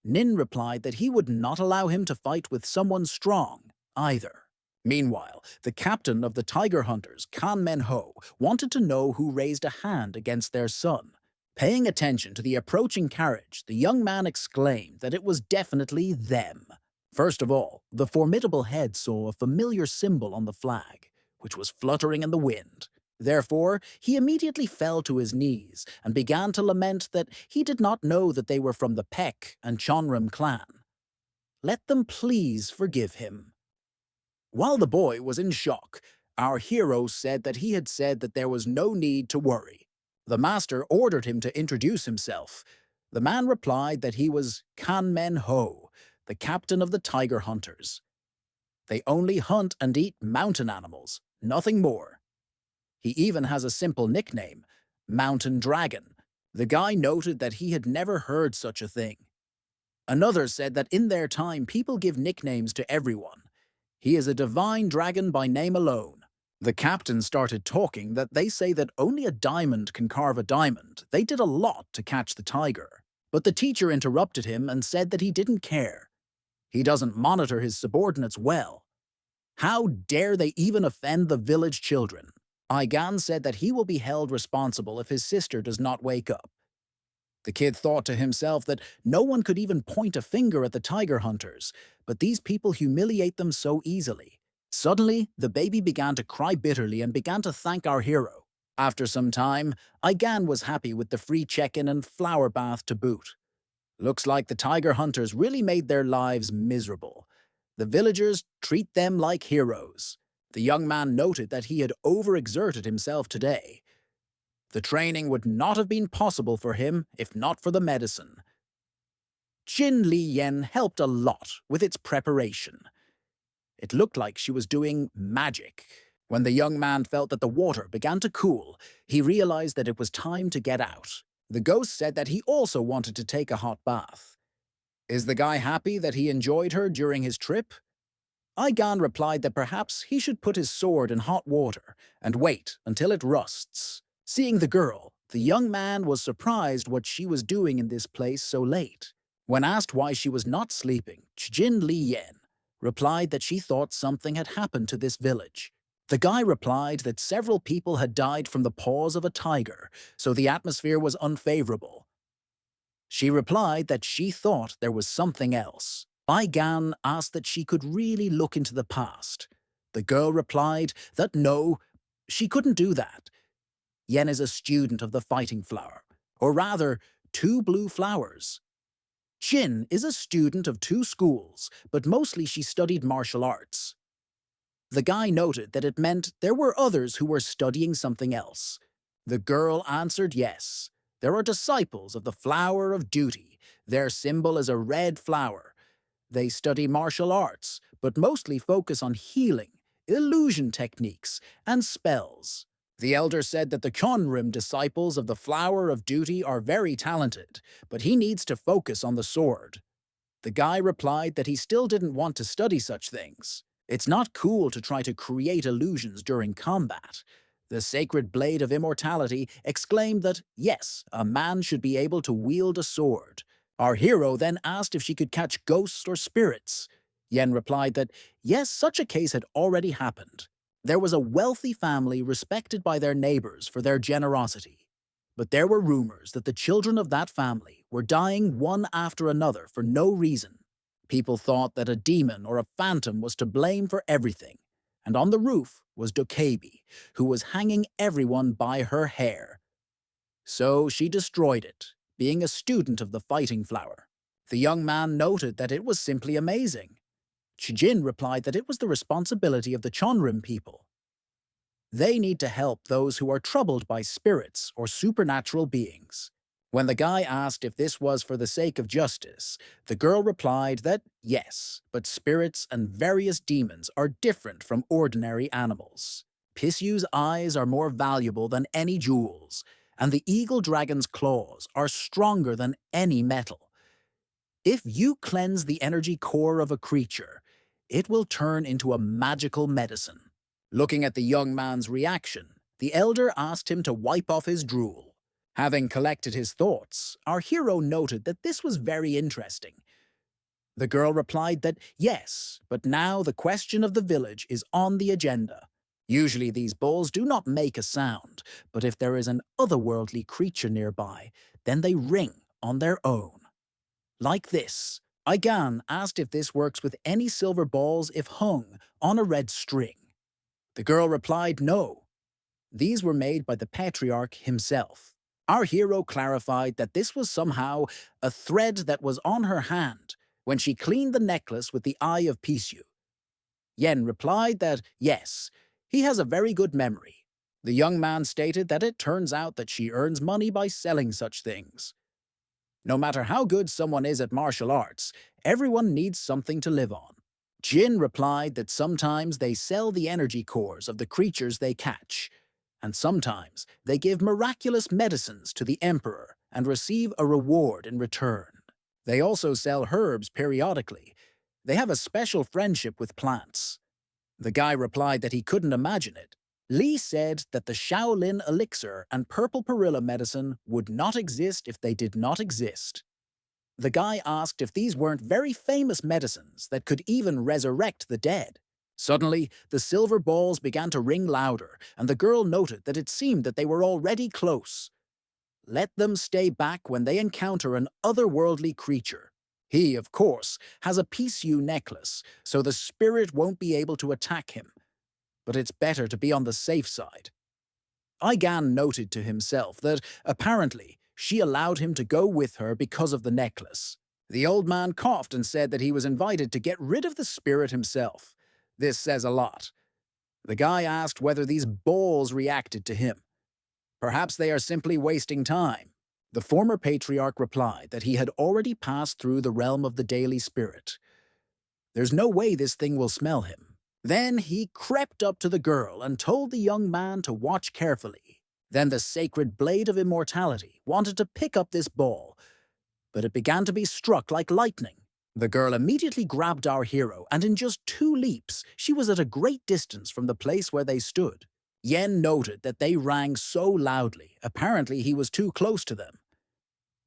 Nin replied that he would not allow him to fight with someone strong, either. Meanwhile, the captain of the tiger hunters, Kan Men-ho, wanted to know who raised a hand against their son. Paying attention to the approaching carriage, the young man exclaimed that it was definitely them. First of all, the formidable head saw a familiar symbol on the flag, which was fluttering in the wind. Therefore, he immediately fell to his knees and began to lament that he did not know that they were from the Pek and Chonram clan. Let them please forgive him. While the boy was in shock, our hero said that he had said that there was no need to worry. The master ordered him to introduce himself. The man replied that he was Kan Men-ho, the captain of the tiger hunters. They only hunt and eat mountain animals, nothing more. He even has a simple nickname, Mountain Dragon. The guy noted that he had never heard such a thing. Another said that in their time people give nicknames to everyone. He is a divine dragon by name alone. The captain started talking that they say that only a diamond can carve a diamond. They did a lot to catch the tiger. But the teacher interrupted him and said that he didn't care. He doesn't monitor his subordinates well. How dare they even offend the village children? Igan said that he will be held responsible if his sister does not wake up. The kid thought to himself that no one could even point a finger at the tiger hunters, but these people humiliate them so easily. Suddenly, the baby began to cry bitterly and began to thank our hero. After some time, Igan was happy with the free check-in and flower bath to boot. Looks like the tiger hunters really made their lives miserable. The villagers treat them like heroes. The young man noted that he had overexerted himself today. The training would not have been possible for him if not for the medicine. Jin Li Yen helped a lot with its preparation. It looked like she was doing magic. When the young man felt that the water began to cool, he realized that it was time to get out. The ghost said that he also wanted to take a hot bath. Is the guy happy that he enjoyed her during his trip? Igan replied that perhaps he should put his sword in hot water and wait until it rusts. Seeing the girl, the young man was surprised what she was doing in this place so late. When asked why she was not sleeping, Jin Li Yen replied that she thought something had happened to this village. The guy replied that several people had died from the paws of a tiger, so the atmosphere was unfavorable. She replied that she thought there was something else. Igan asked that she could really look into the past. The girl replied that no, she couldn't do that. Yen is a student of the fighting flower, or rather, 2 blue flowers. Jin is a student of 2 schools, but mostly she studied martial arts. The guy noted that it meant there were others who were studying something else. The girl answered yes. There are disciples of the flower of duty. Their symbol is a red flower. They study martial arts, but mostly focus on healing, illusion techniques, and spells. The elder said that the Chonrim disciples of the Flower of Duty are very talented, but he needs to focus on the sword. The guy replied that he still didn't want to study such things. It's not cool to try to create illusions during combat. The sacred blade of immortality exclaimed that, yes, a man should be able to wield a sword. Our hero then asked if she could catch ghosts or spirits. Yen replied that, yes, such a case had already happened. There was a wealthy family respected by their neighbors for their generosity. But there were rumors that the children of that family were dying one after another for no reason. People thought that a demon or a phantom was to blame for everything. And on the roof was Dokebi, who was hanging everyone by her hair. So she destroyed it, being a student of the fighting flower. The young man noted that it was simply amazing. Chijin replied that it was the responsibility of the Chonrim people. They need to help those who are troubled by spirits or supernatural beings. When the guy asked if this was for the sake of justice, the girl replied that yes, but spirits and various demons are different from ordinary animals. Pissu's eyes are more valuable than any jewels, and the eagle dragon's claws are stronger than any metal. If you cleanse the energy core of a creature, it will turn into a magical medicine. Looking at the young man's reaction, the elder asked him to wipe off his drool. Having collected his thoughts, our hero noted that this was very interesting. The girl replied that yes, but now the question of the village is on the agenda. Usually these balls do not make a sound, but if there is an otherworldly creature nearby, then they ring on their own. Like this. Igan asked if this works with any silver balls if hung on a red string. The girl replied no. These were made by the patriarch himself. Our hero clarified that this was somehow a thread that was on her hand when she cleaned the necklace with the eye of Pissu. Yen replied that yes, he has a very good memory. The young man stated that it turns out that she earns money by selling such things. No matter how good someone is at martial arts, everyone needs something to live on. Jin replied that sometimes they sell the energy cores of the creatures they catch, and sometimes they give miraculous medicines to the emperor and receive a reward in return. They also sell herbs periodically. They have a special friendship with plants. The guy replied that he couldn't imagine it. Li said that the Shaolin elixir and purple perilla medicine would not exist if they did not exist. The guy asked if these weren't very famous medicines that could even resurrect the dead. Suddenly, the silver balls began to ring louder, and the girl noted that it seemed that they were already close. Let them stay back when they encounter an otherworldly creature. He, of course, has a Pissu necklace, so the spirit won't be able to attack him. But it's better to be on the safe side. Igan noted to himself that, apparently, she allowed him to go with her because of the necklace. The old man coughed and said that he was invited to get rid of the spirit himself. This says a lot. The guy asked whether these balls reacted to him. Perhaps they are simply wasting time. The former patriarch replied that he had already passed through the realm of the daily spirit. There's no way this thing will smell him. Then he crept up to the girl and told the young man to watch carefully. Then the sacred blade of immortality wanted to pick up this ball, but it began to be struck like lightning. The girl immediately grabbed our hero, and in just 2 leaps, she was at a great distance from the place where they stood. Yen noted that they rang so loudly, apparently he was too close to them.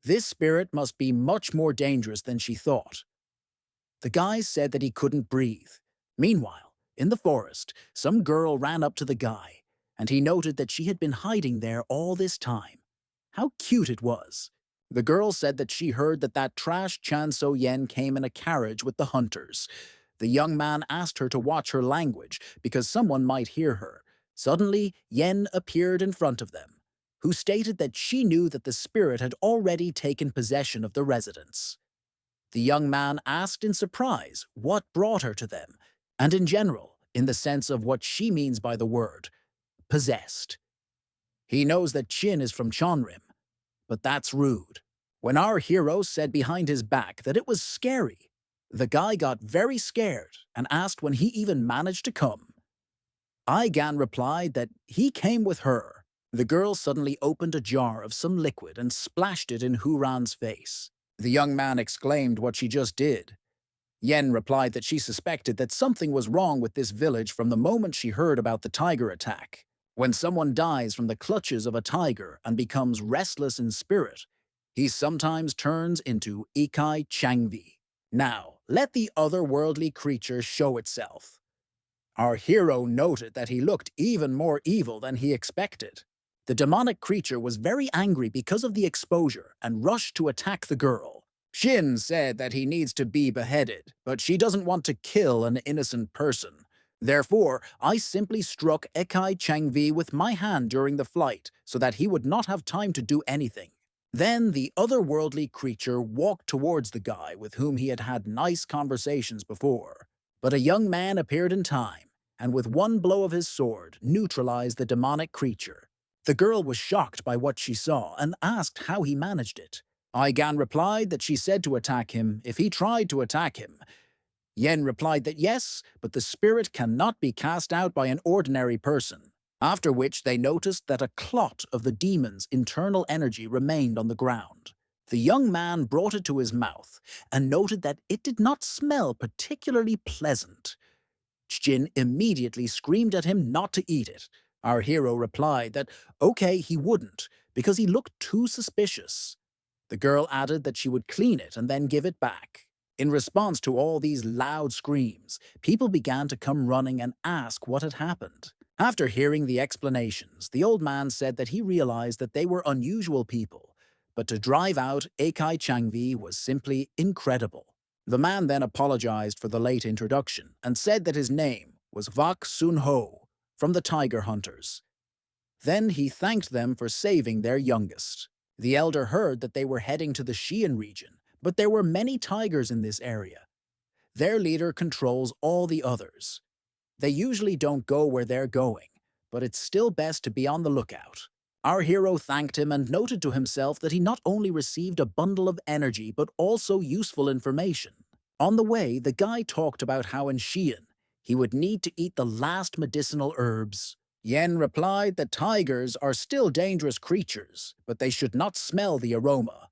This spirit must be much more dangerous than she thought. The guy said that he couldn't breathe. Meanwhile, in the forest, some girl ran up to the guy, and he noted that she had been hiding there all this time. How cute it was. The girl said that she heard that trash Chan So Yen came in a carriage with the hunters. The young man asked her to watch her language because someone might hear her. Suddenly, Yen appeared in front of them, who stated that she knew that the spirit had already taken possession of the residence. The young man asked in surprise what brought her to them, and in general, in the sense of what she means by the word, possessed. He knows that Chin is from Chonrim, but that's rude. When our hero said behind his back that it was scary, the guy got very scared and asked when he even managed to come. Igan replied that he came with her. The girl suddenly opened a jar of some liquid and splashed it in Huran's face. The young man exclaimed what she just did. Yen replied that she suspected that something was wrong with this village from the moment she heard about the tiger attack. When someone dies from the clutches of a tiger and becomes restless in spirit, he sometimes turns into Ikai Changvi. Now, let the otherworldly creature show itself. Our hero noted that he looked even more evil than he expected. The demonic creature was very angry because of the exposure and rushed to attack the girl. Shin said that he needs to be beheaded, but she doesn't want to kill an innocent person. Therefore, I simply struck Ekai Changvi with my hand during the flight so that he would not have time to do anything. Then the otherworldly creature walked towards the guy with whom he had had nice conversations before. But a young man appeared in time. and with one blow of his sword neutralized the demonic creature. The girl was shocked by what she saw and asked how he managed it. Aigan replied that she said to attack him if he tried to attack him. Yen replied that yes, but the spirit cannot be cast out by an ordinary person, after which they noticed that a clot of the demon's internal energy remained on the ground. The young man brought it to his mouth and noted that it did not smell particularly pleasant. Jin immediately screamed at him not to eat it. Our hero replied that okay, he wouldn't, because he looked too suspicious. The girl added that she would clean it and then give it back. In response to all these loud screams, people began to come running and ask what had happened. After hearing the explanations, the old man said that he realized that they were unusual people, but to drive out Eikai Changvi was simply incredible. The man then apologized for the late introduction and said that his name was Vak Sun Ho from the Tiger Hunters. Then he thanked them for saving their youngest. The elder heard that they were heading to the Xi'an region, but there were many tigers in this area. Their leader controls all the others. They usually don't go where they're going, but it's still best to be on the lookout. Our hero thanked him and noted to himself that he not only received a bundle of energy but also useful information. On the way, the guy talked about how in Xi'an, he would need to eat the last medicinal herbs. Yen replied that tigers are still dangerous creatures, but they should not smell the aroma,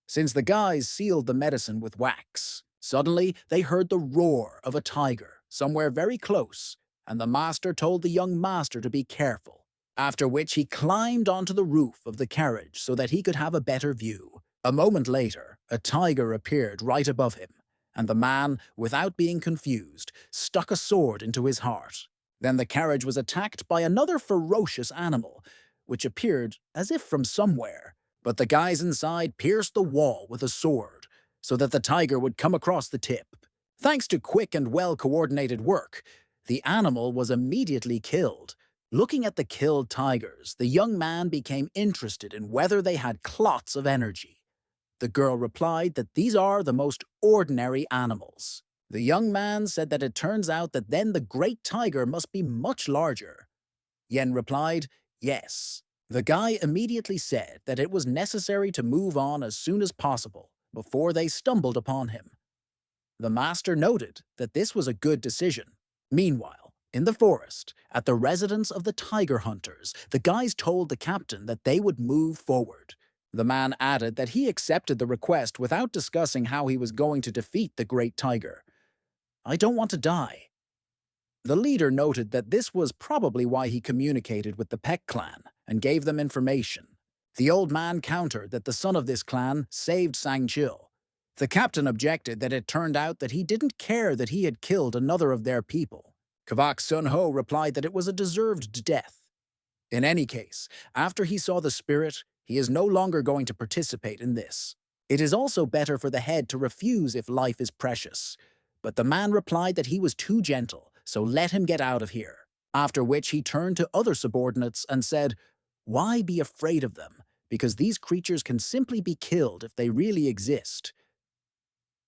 since the guys sealed the medicine with wax. Suddenly, they heard the roar of a tiger somewhere very close, and the master told the young master to be careful, after which he climbed onto the roof of the carriage so that he could have a better view. A moment later, a tiger appeared right above him, and the man, without being confused, stuck a sword into his heart. Then the carriage was attacked by another ferocious animal, which appeared as if from somewhere. But the guys inside pierced the wall with a sword, so that the tiger would come across the tip. Thanks to quick and well-coordinated work, the animal was immediately killed. Looking at the killed tigers, the young man became interested in whether they had clots of energy. The girl replied that these are the most ordinary animals. The young man said that it turns out that then the great tiger must be much larger. Yen replied, yes. The guy immediately said that it was necessary to move on as soon as possible before they stumbled upon him. The master noted that this was a good decision. Meanwhile, in the forest, at the residence of the tiger hunters, the guys told the captain that they would move forward. The man added that he accepted the request without discussing how he was going to defeat the great tiger. I don't want to die. The leader noted that this was probably why he communicated with the Peck clan and gave them information. The old man countered that the son of this clan saved Sangchil. The captain objected that it turned out that he didn't care that he had killed another of their people. Kavak Sun Ho replied that it was a deserved death. In any case, after he saw the spirit, he is no longer going to participate in this. It is also better for the head to refuse if life is precious. But the man replied that he was too gentle, so let him get out of here. After which he turned to other subordinates and said, why be afraid of them? Because these creatures can simply be killed if they really exist.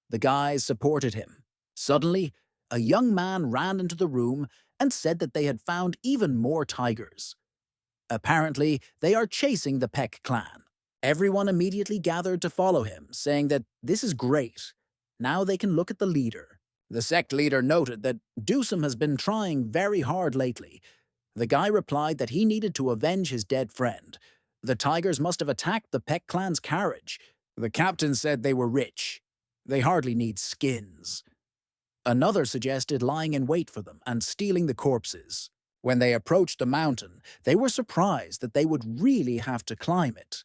The guys supported him. Suddenly, a young man ran into the room and said that they had found even more tigers. Apparently, they are chasing the Peck clan. Everyone immediately gathered to follow him, saying that this is great. Now they can look at the leader. The sect leader noted that Dusum has been trying very hard lately. The guy replied that he needed to avenge his dead friend. The tigers must have attacked the Peck clan's carriage. The captain said they were rich. They hardly need skins. Another suggested lying in wait for them and stealing the corpses. When they approached the mountain, they were surprised that they would really have to climb it.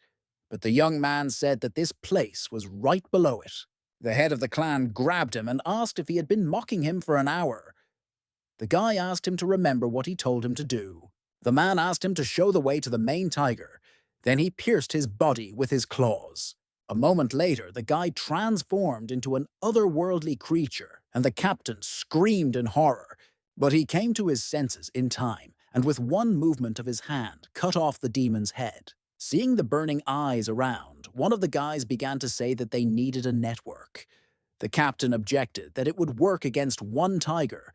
But the young man said that this place was right below it. The head of the clan grabbed him and asked if he had been mocking him for an hour. The guy asked him to remember what he told him to do. The man asked him to show the way to the main tiger. Then he pierced his body with his claws. A moment later, the guy transformed into an otherworldly creature, and the captain screamed in horror. But he came to his senses in time, and with one movement of his hand, cut off the demon's head. Seeing the burning eyes around, one of the guys began to say that they needed a network. The captain objected that it would work against one tiger,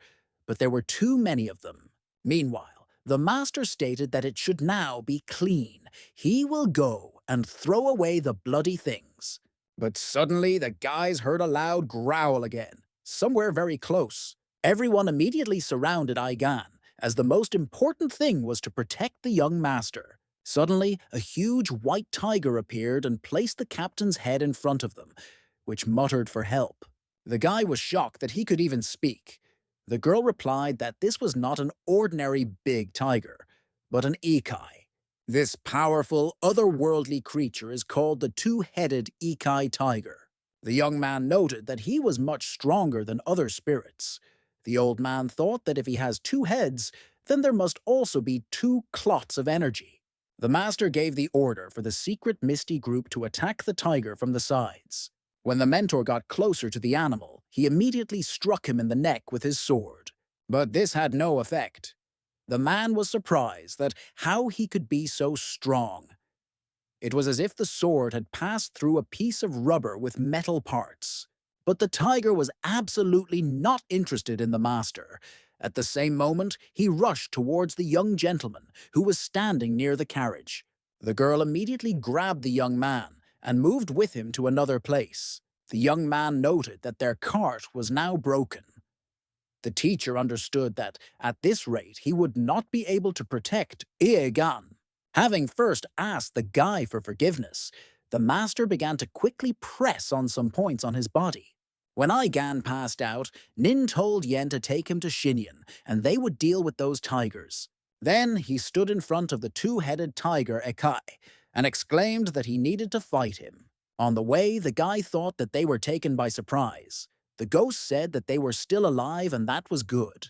but there were too many of them. Meanwhile, the master stated that it should now be clean. He will go and throw away the bloody things. But suddenly the guys heard a loud growl again, somewhere very close. Everyone immediately surrounded Aigan, as the most important thing was to protect the young master. Suddenly, a huge white tiger appeared and placed the captain's head in front of them, which muttered for help. The guy was shocked that he could even speak. The girl replied that this was not an ordinary big tiger, but an ikai. This powerful, otherworldly creature is called the two-headed ikai tiger. The young man noted that he was much stronger than other spirits. The old man thought that if he has two heads, then there must also be two clots of energy. The master gave the order for the secret Misty group to attack the tiger from the sides. When the mentor got closer to the animal, he immediately struck him in the neck with his sword. But this had no effect. The man was surprised that how he could be so strong. It was as if the sword had passed through a piece of rubber with metal parts. But the tiger was absolutely not interested in the master. At the same moment, he rushed towards the young gentleman who was standing near the carriage. The girl immediately grabbed the young man and moved with him to another place. The young man noted that their cart was now broken. The teacher understood that, at this rate, he would not be able to protect Iegan. Having first asked the guy for forgiveness, the master began to quickly press on some points on his body. When Aigan passed out, Nin told Yen to take him to Shinyan, and they would deal with those tigers. Then he stood in front of the two-headed tiger Ekai, and exclaimed that he needed to fight him. On the way, the guy thought that they were taken by surprise. The ghost said that they were still alive and that was good.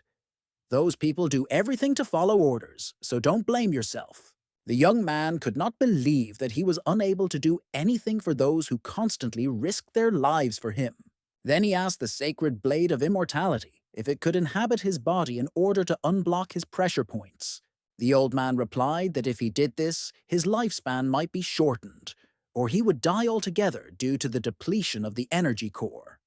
Those people do everything to follow orders, so don't blame yourself. The young man could not believe that he was unable to do anything for those who constantly risked their lives for him. Then he asked the sacred blade of immortality if it could inhabit his body in order to unblock his pressure points. The old man replied that if he did this, his lifespan might be shortened, or he would die altogether due to the depletion of the energy core.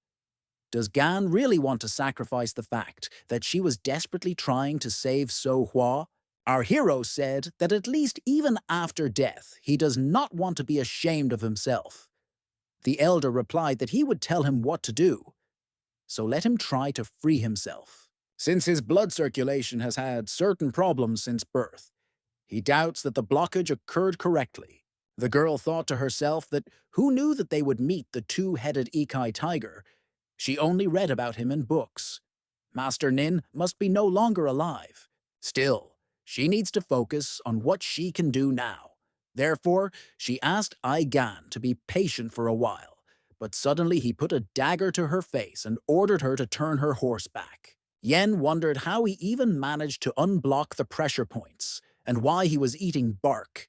Does Gan really want to sacrifice the fact that she was desperately trying to save So Hua? Our hero said that at least even after death, he does not want to be ashamed of himself. The elder replied that he would tell him what to do, so let him try to free himself. Since his blood circulation has had certain problems since birth, he doubts that the blockage occurred correctly. The girl thought to herself that who knew that they would meet the two-headed Ikai tiger? She only read about him in books. Master Nin must be no longer alive. Still, she needs to focus on what she can do now. Therefore, she asked Aigan to be patient for a while, but suddenly he put a dagger to her face and ordered her to turn her horse back. Yen wondered how he even managed to unblock the pressure points, and why he was eating bark.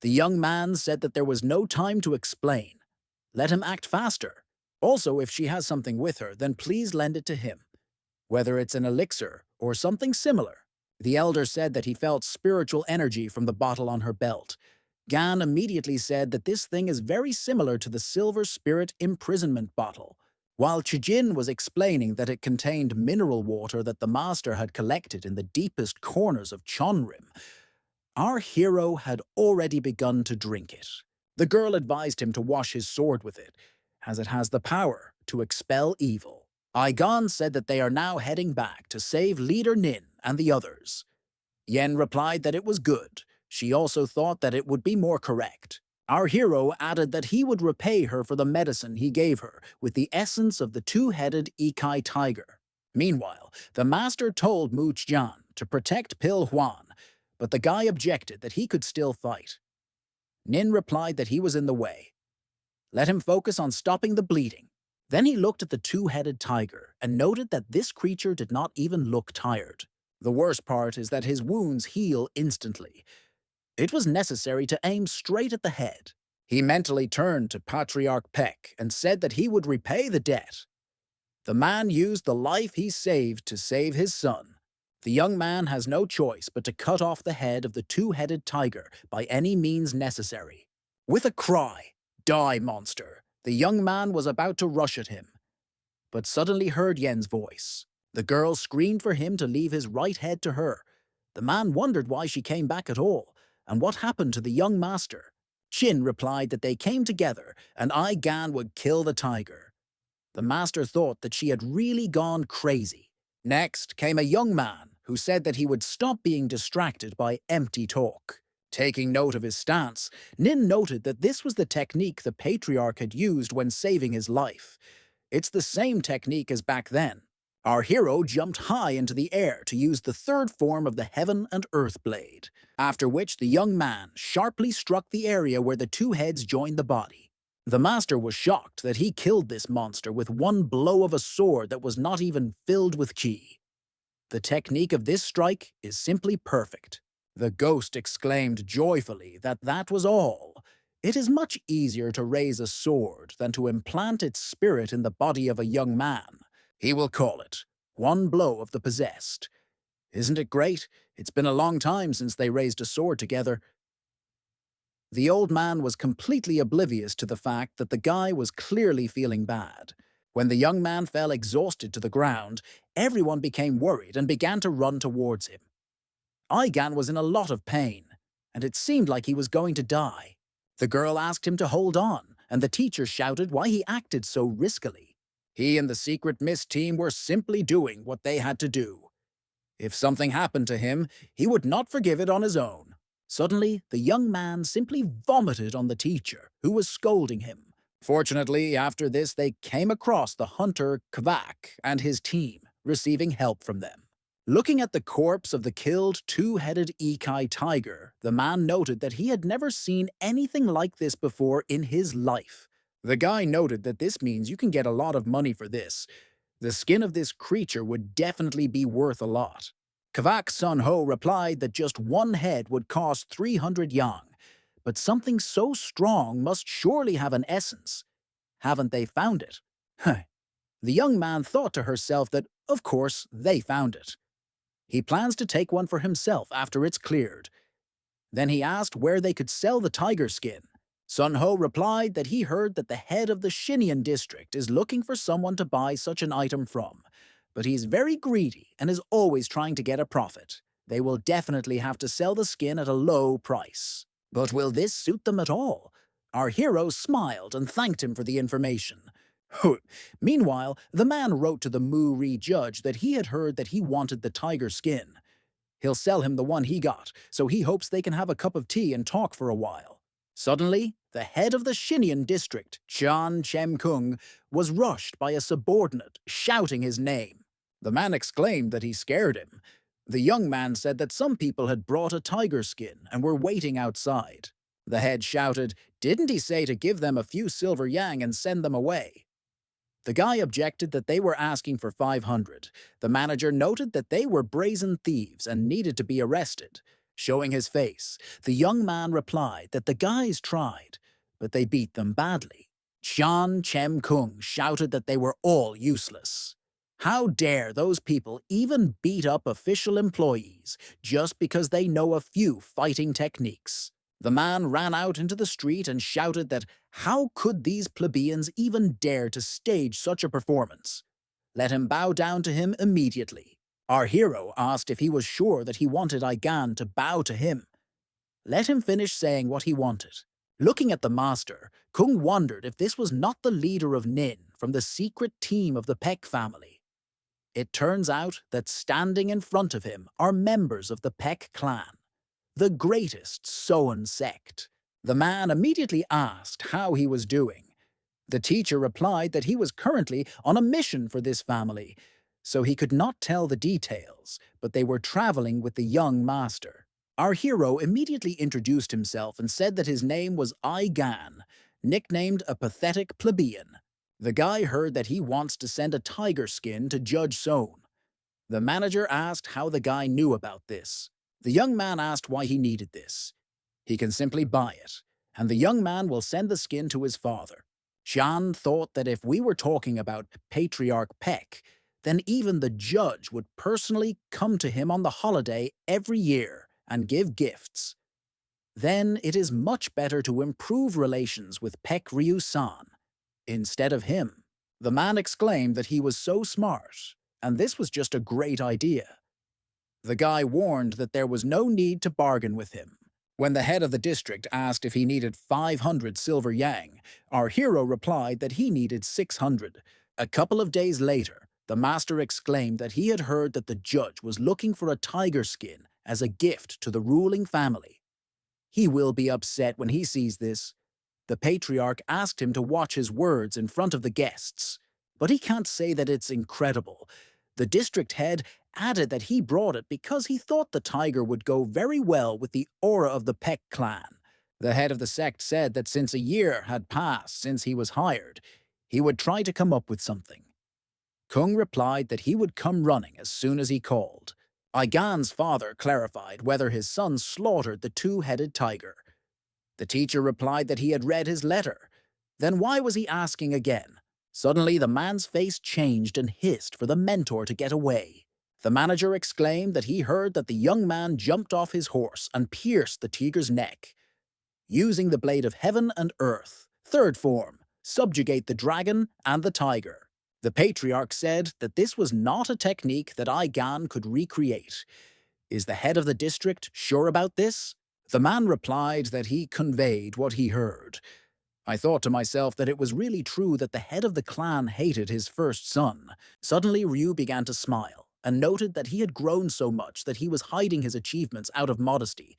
The young man said that there was no time to explain. Let him act faster. Also, if she has something with her, then please lend it to him, whether it's an elixir or something similar. The elder said that he felt spiritual energy from the bottle on her belt. Gan immediately said that this thing is very similar to the silver spirit imprisonment bottle. While Chijin was explaining that it contained mineral water that the master had collected in the deepest corners of Chonrim, our hero had already begun to drink it. The girl advised him to wash his sword with it, as it has the power to expel evil. Aigan said that they are now heading back to save Leader Nin and the others. Yen replied that it was good. She also thought that it would be more correct. Our hero added that he would repay her for the medicine he gave her with the essence of the two-headed Ikai tiger. Meanwhile, the master told Mu Jian to protect Pil Huan, but the guy objected that he could still fight. Nin replied that he was in the way. Let him focus on stopping the bleeding. Then he looked at the two-headed tiger and noted that this creature did not even look tired. The worst part is that his wounds heal instantly. It was necessary to aim straight at the head. He mentally turned to Patriarch Peck and said that he would repay the debt. The man used the life he saved to save his son. The young man has no choice but to cut off the head of the two-headed tiger by any means necessary. With a cry, "Die, monster!" the young man was about to rush at him, but suddenly heard Yen's voice. The girl screamed for him to leave his right head to her. The man wondered why she came back at all, and what happened to the young master. Chin replied that they came together, and I Gan would kill the tiger. The master thought that she had really gone crazy. Next came a young man who said that he would stop being distracted by empty talk. Taking note of his stance, Nin noted that this was the technique the patriarch had used when saving his life. It's the same technique as back then. Our hero jumped high into the air to use the third form of the Heaven and Earth blade, after which the young man sharply struck the area where the two heads joined the body. The master was shocked that he killed this monster with one blow of a sword that was not even filled with chi. The technique of this strike is simply perfect. The ghost exclaimed joyfully that that was all. It is much easier to raise a sword than to implant its spirit in the body of a young man. He will call it one blow of the possessed. Isn't it great? It's been a long time since they raised a sword together. The old man was completely oblivious to the fact that the guy was clearly feeling bad. When the young man fell exhausted to the ground, everyone became worried and began to run towards him. Igan was in a lot of pain, and it seemed like he was going to die. The girl asked him to hold on, and the teacher shouted why he acted so riskily. He and the secret mist team were simply doing what they had to do. If something happened to him, he would not forgive it on his own. Suddenly, the young man simply vomited on the teacher, who was scolding him. Fortunately, after this, they came across the hunter Kvak and his team, receiving help from them. Looking at the corpse of the killed two-headed Ikai tiger, the man noted that he had never seen anything like this before in his life. The guy noted that this means you can get a lot of money for this. The skin of this creature would definitely be worth a lot. Kvak Sun Ho replied that just one head would cost 300 yang, but something so strong must surely have an essence. Haven't they found it? The young man thought to herself that, of course, they found it. He plans to take one for himself after it's cleared. Then he asked where they could sell the tiger skin. Sun Ho replied that he heard that the head of the Xinyan district is looking for someone to buy such an item from, but he's very greedy and is always trying to get a profit. They will definitely have to sell the skin at a low price. But will this suit them at all? Our hero smiled and thanked him for the information. Meanwhile, the man wrote to the Mu-Ri judge that he had heard that he wanted the tiger skin. He'll sell him the one he got, so he hopes they can have a cup of tea and talk for a while. Suddenly, the head of the Xinyan district, Chan Chem-kung, was rushed by a subordinate, shouting his name. The man exclaimed that he scared him. The young man said that some people had brought a tiger skin and were waiting outside. The head shouted, "Didn't he say to give them a few silver yang and send them away?" The guy objected that they were asking for 500. The manager noted that they were brazen thieves and needed to be arrested. Showing his face, the young man replied that the guys tried, but they beat them badly. Chan Chem-kung shouted that they were all useless. How dare those people even beat up official employees just because they know a few fighting techniques? The man ran out into the street and shouted that how could these plebeians even dare to stage such a performance? Let him bow down to him immediately. Our hero asked if he was sure that he wanted Igan to bow to him. Let him finish saying what he wanted. Looking at the master, Kung wondered if this was not the leader of Nin from the secret team of the Peck family. It turns out that standing in front of him are members of the Peck clan, the greatest Soan sect. The man immediately asked how he was doing. The teacher replied that he was currently on a mission for this family, so he could not tell the details, but they were traveling with the young master. Our hero immediately introduced himself and said that his name was Igan, nicknamed a pathetic plebeian. The guy heard that he wants to send a tiger skin to Judge Soan. The manager asked how the guy knew about this. The young man asked why he needed this. He can simply buy it, and the young man will send the skin to his father. Shan thought that if we were talking about Patriarch Peck, then even the judge would personally come to him on the holiday every year and give gifts. Then it is much better to improve relations with Peck Ryu-san instead of him. The man exclaimed that he was so smart, and this was just a great idea. The guy warned that there was no need to bargain with him. When the head of the district asked if he needed 500 silver yang, our hero replied that he needed 600. A couple of days later, the master exclaimed that he had heard that the judge was looking for a tiger skin as a gift to the ruling family. He will be upset when he sees this. The patriarch asked him to watch his words in front of the guests, but he can't say that it's incredible. The district head added that he brought it because he thought the tiger would go very well with the aura of the Peck clan. The head of the sect said that since a year had passed since he was hired, he would try to come up with something. Kung replied that he would come running as soon as he called. Aigan's father clarified whether his son slaughtered the two-headed tiger. The teacher replied that he had read his letter. Then why was he asking again? Suddenly the man's face changed and hissed for the mentor to get away. The manager exclaimed that he heard that the young man jumped off his horse and pierced the tiger's neck. Using the blade of heaven and earth, third form, subjugate the dragon and the tiger. The patriarch said that this was not a technique that Aigan could recreate. Is the head of the district sure about this? The man replied that he conveyed what he heard. I thought to myself that it was really true that the head of the clan hated his first son. Suddenly Ryu began to smile and noted that he had grown so much that he was hiding his achievements out of modesty,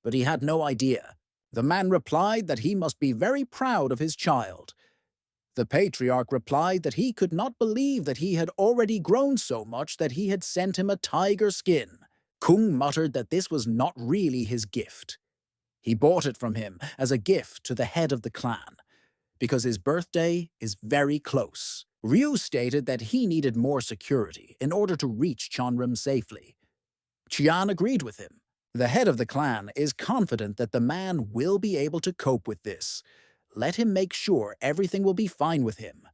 but he had no idea. The man replied that he must be very proud of his child. The patriarch replied that he could not believe that he had already grown so much that he had sent him a tiger skin. Kung muttered that this was not really his gift. He bought it from him as a gift to the head of the clan, because his birthday is very close. Ryu stated that he needed more security in order to reach Chonrim safely. Qian agreed with him. The head of the clan is confident that the man will be able to cope with this. Let him make sure everything will be fine with him.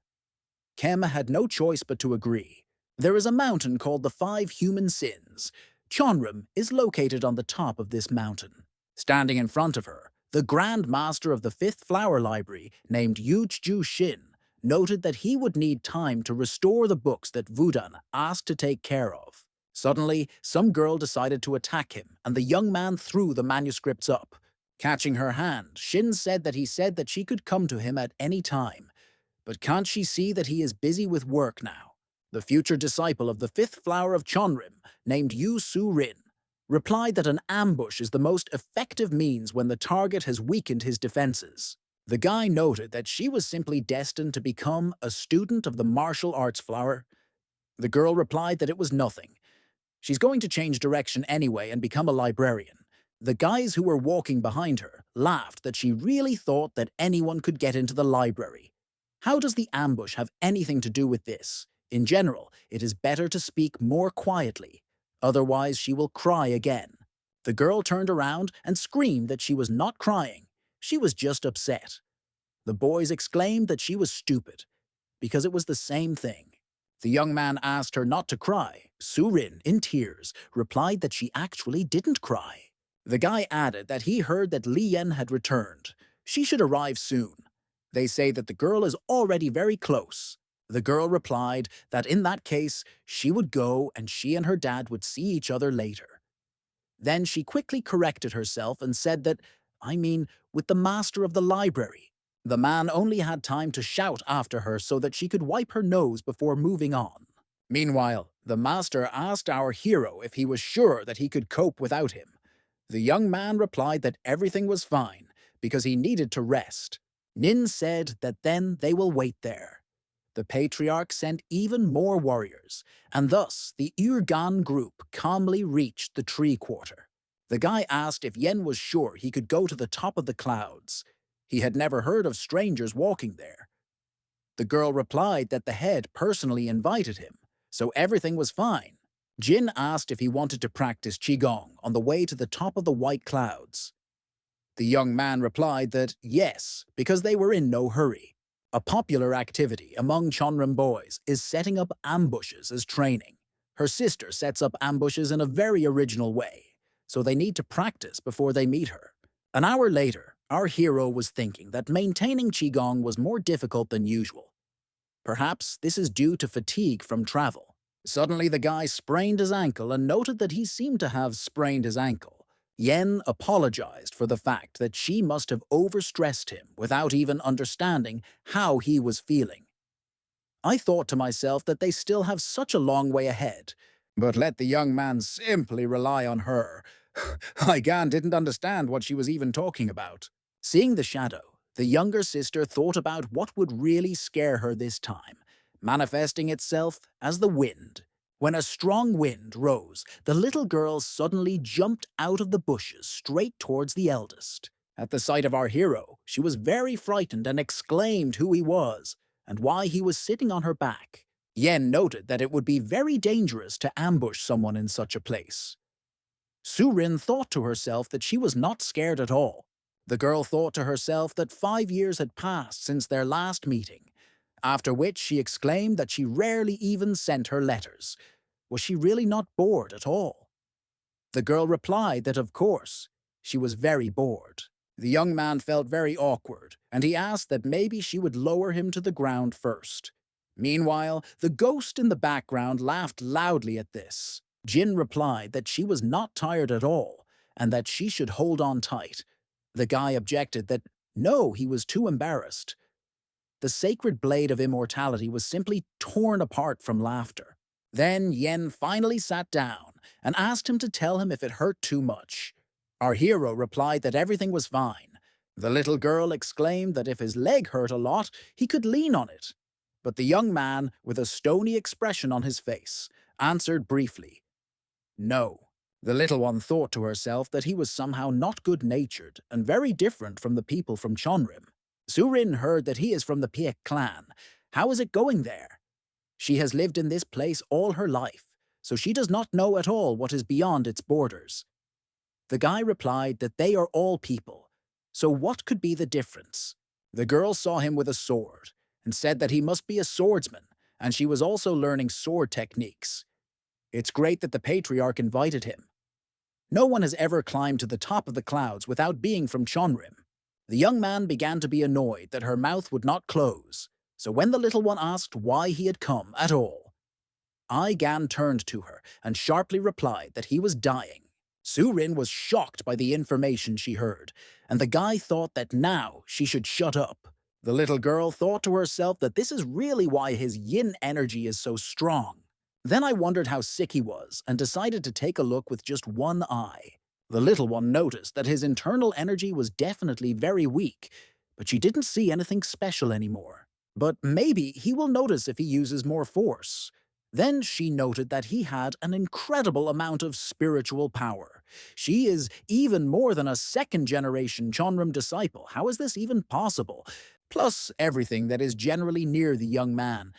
Kem had no choice but to agree. There is a mountain called the Five Human Sins. Chonrim is located on the top of this mountain. Standing in front of her, the Grand Master of the Fifth Flower Library, named Ju Shin, noted that he would need time to restore the books that Wudan asked to take care of. Suddenly, some girl decided to attack him, and the young man threw the manuscripts up. Catching her hand, Shin said that she could come to him at any time. But can't she see that he is busy with work now? The future disciple of the Fifth Flower of Chonrim, named Yu Su-rin, replied that an ambush is the most effective means when the target has weakened his defenses. The guy noted that she was simply destined to become a student of the martial arts flower. The girl replied that it was nothing. She's going to change direction anyway and become a librarian. The guys who were walking behind her laughed that she really thought that anyone could get into the library. How does the ambush have anything to do with this? In general, it is better to speak more quietly. Otherwise, she will cry again. The girl turned around and screamed that she was not crying. She was just upset. The boys exclaimed that she was stupid, because it was the same thing. The young man asked her not to cry. Su-rin, in tears, replied that she actually didn't cry. The guy added that he heard that Li Yen had returned. She should arrive soon. They say that the girl is already very close. The girl replied that in that case, she would go and she and her dad would see each other later. Then she quickly corrected herself and said that, with the master of the library. The man only had time to shout after her so that she could wipe her nose before moving on. Meanwhile, the master asked our hero if he was sure that he could cope without him. The young man replied that everything was fine because he needed to rest. Nin said that then they will wait there. The patriarch sent even more warriors, and thus the Urgan group calmly reached the tree quarter. The guy asked if Yen was sure he could go to the top of the clouds. He had never heard of strangers walking there. The girl replied that the head personally invited him, so everything was fine. Jin asked if he wanted to practice Qigong on the way to the top of the white clouds. The young man replied that yes, because they were in no hurry. A popular activity among Chonrim boys is setting up ambushes as training. Her sister sets up ambushes in a very original way, so they need to practice before they meet her. An hour later, our hero was thinking that maintaining Qigong was more difficult than usual. Perhaps this is due to fatigue from travel. Suddenly, the guy sprained his ankle and noted that he seemed to have sprained his ankle. Yen apologized for the fact that she must have overstressed him without even understanding how he was feeling. I thought to myself that they still have such a long way ahead. But let the young man simply rely on her. Gan didn't understand what she was even talking about. Seeing the shadow, the younger sister thought about what would really scare her this time, manifesting itself as the wind. When a strong wind rose, the little girl suddenly jumped out of the bushes straight towards the eldest. At the sight of our hero, she was very frightened and exclaimed who he was and why he was sitting on her back. Yen noted that it would be very dangerous to ambush someone in such a place. Surin thought to herself that she was not scared at all. The girl thought to herself that 5 years had passed since their last meeting, after which she exclaimed that she rarely even sent her letters. Was she really not bored at all? The girl replied that of course, she was very bored. The young man felt very awkward, and he asked that maybe she would lower him to the ground first. Meanwhile, the ghost in the background laughed loudly at this. Jin replied that she was not tired at all, and that she should hold on tight. The guy objected that no, he was too embarrassed. The sacred blade of immortality was simply torn apart from laughter. Then Yen finally sat down and asked him to tell him if it hurt too much. Our hero replied that everything was fine. The little girl exclaimed that if his leg hurt a lot, he could lean on it. But the young man, with a stony expression on his face, answered briefly, no. The little one thought to herself that he was somehow not good-natured and very different from the people from Chonrim. Surin heard that he is from the Piek clan. How is it going there? She has lived in this place all her life, so she does not know at all what is beyond its borders. The guy replied that they are all people, so what could be the difference? The girl saw him with a sword and said that he must be a swordsman, and she was also learning sword techniques. It's great that the patriarch invited him. No one has ever climbed to the top of the clouds without being from Chonrim. The young man began to be annoyed that her mouth would not close, so when the little one asked why he had come at all, Gan turned to her and sharply replied that he was dying. Surin was shocked by the information she heard, and the guy thought that now she should shut up. The little girl thought to herself that this is really why his yin energy is so strong. Then I wondered how sick he was and decided to take a look with just one eye. The little one noticed that his internal energy was definitely very weak, but she didn't see anything special anymore. But maybe he will notice if he uses more force. Then she noted that he had an incredible amount of spiritual power. She is even more than a second-generation Chonrim disciple. How is this even possible? Plus everything that is generally near the young man.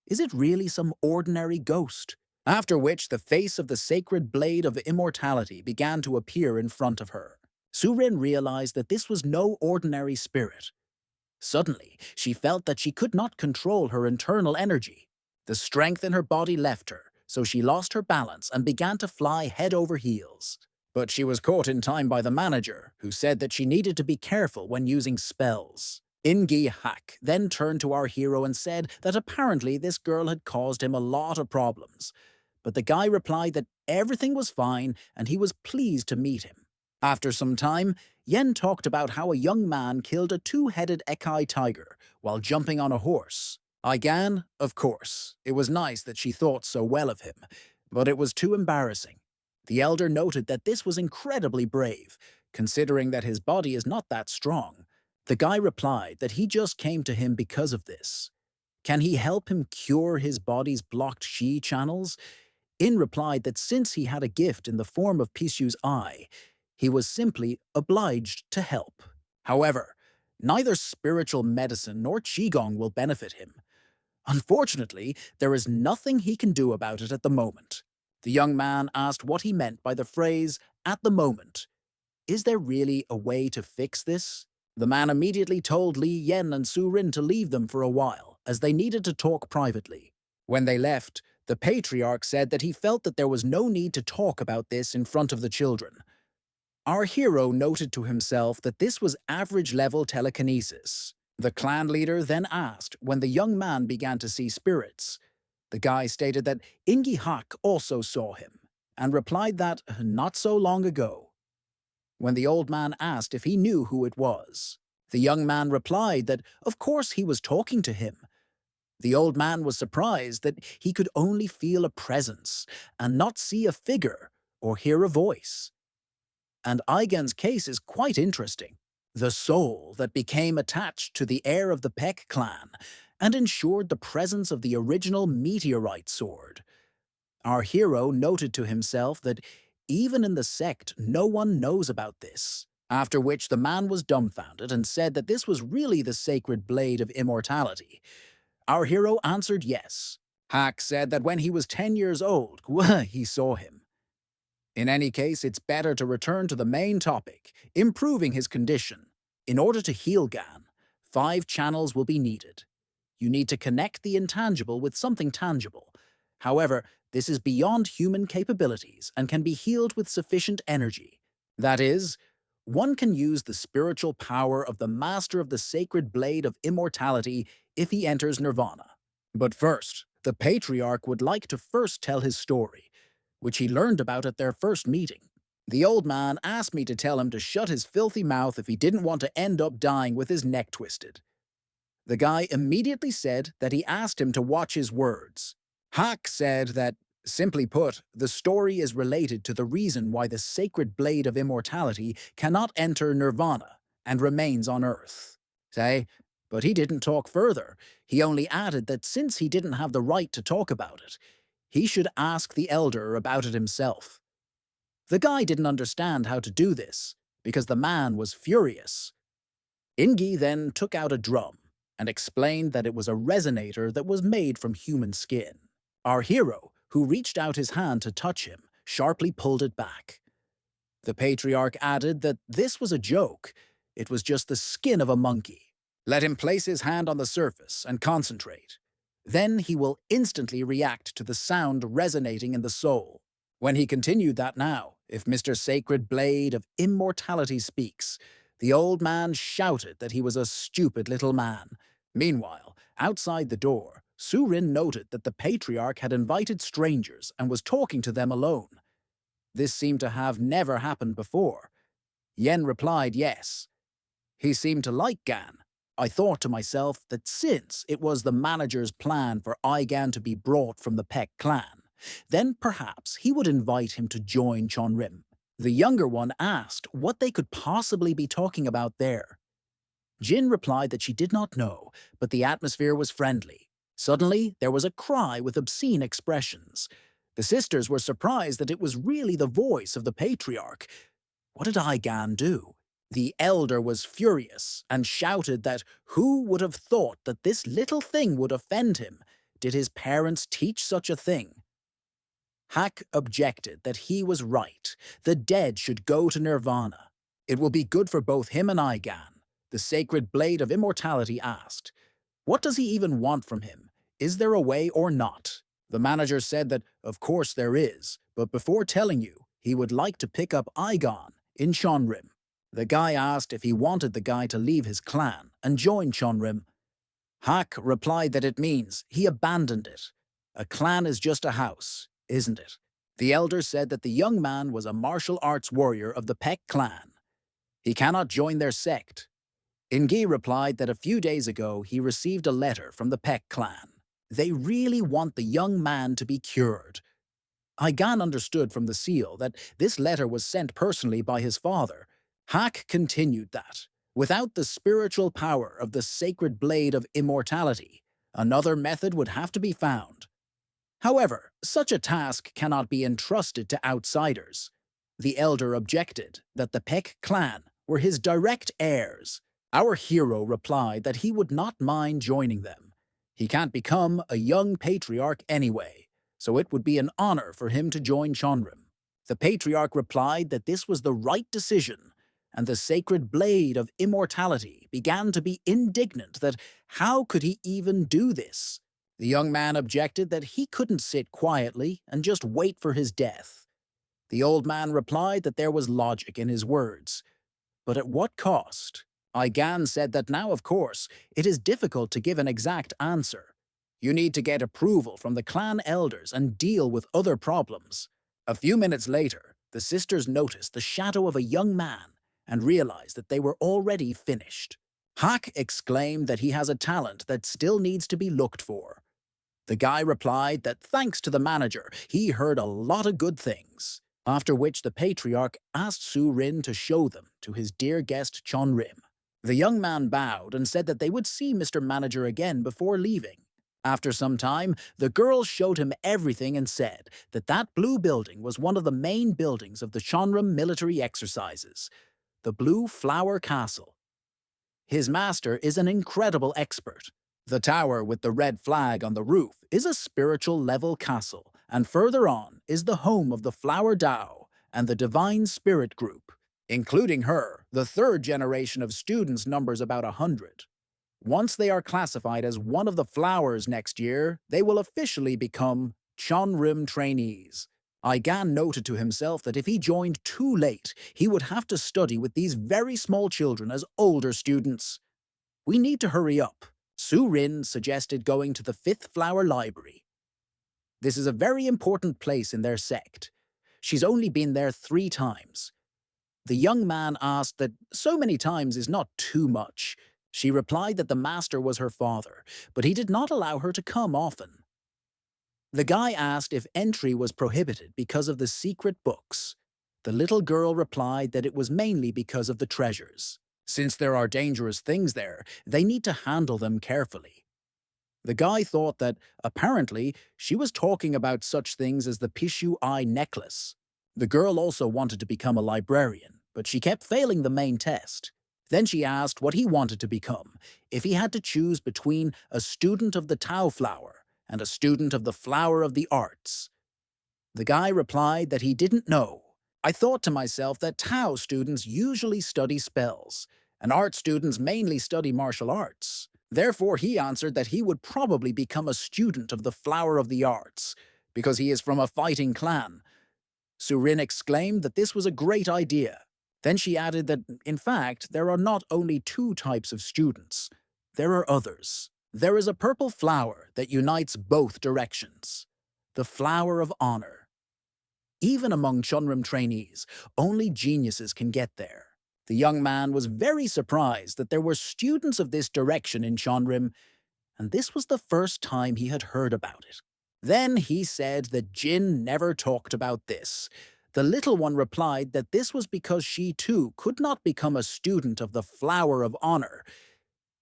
Is it really some ordinary ghost? After which the face of the sacred blade of immortality began to appear in front of her. Surin realized that this was no ordinary spirit. Suddenly, she felt that she could not control her internal energy. The strength in her body left her, so she lost her balance and began to fly head over heels. But she was caught in time by the manager, who said that she needed to be careful when using spells. Ingi Hak then turned to our hero and said that apparently this girl had caused him a lot of problems. But the guy replied that everything was fine and he was pleased to meet him. After some time, Yen talked about how a young man killed a two-headed Ekai tiger while jumping on a horse. Gan, of course, it was nice that she thought so well of him, but it was too embarrassing. The elder noted that this was incredibly brave, considering that his body is not that strong. The guy replied that he just came to him because of this. Can he help him cure his body's blocked Qi channels? In replied that since he had a gift in the form of Pishu's eye, he was simply obliged to help. However, neither spiritual medicine nor Qigong will benefit him. Unfortunately, there is nothing he can do about it at the moment. The young man asked what he meant by the phrase, "at the moment." Is there really a way to fix this? The man immediately told Li Yen and Su Rin to leave them for a while, as they needed to talk privately. When they left, the patriarch said that he felt that there was no need to talk about this in front of the children. Our hero noted to himself that this was average-level telekinesis. The clan leader then asked when the young man began to see spirits. The guy stated that Ingi Hak also saw him, and replied that not so long ago. When the old man asked if he knew who it was, the young man replied that of course he was talking to him. The old man was surprised that he could only feel a presence and not see a figure or hear a voice. And Aigen's case is quite interesting. The soul that became attached to the heir of the Peck clan and ensured the presence of the original meteorite sword. Our hero noted to himself that even in the sect no one knows about this, after which the man was dumbfounded and said that this was really the sacred blade of immortality. Our hero answered yes. Hak said that when he was 10 years old, he saw him. In any case, it's better to return to the main topic, improving his condition. In order to heal Gan, 5 channels will be needed. You need to connect the intangible with something tangible. However, this is beyond human capabilities and can be healed with sufficient energy. That is, one can use the spiritual power of the Master of the Sacred Blade of Immortality if he enters Nirvana. But first, the Patriarch would like to first tell his story, which he learned about at their first meeting. The old man asked me to tell him to shut his filthy mouth if he didn't want to end up dying with his neck twisted. The guy immediately said that he asked him to watch his words. Hak said that, simply put, the story is related to the reason why the sacred blade of immortality cannot enter Nirvana and remains on Earth. But he didn't talk further. He only added that since he didn't have the right to talk about it, he should ask the elder about it himself. The guy didn't understand how to do this, because the man was furious. Ingi then took out a drum and explained that it was a resonator that was made from human skin. Our hero, who reached out his hand to touch him, sharply pulled it back. The Patriarch added that this was a joke. It was just the skin of a monkey. Let him place his hand on the surface and concentrate. Then he will instantly react to the sound resonating in the soul. When he continued that now, if Mr. Sacred Blade of Immortality speaks, the old man shouted that he was a stupid little man. Meanwhile, outside the door, Surin noted that the Patriarch had invited strangers and was talking to them alone. This seemed to have never happened before. Yen replied yes. He seemed to like Gan. I thought to myself that since it was the manager's plan for Aigan to be brought from the Peck clan, then perhaps he would invite him to join Chonrim. The younger one asked what they could possibly be talking about there. Jin replied that she did not know, but the atmosphere was friendly. Suddenly, there was a cry with obscene expressions. The sisters were surprised that it was really the voice of the Patriarch. What did Aigan do? The elder was furious and shouted that who would have thought that this little thing would offend him? Did his parents teach such a thing? Hak objected that he was right. The dead should go to Nirvana. It will be good for both him and Aigan. The Sacred Blade of Immortality asked, what does he even want from him? Is there a way or not? The manager said that, of course there is, but before telling you, he would like to pick up Aigan in Chonrim. The guy asked if he wanted the guy to leave his clan and join Chonrim. Hak replied that it means he abandoned it. A clan is just a house, isn't it? The elder said that the young man was a martial arts warrior of the Peck clan. He cannot join their sect. Ingi replied that a few days ago he received a letter from the Peck clan. They really want the young man to be cured. Aigan understood from the seal that this letter was sent personally by his father. Hak continued that, without the spiritual power of the sacred blade of immortality, another method would have to be found. However, such a task cannot be entrusted to outsiders. The elder objected that the Peck clan were his direct heirs. Our hero replied that he would not mind joining them. He can't become a young patriarch anyway, so it would be an honor for him to join Chonrim. The Patriarch replied that this was the right decision, and the sacred blade of immortality began to be indignant that how could he even do this? The young man objected that he couldn't sit quietly and just wait for his death. The old man replied that there was logic in his words. But at what cost? Aigan said that now, of course, it is difficult to give an exact answer. You need to get approval from the clan elders and deal with other problems. A few minutes later, the sisters noticed the shadow of a young man and realized that they were already finished. Hak exclaimed that he has a talent that still needs to be looked for. The guy replied that thanks to the manager, he heard a lot of good things, after which the patriarch asked Su-rin to show them to his dear guest Chon-rim. The young man bowed and said that they would see Mr. Manager again before leaving. After some time, the girl showed him everything and said that that blue building was one of the main buildings of the Chonram military exercises, the Blue Flower Castle. His master is an incredible expert. The tower with the red flag on the roof is a spiritual level castle, and further on is the home of the Flower Dao and the Divine Spirit Group. Including her, the third generation of students numbers about 100. Once they are classified as one of the flowers next year, they will officially become Chonrim trainees. Aigan noted to himself that if he joined too late, he would have to study with these very small children as older students. We need to hurry up. Su-rin suggested going to the Fifth Flower Library. This is a very important place in their sect. She's only been there 3 times. The young man asked that so many times is not too much. She replied that the master was her father, but he did not allow her to come often. The guy asked if entry was prohibited because of the secret books. The little girl replied that it was mainly because of the treasures. Since there are dangerous things there, they need to handle them carefully. The guy thought that, apparently, she was talking about such things as the Pishu Eye necklace. The girl also wanted to become a librarian, but she kept failing the main test. Then she asked what he wanted to become, if he had to choose between a student of the Tao flower and a student of the flower of the arts. The guy replied that he didn't know. I thought to myself that Tao students usually study spells, and art students mainly study martial arts. Therefore, he answered that he would probably become a student of the flower of the arts, because he is from a fighting clan. Su-rin exclaimed that this was a great idea. Then she added that, in fact, there are not only 2 types of students. There are others. There is a purple flower that unites both directions, the flower of honor. Even among Chonram trainees, only geniuses can get there. The young man was very surprised that there were students of this direction in Chonram, and this was the first time he had heard about it. Then he said that Jin never talked about this. The little one replied that this was because she too could not become a student of the flower of honor.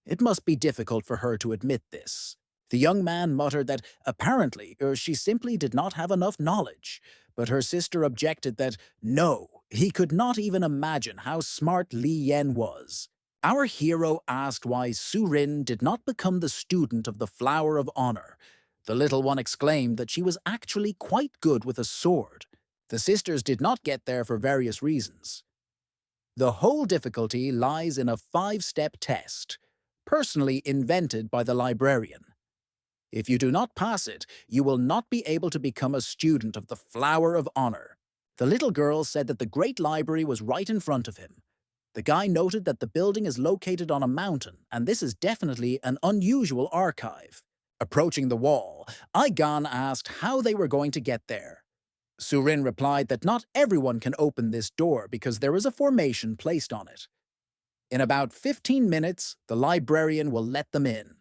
It must be difficult for her to admit this. The young man muttered that apparently she simply did not have enough knowledge, but her sister objected that no, he could not even imagine how smart Li Yen was. Our hero asked why Su-rin did not become the student of the flower of honor. The little one exclaimed that she was actually quite good with a sword. The sisters did not get there for various reasons. The whole difficulty lies in a 5-step test, personally invented by the librarian. If you do not pass it, you will not be able to become a student of the Flower of Honor. The little girl said that the great library was right in front of him. The guy noted that the building is located on a mountain, and this is definitely an unusual archive. Approaching the wall, Aigan asked how they were going to get there. Su-rin replied that not everyone can open this door because there is a formation placed on it. In about 15 minutes, the librarian will let them in.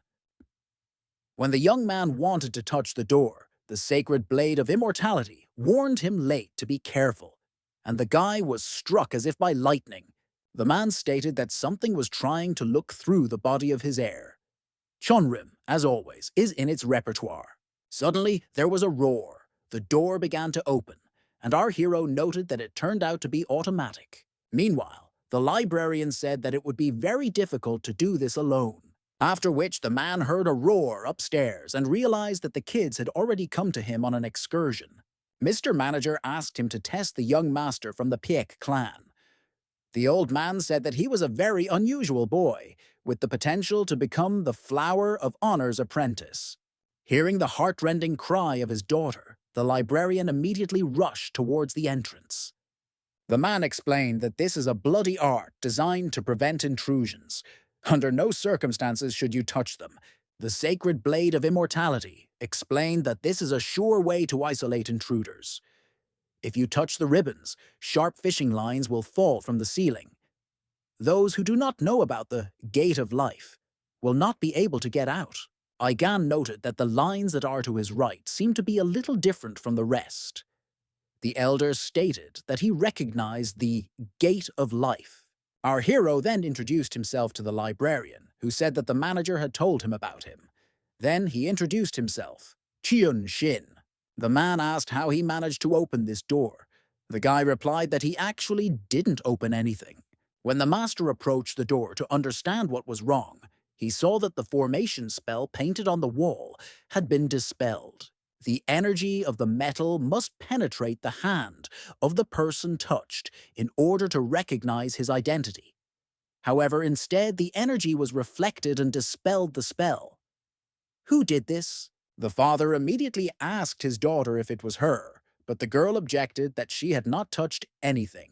When the young man wanted to touch the door, the sacred blade of immortality warned him late to be careful, and the guy was struck as if by lightning. The man stated that something was trying to look through the body of his heir. Chonrim, as always, is in its repertoire. Suddenly, there was a roar. The door began to open, and our hero noted that it turned out to be automatic. Meanwhile, the librarian said that it would be very difficult to do this alone. After which the man heard a roar upstairs and realized that the kids had already come to him on an excursion. Mr. Manager asked him to test the young master from the Piek clan. The old man said that he was a very unusual boy, with the potential to become the Flower of Honor's apprentice. Hearing the heartrending cry of his daughter, the librarian immediately rushed towards the entrance. The man explained that this is a bloody art designed to prevent intrusions. Under no circumstances should you touch them. The sacred blade of immortality explained that this is a sure way to isolate intruders. If you touch the ribbons, sharp fishing lines will fall from the ceiling. Those who do not know about the gate of life will not be able to get out. Igan noted that the lines that are to his right seem to be a little different from the rest. The elder stated that he recognized the gate of life. Our hero then introduced himself to the librarian, who said that the manager had told him about him. Then he introduced himself, Chiun Shin. The man asked how he managed to open this door. The guy replied that he actually didn't open anything. When the master approached the door to understand what was wrong, he saw that the formation spell painted on the wall had been dispelled. The energy of the metal must penetrate the hand of the person touched in order to recognize his identity. However, instead, the energy was reflected and dispelled the spell. Who did this? The father immediately asked his daughter if it was her, but the girl objected that she had not touched anything.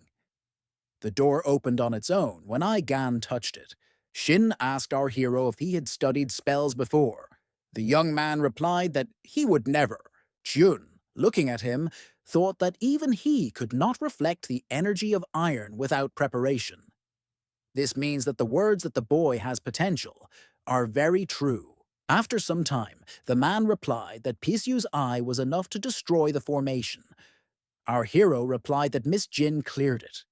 The door opened on its own when Gan touched it. Shin asked our hero if he had studied spells before. The young man replied that he would never. Chun, looking at him, thought that even he could not reflect the energy of iron without preparation. This means that the words that the boy has potential are very true. After some time, the man replied that Pisu's eye was enough to destroy the formation. Our hero replied that Miss Jin cleared it.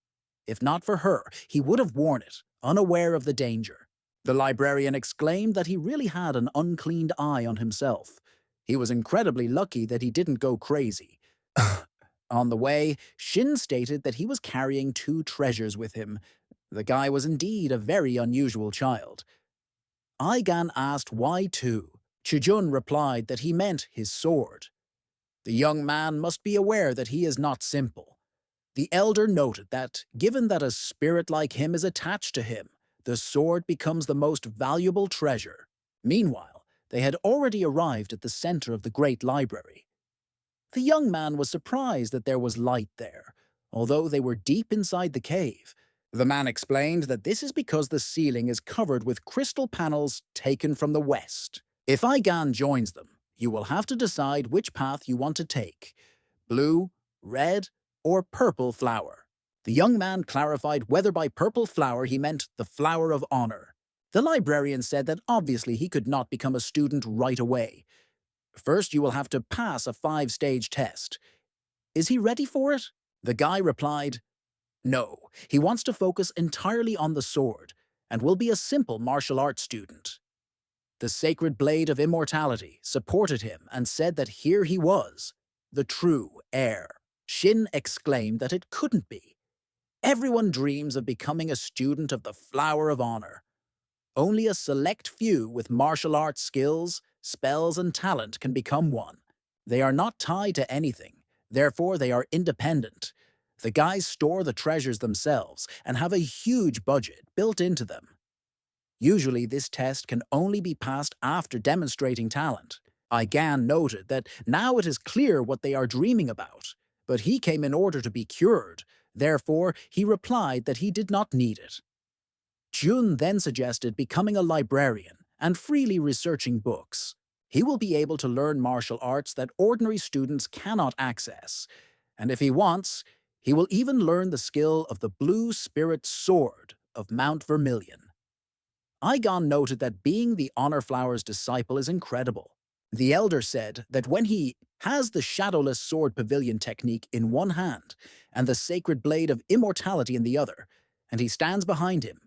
If not for her, he would have worn it, unaware of the danger. The librarian exclaimed that he really had an uncleaned eye on himself. He was incredibly lucky that he didn't go crazy. On the way, Shin stated that he was carrying 2 treasures with him. The guy was indeed a very unusual child. Igan asked why 2. Chijun replied that he meant his sword. The young man must be aware that he is not simple. The elder noted that, given that a spirit like him is attached to him, the sword becomes the most valuable treasure. Meanwhile, they had already arrived at the center of the great library. The young man was surprised that there was light there, although they were deep inside the cave. The man explained that this is because the ceiling is covered with crystal panels taken from the west. If Igan joins them, you will have to decide which path you want to take: blue, red, or purple flower. The young man clarified whether by purple flower he meant the flower of honor. The librarian said that obviously he could not become a student right away. First, you will have to pass a 5-stage test. Is he ready for it? The guy replied, no, he wants to focus entirely on the sword and will be a simple martial arts student. The sacred blade of immortality supported him and said that here he was, the true heir. Shin exclaimed that it couldn't be. Everyone dreams of becoming a student of the flower of honor. Only a select few with martial arts skills, spells, and talent can become one. They are not tied to anything, therefore they are independent. The guys store the treasures themselves and have a huge budget built into them. Usually this test can only be passed after demonstrating talent. Igan noted that now it is clear what they are dreaming about, but he came in order to be cured. Therefore, he replied that he did not need it. Jun then suggested becoming a librarian and freely researching books. He will be able to learn martial arts that ordinary students cannot access, and if he wants, he will even learn the skill of the Blue Spirit Sword of Mount Vermilion. Igan noted that being the Honor Flower's disciple is incredible. The elder said that when he has the Shadowless Sword Pavilion technique in one hand and the Sacred Blade of Immortality in the other, and he stands behind him,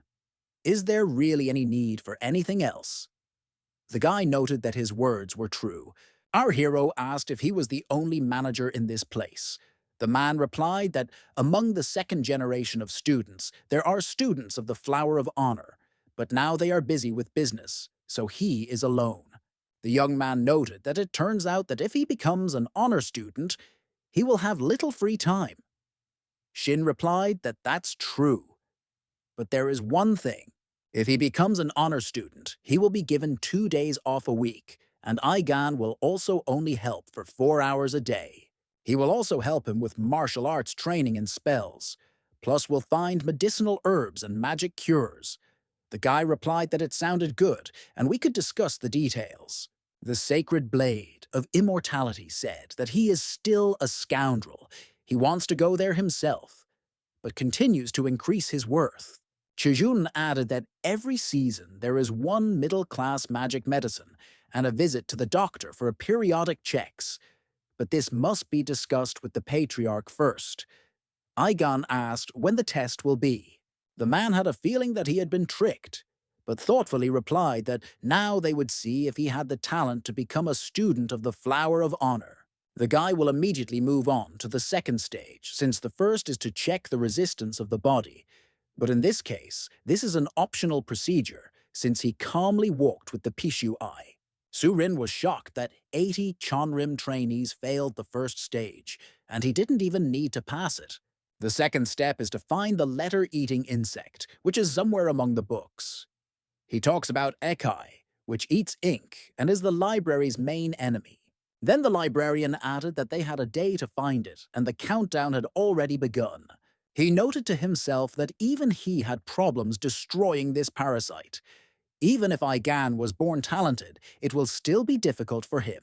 is there really any need for anything else? The guy noted that his words were true. Our hero asked if he was the only manager in this place. The man replied that among the 2nd generation of students, there are students of the Flower of Honor, but now they are busy with business, so he is alone. The young man noted that it turns out that if he becomes an honor student, he will have little free time. Shin replied that that's true. But there is one thing. If he becomes an honor student, he will be given 2 days off a week, and Igan will also only help for 4 hours a day. He will also help him with martial arts training and spells, plus will find medicinal herbs and magic cures. The guy replied that it sounded good, and we could discuss the details. The sacred blade of immortality said that he is still a scoundrel. He wants to go there himself, but continues to increase his worth. Chijun added that every season there is one middle-class magic medicine and a visit to the doctor for periodic checks, but this must be discussed with the patriarch first. Aigan asked when the test will be. The man had a feeling that he had been tricked, but thoughtfully replied that now they would see if he had the talent to become a student of the Flower of Honor. The guy will immediately move on to the second stage, since the first is to check the resistance of the body. But in this case, this is an optional procedure, since he calmly walked with the Pishu eye. Surin was shocked that 80 Chonrim trainees failed the first stage, and he didn't even need to pass it. The second step is to find the letter-eating insect, which is somewhere among the books. He talks about Ekai, which eats ink and is the library's main enemy. Then the librarian added that they had a day to find it, and the countdown had already begun. He noted to himself that even he had problems destroying this parasite. Even if Aigan was born talented, it will still be difficult for him.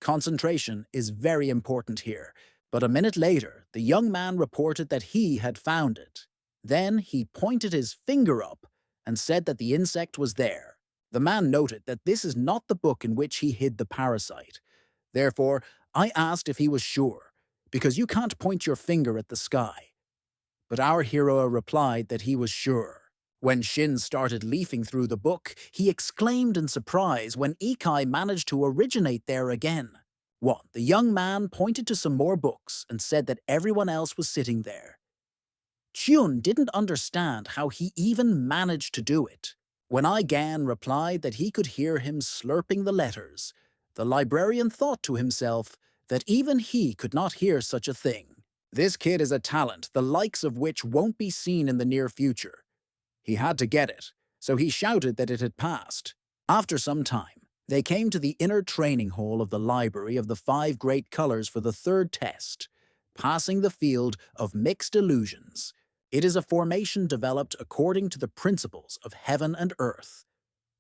Concentration is very important here, but a minute later, the young man reported that he had found it. Then he pointed his finger up and said that the insect was there. The man noted that this is not the book in which he hid the parasite. Therefore, I asked if he was sure, because you can't point your finger at the sky. But our hero replied that he was sure. When Shin started leafing through the book, he exclaimed in surprise when Ikai managed to originate there again. 1. The young man pointed to some more books and said that everyone else was sitting there. Chun didn't understand how he even managed to do it. When Aigan replied that he could hear him slurping the letters, the librarian thought to himself that even he could not hear such a thing. This kid is a talent, the likes of which won't be seen in the near future. He had to get it, so he shouted that it had passed. After some time, they came to the inner training hall of the Library of the Five Great Colors for the third test, passing the field of mixed illusions. It is a formation developed according to the principles of heaven and earth.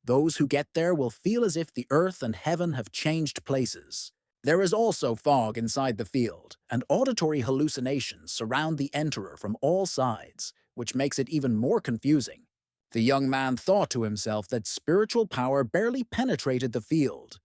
Those who get there will feel as if the earth and heaven have changed places. There is also fog inside the field, and auditory hallucinations surround the enterer from all sides, which makes it even more confusing. The young man thought to himself that spiritual power barely penetrated the field.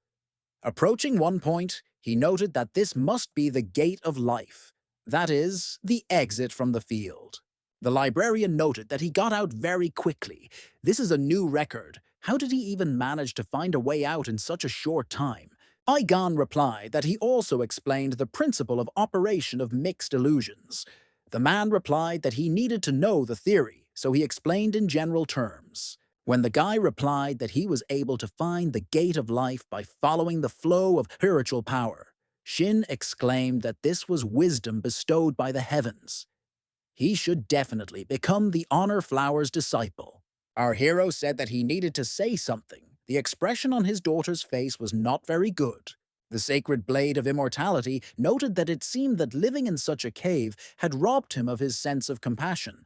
Approaching one point, he noted that this must be the gate of life, that is, the exit from the field. The librarian noted that he got out very quickly. This is a new record. How did he even manage to find a way out in such a short time? Aigan replied that he also explained the principle of operation of mixed illusions. The man replied that he needed to know the theory, so he explained in general terms. When the guy replied that he was able to find the gate of life by following the flow of spiritual power, Shin exclaimed that this was wisdom bestowed by the heavens. He should definitely become the Honor Flower's disciple. Our hero said that he needed to say something. The expression on his daughter's face was not very good. The sacred blade of immortality noted that it seemed that living in such a cave had robbed him of his sense of compassion.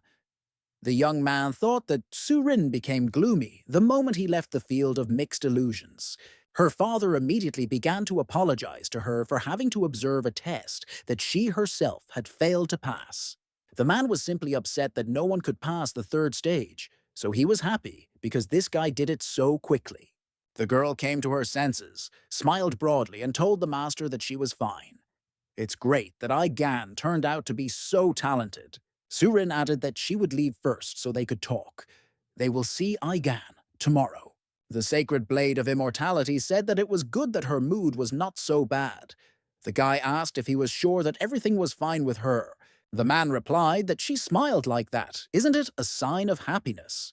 The young man thought that Surin became gloomy the moment he left the field of mixed illusions. Her father immediately began to apologize to her for having to observe a test that she herself had failed to pass. The man was simply upset that no one could pass the third stage, so he was happy because this guy did it so quickly. The girl came to her senses, smiled broadly, and told the master that she was fine. It's great that Aigan turned out to be so talented. Surin added that she would leave first so they could talk. They will see Aigan tomorrow. The sacred blade of immortality said that it was good that her mood was not so bad. The guy asked if he was sure that everything was fine with her. The man replied that she smiled like that. Isn't it a sign of happiness?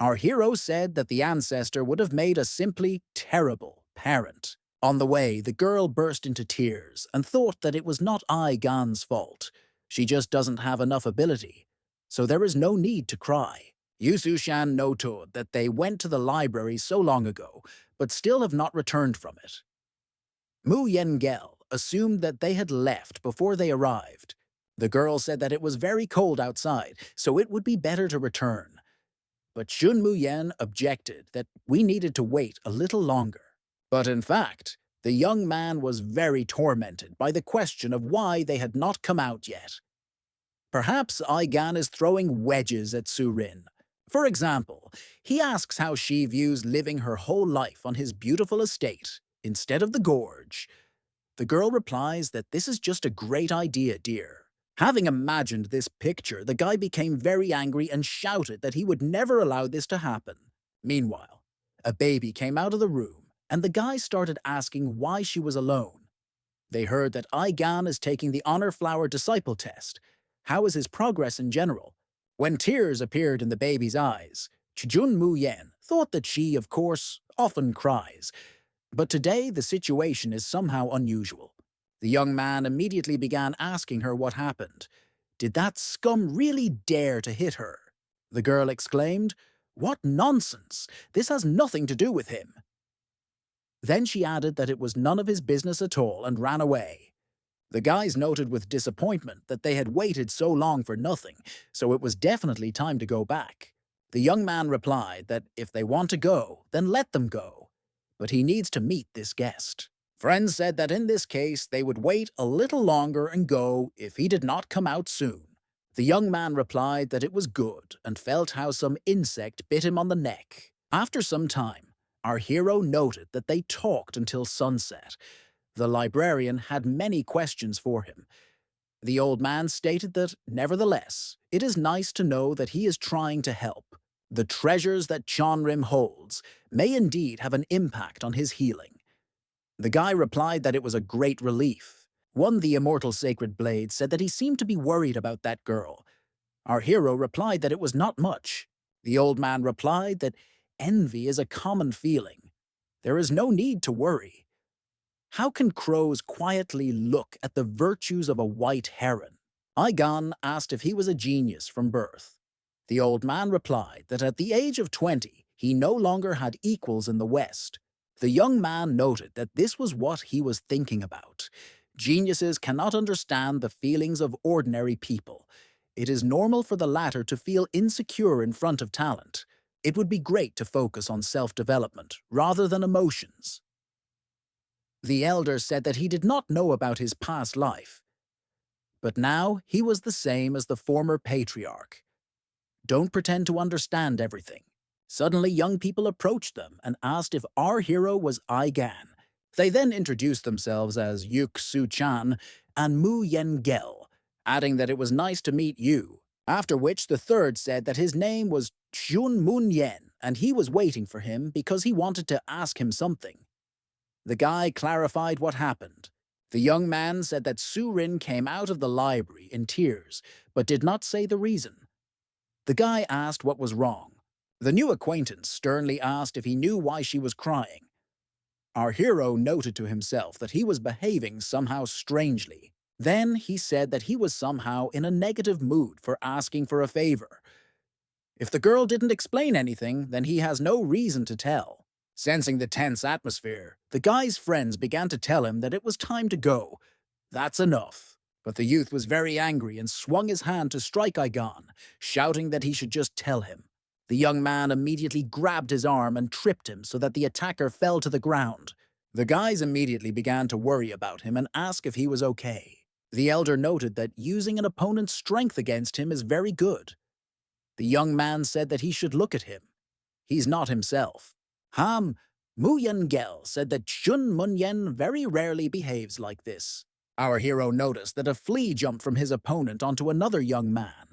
Our hero said that the ancestor would have made a simply terrible parent. On the way, the girl burst into tears and thought that it was not Aigan's fault. She just doesn't have enough ability, so there is no need to cry. Yusushan noted that they went to the library so long ago, but still have not returned from it. Mu Yengel assumed that they had left before they arrived. The girl said that it was very cold outside, so it would be better to return. But Shun Muyen objected that we needed to wait a little longer. But in fact, the young man was very tormented by the question of why they had not come out yet. Perhaps Aigan is throwing wedges at Surin. For example, he asks how she views living her whole life on his beautiful estate instead of the gorge. The girl replies that this is just a great idea, dear. Having imagined this picture, the guy became very angry and shouted that he would never allow this to happen. Meanwhile, a baby came out of the room, and the guy started asking why she was alone. They heard that Aigan is taking the Honor Flower Disciple test. How is his progress in general? When tears appeared in the baby's eyes, Chijun Muyen thought that she, of course, often cries. But today the situation is somehow unusual. The young man immediately began asking her what happened. Did that scum really dare to hit her? The girl exclaimed, "What nonsense! This has nothing to do with him." Then she added that it was none of his business at all and ran away. The guys noted with disappointment that they had waited so long for nothing, so it was definitely time to go back. The young man replied that if they want to go, then let them go. But he needs to meet this guest. Friends said that in this case they would wait a little longer and go if he did not come out soon. The young man replied that it was good and felt how some insect bit him on the neck. After some time, our hero noted that they talked until sunset. The librarian had many questions for him. The old man stated that, nevertheless, it is nice to know that he is trying to help. The treasures that Chonrim holds may indeed have an impact on his healing. The guy replied that it was a great relief. One, the immortal sacred blade, said that he seemed to be worried about that girl. Our hero replied that it was not much. The old man replied that envy is a common feeling. There is no need to worry. How can crows quietly look at the virtues of a white heron? Aigan asked if he was a genius from birth. The old man replied that at the age of 20, he no longer had equals in the West. The young man noted that this was what he was thinking about. Geniuses cannot understand the feelings of ordinary people. It is normal for the latter to feel insecure in front of talent. It would be great to focus on self-development rather than emotions. The elder said that he did not know about his past life, but now he was the same as the former patriarch. Don't pretend to understand everything. Suddenly, young people approached them and asked if our hero was Aigan. They then introduced themselves as Yuk Su-chan and Mu Yen-gel, adding that it was nice to meet you. After which the third said that his name was Chun Mun-yen and he was waiting for him because he wanted to ask him something. The guy clarified what happened. The young man said that Surin came out of the library in tears, but did not say the reason. The guy asked what was wrong. The new acquaintance sternly asked if he knew why she was crying. Our hero noted to himself that he was behaving somehow strangely. Then he said that he was somehow in a negative mood for asking for a favor. If the girl didn't explain anything, then he has no reason to tell. Sensing the tense atmosphere, the guy's friends began to tell him that it was time to go. That's enough. But the youth was very angry and swung his hand to strike Aigan, shouting that he should just tell him. The young man immediately grabbed his arm and tripped him so that the attacker fell to the ground. The guys immediately began to worry about him and ask if he was okay. The elder noted that using an opponent's strength against him is very good. The young man said that he should look at him. He's not himself. Mu Yen-gel said that Chun Mun-yen very rarely behaves like this. Our hero noticed that a flea jumped from his opponent onto another young man.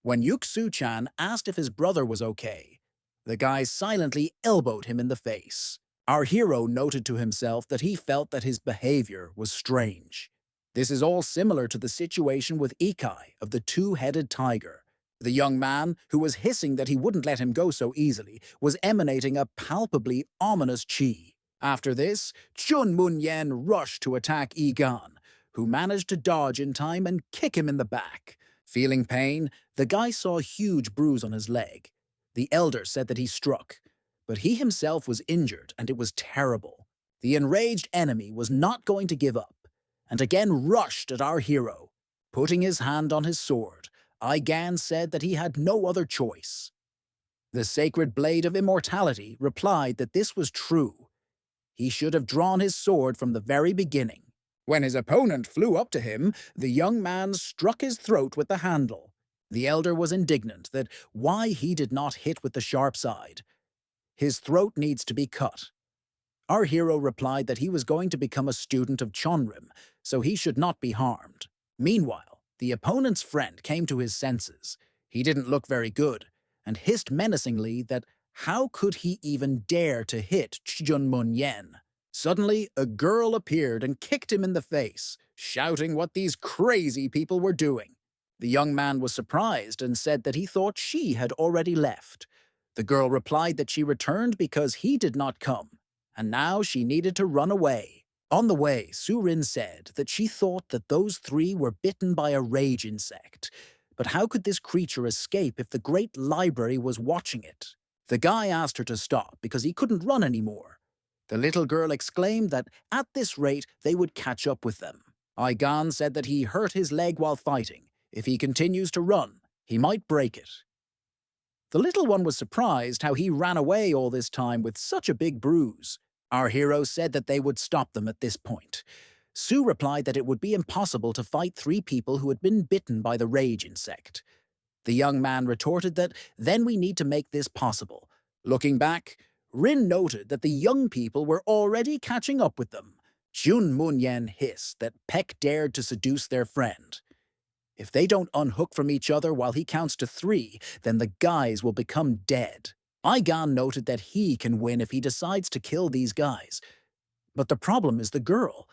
When Yuk Su-chan asked if his brother was okay, the guy silently elbowed him in the face. Our hero noted to himself that he felt that his behavior was strange. This is all similar to the situation with Ikai of the two-headed tiger. The young man, who was hissing that he wouldn't let him go so easily, was emanating a palpably ominous chi. After this, Chun Mun-yen rushed to attack Aigan, who managed to dodge in time and kick him in the back. Feeling pain, the guy saw a huge bruise on his leg. The elder said that he struck, but he himself was injured and it was terrible. The enraged enemy was not going to give up, and again rushed at our hero. Putting his hand on his sword, Aigan said that he had no other choice. The sacred blade of immortality replied that this was true. He should have drawn his sword from the very beginning. When his opponent flew up to him, the young man struck his throat with the handle. The elder was indignant that why he did not hit with the sharp side. His throat needs to be cut. Our hero replied that he was going to become a student of Chonrim, so he should not be harmed. Meanwhile, the opponent's friend came to his senses. He didn't look very good, and hissed menacingly that how could he even dare to hit Chjun Yen? Suddenly, a girl appeared and kicked him in the face, shouting what these crazy people were doing. The young man was surprised and said that he thought she had already left. The girl replied that she returned because he did not come, and now she needed to run away. On the way, Surin said that she thought that those three were bitten by a rage insect. But how could this creature escape if the great library was watching it? The guy asked her to stop because he couldn't run anymore. The little girl exclaimed that at this rate they would catch up with them. Aigan said that he hurt his leg while fighting. If he continues to run, he might break it. The little one was surprised how he ran away all this time with such a big bruise. Our hero said that they would stop them at this point. Sue replied that it would be impossible to fight three people who had been bitten by the rage insect. The young man retorted that then we need to make this possible. Looking back, Rin noted that the young people were already catching up with them. Jun Munyen hissed that Peck dared to seduce their friend. If they don't unhook from each other while he counts to 3, then the guys will become dead. Aigan noted that he can win if he decides to kill these guys. But the problem is the girl.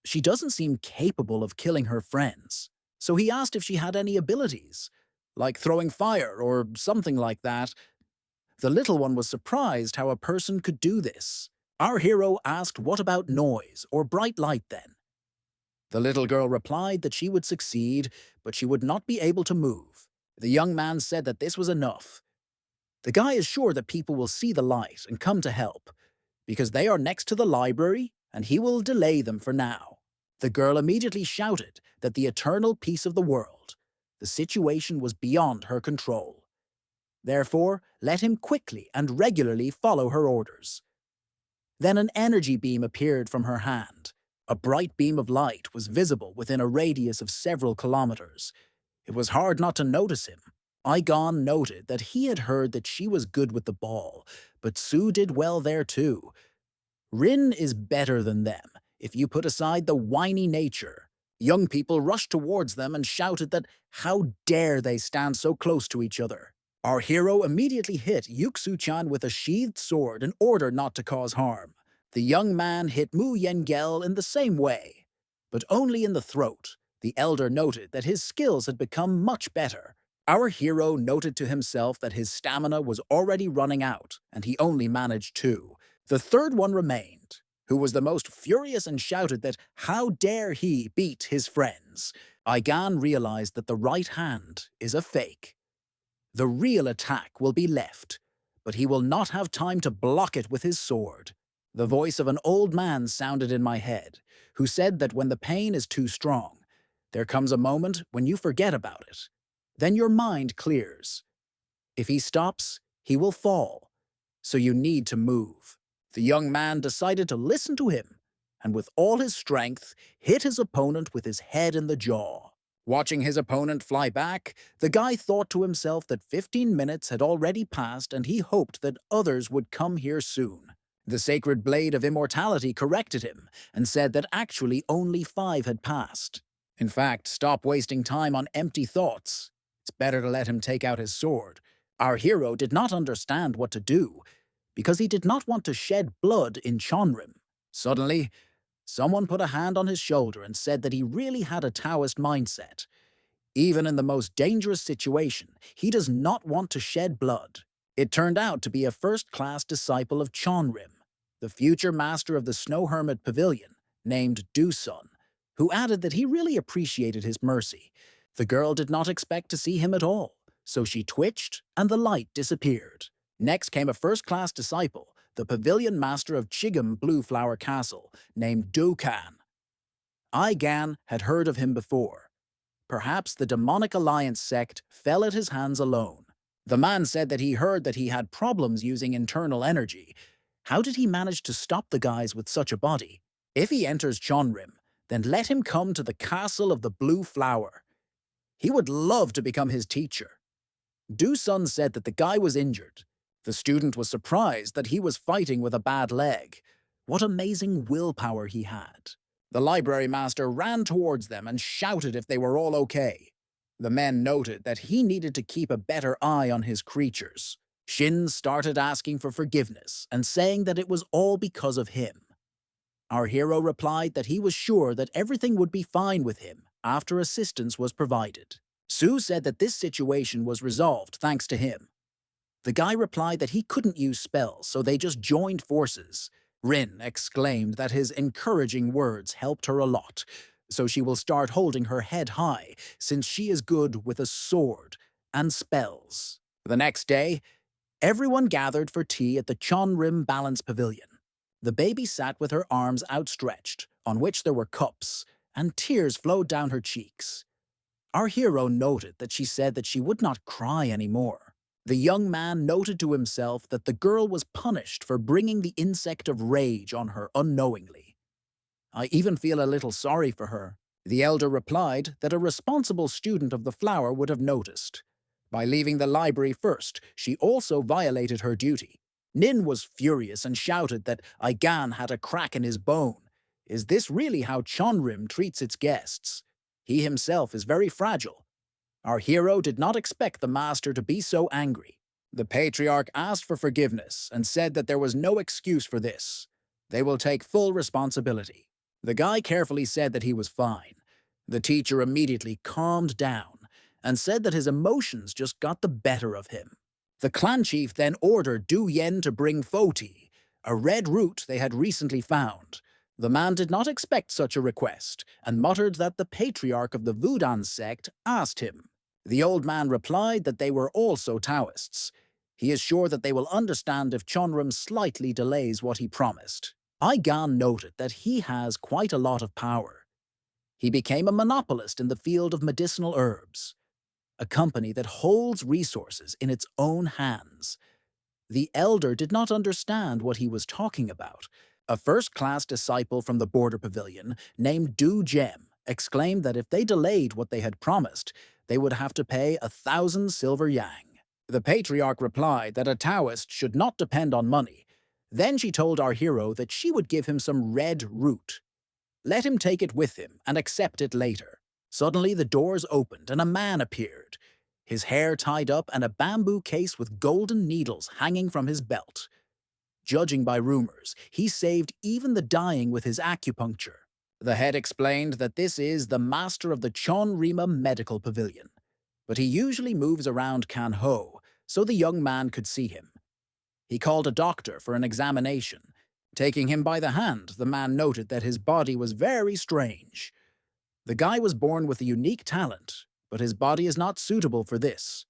She doesn't seem capable of killing her friends. So he asked if she had any abilities, like throwing fire or something like that. The little one was surprised how a person could do this. Our hero asked what about noise or bright light then? The little girl replied that she would succeed, but she would not be able to move. The young man said that this was enough. The guy is sure that people will see the light and come to help, because they are next to the library, and he will delay them for now. The girl immediately shouted that the eternal peace of the world. The situation was beyond her control. Therefore, let him quickly and regularly follow her orders. Then an energy beam appeared from her hand. A bright beam of light was visible within a radius of several kilometers. It was hard not to notice him. Aigan noted that he had heard that she was good with the ball, but Sue did well there too. Rin is better than them, if you put aside the whiny nature. Young people rushed towards them and shouted that how dare they stand so close to each other. Our hero immediately hit Yuxu-chan with a sheathed sword in order not to cause harm. The young man hit Mu Yengel in the same way, but only in the throat. The elder noted that his skills had become much better. Our hero noted to himself that his stamina was already running out, and he only managed 2. The third one remained, who was the most furious and shouted that how dare he beat his friends. Aigan realized that the right hand is a fake. The real attack will be left, but he will not have time to block it with his sword. The voice of an old man sounded in my head, who said that when the pain is too strong, there comes a moment when you forget about it. Then your mind clears. If he stops, he will fall, so you need to move. The young man decided to listen to him, and with all his strength, hit his opponent with his head in the jaw. Watching his opponent fly back, the guy thought to himself that 15 minutes had already passed and he hoped that others would come here soon. The sacred blade of immortality corrected him and said that actually only 5 had passed. In fact, stop wasting time on empty thoughts. It's better to let him take out his sword. Our hero did not understand what to do, because he did not want to shed blood in Chonrim. Suddenly, someone put a hand on his shoulder and said that he really had a Taoist mindset. Even in the most dangerous situation, he does not want to shed blood. It turned out to be a first-class disciple of Chonrim, the future master of the Snow Hermit Pavilion, named Dusun, who added that he really appreciated his mercy. The girl did not expect to see him at all, so she twitched and the light disappeared. Next came a first-class disciple, the pavilion master of Chigam Blue Flower Castle, named Dukan. Aigan had heard of him before. Perhaps the demonic alliance sect fell at his hands alone. The man said that he heard that he had problems using internal energy. How did he manage to stop the guys with such a body? If he enters Chonrim, then let him come to the castle of the Blue Flower. He would love to become his teacher. Do-sun said that the guy was injured. The student was surprised that he was fighting with a bad leg. What amazing willpower he had. The library master ran towards them and shouted if they were all okay. The men noted that he needed to keep a better eye on his creatures. Shin started asking for forgiveness and saying that it was all because of him. Our hero replied that he was sure that everything would be fine with him after assistance was provided. Sue said that this situation was resolved thanks to him. The guy replied that he couldn't use spells, so they just joined forces. Rin exclaimed that his encouraging words helped her a lot, so she will start holding her head high since she is good with a sword and spells. The next day, everyone gathered for tea at the Chonrim Balance Pavilion. The baby sat with her arms outstretched, on which there were cups, and tears flowed down her cheeks. Our hero noted that she said that she would not cry anymore. The young man noted to himself that the girl was punished for bringing the insect of rage on her unknowingly. I even feel a little sorry for her. The elder replied that a responsible student of the flower would have noticed. By leaving the library first, she also violated her duty. Nin was furious and shouted that Aigan had a crack in his bone. Is this really how Chonrim treats its guests? He himself is very fragile. Our hero did not expect the master to be so angry. The patriarch asked for forgiveness and said that there was no excuse for this. They will take full responsibility. The guy carefully said that he was fine. The teacher immediately calmed down and said that his emotions just got the better of him. The clan chief then ordered Du Yen to bring Foti, a red root they had recently found. The man did not expect such a request and muttered that the patriarch of the Wudan sect asked him. The old man replied that they were also Taoists. He is sure that they will understand if Chonrim slightly delays what he promised. Aigan noted that he has quite a lot of power. He became a monopolist in the field of medicinal herbs, a company that holds resources in its own hands. The elder did not understand what he was talking about. A first-class disciple from the border pavilion, named Du Jem, exclaimed that if they delayed what they had promised, they would have to pay 1,000 silver yang. The patriarch replied that a Taoist should not depend on money. Then she told our hero that she would give him some red root. Let him take it with him and accept it later. Suddenly the doors opened and a man appeared, his hair tied up and a bamboo case with golden needles hanging from his belt. Judging by rumors, he saved even the dying with his acupuncture. The head explained that this is the master of the Chonrima Medical Pavilion, but he usually moves around Kanho, so the young man could see him. He called a doctor for an examination. Taking him by the hand, the man noted that his body was very strange. The guy was born with a unique talent, but his body is not suitable for this.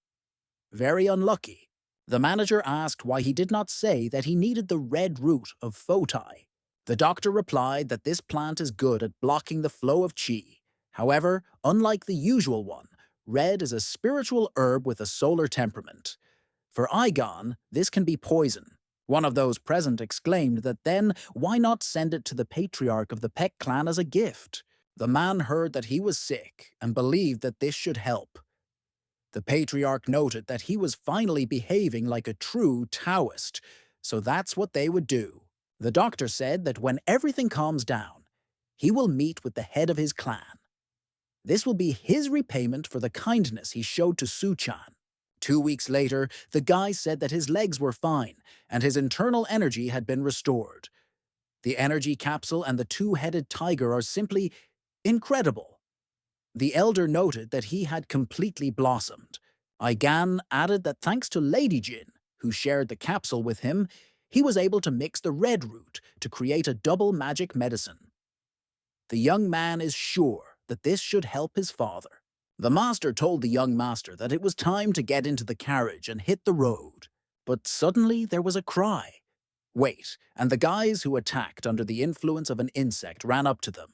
Very unlucky. The manager asked why he did not say that he needed the red root of Fotai. The doctor replied that this plant is good at blocking the flow of qi. However, unlike the usual one, red is a spiritual herb with a solar temperament. For Aigan, this can be poison. One of those present exclaimed that then, why not send it to the patriarch of the Peck clan as a gift? The man heard that he was sick and believed that this should help. The patriarch noted that he was finally behaving like a true Taoist, so that's what they would do. The doctor said that when everything calms down, he will meet with the head of his clan. This will be his repayment for the kindness he showed to Su-chan. 2 weeks later, the guy said that his legs were fine and his internal energy had been restored. The energy capsule and the two-headed tiger are simply incredible. The elder noted that he had completely blossomed. Aigan added that thanks to Lady Jin, who shared the capsule with him, he was able to mix the red root to create a double magic medicine. The young man is sure that this should help his father. The master told the young master that it was time to get into the carriage and hit the road. But suddenly there was a cry. Wait, and the guys who attacked under the influence of an insect ran up to them.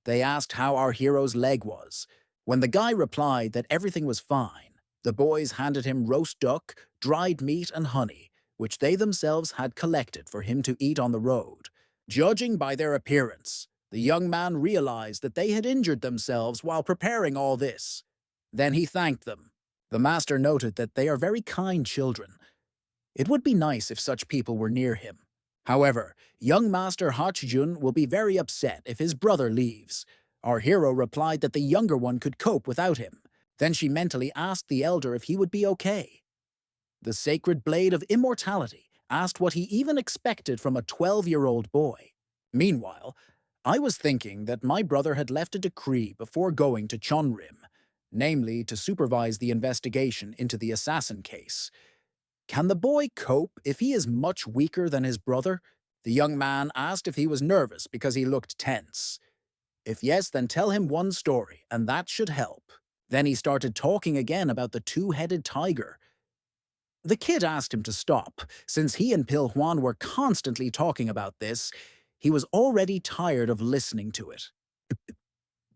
They asked how our hero's leg was. When the guy replied that everything was fine, The boys handed him roast duck, dried meat, and honey, which they themselves had collected for him to eat on the road. Judging by their appearance, the young man realized that they had injured themselves while preparing all this. Then he thanked them. The master noted that they are very kind children. It would be nice if such people were near him. However, young Master Hachijun will be very upset if his brother leaves. Our hero replied that the younger one could cope without him. Then she mentally asked the elder if he would be okay. The sacred blade of immortality asked what he even expected from a 12-year-old boy. Meanwhile, I was thinking that my brother had left a decree before going to Chonrim, namely to supervise the investigation into the assassin case. Can the boy cope if he is much weaker than his brother? The young man asked if he was nervous because he looked tense. If yes, then tell him one story, and that should help. Then he started talking again about the two-headed tiger. The kid asked him to stop, since he and Pil Huan were constantly talking about this. He was already tired of listening to it.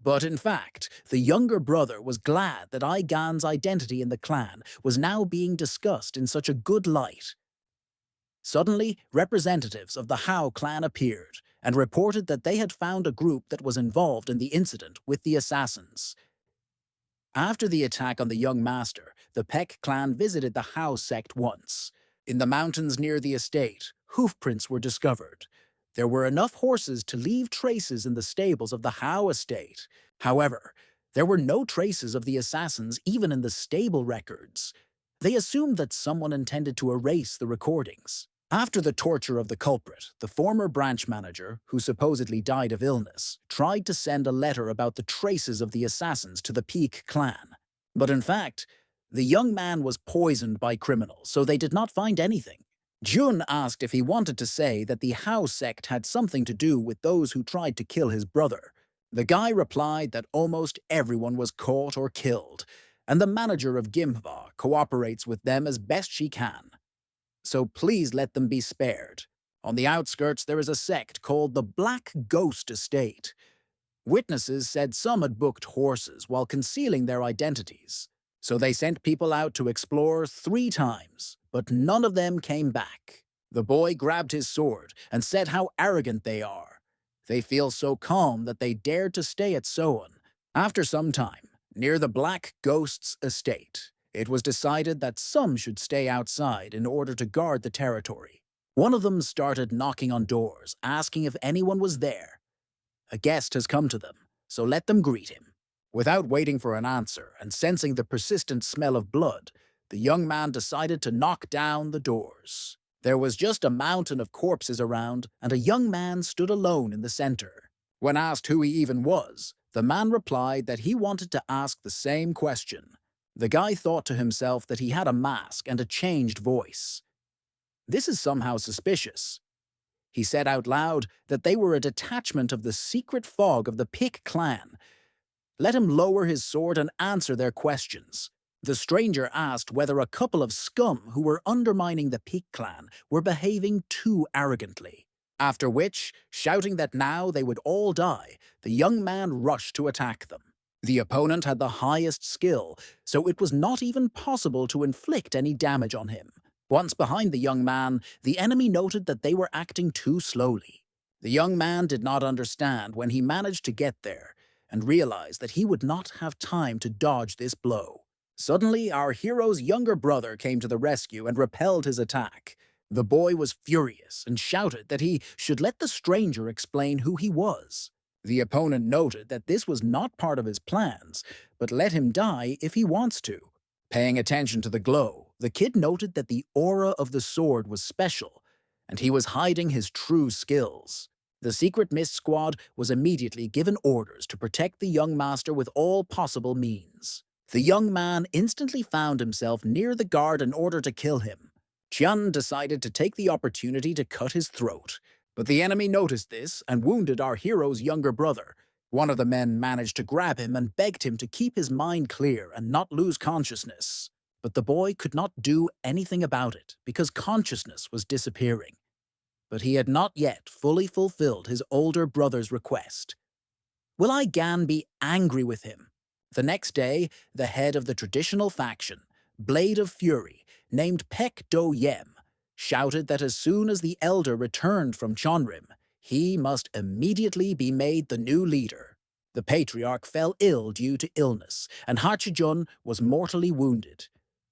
But in fact, the younger brother was glad that Ai Gan's identity in the clan was now being discussed in such a good light. Suddenly, representatives of the Hao clan appeared and reported that they had found a group that was involved in the incident with the assassins. After the attack on the young master, the Peck clan visited the Hao sect once. In the mountains near the estate, hoofprints were discovered. There were enough horses to leave traces in the stables of the Hao estate. However, there were no traces of the assassins even in the stable records. They assumed that someone intended to erase the recordings. After the torture of the culprit, the former branch manager, who supposedly died of illness, tried to send a letter about the traces of the assassins to the Peak clan. But in fact, the young man was poisoned by criminals, so they did not find anything. Jun asked if he wanted to say that the Hao sect had something to do with those who tried to kill his brother. The guy replied that almost everyone was caught or killed, and the manager of Gimbha cooperates with them as best she can. So please let them be spared. On the outskirts there is a sect called the Black Ghost Estate. Witnesses said some had booked horses while concealing their identities. So they sent people out to explore 3 times, but none of them came back. The boy grabbed his sword and said how arrogant they are. They feel so calm that they dared to stay at Soan. After some time, near the Black Ghost's estate, it was decided that some should stay outside in order to guard the territory. One of them started knocking on doors, asking if anyone was there. A guest has come to them, so let them greet him. Without waiting for an answer and sensing the persistent smell of blood, the young man decided to knock down the doors. There was just a mountain of corpses around, and a young man stood alone in the center. When asked who he even was, the man replied that he wanted to ask the same question. The guy thought to himself that he had a mask and a changed voice. This is somehow suspicious. He said out loud that they were a detachment of the secret fog of the Pick clan. Let him lower his sword and answer their questions. The stranger asked whether a couple of scum who were undermining the Pick clan were behaving too arrogantly. After which, shouting that now they would all die, the young man rushed to attack them. The opponent had the highest skill, so it was not even possible to inflict any damage on him. Once behind the young man, the enemy noted that they were acting too slowly. The young man did not understand when he managed to get there, and realized that he would not have time to dodge this blow. Suddenly, our hero's younger brother came to the rescue and repelled his attack. The boy was furious and shouted that he should let the stranger explain who he was. The opponent noted that this was not part of his plans, but let him die if he wants to. Paying attention to the glow, the kid noted that the aura of the sword was special, and he was hiding his true skills. The secret mist squad was immediately given orders to protect the young master with all possible means. The young man instantly found himself near the guard in order to kill him. Qian decided to take the opportunity to cut his throat, but the enemy noticed this and wounded our hero's younger brother. One of the men managed to grab him and begged him to keep his mind clear and not lose consciousness. But the boy could not do anything about it because consciousness was disappearing. But he had not yet fully fulfilled his older brother's request. Will Gan be angry with him? The next day, the head of the traditional faction, Blade of Fury, named Pek Do Yem, shouted that as soon as the elder returned from Chonrim, he must immediately be made the new leader. The patriarch fell ill due to illness, and Hachijun was mortally wounded.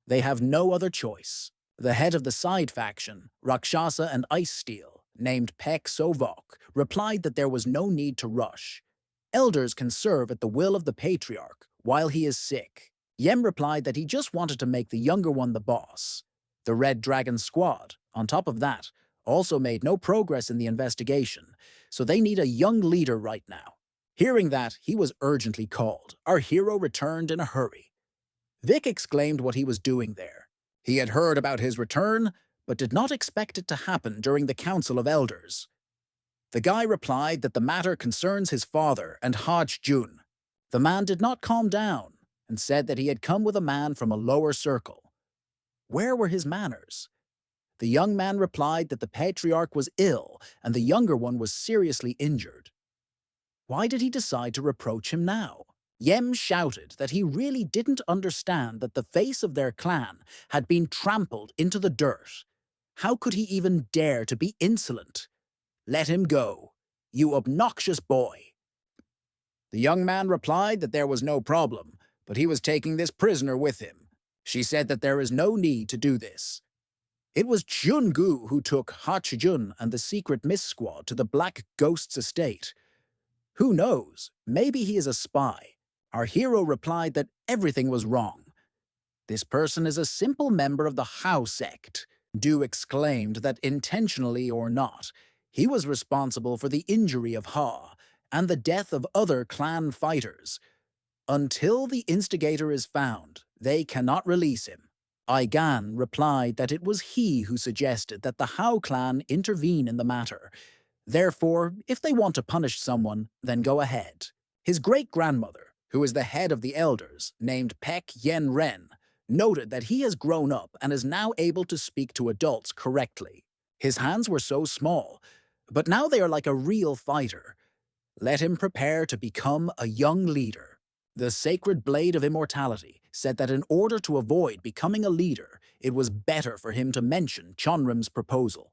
They have no other choice. The head of the side faction, Rakshasa and Ice Steel, named Pek Sovok, replied that there was no need to rush. Elders can serve at the will of the patriarch while he is sick. Yem replied that he just wanted to make the younger one the boss. The Red Dragon Squad, on top of that, also made no progress in the investigation, so they need a young leader right now. Hearing that, he was urgently called. Our hero returned in a hurry. Vic exclaimed what he was doing there. He had heard about his return, but did not expect it to happen during the Council of Elders. The guy replied that the matter concerns his father and Haj Jun. The man did not calm down and said that he had come with a man from a lower circle. Where were his manners? The young man replied that the patriarch was ill and the younger one was seriously injured. Why did he decide to reproach him now? Yem shouted that he really didn't understand that the face of their clan had been trampled into the dirt. How could he even dare to be insolent? Let him go, you obnoxious boy. The young man replied that there was no problem, but he was taking this prisoner with him. She said that there is no need to do this. It was Jungu who took Hachijun and the secret Miss Squad to the Black Ghost's estate. Who knows? Maybe he is a spy. Our hero replied that everything was wrong. This person is a simple member of the Hao sect. Du exclaimed that intentionally or not, he was responsible for the injury of Ha and the death of other clan fighters. Until the instigator is found, they cannot release him. Aigan replied that it was he who suggested that the Hao clan intervene in the matter. Therefore, if they want to punish someone, then go ahead. His great-grandmother, who is the head of the elders, named Pek Yen Ren, noted that he has grown up and is now able to speak to adults correctly. His hands were so small, but now they are like a real fighter. Let him prepare to become a young leader. The sacred blade of immortality said that in order to avoid becoming a leader, it was better for him to mention Chonrim's proposal.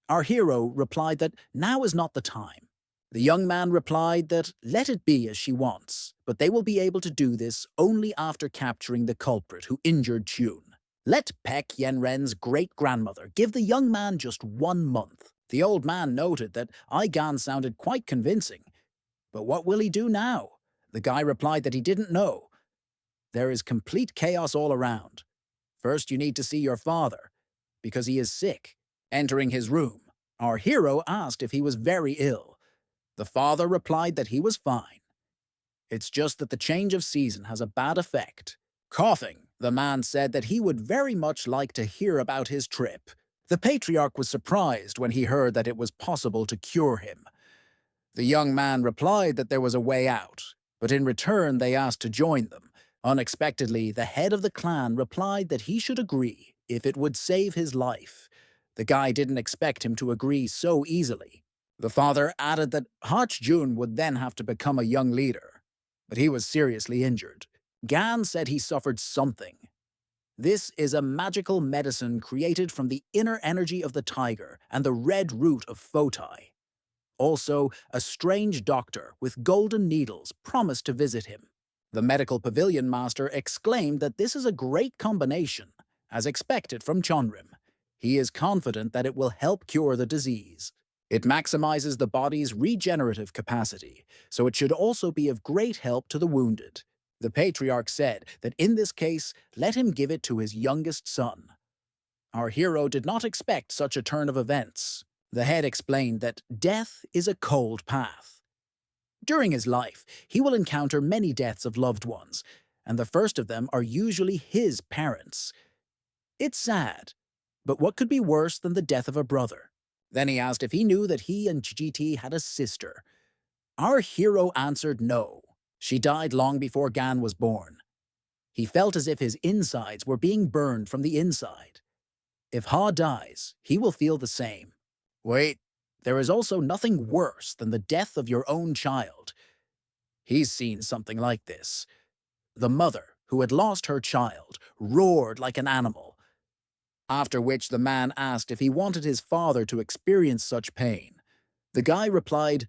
Our hero replied that now is not the time. The young man replied that let it be as she wants, but they will be able to do this only after capturing the culprit who injured Chun. Let Pek Yenren's great-grandmother give the young man just 1 month. The old man noted that Aigan sounded quite convincing. But what will he do now? The guy replied that he didn't know. There is complete chaos all around. First, you need to see your father, because he is sick. Entering his room, our hero asked if he was very ill. The father replied that he was fine. It's just that the change of season has a bad effect. Coughing, the man said that he would very much like to hear about his trip. The patriarch was surprised when he heard that it was possible to cure him. The young man replied that there was a way out, but in return they asked to join them. Unexpectedly, the head of the clan replied that he should agree if it would save his life. The guy didn't expect him to agree so easily. The father added that Hach Jun would then have to become a young leader, but he was seriously injured. Gan said he suffered something. This is a magical medicine created from the inner energy of the tiger and the red root of Fotai. Also, a strange doctor with golden needles promised to visit him. The medical pavilion master exclaimed that this is a great combination, as expected from Chonrim. He is confident that it will help cure the disease. It maximizes the body's regenerative capacity, so it should also be of great help to the wounded. The patriarch said that in this case, let him give it to his youngest son. Our hero did not expect such a turn of events. The head explained that death is a cold path. During his life, he will encounter many deaths of loved ones, and the first of them are usually his parents. It's sad, but what could be worse than the death of a brother? Then he asked if he knew that he and GT had a sister. Our hero answered no. She died long before Gan was born. He felt as if his insides were being burned from the inside. If Ha dies, he will feel the same. Wait, there is also nothing worse than the death of your own child. He's seen something like this. The mother, who had lost her child, roared like an animal, after which the man asked if he wanted his father to experience such pain. The guy replied,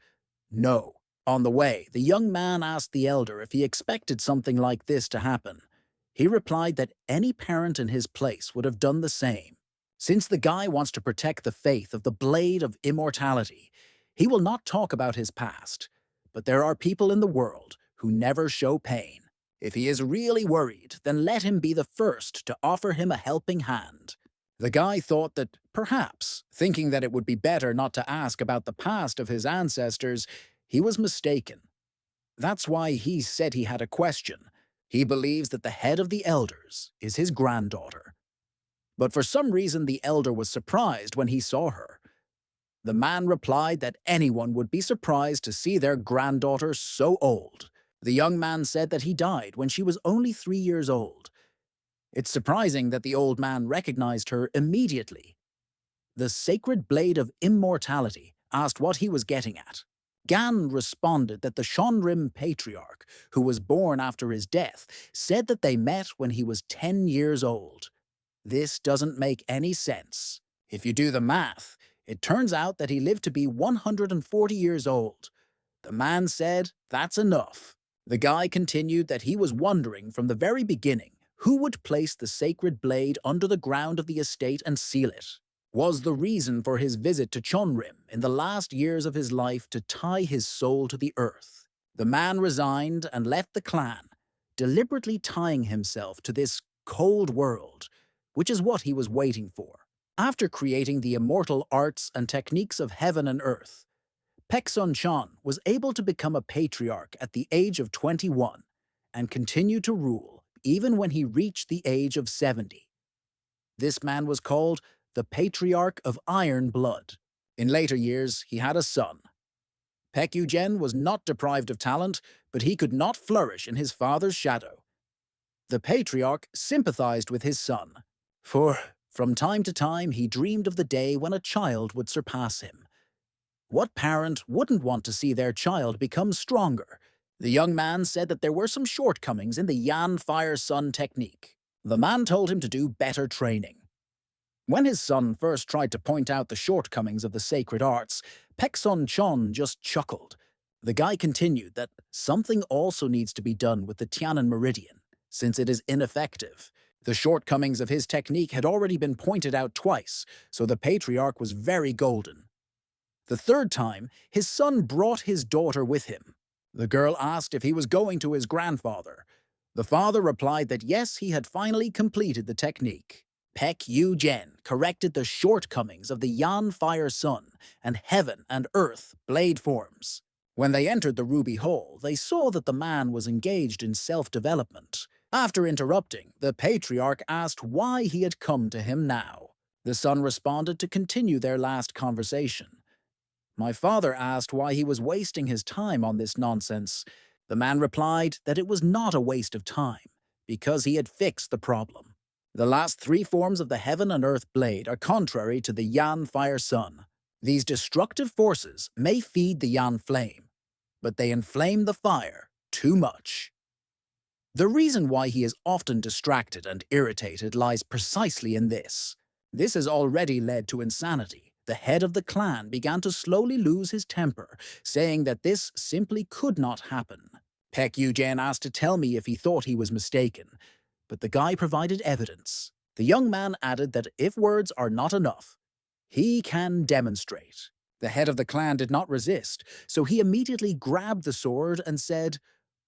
"No." On the way, the young man asked the elder if he expected something like this to happen. He replied that any parent in his place would have done the same. Since the guy wants to protect the faith of the blade of immortality, he will not talk about his past. But there are people in the world who never show pain. If he is really worried, then let him be the first to offer him a helping hand. The guy thought that perhaps, thinking that it would be better not to ask about the past of his ancestors, he was mistaken. That's why he said he had a question. He believes that the head of the elders is his granddaughter. But for some reason the elder was surprised when he saw her. The man replied that anyone would be surprised to see their granddaughter so old. The young man said that he died when she was only 3 years old. It's surprising that the old man recognized her immediately. The sacred blade of immortality asked what he was getting at. Gan responded that the Shonrim patriarch, who was born after his death, said that they met when he was 10 years old. This doesn't make any sense. If you do the math, it turns out that he lived to be 140 years old. The man said, "That's enough." The guy continued that he was wondering from the very beginning who would place the sacred blade under the ground of the estate and seal it. Was the reason for his visit to Chonrim in the last years of his life to tie his soul to the earth. The man resigned and left the clan, deliberately tying himself to this cold world, which is what he was waiting for. After creating the immortal arts and techniques of heaven and earth, Peksun Chan was able to become a patriarch at the age of 21 and continue to rule even when he reached the age of 70. This man was called the Patriarch of Iron Blood. In later years, he had a son. Pek Eugen was not deprived of talent, but he could not flourish in his father's shadow. The patriarch sympathized with his son, for from time to time he dreamed of the day when a child would surpass him. What parent wouldn't want to see their child become stronger? The young man said that there were some shortcomings in the Yan Fire Sun technique. The man told him to do better training. When his son first tried to point out the shortcomings of the sacred arts, Peksun Chon just chuckled. The guy continued that something also needs to be done with the Tianan Meridian, since it is ineffective. The shortcomings of his technique had already been pointed out twice, so the patriarch was very golden. The third time, his son brought his daughter with him. The girl asked if he was going to his grandfather. The father replied that yes, he had finally completed the technique. Pek Eugen corrected the shortcomings of the Yan Fire Sun and Heaven and Earth blade forms. When they entered the Ruby Hall, they saw that the man was engaged in self-development. After interrupting, the patriarch asked why he had come to him now. The son responded to continue their last conversation. My father asked why he was wasting his time on this nonsense. The man replied that it was not a waste of time, because he had fixed the problem. The last 3 forms of the Heaven and Earth blade are contrary to the Yan Fire Sun. These destructive forces may feed the Yan flame, but they inflame the fire too much. The reason why he is often distracted and irritated lies precisely in this. This has already led to insanity. The head of the clan began to slowly lose his temper, saying that this simply could not happen. Pek Eugen asked to tell me if he thought he was mistaken, but the guy provided evidence. The young man added that if words are not enough, he can demonstrate. The head of the clan did not resist, so he immediately grabbed the sword and said,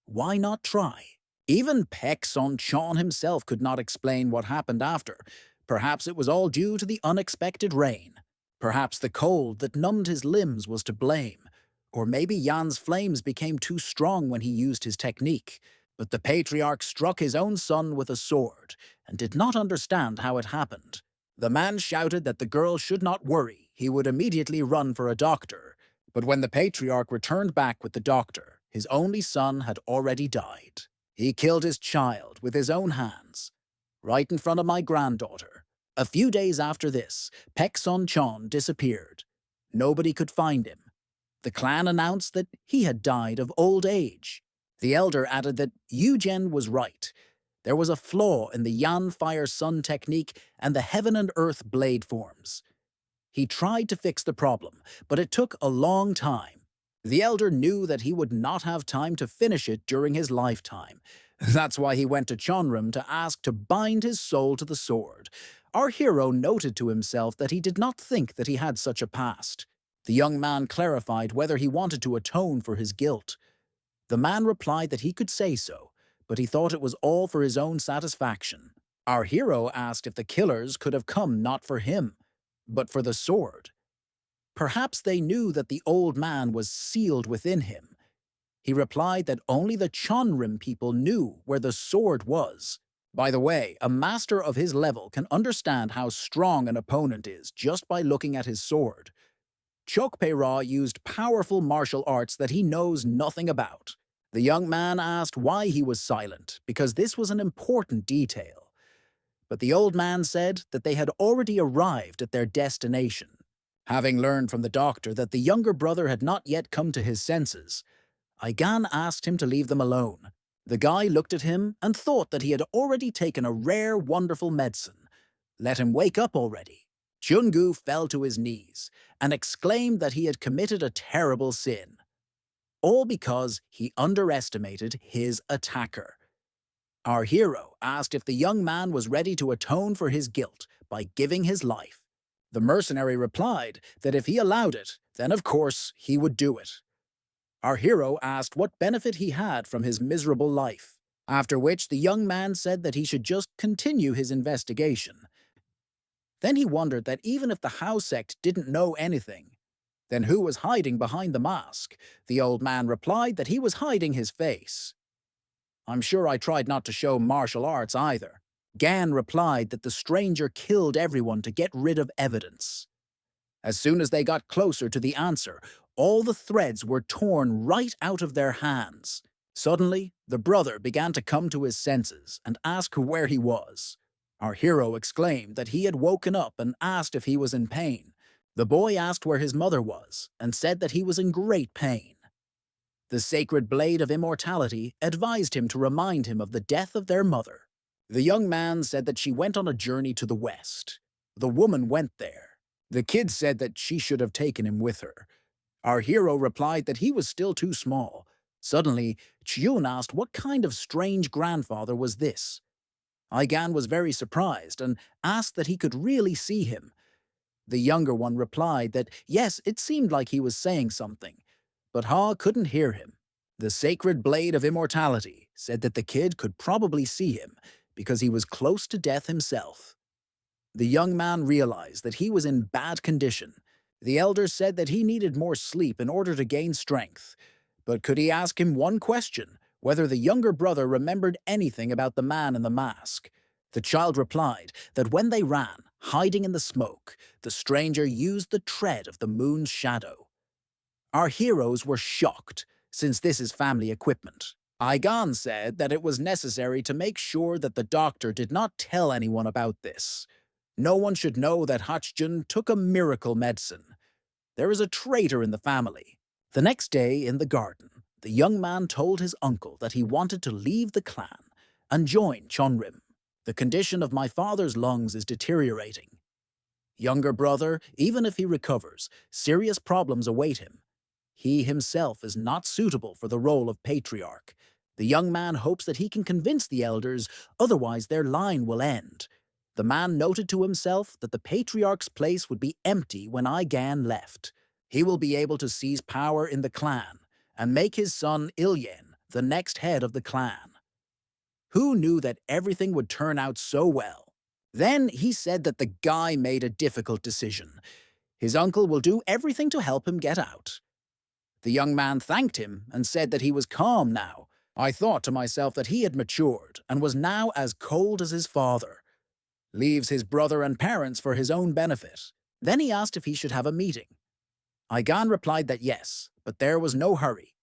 "Why not try?" Even Pek Son Chon himself could not explain what happened after. Perhaps it was all due to the unexpected rain. Perhaps the cold that numbed his limbs was to blame. Or maybe Yan's flames became too strong when he used his technique. But the patriarch struck his own son with a sword and did not understand how it happened. The man shouted that the girl should not worry, he would immediately run for a doctor. But when the patriarch returned back with the doctor, his only son had already died. He killed his child with his own hands, right in front of my granddaughter. A few days after this, Pek Son Chon disappeared. Nobody could find him. The clan announced that he had died of old age. The elder added that Eugen was right. There was a flaw in the Yan Fire Sun technique and the Heaven and Earth blade forms. He tried to fix the problem, but it took a long time. The elder knew that he would not have time to finish it during his lifetime. That's why he went to Chonrim to ask to bind his soul to the sword. Our hero noted to himself that he did not think that he had such a past. The young man clarified whether he wanted to atone for his guilt. The man replied that he could say so, but he thought it was all for his own satisfaction. Our hero asked if the killers could have come not for him, but for the sword. Perhaps they knew that the old man was sealed within him. He replied that only the Chonrim people knew where the sword was. By the way, a master of his level can understand how strong an opponent is just by looking at his sword. Chokpe-Ra used powerful martial arts that he knows nothing about. The young man asked why he was silent, because this was an important detail. But the old man said that they had already arrived at their destination. Having learned from the doctor that the younger brother had not yet come to his senses, Aigan asked him to leave them alone. The guy looked at him and thought that he had already taken a rare, wonderful medicine. Let him wake up already. Chungu fell to his knees and exclaimed that he had committed a terrible sin. All because he underestimated his attacker. Our hero asked if the young man was ready to atone for his guilt by giving his life. The mercenary replied that if he allowed it, then of course he would do it. Our hero asked what benefit he had from his miserable life, after which the young man said that he should just continue his investigation. Then he wondered that even if the Hao sect didn't know anything, then who was hiding behind the mask? The old man replied that he was hiding his face. I'm sure I tried not to show martial arts either. Gan replied that the stranger killed everyone to get rid of evidence. As soon as they got closer to the answer, all the threads were torn right out of their hands. Suddenly, the brother began to come to his senses and ask where he was. Our hero exclaimed that he had woken up and asked if he was in pain. The boy asked where his mother was and said that he was in great pain. The sacred blade of immortality advised him to remind him of the death of their mother. The young man said that she went on a journey to the west. The woman went there. The kid said that she should have taken him with her. Our hero replied that he was still too small. Suddenly, Chiyun asked what kind of strange grandfather was this. Aigan was very surprised and asked that he could really see him. The younger one replied that yes, it seemed like he was saying something, but Ha couldn't hear him. The sacred blade of immortality said that the kid could probably see him because he was close to death himself. The young man realized that he was in bad condition. The elder said that he needed more sleep in order to gain strength. But could he ask him one question, whether the younger brother remembered anything about the man in the mask? The child replied that when they ran, hiding in the smoke, the stranger used the tread of the moon's shadow. Our heroes were shocked, since this is family equipment. Aigan said that it was necessary to make sure that the doctor did not tell anyone about this. No one should know that Hachjun took a miracle medicine. There is a traitor in the family. The next day in the garden, the young man told his uncle that he wanted to leave the clan and join Chonrim. The condition of my father's lungs is deteriorating. Younger brother, even if he recovers, serious problems await him. He himself is not suitable for the role of patriarch. The young man hopes that he can convince the elders, otherwise their line will end. The man noted to himself that the patriarch's place would be empty when Aigan left. He will be able to seize power in the clan and make his son Ilyen the next head of the clan. Who knew that everything would turn out so well? Then he said that the guy made a difficult decision. His uncle will do everything to help him get out. The young man thanked him and said that he was calm now. I thought to myself that he had matured and was now as cold as his father. Leaves his brother and parents for his own benefit. Then he asked if he should have a meeting. Aigan replied that yes, but there was no hurry.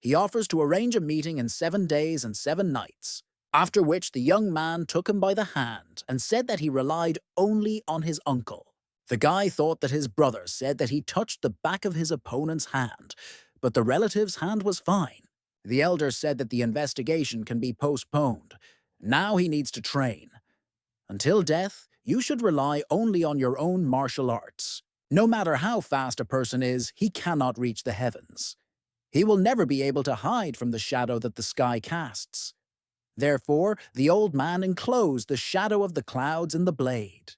He offers to arrange a meeting in 7 days and 7 nights, after which the young man took him by the hand and said that he relied only on his uncle. The guy thought that his brother said that he touched the back of his opponent's hand, but the relative's hand was fine. The elder said that the investigation can be postponed, Now he needs to train. Until death, you should rely only on your own martial arts. No matter how fast a person is, he cannot reach the heavens. He will never be able to hide from the shadow that the sky casts. Therefore, the old man enclosed the shadow of the clouds in the blade.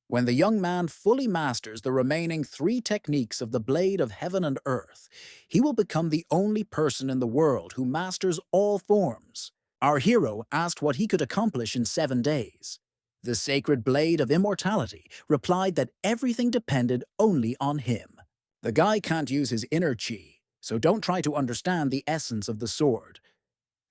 When the young man fully masters the remaining 3 techniques of the blade of heaven and earth, he will become the only person in the world who masters all forms. Our hero asked what he could accomplish in 7 days. The sacred blade of immortality replied that everything depended only on him. The guy can't use his inner chi, so don't try to understand the essence of the sword.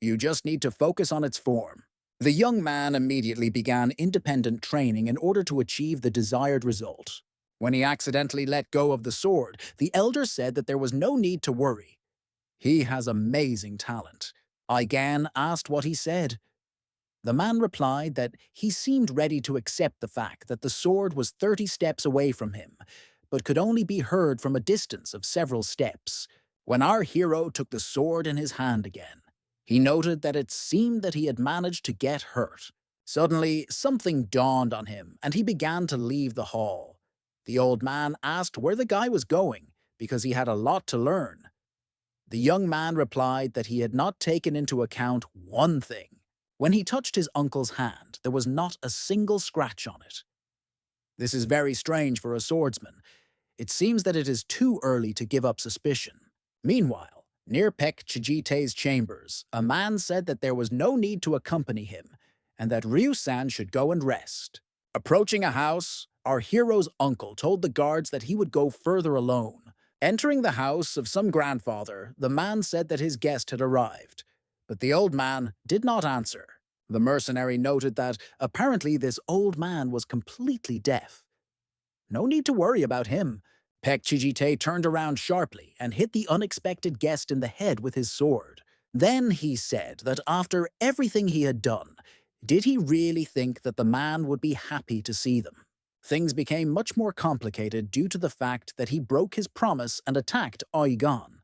You just need to focus on its form. The young man immediately began independent training in order to achieve the desired result. When he accidentally let go of the sword, the elder said that there was no need to worry. He has amazing talent. Aigan asked what he said. The man replied that he seemed ready to accept the fact that the sword was 30 steps away from him, but could only be heard from a distance of several steps. When our hero took the sword in his hand again, he noted that it seemed that he had managed to get hurt. Suddenly, something dawned on him, and he began to leave the hall. The old man asked where the guy was going, because he had a lot to learn. The young man replied that he had not taken into account one thing. When he touched his uncle's hand, there was not a single scratch on it. This is very strange for a swordsman. It seems that it is too early to give up suspicion. Meanwhile, near Pek Chijite's chambers, a man said that there was no need to accompany him, and that Ryu-san should go and rest. Approaching a house, our hero's uncle told the guards that he would go further alone. Entering the house of some grandfather, the man said that his guest had arrived, but the old man did not answer. The mercenary noted that apparently this old man was completely deaf. No need to worry about him. Pek Chijite turned around sharply and hit the unexpected guest in the head with his sword. Then he said that after everything he had done, did he really think that the man would be happy to see them? Things became much more complicated due to the fact that he broke his promise and attacked Oigan.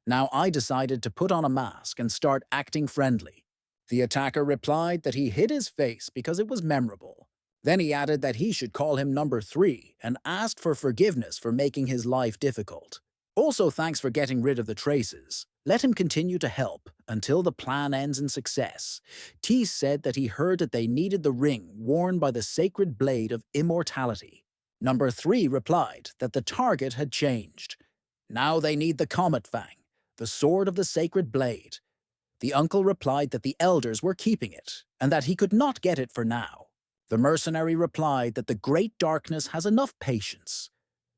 Now I decided to put on a mask and start acting friendly. The attacker replied that he hid his face because it was memorable. Then he added that he should call him number 3 and asked for forgiveness for making his life difficult. Also, thanks for getting rid of the traces. Let him continue to help until the plan ends in success. T said that he heard that they needed the ring worn by the sacred blade of immortality. Number 3 replied that the target had changed. Now they need the Comet Fang, the sword of the sacred blade. The uncle replied that the elders were keeping it, and that he could not get it for now. The mercenary replied that the great darkness has enough patience.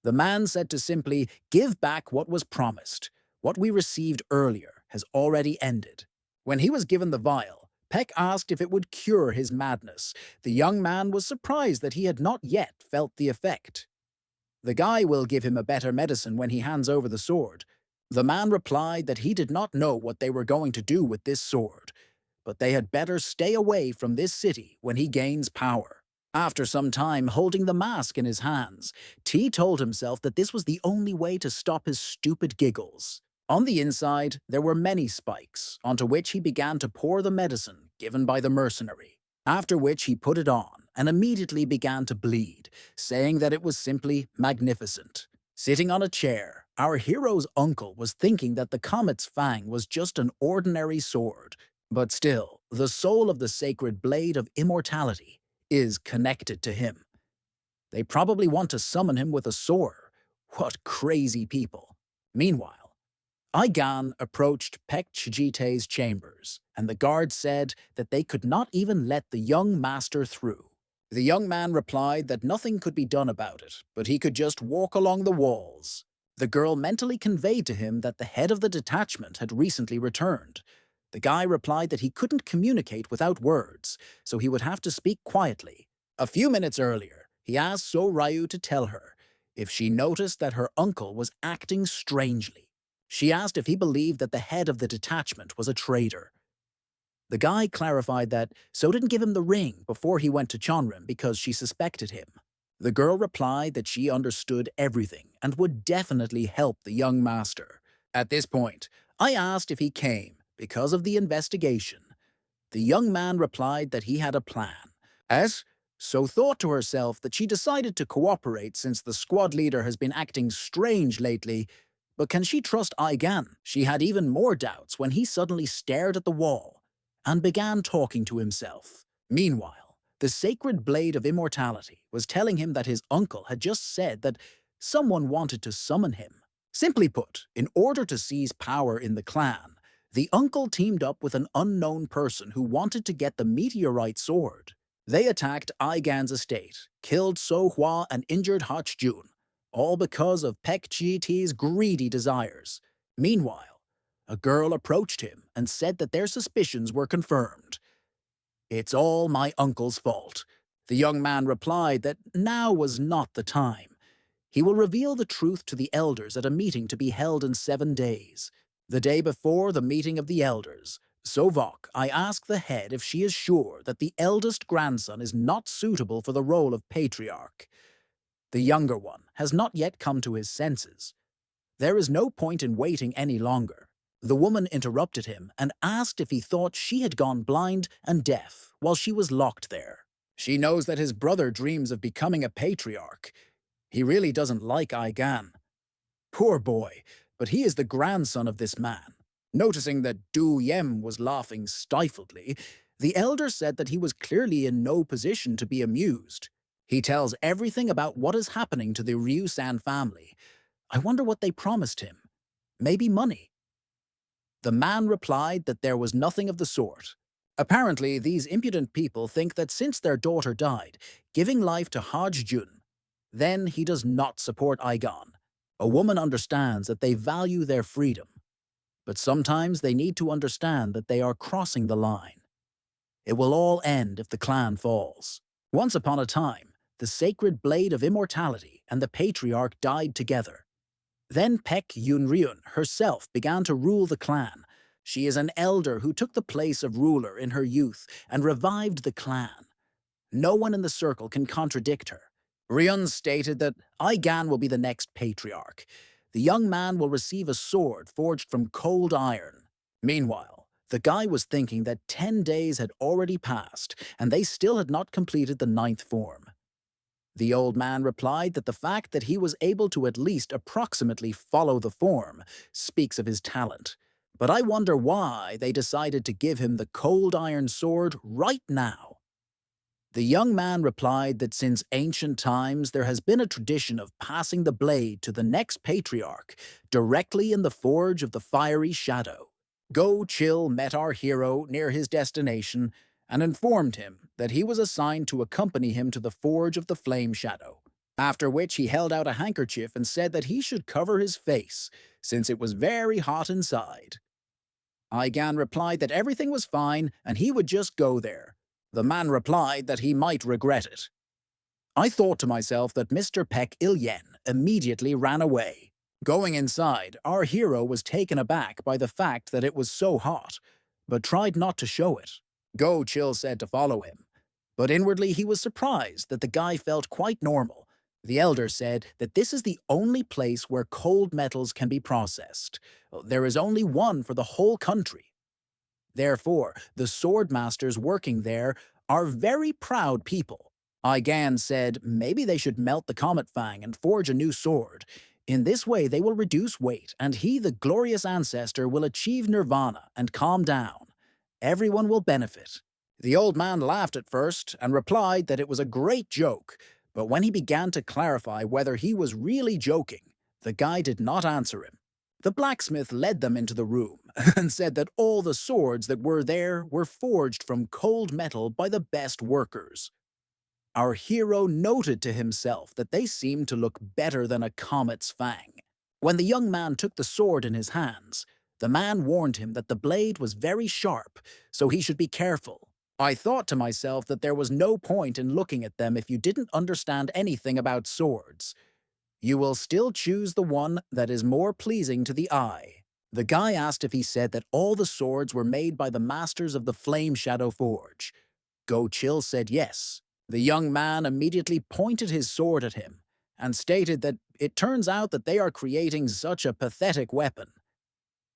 The man said to simply give back what was promised. What we received earlier has already ended. When he was given the vial, Peck asked if it would cure his madness. The young man was surprised that he had not yet felt the effect. The guy will give him a better medicine when he hands over the sword. The man replied that he did not know what they were going to do with this sword, but they had better stay away from this city when he gains power. After some time holding the mask in his hands, T told himself that this was the only way to stop his stupid giggles. On the inside, there were many spikes, onto which he began to pour the medicine given by the mercenary, after which he put it on and immediately began to bleed, saying that it was simply magnificent. Sitting on a chair, our hero's uncle was thinking that the comet's fang was just an ordinary sword, but still, the soul of the sacred blade of immortality is connected to him. They probably want to summon him with a sword. What crazy people. Meanwhile, Aigan approached Pek Chijite's chambers, and the guards said that they could not even let the young master through. The young man replied that nothing could be done about it, but he could just walk along the walls. The girl mentally conveyed to him that the head of the detachment had recently returned. The guy replied that he couldn't communicate without words, so he would have to speak quietly. A few minutes earlier, he asked So Ryu to tell her if she noticed that her uncle was acting strangely. She asked if he believed that the head of the detachment was a traitor. The guy clarified that So didn't give him the ring before he went to Chonrim because she suspected him. The girl replied that she understood everything and would definitely help the young master. At this point, I asked if he came because of the investigation. The young man replied that he had a plan. As So thought to herself that she decided to cooperate since the squad leader has been acting strange lately. But can she trust Aigan? She had even more doubts when he suddenly stared at the wall and began talking to himself. Meanwhile, the sacred blade of immortality was telling him that his uncle had just said that someone wanted to summon him. Simply put, in order to seize power in the clan, the uncle teamed up with an unknown person who wanted to get the meteorite sword. They attacked Aigan's estate, killed So Hua and injured Hach Jun, all because of Pek Chi Ti's greedy desires. Meanwhile, a girl approached him and said that their suspicions were confirmed. "It's all my uncle's fault." The young man replied that now was not the time. He will reveal the truth to the elders at a meeting to be held in 7 days. The day before the meeting of the elders, Sovok, I ask the head if she is sure that the eldest grandson is not suitable for the role of patriarch. The younger one has not yet come to his senses. There is no point in waiting any longer. The woman interrupted him and asked if he thought she had gone blind and deaf while she was locked there. She knows that his brother dreams of becoming a patriarch. He really doesn't like Aigan. Poor boy, but he is the grandson of this man. Noticing that Du Yem was laughing stifledly, the elder said that he was clearly in no position to be amused. He tells everything about what is happening to the Ryu-san family. I wonder what they promised him. Maybe money. The man replied that there was nothing of the sort. Apparently, these impudent people think that since their daughter died, giving life to Haj Jun, then he does not support Aigan. A woman understands that they value their freedom, but sometimes they need to understand that they are crossing the line. It will all end if the clan falls. Once upon a time, the sacred blade of immortality and the patriarch died together. Then Pek Yunryun herself began to rule the clan. She is an elder who took the place of ruler in her youth and revived the clan. No one in the circle can contradict her. Ryun stated that Aigan will be the next patriarch. The young man will receive a sword forged from cold iron. Meanwhile, the guy was thinking that 10 days had already passed and they still had not completed the 9th form. The old man replied that the fact that he was able to at least approximately follow the form speaks of his talent. But I wonder why they decided to give him the cold iron sword right now. The young man replied that since ancient times there has been a tradition of passing the blade to the next patriarch directly in the forge of the fiery shadow. Go Chill met our hero near his destination and informed him that he was assigned to accompany him to the forge of the flame shadow, after which he held out a handkerchief and said that he should cover his face since it was very hot inside. Aigan replied that everything was fine and he would just go there. The man replied that he might regret it. I thought to myself that Mr. Pek Il-yen immediately ran away. Going inside, our hero was taken aback by the fact that it was so hot, but tried not to show it. Go Chill said to follow him, but inwardly he was surprised that the guy felt quite normal. The elder said that this is the only place where cold metals can be processed. There is only one for the whole country. Therefore, the sword masters working there are very proud people. Aigan said maybe they should melt the Comet Fang and forge a new sword. In this way they will reduce weight, and he, the glorious ancestor, will achieve nirvana and calm down. Everyone will benefit. The old man laughed at first and replied that it was a great joke, but when he began to clarify whether he was really joking, the guy did not answer him. The blacksmith led them into the room and said that all the swords that were there were forged from cold metal by the best workers. Our hero noted to himself that they seemed to look better than a comet's fang. When the young man took the sword in his hands, the man warned him that the blade was very sharp, so he should be careful. I thought to myself that there was no point in looking at them if you didn't understand anything about swords. You will still choose the one that is more pleasing to the eye. The guy asked if he said that all the swords were made by the masters of the Flame Shadow Forge. Go Chill said yes. The young man immediately pointed his sword at him and stated that it turns out that they are creating such a pathetic weapon.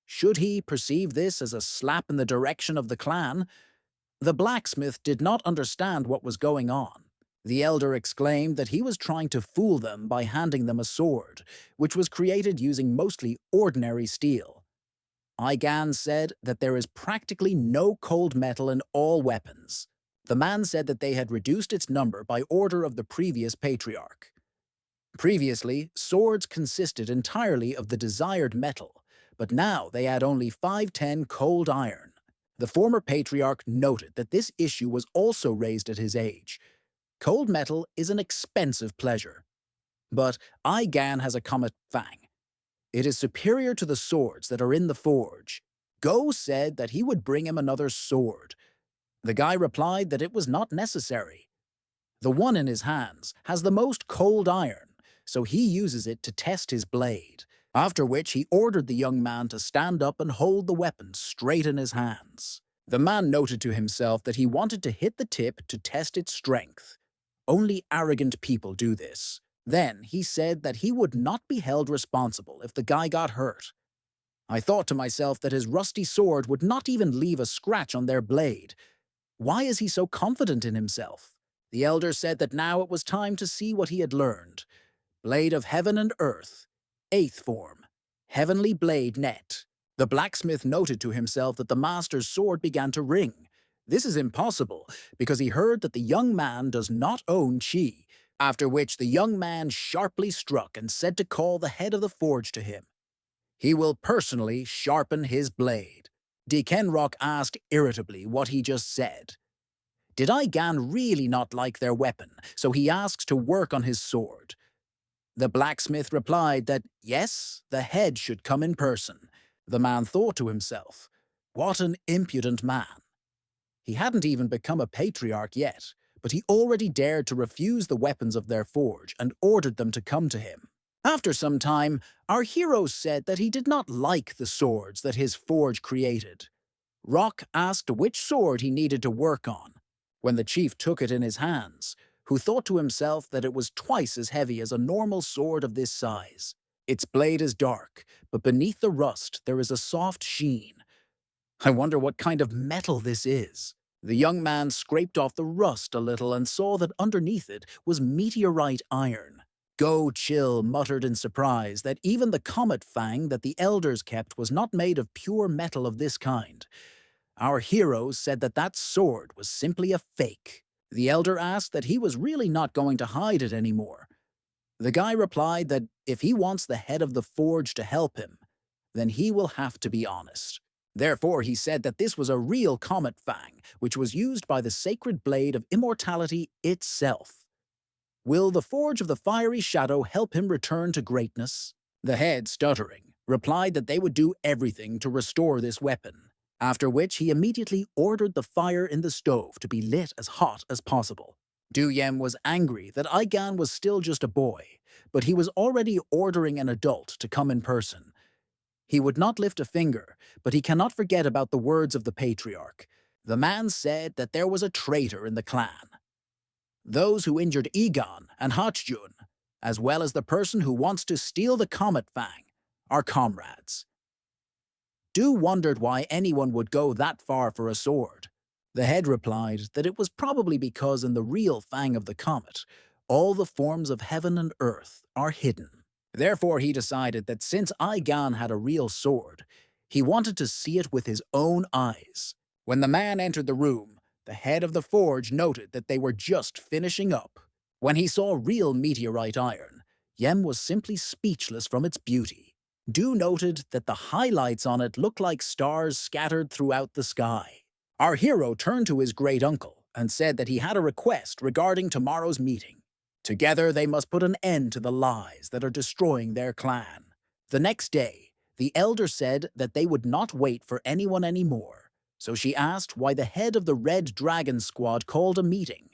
Should he perceive this as a slap in the direction of the clan? The blacksmith did not understand what was going on. The elder exclaimed that he was trying to fool them by handing them a sword, which was created using mostly ordinary steel. Igan said that there is practically no cold metal in all weapons. The man said that they had reduced its number by order of the previous patriarch. Previously, swords consisted entirely of the desired metal, but now they had only 510 cold iron. The former patriarch noted that this issue was also raised at his age. Cold metal is an expensive pleasure. But Igan has a comet fang. It is superior to the swords that are in the forge. Go said that he would bring him another sword. The guy replied that it was not necessary. The one in his hands has the most cold iron, so he uses it to test his blade, after which he ordered the young man to stand up and hold the weapon straight in his hands. The man noted to himself that he wanted to hit the tip to test its strength. Only arrogant people do this. Then he said that he would not be held responsible if the guy got hurt. I thought to myself that his rusty sword would not even leave a scratch on their blade. Why is he so confident in himself? The elder said that now it was time to see what he had learned. Blade of heaven and earth. 8th form. Heavenly blade net. The blacksmith noted to himself that the master's sword began to ring. This is impossible, because he heard that the young man does not own chi, after which the young man sharply struck and said to call the head of the forge to him. He will personally sharpen his blade. Kenrock asked irritably what he just said. Did Igan really not like their weapon, so he asks to work on his sword? The blacksmith replied that, yes, the head should come in person. The man thought to himself, what an impudent man. He hadn't even become a patriarch yet, but he already dared to refuse the weapons of their forge and ordered them to come to him. After some time, our hero said that he did not like the swords that his forge created. Rock asked which sword he needed to work on. When the chief took it in his hands, who thought to himself that it was twice as heavy as a normal sword of this size. Its blade is dark, but beneath the rust there is a soft sheen. I wonder what kind of metal this is. The young man scraped off the rust a little and saw that underneath it was meteorite iron. Go Chill muttered in surprise that even the comet fang that the elders kept was not made of pure metal of this kind. Our hero said that that sword was simply a fake. The elder asked that he was really not going to hide it anymore. The guy replied that if he wants the head of the forge to help him, then he will have to be honest. Therefore, he said that this was a real comet fang, which was used by the sacred blade of immortality itself. Will the forge of the fiery shadow help him return to greatness? The head, stuttering, replied that they would do everything to restore this weapon, after which he immediately ordered the fire in the stove to be lit as hot as possible. Du Yem was angry that Igan was still just a boy, but he was already ordering an adult to come in person. He would not lift a finger, but he cannot forget about the words of the patriarch. The man said that there was a traitor in the clan. Those who injured Egon and Hachjun, as well as the person who wants to steal the Comet Fang, are comrades. Du wondered why anyone would go that far for a sword. The head replied that it was probably because in the real Fang of the Comet, all the forms of heaven and earth are hidden. Therefore, he decided that since Igan had a real sword, he wanted to see it with his own eyes. When the man entered the room, the head of the forge noted that they were just finishing up. When he saw real meteorite iron, Yem was simply speechless from its beauty. Du noted that the highlights on it looked like stars scattered throughout the sky. Our hero turned to his great-uncle and said that he had a request regarding tomorrow's meeting. Together they must put an end to the lies that are destroying their clan. The next day, the elder said that they would not wait for anyone anymore, so she asked why the head of the Red Dragon Squad called a meeting.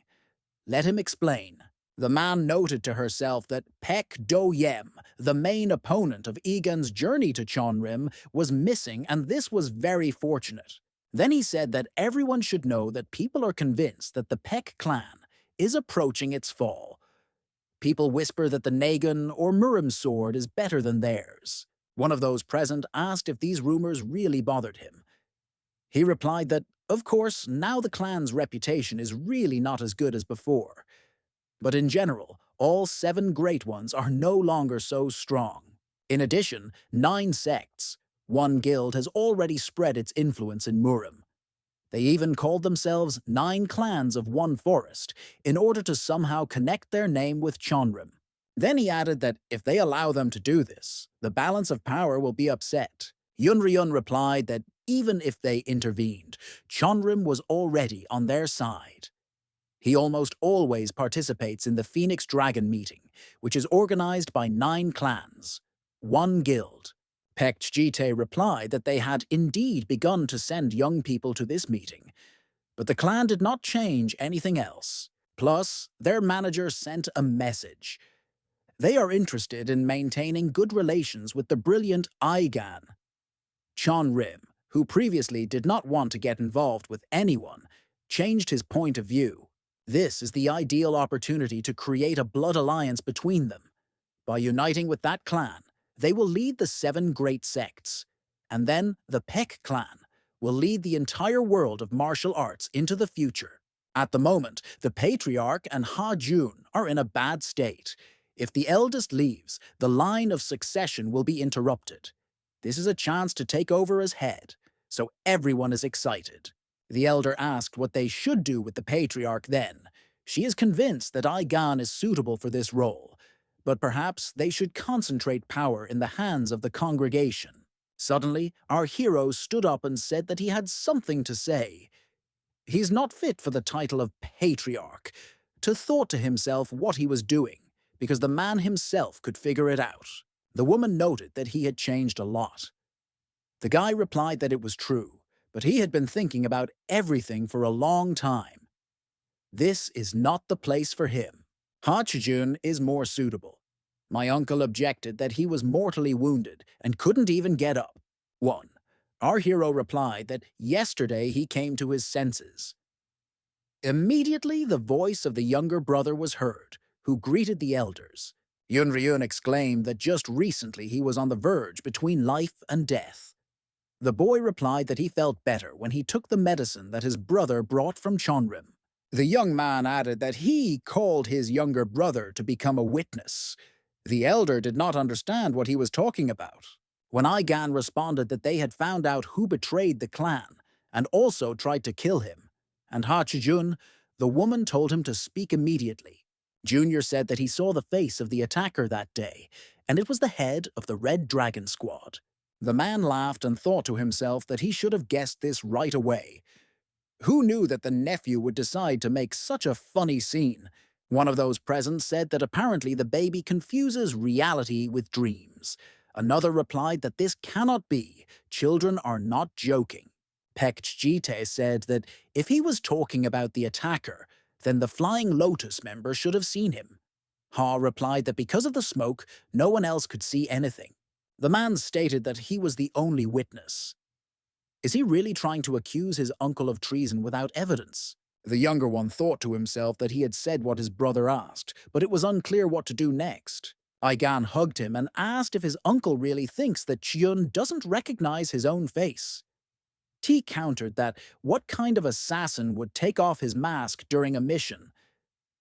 Let him explain. The man noted to herself that Pek Do Yem, the main opponent of Egan's journey to Chonrim, was missing, and this was very fortunate. Then he said that everyone should know that people are convinced that the Pek clan is approaching its fall. People whisper that the Nagan or Murim sword is better than theirs. One of those present asked if these rumors really bothered him. He replied that Of course, now the clan's reputation is really not as good as before. But in general, all 7 great ones are no longer so strong. In addition, 9 sects, 1 guild has already spread its influence in Murim. They even called themselves 9 clans of one forest in order to somehow connect their name with Chonrim. Then he added that if they allow them to do this, the balance of power will be upset. Yunryun replied that even if they intervened, Chonrim was already on their side. He almost always participates in the Phoenix Dragon meeting, which is organized by 9 clans, 1 guild. Pekjite replied that they had indeed begun to send young people to this meeting, but the clan did not change anything else. Plus, their manager sent a message. They are interested in maintaining good relations with the brilliant Aigan. Chonrim, who previously did not want to get involved with anyone, changed his point of view. This is the ideal opportunity to create a blood alliance between them. By uniting with that clan, they will lead the 7 great sects, and then the Peck clan will lead the entire world of martial arts into the future. At the moment, the Patriarch and Ha Jun are in a bad state. If the eldest leaves, the line of succession will be interrupted. This is a chance to take over as head, so everyone is excited. The elder asked what they should do with the Patriarch then. She is convinced that Aigan is suitable for this role, but perhaps they should concentrate power in the hands of the congregation. Suddenly, our hero stood up and said that he had something to say. He's not fit for the title of Patriarch, to thought to himself what he was doing, because the man himself could figure it out. The woman noted that he had changed a lot. The guy replied that it was true, but he had been thinking about everything for a long time. This is not the place for him. Hachijun is more suitable. My uncle objected that he was mortally wounded and couldn't even get up. 1. Our hero replied that yesterday he came to his senses. Immediately the voice of the younger brother was heard, who greeted the elders. Yunryun exclaimed that just recently he was on the verge between life and death. The boy replied that he felt better when he took the medicine that his brother brought from Chonrim. The young man added that he called his younger brother to become a witness. The elder did not understand what he was talking about. When Aigan responded that they had found out who betrayed the clan and also tried to kill him, and Hachijun, the woman told him to speak immediately. Junior said that he saw the face of the attacker that day, and it was the head of the Red Dragon Squad. The man laughed and thought to himself that he should have guessed this right away. Who knew that the nephew would decide to make such a funny scene? One of those present said that apparently the baby confuses reality with dreams. Another replied that this cannot be. Children are not joking. Pekjite said that if he was talking about the attacker, then the Flying Lotus member should have seen him. Ha replied that because of the smoke, no one else could see anything. The man stated that he was the only witness. Is he really trying to accuse his uncle of treason without evidence? The younger one thought to himself that he had said what his brother asked, but it was unclear what to do next. Aigan hugged him and asked if his uncle really thinks that Chiyun doesn't recognize his own face. T countered that what kind of assassin would take off his mask during a mission?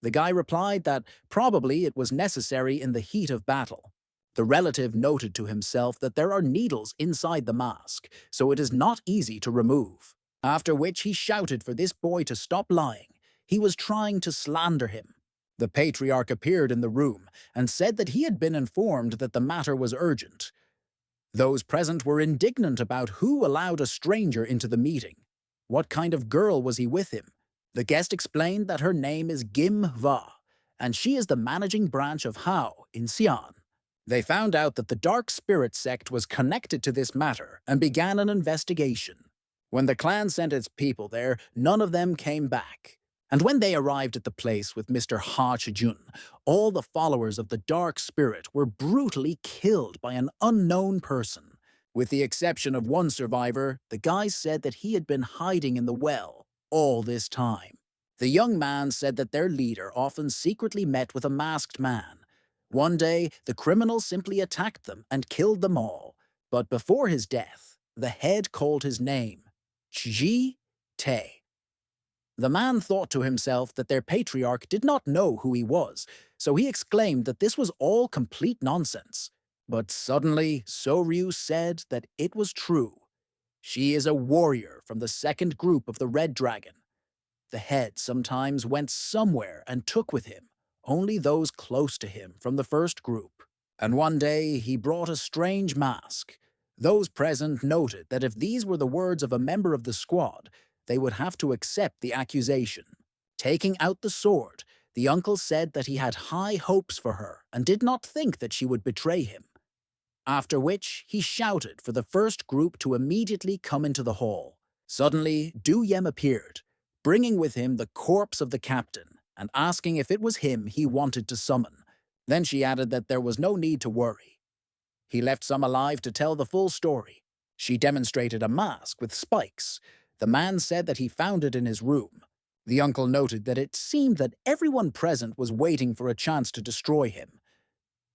The guy replied that probably it was necessary in the heat of battle. The relative noted to himself that there are needles inside the mask, so it is not easy to remove. After which he shouted for this boy to stop lying. He was trying to slander him. The Patriarch appeared in the room and said that he had been informed that the matter was urgent. Those present were indignant about who allowed a stranger into the meeting. What kind of girl was he with him? The guest explained that her name is Gim Va, and she is the managing branch of Hao in Xi'an. They found out that the Dark Spirit sect was connected to this matter and began an investigation. When the clan sent its people there, none of them came back. And when they arrived at the place with Mr. Ha Chijun, all the followers of the Dark Spirit were brutally killed by an unknown person. With the exception of one survivor, the guy said that he had been hiding in the well all this time. The young man said that their leader often secretly met with a masked man. One day, the criminal simply attacked them and killed them all. But before his death, the head called his name, Chiji Tae. The man thought to himself that their patriarch did not know who he was, so he exclaimed that this was all complete nonsense. But suddenly, Soryu said that it was true. She is a warrior from the second group of the Red Dragon. The head sometimes went somewhere and took with him only those close to him from the first group. And one day he brought a strange mask. Those present noted that if these were the words of a member of the squad, they would have to accept the accusation. Taking out the sword, the uncle said that he had high hopes for her and did not think that she would betray him. After which, he shouted for the first group to immediately come into the hall. Suddenly, Du Yem appeared, bringing with him the corpse of the captain and asking if it was him he wanted to summon. Then she added that there was no need to worry. He left some alive to tell the full story. She demonstrated a mask with spikes. The man said that he found it in his room. The uncle noted that it seemed that everyone present was waiting for a chance to destroy him.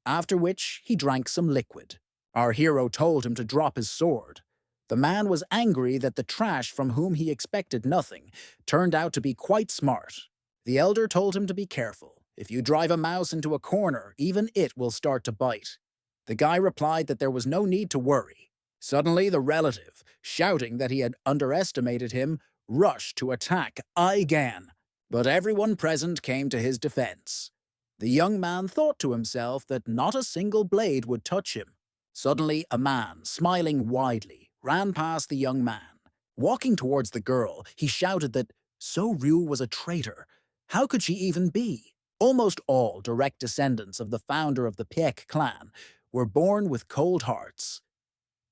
After which, he drank some liquid. Our hero told him to drop his sword. The man was angry that the trash from whom he expected nothing turned out to be quite smart. The elder told him to be careful. If you drive a mouse into a corner, even it will start to bite. The guy replied that there was no need to worry. Suddenly, the relative, shouting that he had underestimated him, rushed to attack Aigan. But everyone present came to his defense. The young man thought to himself that not a single blade would touch him. Suddenly, a man, smiling widely, ran past the young man. Walking towards the girl, he shouted that So-ryu was a traitor. How could she even be? Almost all direct descendants of the founder of the Paek clan were born with cold hearts.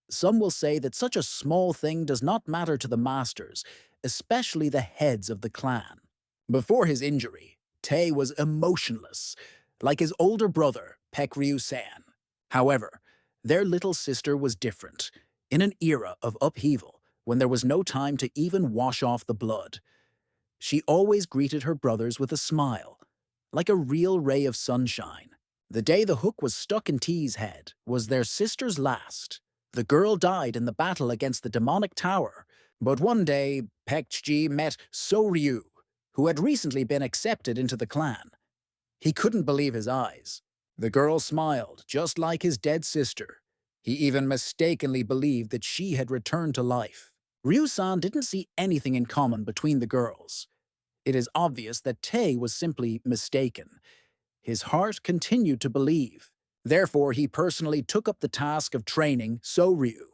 Some will say that such a small thing does not matter to the masters, especially the heads of the clan. Before his injury, Tae was emotionless, like his older brother, Paek-ryu-san. However, their little sister was different, in an era of upheaval when there was no time to even wash off the blood. She always greeted her brothers with a smile, like a real ray of sunshine. The day the hook was stuck in T's head was their sister's last. The girl died in the battle against the demonic tower, but one day, Paek-ji met So-ryu, who had recently been accepted into the clan. He couldn't believe his eyes. The girl smiled, just like his dead sister. He even mistakenly believed that she had returned to life. Ryu-san didn't see anything in common between the girls. It is obvious that Tae was simply mistaken. His heart continued to believe. Therefore, he personally took up the task of training So-ryu.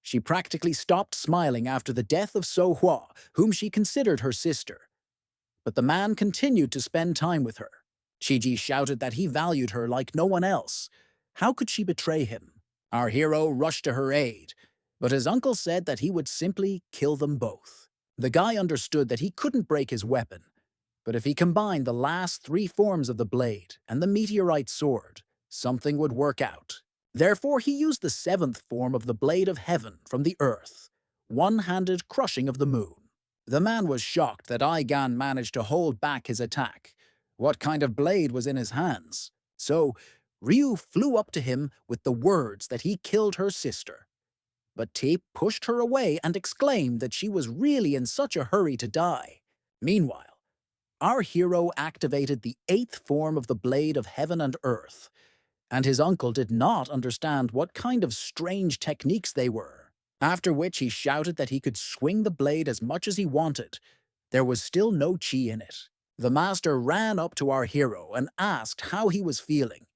She practically stopped smiling after the death of So-hwa, whom she considered her sister. But the man continued to spend time with her. Chiji shouted that he valued her like no one else. How could she betray him? Our hero rushed to her aid, but his uncle said that he would simply kill them both. The guy understood that he couldn't break his weapon, but if he combined the last 3 forms of the blade and the meteorite sword, something would work out. Therefore, he used the 7th form of the blade of heaven from the earth, one-handed crushing of the moon. The man was shocked that Aigan managed to hold back his attack. What kind of blade was in his hands? So, Ryu flew up to him with the words that he killed her sister. But Tae pushed her away and exclaimed that she was really in such a hurry to die. Meanwhile, our hero activated the 8th form of the blade of heaven and earth, and his uncle did not understand what kind of strange techniques they were. After which he shouted that he could swing the blade as much as he wanted. There was still no chi in it. The master ran up to our hero and asked how he was feeling.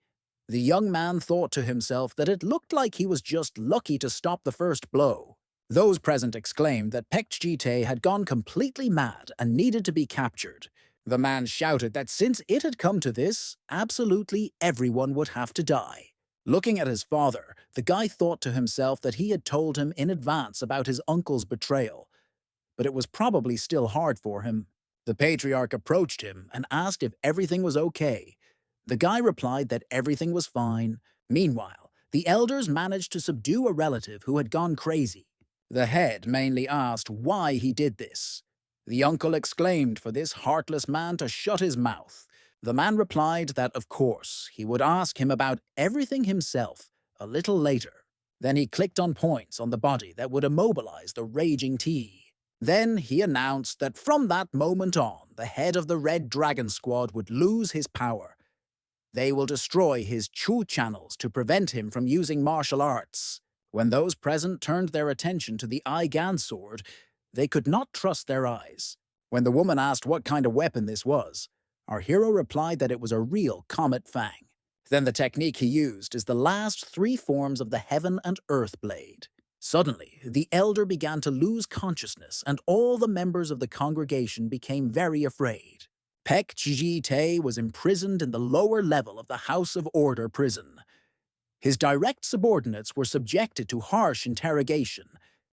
The young man thought to himself that it looked like he was just lucky to stop the first blow. Those present exclaimed that Paek-ji had gone completely mad and needed to be captured. The man shouted that since it had come to this, absolutely everyone would have to die. Looking at his father, the guy thought to himself that he had told him in advance about his uncle's betrayal, but it was probably still hard for him. The patriarch approached him and asked if everything was okay. The guy replied that everything was fine. Meanwhile, the elders managed to subdue a relative who had gone crazy. The head mainly asked why he did this. The uncle exclaimed for this heartless man to shut his mouth. The man replied that, of course, he would ask him about everything himself a little later. Then he clicked on points on the body that would immobilize the raging T. Then he announced that from that moment on, the head of the Red Dragon Squad would lose his power. They will destroy his Chu channels to prevent him from using martial arts. When those present turned their attention to the Gan sword, they could not trust their eyes. When the woman asked what kind of weapon this was, our hero replied that it was a real comet fang. Then the technique he used is the last three forms of the Heaven and Earth blade. Suddenly, the elder began to lose consciousness, and all the members of the congregation became very afraid. Pek Chiji Te was imprisoned in the lower level of the House of Order prison. His direct subordinates were subjected to harsh interrogation.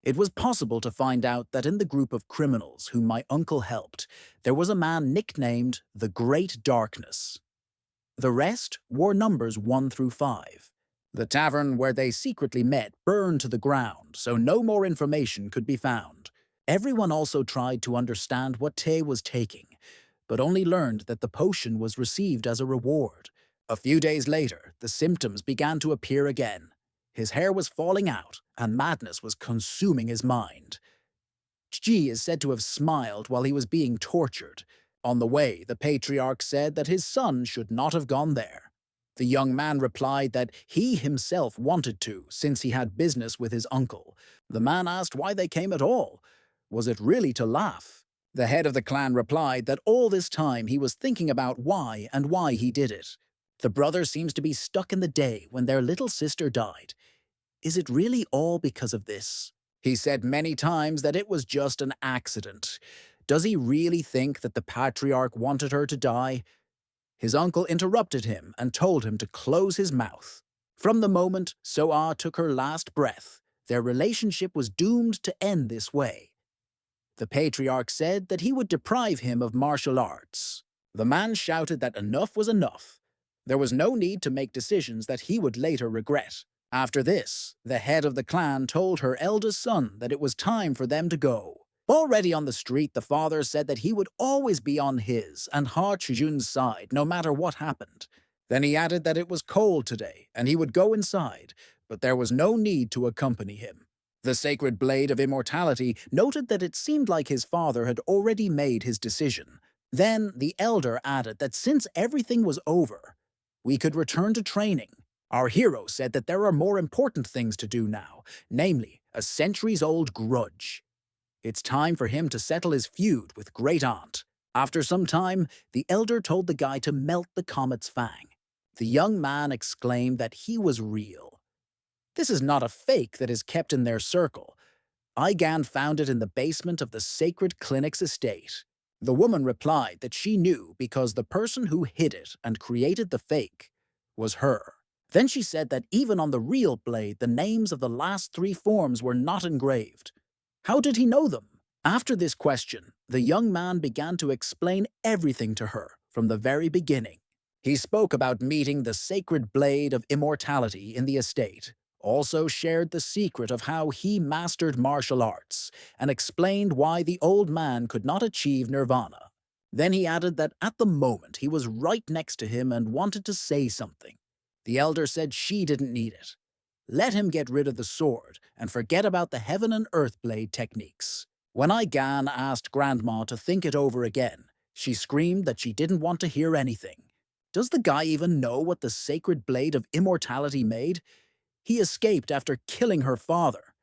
It was possible to find out that in the group of criminals whom my uncle helped, there was a man nicknamed the Great Darkness. The rest wore numbers 1 through 5. The tavern where they secretly met burned to the ground, so no more information could be found. Everyone also tried to understand what Te was taking, but only learned that the potion was received as a reward. A few days later, the symptoms began to appear again. His hair was falling out, and madness was consuming his mind. Ji is said to have smiled while he was being tortured. On the way, the patriarch said that his son should not have gone there. The young man replied that he himself wanted to, since he had business with his uncle. The man asked why they came at all. Was it really to laugh? The head of the clan replied that all this time he was thinking about why and why he did it. The brother seems to be stuck in the day when their little sister died. Is it really all because of this? He said many times that it was just an accident. Does he really think that the patriarch wanted her to die? His uncle interrupted him and told him to close his mouth. From the moment Soa took her last breath, their relationship was doomed to end this way. The patriarch said that he would deprive him of martial arts. The man shouted that enough was enough. There was no need to make decisions that he would later regret. After this, the head of the clan told her eldest son that it was time for them to go. Already on the street, the father said that he would always be on his and Ha Chijun's side, no matter what happened. Then he added that it was cold today, and he would go inside, but there was no need to accompany him. The Sacred Blade of Immortality noted that it seemed like his father had already made his decision. Then the elder added that since everything was over, we could return to training. Our hero said that there are more important things to do now, namely a centuries-old grudge. It's time for him to settle his feud with Great Aunt. After some time, the elder told the guy to melt the comet's fang. The young man exclaimed that he was real. This is not a fake that is kept in their circle. Gan found it in the basement of the Sacred Clinic's estate. The woman replied that she knew because the person who hid it and created the fake was her. Then she said that even on the real blade, the names of the last three forms were not engraved. How did he know them? After this question, the young man began to explain everything to her from the very beginning. He spoke about meeting the Sacred Blade of Immortality in the estate, also shared the secret of how he mastered martial arts, and explained why the old man could not achieve nirvana. Then he added that at the moment he was right next to him and wanted to say something. The elder said she didn't need it. Let him get rid of the sword and forget about the Heaven and Earth blade techniques. When Gan asked Grandma to think it over again, she screamed that she didn't want to hear anything. Does the guy even know what the Sacred Blade of Immortality made? He escaped after killing her father.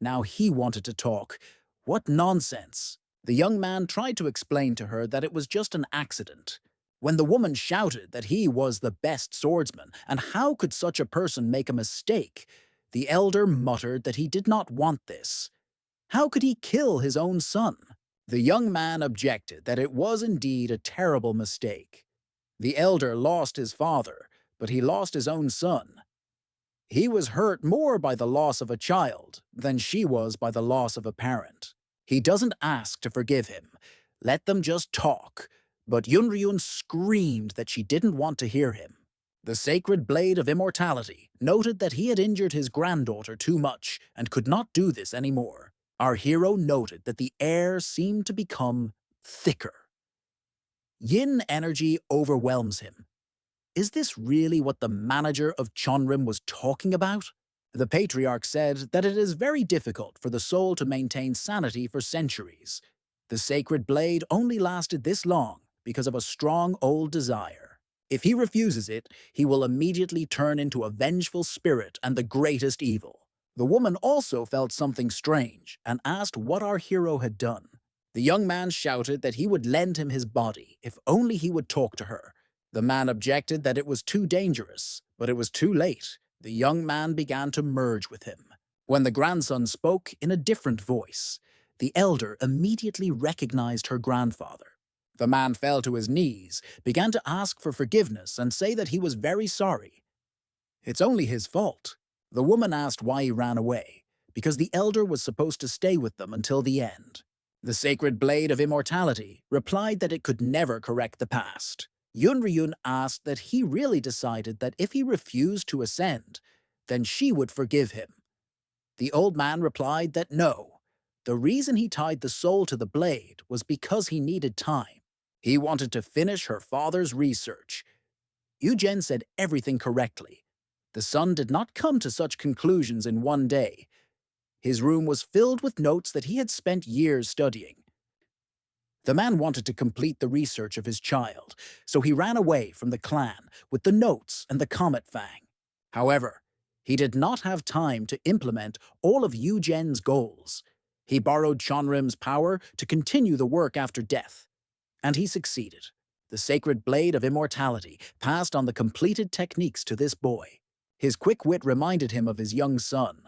Now he wanted to talk. What nonsense! The young man tried to explain to her that it was just an accident. When the woman shouted that he was the best swordsman, and how could such a person make a mistake, the elder muttered that he did not want this. How could he kill his own son? The young man objected that it was indeed a terrible mistake. The elder lost his father, but he lost his own son. He was hurt more by the loss of a child than she was by the loss of a parent. He doesn't ask to forgive him. Let them just talk. But Yunryun screamed that she didn't want to hear him. The Sacred Blade of Immortality noted that he had injured his granddaughter too much and could not do this anymore. Our hero noted that the air seemed to become thicker. Yin energy overwhelms him. Is this really what the manager of Chonrim was talking about? The patriarch said that it is very difficult for the soul to maintain sanity for centuries. The sacred blade only lasted this long because of a strong old desire. If he refuses it, he will immediately turn into a vengeful spirit and the greatest evil. The woman also felt something strange and asked what our hero had done. The young man shouted that he would lend him his body if only he would talk to her. The man objected that it was too dangerous, but it was too late. The young man began to merge with him. When the grandson spoke in a different voice, the elder immediately recognized her grandfather. The man fell to his knees, began to ask for forgiveness, and say that he was very sorry. It's only his fault. The woman asked why he ran away, because the elder was supposed to stay with them until the end. The sacred blade of immortality replied that it could never correct the past. Yunryun asked that he really decided that if he refused to ascend, then she would forgive him. The old man replied that no. The reason he tied the soul to the blade was because he needed time. He wanted to finish her father's research. Eugen said everything correctly. The son did not come to such conclusions in one day. His room was filled with notes that he had spent years studying. The man wanted to complete the research of his child, so he ran away from the clan with the notes and the comet fang. However, he did not have time to implement all of Eugen's goals. He borrowed Chonrim's power to continue the work after death, and he succeeded. The sacred blade of immortality passed on the completed techniques to this boy. His quick wit reminded him of his young son.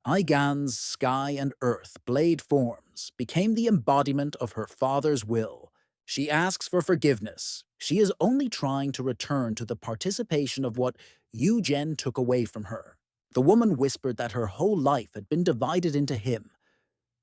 Aigan's sky and earth blade forms became the embodiment of her father's will. She asks for forgiveness. She is only trying to return to the participation of what Eugen took away from her. The woman whispered that her whole life had been divided into him.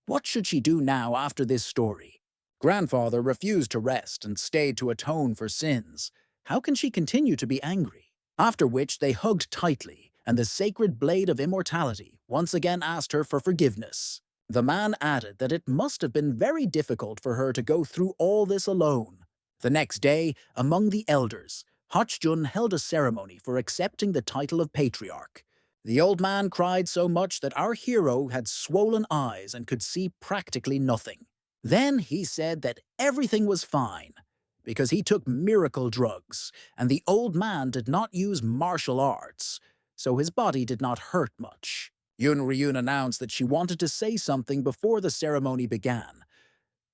What should she do now after this story? Grandfather refused to rest and stayed to atone for sins. How can she continue to be angry? After which they hugged tightly, and the sacred blade of immortality once again asked her for forgiveness. The man added that it must have been very difficult for her to go through all this alone. The next day, among the elders, Hachjun held a ceremony for accepting the title of patriarch. The old man cried so much that our hero had swollen eyes and could see practically nothing. Then he said that everything was fine, because he took miracle drugs, and the old man did not use martial arts, so his body did not hurt much. Yun announced that she wanted to say something before the ceremony began.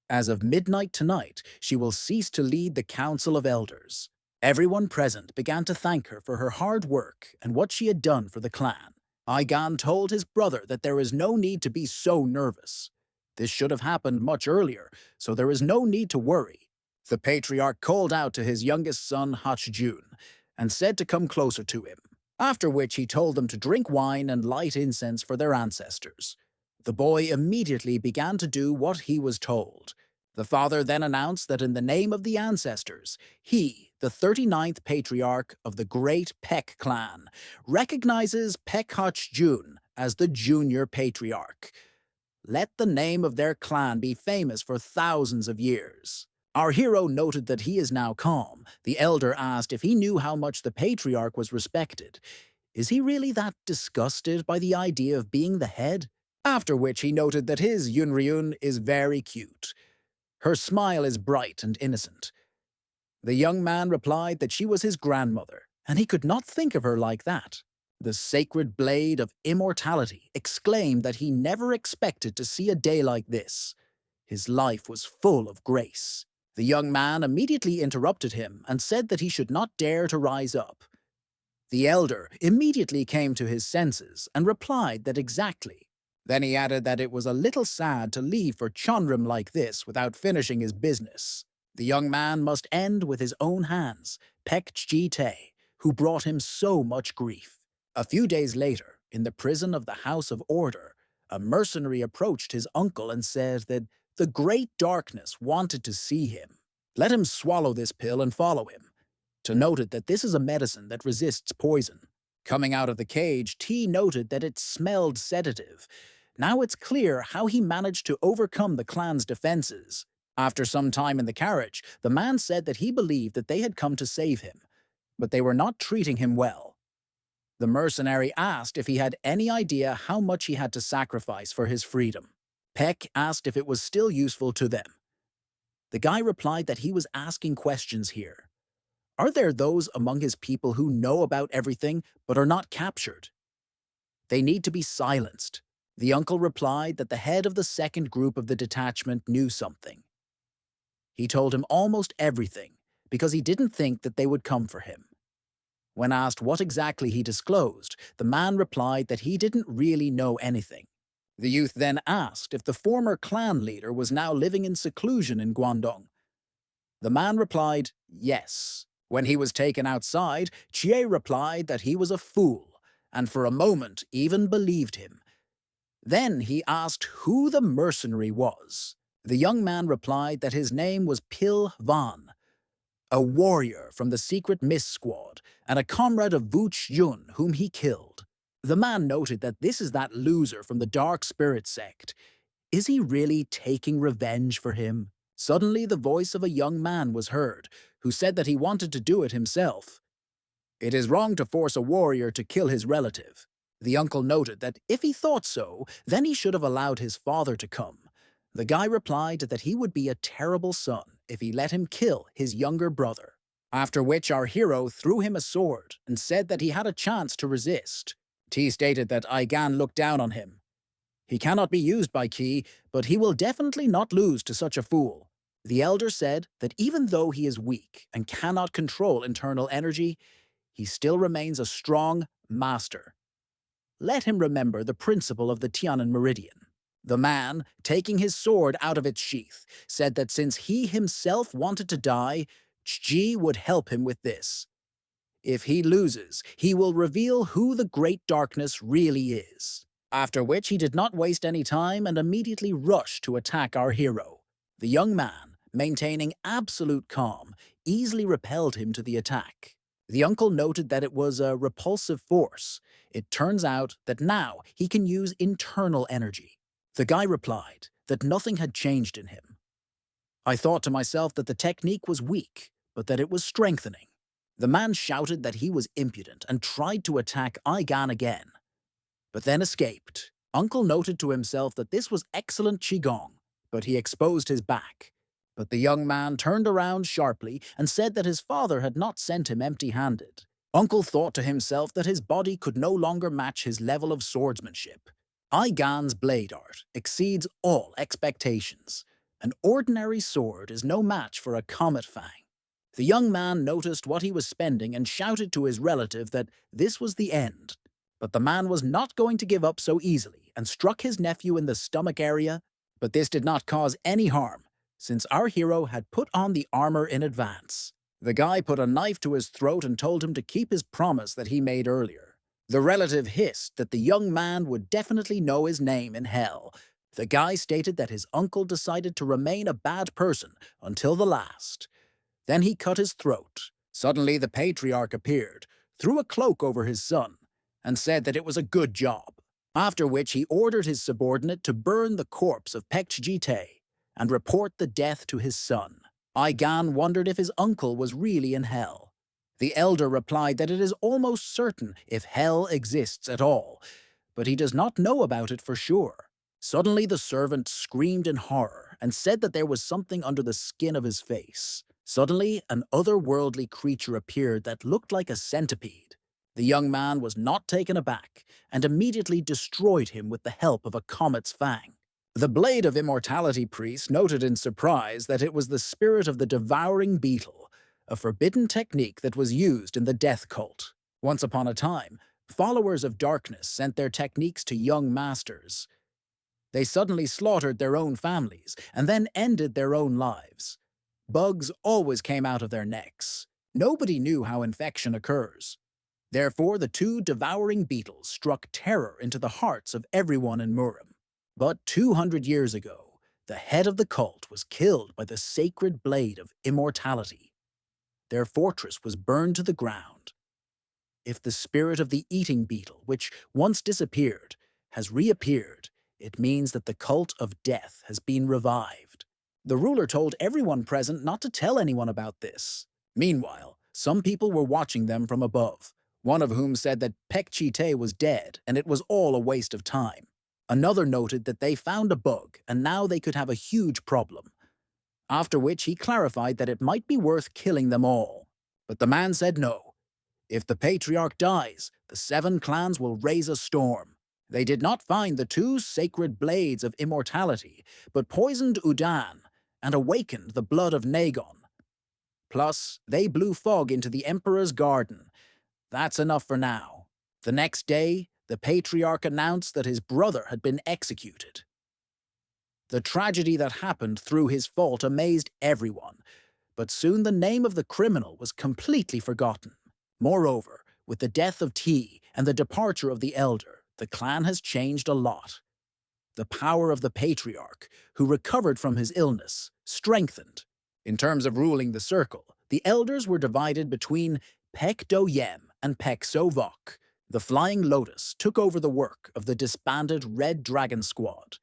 As of midnight tonight, she will cease to lead the Council of Elders. Everyone present began to thank her for her hard work and what she had done for the clan. Aigan told his brother that there is no need to be so nervous. This should have happened much earlier, so there is no need to worry. The patriarch called out to his youngest son Hachjun and said to come closer to him, after which he told them to drink wine and light incense for their ancestors. The boy immediately began to do what he was told. The father then announced that in the name of the ancestors, he, the 39th patriarch of the great Pek clan, recognizes Pek Hachjun as the junior patriarch. Let the name of their clan be famous for thousands of years. Our hero noted that he is now calm. The elder asked if he knew how much the patriarch was respected. Is he really that disgusted by the idea of being the head? After which he noted that his Yunryun is very cute. Her smile is bright and innocent. The young man replied that she was his grandmother, and he could not think of her like that. The sacred blade of immortality exclaimed that he never expected to see a day like this. His life was full of grace. The young man immediately interrupted him and said that he should not dare to rise up. The elder immediately came to his senses and replied that exactly. Then he added that it was a little sad to leave for Chonrim like this without finishing his business. The young man must end with his own hands, Pek Chji-tae, who brought him so much grief. A few days later, in the prison of the House of Order, a mercenary approached his uncle and said that the great darkness wanted to see him. Let him swallow this pill and follow him. To noted that this is a medicine that resists poison. Coming out of the cage, T noted that it smelled sedative. Now it's clear how he managed to overcome the clan's defenses. After some time in the carriage, the man said that he believed that they had come to save him, but they were not treating him well. The mercenary asked if he had any idea how much he had to sacrifice for his freedom. Peck asked if it was still useful to them. The guy replied that he was asking questions here. Are there those among his people who know about everything but are not captured? They need to be silenced. The uncle replied that the head of the second group of the detachment knew something. He told him almost everything because he didn't think that they would come for him. When asked what exactly he disclosed, the man replied that he didn't really know anything. The youth then asked if the former clan leader was now living in seclusion in Guangdong. The man replied, yes. When he was taken outside, Chie replied that he was a fool, and for a moment even believed him. Then he asked who the mercenary was. The young man replied that his name was Pil Van, a warrior from the secret Mist Squad and a comrade of Wu Jun whom he killed. The man noted that this is that loser from the Dark Spirit sect. Is he really taking revenge for him? Suddenly the voice of a young man was heard, who said that he wanted to do it himself. It is wrong to force a warrior to kill his relative. The uncle noted that if he thought so, then he should have allowed his father to come. The guy replied that he would be a terrible son if he let him kill his younger brother, after which our hero threw him a sword and said that he had a chance to resist. T stated that Aigan looked down on him. He cannot be used by Qi, but he will definitely not lose to such a fool. The elder said that even though he is weak and cannot control internal energy, he still remains a strong master. Let him remember the principle of the Tiananmen Meridian. The man, taking his sword out of its sheath, said that since he himself wanted to die, Ji would help him with this. If he loses, he will reveal who the Great Darkness really is. After which he did not waste any time and immediately rushed to attack our hero. The young man, maintaining absolute calm, easily repelled him to the attack. The uncle noted that it was a repulsive force. It turns out that now he can use internal energy. The guy replied that nothing had changed in him. I thought to myself that the technique was weak, but that it was strengthening. The man shouted that he was impudent and tried to attack Aigan again, but then escaped. Uncle noted to himself that this was excellent qigong, but he exposed his back. But the young man turned around sharply and said that his father had not sent him empty-handed. Uncle thought to himself that his body could no longer match his level of swordsmanship. Aigan's blade art exceeds all expectations. An ordinary sword is no match for a comet fang. The young man noticed what he was spending and shouted to his relative that this was the end. But the man was not going to give up so easily and struck his nephew in the stomach area, but this did not cause any harm, since our hero had put on the armor in advance. The guy put a knife to his throat and told him to keep his promise that he made earlier. The relative hissed that the young man would definitely know his name in hell. The guy stated that his uncle decided to remain a bad person until the last. Then he cut his throat. Suddenly the patriarch appeared, threw a cloak over his son, and said that it was a good job, after which he ordered his subordinate to burn the corpse of Pek Jite and report the death to his son. Aigan wondered if his uncle was really in hell. The elder replied that it is almost certain if hell exists at all, but he does not know about it for sure. Suddenly the servant screamed in horror and said that there was something under the skin of his face. Suddenly, an otherworldly creature appeared that looked like a centipede. The young man was not taken aback and immediately destroyed him with the help of a comet's fang. The Blade of Immortality priest noted in surprise that it was the spirit of the devouring beetle, a forbidden technique that was used in the death cult. Once upon a time, followers of darkness sent their techniques to young masters. They suddenly slaughtered their own families and then ended their own lives. Bugs always came out of their necks. Nobody knew how infection occurs. Therefore, the two devouring beetles struck terror into the hearts of everyone in Murim. But 200 years ago, the head of the cult was killed by the sacred blade of immortality. Their fortress was burned to the ground. If the spirit of the eating beetle, which once disappeared, has reappeared, it means that the cult of death has been revived. The ruler told everyone present not to tell anyone about this. Meanwhile, some people were watching them from above. one of whom said that Pek Chite was dead and it was all a waste of time. Another noted that they found a bug and now they could have a huge problem, after which he clarified that it might be worth killing them all. But the man said no. If the patriarch dies, the 7 clans will raise a storm. They did not find the 2 sacred blades of immortality, but poisoned Udan and awakened the blood of Nagon. Plus, they blew fog into the emperor's garden. That's enough for now. The next day, the patriarch announced that his brother had been executed. The tragedy that happened through his fault amazed everyone, but soon the name of the criminal was completely forgotten. Moreover, with the death of T and the departure of the elder, the clan has changed a lot. The power of the patriarch, who recovered from his illness, strengthened. In terms of ruling the circle, the elders were divided between Pek Do Yem and Pek So Vok. The Flying Lotus took over the work of the disbanded Red Dragon Squad,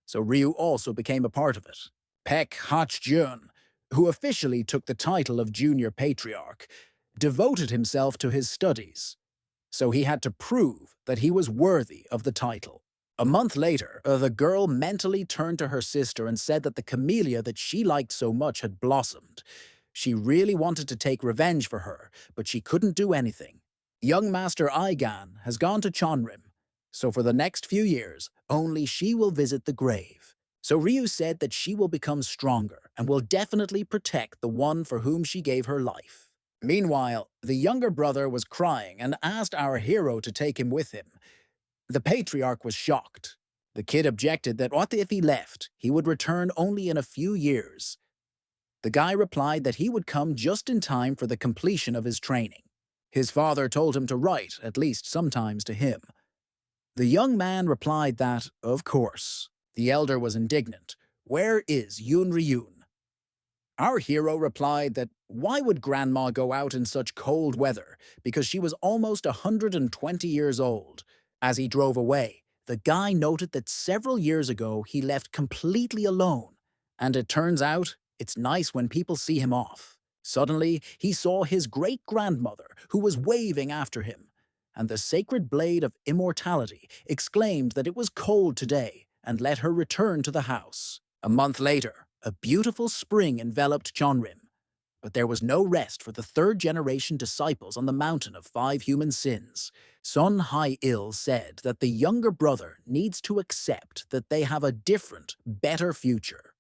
so Ryu also became a part of it. Pek Hachjun, who officially took the title of Junior Patriarch, devoted himself to his studies, so he had to prove that he was worthy of the title. A month later, the girl mentally turned to her sister and said that the camellia that she liked so much had blossomed. She really wanted to take revenge for her, but she couldn't do anything. Young Master Aigan has gone to Chonrim, so for the next few years, only she will visit the grave. So Ryu said that she will become stronger and will definitely protect the one for whom she gave her life. Meanwhile, the younger brother was crying and asked our hero to take him with him. The patriarch was shocked. The kid objected that what if he left, he would return only in a few years. The guy replied that he would come just in time for the completion of his training. His father told him to write, at least sometimes, to him. The young man replied that, of course. The elder was indignant. Where is Yun Ryun? Our hero replied that why would Grandma go out in such cold weather, because she was almost 120 years old. As he drove away, the guy noted that several years ago he left completely alone, and it turns out it's nice when people see him off. Suddenly, he saw his great-grandmother, who was waving after him, and the sacred blade of immortality exclaimed that it was cold today and let her return to the house. A month later, a beautiful spring enveloped Chonrim, but there was no rest for the 3rd-generation disciples on the mountain of 5 human sins. Sun Hai-il said that the younger brother needs to accept that they have a different, better future.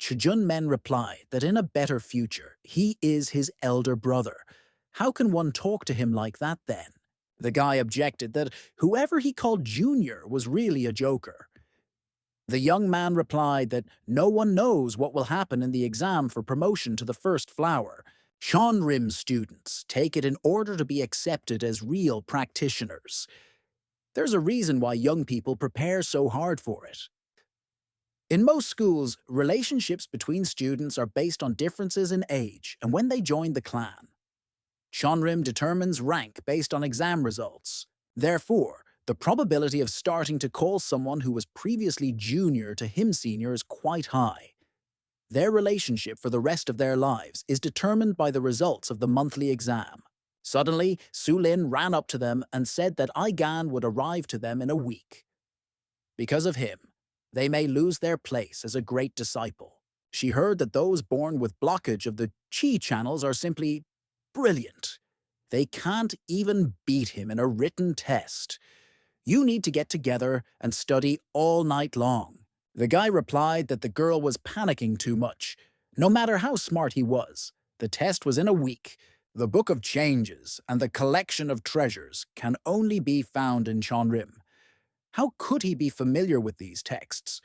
Chijun Men replied that in a better future, he is his elder brother. How can one talk to him like that then? The guy objected that whoever he called Junior was really a joker. The young man replied that no one knows what will happen in the exam for promotion to the first flower. Chonrim students take it in order to be accepted as real practitioners. There's a reason why young people prepare so hard for it. In most schools, relationships between students are based on differences in age and when they join the clan. Chonrim determines rank based on exam results. Therefore, the probability of starting to call someone who was previously junior to him senior is quite high. Their relationship for the rest of their lives is determined by the results of the monthly exam. Suddenly, Sulin ran up to them and said that Aigan would arrive to them in a week. Because of him, they may lose their place as a great disciple. She heard that those born with blockage of the chi channels are simply brilliant. They can't even beat him in a written test. You need to get together and study all night long. The guy replied that the girl was panicking too much. No matter how smart he was, the test was in a week. The Book of Changes and the Collection of Treasures can only be found in Chonrim. How could he be familiar with these texts?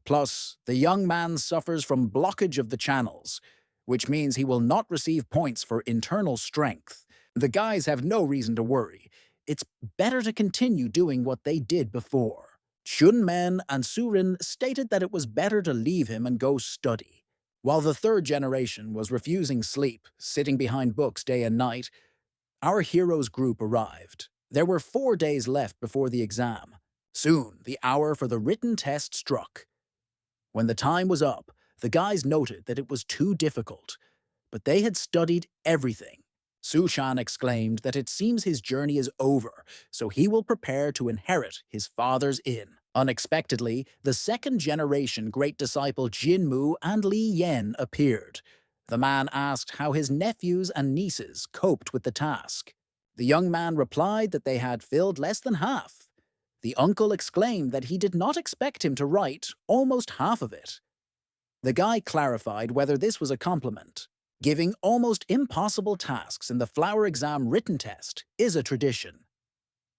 Plus, the young man suffers from blockage of the channels, which means he will not receive points for internal strength. The guys have no reason to worry. It's better to continue doing what they did before. Chunmen and Surin stated that it was better to leave him and go study. While the 3rd generation was refusing sleep, sitting behind books day and night, our hero's group arrived. There were 4 days left before the exam. Soon, the hour for the written test struck. When the time was up, the guys noted that it was too difficult, but they had studied everything. Su-chan exclaimed that it seems his journey is over, so he will prepare to inherit his father's inn. Unexpectedly, the second-generation great disciple Jinmu and Li Yen appeared. The man asked how his nephews and nieces coped with the task. The young man replied that they had filled less than half. The uncle exclaimed that he did not expect him to write almost half of it. The guy clarified whether this was a compliment. Giving almost impossible tasks in the flower exam written test is a tradition.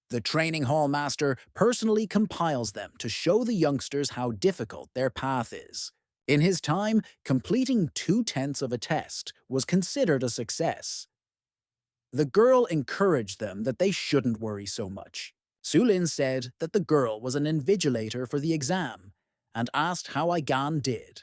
The training hall master personally compiles them to show the youngsters how difficult their path is. In his time, completing 2/10 of a test was considered a success. The girl encouraged them that they shouldn't worry so much. Sulin said that the girl was an invigilator for the exam and asked how Aigan did.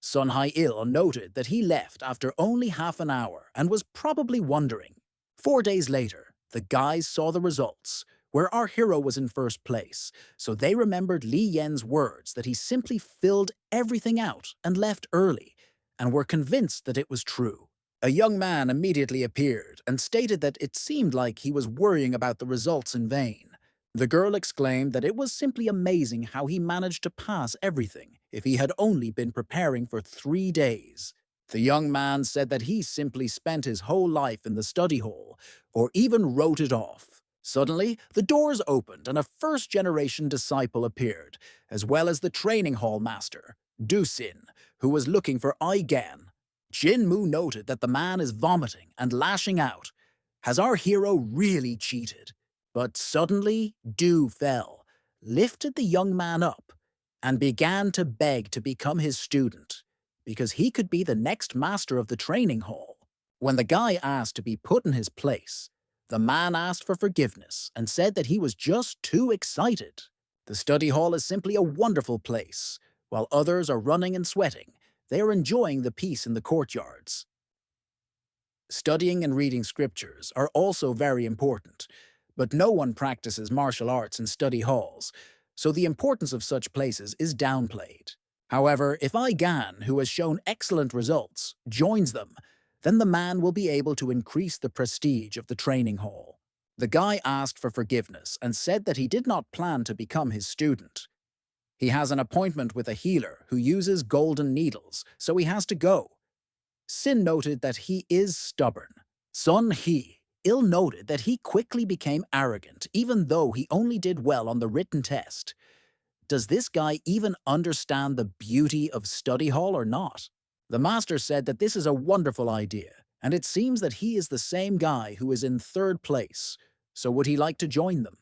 Sun Hai-il noted that he left after only half an hour and was probably wondering. 4 days later, the guys saw the results, where our hero was in first place, so they remembered Li Yen's words that he simply filled everything out and left early, and were convinced that it was true. A young man immediately appeared and stated that it seemed like he was worrying about the results in vain. The girl exclaimed that it was simply amazing how he managed to pass everything if he had only been preparing for 3 days. The young man said that he simply spent his whole life in the study hall, or even wrote it off. Suddenly, the doors opened and a first-generation disciple appeared, as well as the training hall master, Dusin, who was looking for Aigan. Jinmu noted that the man is vomiting and lashing out. Has our hero really cheated? But suddenly, Du fell, lifted the young man up, and began to beg to become his student, because he could be the next master of the training hall. When the guy asked to be put in his place, the man asked for forgiveness and said that he was just too excited. The study hall is simply a wonderful place. While others are running and sweating, they are enjoying the peace in the courtyards. Studying and reading scriptures are also very important, but no one practices martial arts in study halls, so the importance of such places is downplayed. However, if Aigan, who has shown excellent results, joins them, then the man will be able to increase the prestige of the training hall. The guy asked for forgiveness and said that he did not plan to become his student. He has an appointment with a healer who uses golden needles, so he has to go. Sin noted that he is stubborn. Sun He ill-noted that he quickly became arrogant, even though he only did well on the written test. Does this guy even understand the beauty of study hall or not? The master said that this is a wonderful idea, and it seems that he is the same guy who is in third place, so would he like to join them?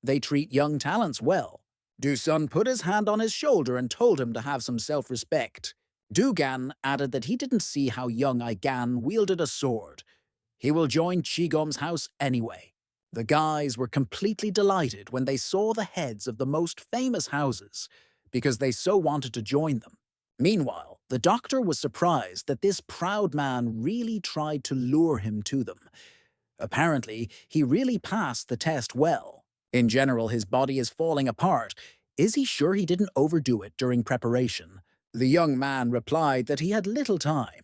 They treat young talents well. Du-sun put his hand on his shoulder and told him to have some self-respect. Du-gan added that he didn't see how young Aigan wielded a sword. He will join Chigom's house anyway. The guys were completely delighted when they saw the heads of the most famous houses, because they so wanted to join them. Meanwhile, the doctor was surprised that this proud man really tried to lure him to them. Apparently, he really passed the test well. In general, his body is falling apart. Is he sure he didn't overdo it during preparation? The young man replied that he had little time.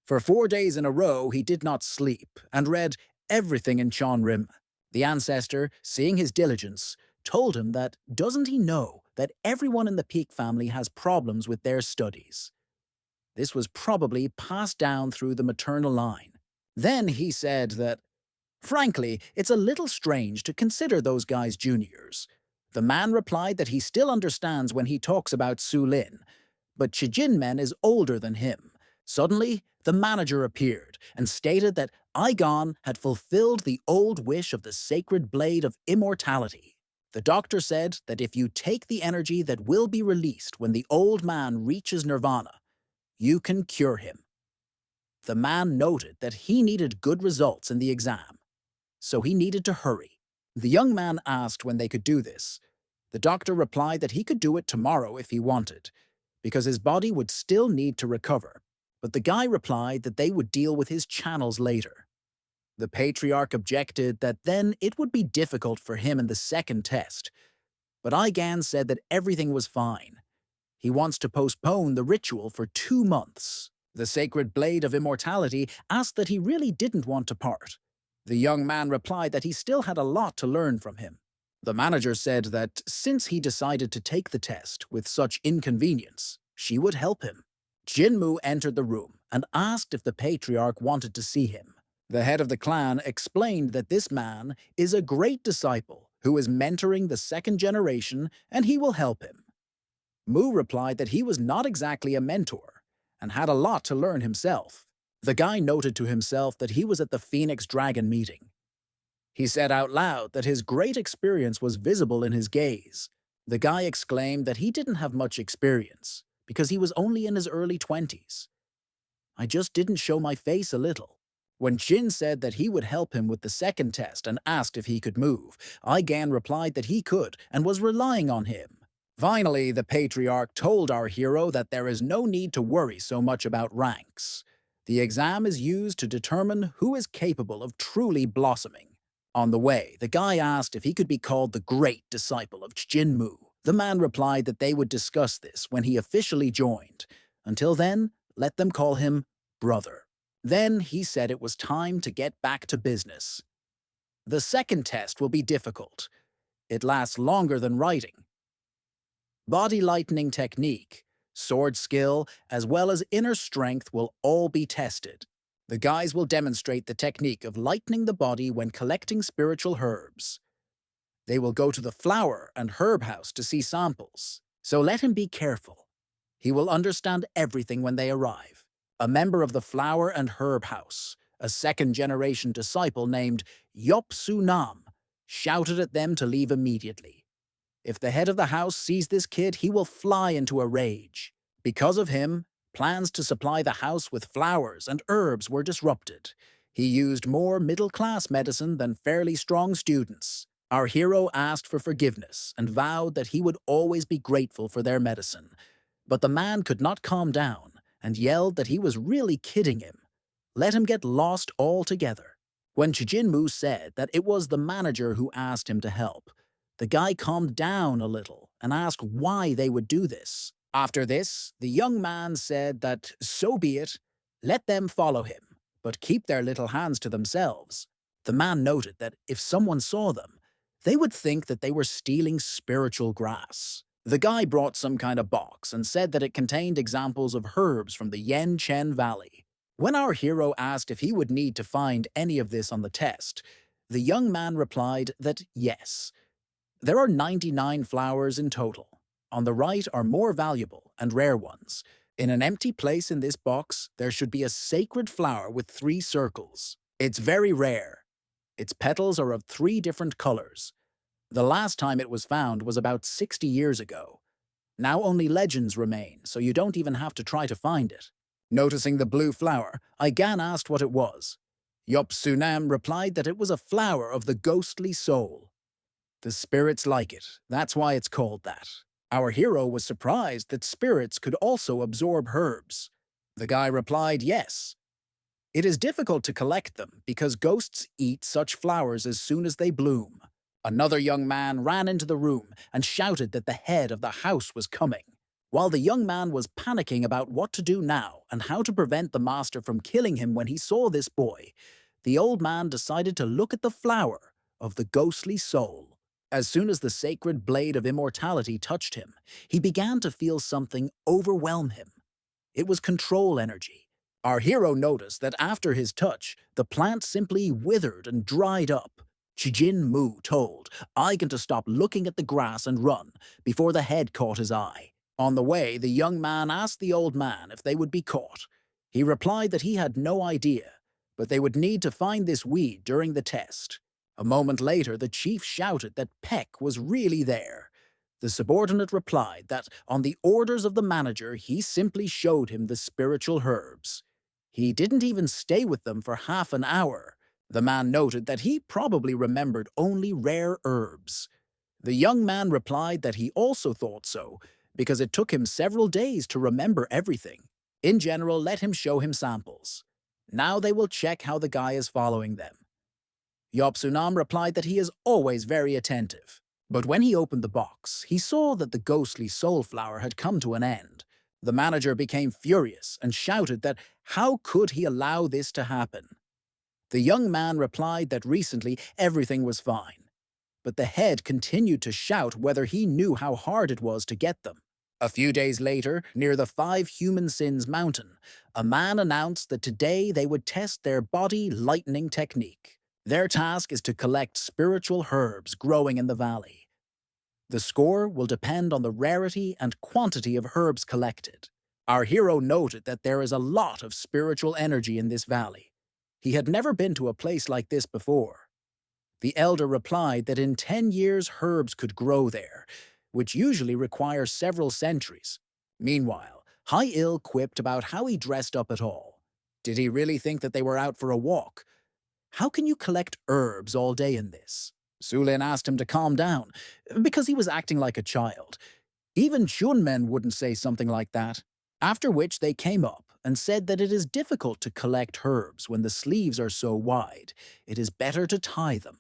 For 4 days in a row, he did not sleep and read everything in Chonrim. The ancestor, seeing his diligence, told him that doesn't he know that everyone in the Peak family has problems with their studies? This was probably passed down through the maternal line. Then he said that, frankly, it's a little strange to consider those guys juniors. The man replied that he still understands when he talks about Su Lin, but Chijinmen is older than him. Suddenly, the manager appeared and stated that Aigan had fulfilled the old wish of the sacred blade of immortality. The doctor said that if you take the energy that will be released when the old man reaches nirvana, you can cure him. The man noted that he needed good results in the exam, so he needed to hurry. The young man asked when they could do this. The doctor replied that he could do it tomorrow if he wanted, because his body would still need to recover. But the guy replied that they would deal with his channels later. The patriarch objected that then it would be difficult for him in the second test, but Aigan said that everything was fine. He wants to postpone the ritual for 2 months. The sacred blade of immortality asked that he really didn't want to part. The young man replied that he still had a lot to learn from him. The manager said that since he decided to take the test with such inconvenience, she would help him. Jinmu entered the room and asked if the patriarch wanted to see him. The head of the clan explained that this man is a great disciple who is mentoring the second generation and he will help him. Mu replied that he was not exactly a mentor and had a lot to learn himself. The guy noted to himself that he was at the Phoenix Dragon meeting. He said out loud that his great experience was visible in his gaze. The guy exclaimed that he didn't have much experience because he was only in his early 20s. I just didn't show my face a little. When Jin said that he would help him with the second test and asked if he could move, Gan replied that he could and was relying on him. Finally, the patriarch told our hero that there is no need to worry so much about ranks. The exam is used to determine who is capable of truly blossoming. On the way, the guy asked if he could be called the great disciple of Jinmu. The man replied that they would discuss this when he officially joined. Until then, let them call him brother. Then he said it was time to get back to business. The second test will be difficult. It lasts longer than writing. Body lightening technique, sword skill, as well as inner strength will all be tested. The guys will demonstrate the technique of lightening the body when collecting spiritual herbs. They will go to the flower and herb house to see samples, so let him be careful. He will understand everything when they arrive. A member of the flower and herb house, a second-generation disciple named Yopsu Nam, shouted at them to leave immediately. If the head of the house sees this kid, he will fly into a rage. Because of him, plans to supply the house with flowers and herbs were disrupted. He used more middle-class medicine than fairly strong students. Our hero asked for forgiveness and vowed that he would always be grateful for their medicine. But the man could not calm down and yelled that he was really kidding him. Let him get lost altogether. When Chijinmu said that it was the manager who asked him to help, the guy calmed down a little and asked why they would do this. After this, the young man said that, so be it, let them follow him, but keep their little hands to themselves. The man noted that if someone saw them, they would think that they were stealing spiritual grass. The guy brought some kind of box and said that it contained examples of herbs from the Yen Chen Valley. When our hero asked if he would need to find any of this on the test, the young man replied that yes. There are 99 flowers in total. On the right are more valuable and rare ones. In an empty place in this box, there should be a sacred flower with 3 circles. It's very rare. Its petals are of 3 different colors. The last time it was found was about 60 years ago. Now only legends remain, so you don't even have to try to find it. Noticing the blue flower, Gan asked what it was. Yopsunam replied that it was a flower of the ghostly soul. The spirits like it, that's why it's called that. Our hero was surprised that spirits could also absorb herbs. The guy replied yes. It is difficult to collect them because ghosts eat such flowers as soon as they bloom. Another young man ran into the room and shouted that the head of the house was coming. While the young man was panicking about what to do now and how to prevent the master from killing him when he saw this boy, the old man decided to look at the flower of the ghostly soul. As soon as the sacred blade of immortality touched him, he began to feel something overwhelm him. It was control energy. Our hero noticed that after his touch, the plant simply withered and dried up. Chijin Mu told Igan to stop looking at the grass and run before the head caught his eye. On the way, the young man asked the old man if they would be caught. He replied that he had no idea, but they would need to find this weed during the test. A moment later, the chief shouted that Peck was really there. The subordinate replied that on the orders of the manager, he simply showed him the spiritual herbs. He didn't even stay with them for half an hour. The man noted that he probably remembered only rare herbs. The young man replied that he also thought so, because it took him several days to remember everything. In general, let him show him samples. Now they will check how the guy is following them. Yopsunam replied that he is always very attentive. But when he opened the box, he saw that the ghostly soul flower had come to an end. The manager became furious and shouted that how could he allow this to happen? The young man replied that recently everything was fine, but the head continued to shout whether he knew how hard it was to get them. A few days later, near the Five Human Sins mountain, a man announced that today they would test their body lightning technique. Their task is to collect spiritual herbs growing in the valley. The score will depend on the rarity and quantity of herbs collected. Our hero noted that there is a lot of spiritual energy in this valley. He had never been to a place like this before. The elder replied that in 10 years herbs could grow there, which usually requires several centuries. Meanwhile, Il quipped about how he dressed up at all. Did he really think that they were out for a walk? How can you collect herbs all day in this? Sulin asked him to calm down, because he was acting like a child. Even Chunmen wouldn't say something like that. After which they came up and said that it is difficult to collect herbs when the sleeves are so wide. It is better to tie them.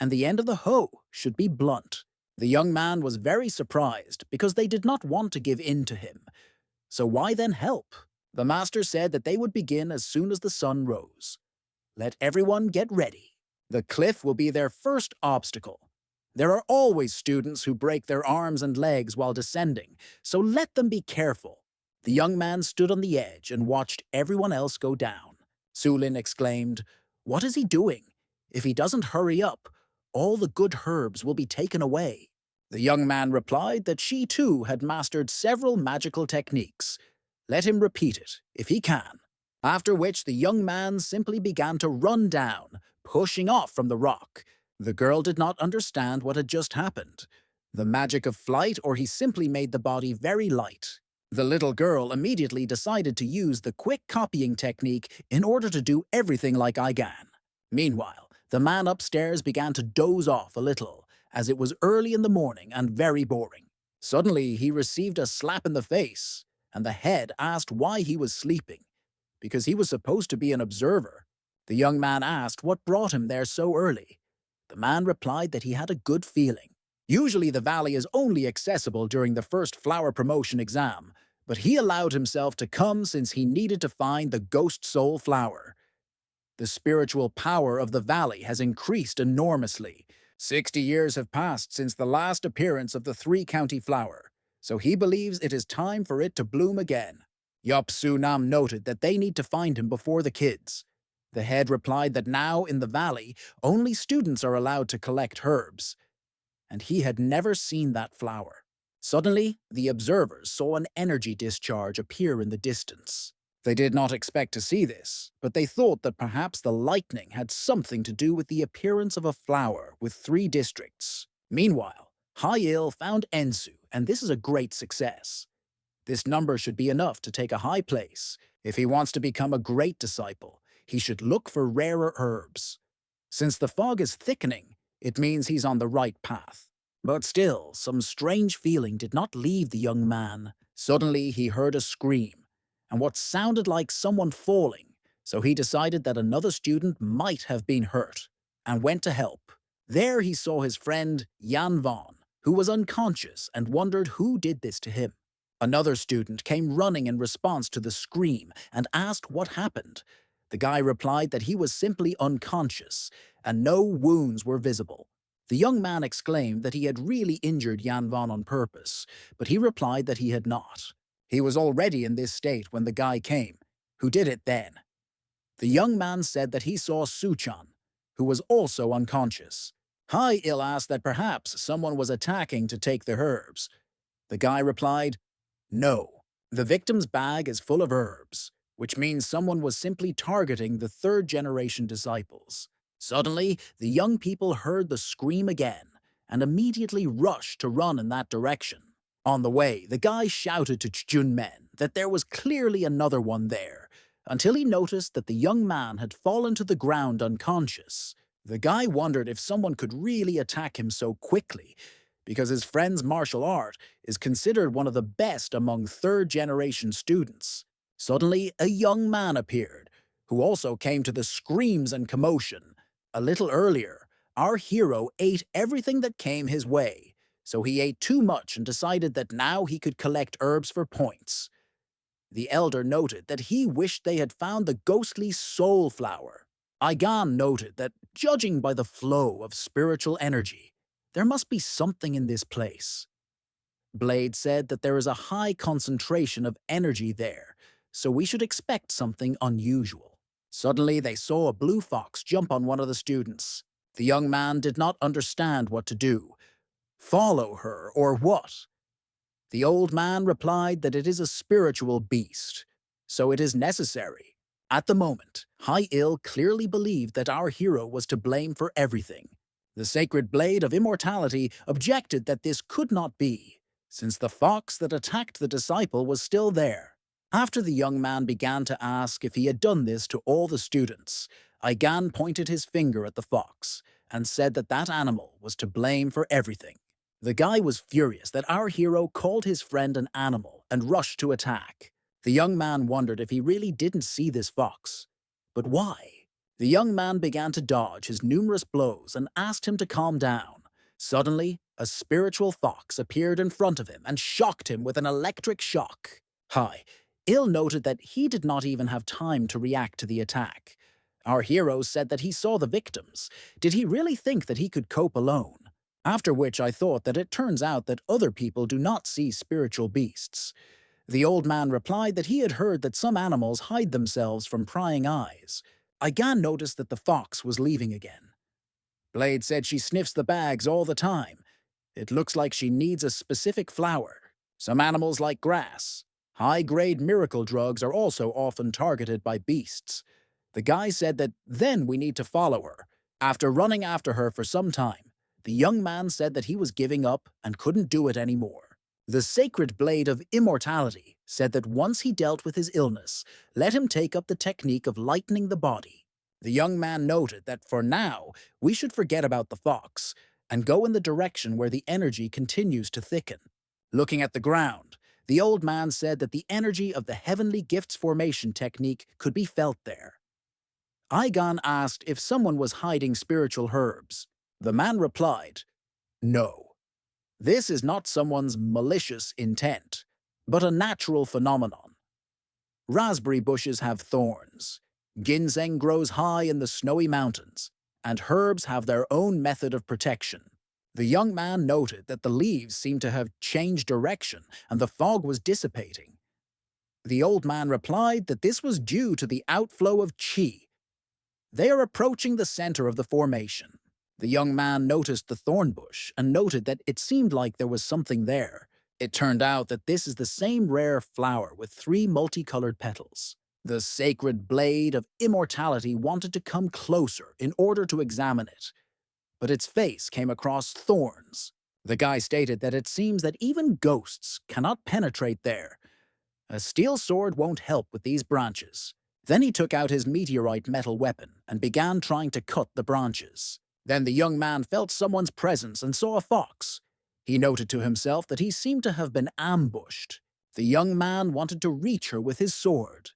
And the end of the hoe should be blunt. The young man was very surprised because they did not want to give in to him. So why then help? The master said that they would begin as soon as the sun rose. Let everyone get ready. The cliff will be their first obstacle. There are always students who break their arms and legs while descending, so let them be careful. The young man stood on the edge and watched everyone else go down. Sulin exclaimed, "What is he doing? If he doesn't hurry up, all the good herbs will be taken away." The young man replied that she too had mastered several magical techniques. Let him repeat it, if he can. After which the young man simply began to run down, pushing off from the rock. The girl did not understand what had just happened. The magic of flight, or he simply made the body very light. The little girl immediately decided to use the quick copying technique in order to do everything like Igan. Meanwhile, the man upstairs began to doze off a little, as it was early in the morning and very boring. Suddenly, he received a slap in the face, and the head asked why he was sleeping, because he was supposed to be an observer. The young man asked what brought him there so early. The man replied that he had a good feeling. Usually the valley is only accessible during the first flower promotion exam, but he allowed himself to come since he needed to find the ghost soul flower. The spiritual power of the valley has increased enormously. 60 years have passed since the last appearance of the three-county flower, so he believes it is time for it to bloom again. Yop Su Nam noted that they need to find him before the kids. The head replied that now in the valley, only students are allowed to collect herbs, and he had never seen that flower. Suddenly, the observers saw an energy discharge appear in the distance. They did not expect to see this, but they thought that perhaps the lightning had something to do with the appearance of a flower with 3 districts. Meanwhile, Il found Ensu, and this is a great success. This number should be enough to take a high place. If he wants to become a great disciple, he should look for rarer herbs. Since the fog is thickening, it means he's on the right path. But still, some strange feeling did not leave the young man. Suddenly, he heard a scream, and what sounded like someone falling, so he decided that another student might have been hurt, and went to help. There he saw his friend Yan Von, who was unconscious and wondered who did this to him. Another student came running in response to the scream and asked what happened. The guy replied that he was simply unconscious, and no wounds were visible. The young man exclaimed that he had really injured Yan Van on purpose, but he replied that he had not. He was already in this state when the guy came. Who did it then? The young man said that he saw Suchan, who was also unconscious. Il asked that perhaps someone was attacking to take the herbs. The guy replied, "No, the victim's bag is full of herbs, which means someone was simply targeting the third-generation disciples." Suddenly, the young people heard the scream again and immediately rushed to run in that direction. On the way, the guy shouted to Chunmen that there was clearly another one there, until he noticed that the young man had fallen to the ground unconscious. The guy wondered if someone could really attack him so quickly, because his friend's martial art is considered one of the best among third-generation students. Suddenly, a young man appeared, who also came to the screams and commotion. A little earlier, our hero ate everything that came his way, so he ate too much and decided that now he could collect herbs for points. The elder noted that he wished they had found the ghostly soul flower. Igan noted that, judging by the flow of spiritual energy, there must be something in this place. Blade said that there is a high concentration of energy there, so we should expect something unusual. Suddenly, they saw a blue fox jump on one of the students. The young man did not understand what to do. Follow her, or what? The old man replied that it is a spiritual beast, so it is necessary. At the moment, High Ill clearly believed that our hero was to blame for everything. The sacred blade of immortality objected that this could not be, since the fox that attacked the disciple was still there. After the young man began to ask if he had done this to all the students, Igan pointed his finger at the fox and said that that animal was to blame for everything. The guy was furious that our hero called his friend an animal and rushed to attack. The young man wondered if he really didn't see this fox. But why? The young man began to dodge his numerous blows and asked him to calm down. Suddenly, a spiritual fox appeared in front of him and shocked him with an electric shock. Ill noted that he did not even have time to react to the attack. Our hero said that he saw the victims. Did he really think that he could cope alone? After which I thought that it turns out that other people do not see spiritual beasts. The old man replied that he had heard that some animals hide themselves from prying eyes. Igan noticed that the fox was leaving again. Blade said she sniffs the bags all the time. It looks like she needs a specific flower. Some animals like grass. High-grade miracle drugs are also often targeted by beasts. The guy said that then we need to follow her. After running after her for some time, the young man said that he was giving up and couldn't do it anymore. The sacred blade of immortality said that once he dealt with his illness, let him take up the technique of lightening the body. The young man noted that for now, we should forget about the fox and go in the direction where the energy continues to thicken. Looking at the ground, the old man said that the energy of the heavenly gifts formation technique could be felt there. Igan asked if someone was hiding spiritual herbs. The man replied, "No. This is not someone's malicious intent, but a natural phenomenon. Raspberry bushes have thorns, ginseng grows high in the snowy mountains, and herbs have their own method of protection." The young man noted that the leaves seemed to have changed direction and the fog was dissipating. The old man replied that this was due to the outflow of qi. They are approaching the center of the formation. The young man noticed the thorn bush and noted that it seemed like there was something there. It turned out that this is the same rare flower with 3 multicolored petals. The sacred blade of immortality wanted to come closer in order to examine it, but its face came across thorns. The guy stated that it seems that even ghosts cannot penetrate there. A steel sword won't help with these branches. Then he took out his meteorite metal weapon and began trying to cut the branches. Then the young man felt someone's presence and saw a fox. He noted to himself that he seemed to have been ambushed. The young man wanted to reach her with his sword,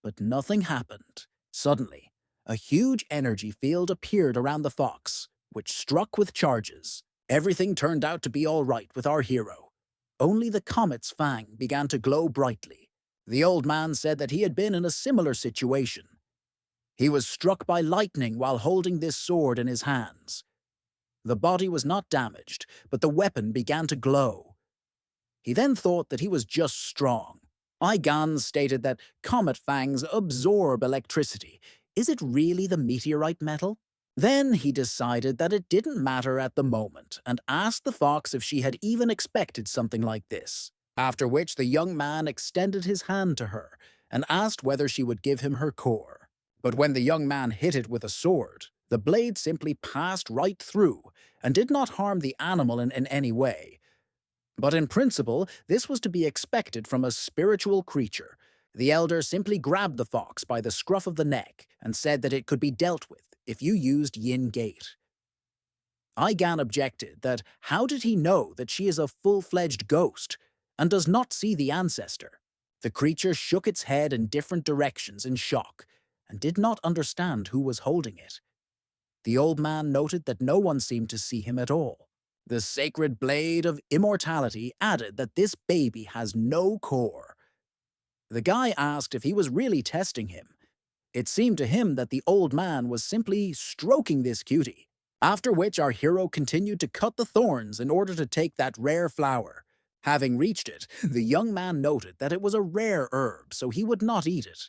but nothing happened. Suddenly, a huge energy field appeared around the fox, which struck with charges. Everything turned out to be all right with our hero. Only the comet's fang began to glow brightly. The old man said that he had been in a similar situation. He was struck by lightning while holding this sword in his hands. The body was not damaged, but the weapon began to glow. He then thought that he was just strong. Igan stated that comet fangs absorb electricity. Is it really the meteorite metal? Then he decided that it didn't matter at the moment and asked the fox if she had even expected something like this. After which the young man extended his hand to her and asked whether she would give him her core. But when the young man hit it with a sword, the blade simply passed right through and did not harm the animal in any way. But in principle, this was to be expected from a spiritual creature. The elder simply grabbed the fox by the scruff of the neck and said that it could be dealt with if you used Yin Gate. Igan objected that how did he know that she is a full-fledged ghost and does not see the ancestor? The creature shook its head in different directions in shock and did not understand who was holding it. The old man noted that no one seemed to see him at all. The sacred blade of immortality added that this baby has no core. The guy asked if he was really testing him. It seemed to him that the old man was simply stroking this cutie, after which our hero continued to cut the thorns in order to take that rare flower. Having reached it, the young man noted that it was a rare herb, so he would not eat it.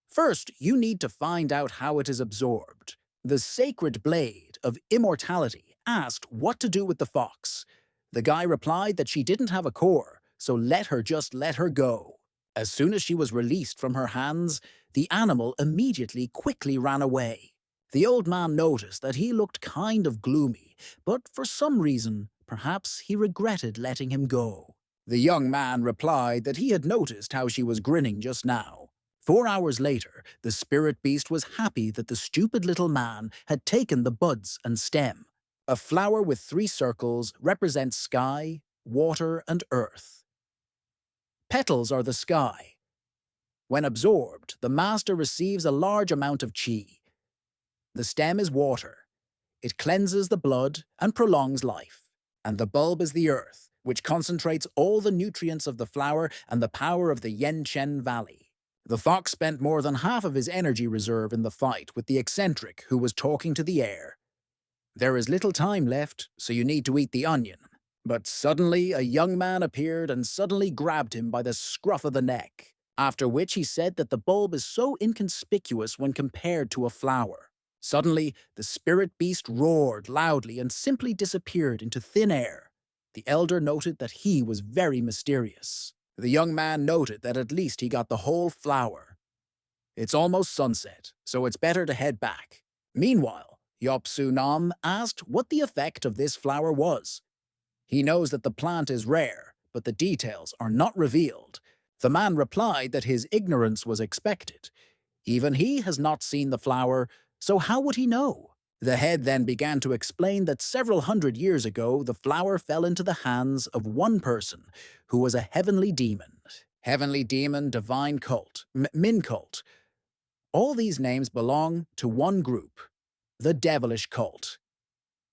First, you need to find out how it is absorbed. The sacred blade of immortality asked what to do with the fox. The guy replied that she didn't have a core, so let her go. As soon as she was released from her hands, the animal immediately quickly ran away. The old man noticed that he looked kind of gloomy, but for some reason, perhaps he regretted letting him go. The young man replied that he had noticed how she was grinning just now. 4 hours later, the spirit beast was happy that the stupid little man had taken the buds and stem. A flower with 3 circles represents sky, water, and earth. Petals are the sky. When absorbed, the master receives a large amount of chi. The stem is water. It cleanses the blood and prolongs life. And the bulb is the earth, which concentrates all the nutrients of the flower and the power of the Yen-Chen Valley. The fox spent more than half of his energy reserve in the fight with the eccentric who was talking to the air. There is little time left, so you need to eat the onion. But suddenly a young man appeared and suddenly grabbed him by the scruff of the neck, after which he said that the bulb is so inconspicuous when compared to a flower. Suddenly, the spirit beast roared loudly and simply disappeared into thin air. The elder noted that he was very mysterious. The young man noted that at least he got the whole flower. It's almost sunset, so it's better to head back. Meanwhile, Yopsu Nam asked what the effect of this flower was. He knows that the plant is rare, but the details are not revealed. The man replied that his ignorance was expected. Even he has not seen the flower, so how would he know? The head then began to explain that several hundred years ago the flower fell into the hands of one person who was a heavenly demon. Heavenly demon, divine cult, Min cult. All these names belong to one group, the devilish cult.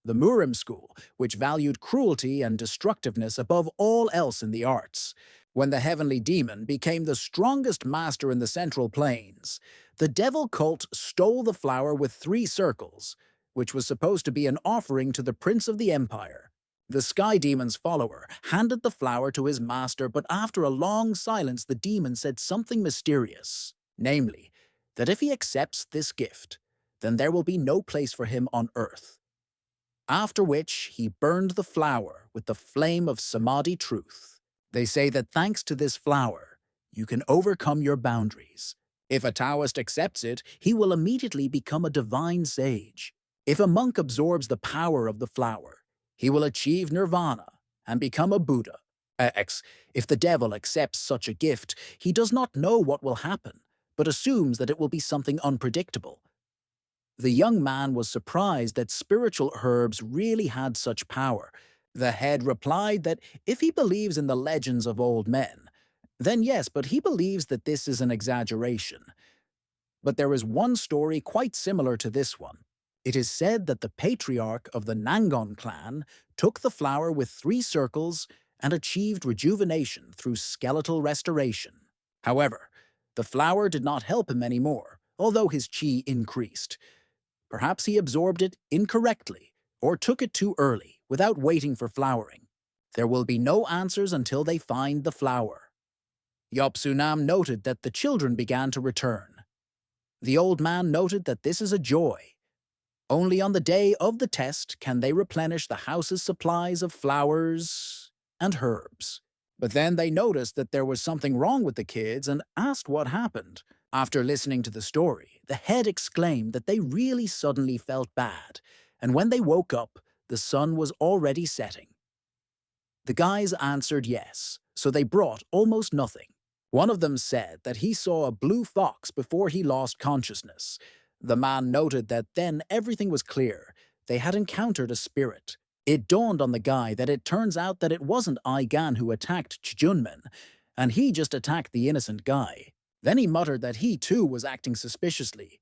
The Murim school, which valued cruelty and destructiveness above all else in the arts. When the heavenly demon became the strongest master in the Central Plains, the devil cult stole the flower with 3 circles, which was supposed to be an offering to the prince of the empire. The sky demon's follower handed the flower to his master, but after a long silence the demon said something mysterious, namely, that if he accepts this gift, then there will be no place for him on earth. After which he burned the flower with the flame of Samadhi truth. They say that thanks to this flower, you can overcome your boundaries. If a Taoist accepts it, he will immediately become a divine sage. If a monk absorbs the power of the flower, he will achieve nirvana and become a Buddha. If the devil accepts such a gift, he does not know what will happen, but assumes that it will be something unpredictable. The young man was surprised that spiritual herbs really had such power. The head replied that if he believes in the legends of old men, then yes, but he believes that this is an exaggeration. But there is one story quite similar to this one. It is said that the patriarch of the Nangon clan took the flower with 3 circles and achieved rejuvenation through skeletal restoration. However, the flower did not help him anymore, although his chi increased. Perhaps he absorbed it incorrectly or took it too early without waiting for flowering. There will be no answers until they find the flower. Yopsu Nam noted that the children began to return. The old man noted that this is a joy. Only on the day of the test can they replenish the house's supplies of flowers and herbs. But then they noticed that there was something wrong with the kids and asked what happened. After listening to the story, the head exclaimed that they really suddenly felt bad, and when they woke up, the sun was already setting. The guys answered yes, so they brought almost nothing. One of them said that he saw a blue fox before he lost consciousness. The man noted that then everything was clear. They had encountered a spirit. It dawned on the guy that it turns out that it wasn't Aigan who attacked Chijunmen, and he just attacked the innocent guy. Then he muttered that he too was acting suspiciously.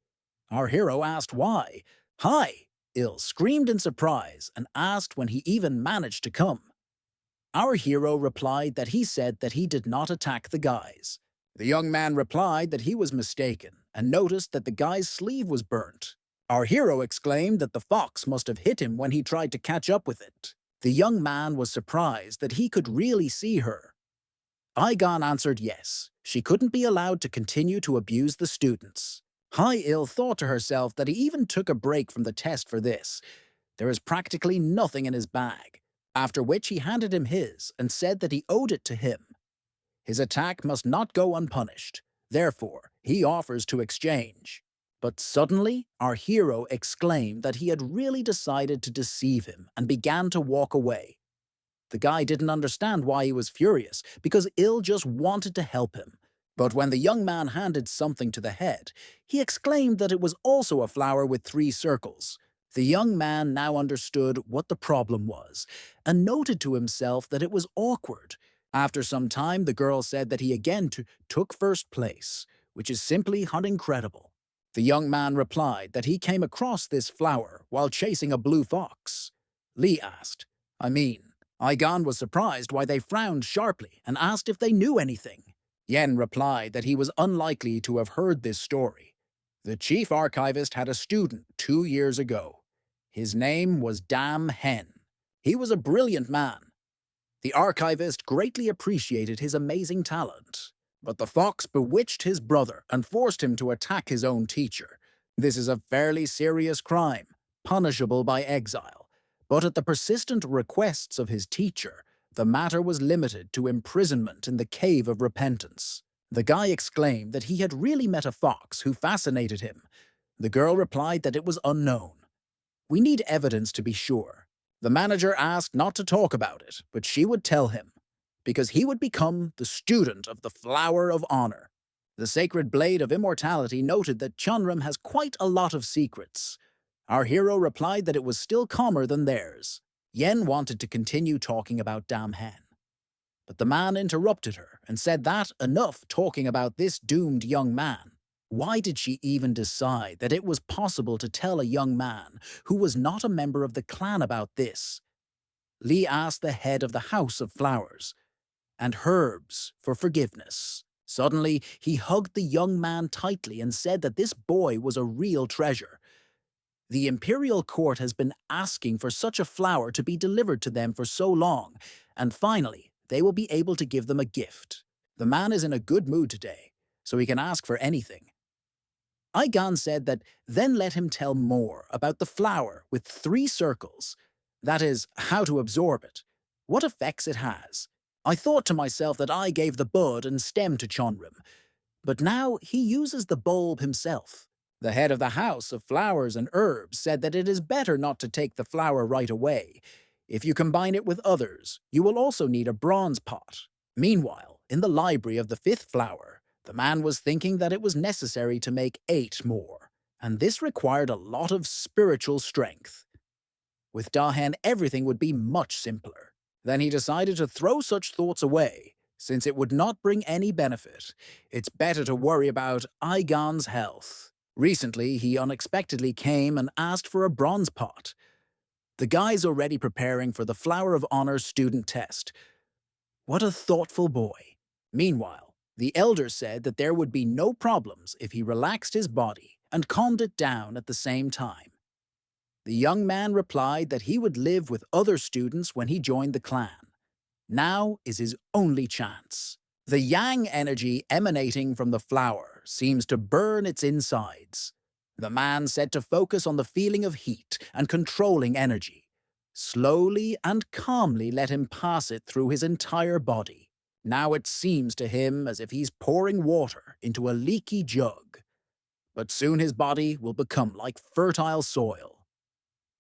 Our hero asked why. "Hi!" Il screamed in surprise and asked when he even managed to come. Our hero replied that he said that he did not attack the guys. The young man replied that he was mistaken and noticed that the guy's sleeve was burnt. Our hero exclaimed that the fox must have hit him when he tried to catch up with it. The young man was surprised that he could really see her. Igon answered yes, she couldn't be allowed to continue to abuse the students. Hai-Il thought to herself that he even took a break from the test for this. There is practically nothing in his bag, after which he handed him his and said that he owed it to him. His attack must not go unpunished, therefore he offers to exchange. But suddenly, our hero exclaimed that he had really decided to deceive him and began to walk away. The guy didn't understand why he was furious, because Il just wanted to help him. But when the young man handed something to the head, he exclaimed that it was also a flower with 3 circles. The young man now understood what the problem was, and noted to himself that it was awkward. After some time, the girl said that he again took first place, which is simply incredible. The young man replied that he came across this flower while chasing a blue fox. Lee asked, Igon was surprised why they frowned sharply and asked if they knew anything. Yen replied that he was unlikely to have heard this story. The chief archivist had a student 2 years ago. His name was Dam Hen. He was a brilliant man. The archivist greatly appreciated his amazing talent, but the fox bewitched his brother and forced him to attack his own teacher. This is a fairly serious crime, punishable by exile. But at the persistent requests of his teacher, the matter was limited to imprisonment in the Cave of Repentance. The guy exclaimed that he had really met a fox who fascinated him. The girl replied that it was unknown. We need evidence to be sure. The manager asked not to talk about it, but she would tell him, because he would become the student of the Flower of Honor. The Sacred Blade of Immortality noted that Chunram has quite a lot of secrets. Our hero replied that it was still calmer than theirs. Yen wanted to continue talking about Dam Hen. But the man interrupted her and said that enough talking about this doomed young man. Why did she even decide that it was possible to tell a young man who was not a member of the clan about this? Lee asked the head of the House of Flowers and Herbs for forgiveness. Suddenly, he hugged the young man tightly and said that this boy was a real treasure. The imperial court has been asking for such a flower to be delivered to them for so long, and finally, they will be able to give them a gift. The man is in a good mood today, so he can ask for anything. Igon said that then let him tell more about the flower with 3 circles. That is, how to absorb it, what effects it has. I thought to myself that I gave the bud and stem to Chonrim, but now he uses the bulb himself. The head of the House of Flowers and Herbs said that it is better not to take the flower right away. If you combine it with others, you will also need a bronze pot. Meanwhile, in the library of the 5th flower, the man was thinking that it was necessary to make 8 more, and this required a lot of spiritual strength. With Dahen, everything would be much simpler. Then he decided to throw such thoughts away, since it would not bring any benefit. It's better to worry about Igon's health. Recently, he unexpectedly came and asked for a bronze pot. The guy's already preparing for the Flower of Honor student test. What a thoughtful boy. Meanwhile, the elder said that there would be no problems if he relaxed his body and calmed it down at the same time. The young man replied that he would live with other students when he joined the clan. Now is his only chance. The yang energy emanating from the flower seems to burn its insides. The man said to focus on the feeling of heat and controlling energy. Slowly and calmly let him pass it through his entire body. Now it seems to him as if he's pouring water into a leaky jug. But soon his body will become like fertile soil.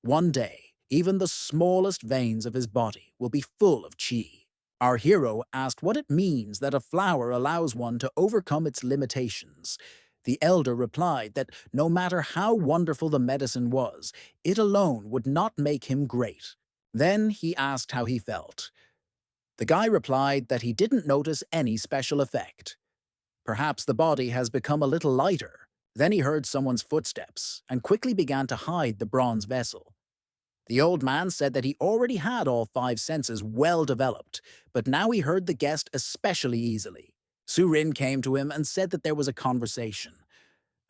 One day, even the smallest veins of his body will be full of qi. Our hero asked what it means that a flower allows one to overcome its limitations. The elder replied that no matter how wonderful the medicine was, it alone would not make him great. Then he asked how he felt. The guy replied that he didn't notice any special effect. Perhaps the body has become a little lighter. Then he heard someone's footsteps and quickly began to hide the bronze vessel. The old man said that he already had all 5 senses well developed, but now he heard the guest especially easily. Surin came to him and said that there was a conversation,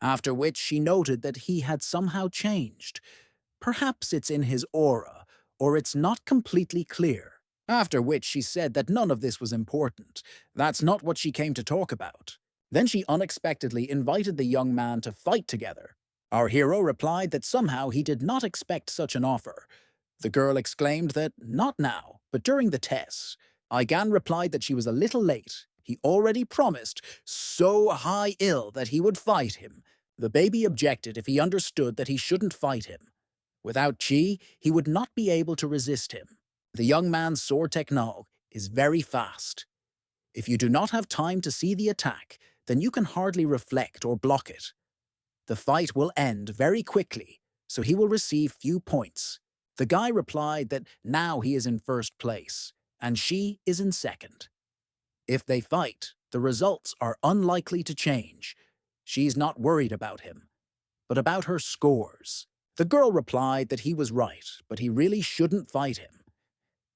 after which she noted that he had somehow changed. Perhaps it's in his aura, or it's not completely clear. After which she said that none of this was important. That's not what she came to talk about. Then she unexpectedly invited the young man to fight together. Our hero replied that somehow he did not expect such an offer. The girl exclaimed that not now, but during the tests. Aigan replied that she was a little late. He already promised so high ill that he would fight him. The baby objected if he understood that he shouldn't fight him. Without chi, he would not be able to resist him. The young man's sword technique is very fast. If you do not have time to see the attack, then you can hardly reflect or block it. The fight will end very quickly, so he will receive few points. The guy replied that now he is in first place, and she is in second. If they fight, the results are unlikely to change. She's not worried about him, but about her scores. The girl replied that he was right, but he really shouldn't fight him.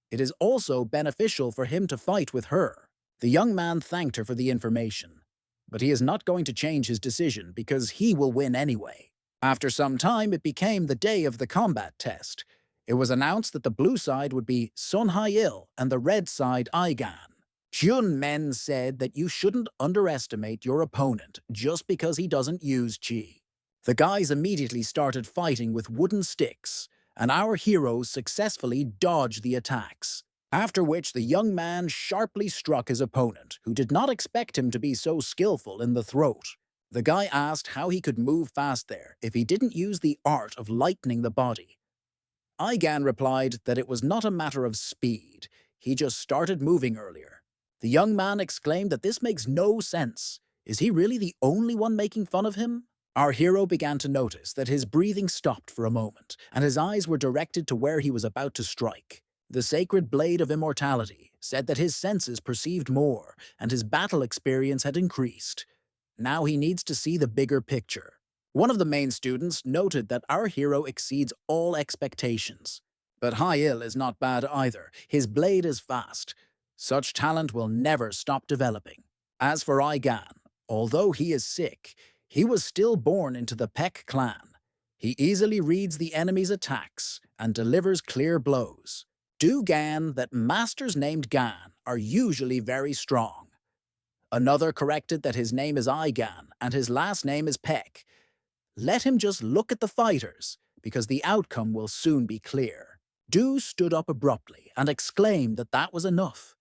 It is also beneficial for him to fight with her. The young man thanked her for the information, but he is not going to change his decision because he will win anyway. After some time, it became the day of the combat test. It was announced that the blue side would be Sun Hai-il and the red side Aigan. Jun Men said that you shouldn't underestimate your opponent just because he doesn't use chi. The guys immediately started fighting with wooden sticks, and our heroes successfully dodged the attacks. After which the young man sharply struck his opponent, who did not expect him to be so skillful in the throat. The guy asked how he could move fast there if he didn't use the art of lightening the body. Aigan replied that it was not a matter of speed, he just started moving earlier. The young man exclaimed that this makes no sense. Is he really the only one making fun of him? Our hero began to notice that his breathing stopped for a moment, and his eyes were directed to where he was about to strike. The sacred blade of immortality said that his senses perceived more, and his battle experience had increased. Now he needs to see the bigger picture. One of the main students noted that our hero exceeds all expectations. But Hai-il is not bad either. His blade is fast. Such talent will never stop developing. As for Aigan, although he is sick, he was still born into the Peck clan. He easily reads the enemy's attacks and delivers clear blows. Do Gan that masters named Gan are usually very strong. Another corrected that his name is Aigan and his last name is Peck. Let him just look at the fighters, because the outcome will soon be clear. Du stood up abruptly and exclaimed that that was enough.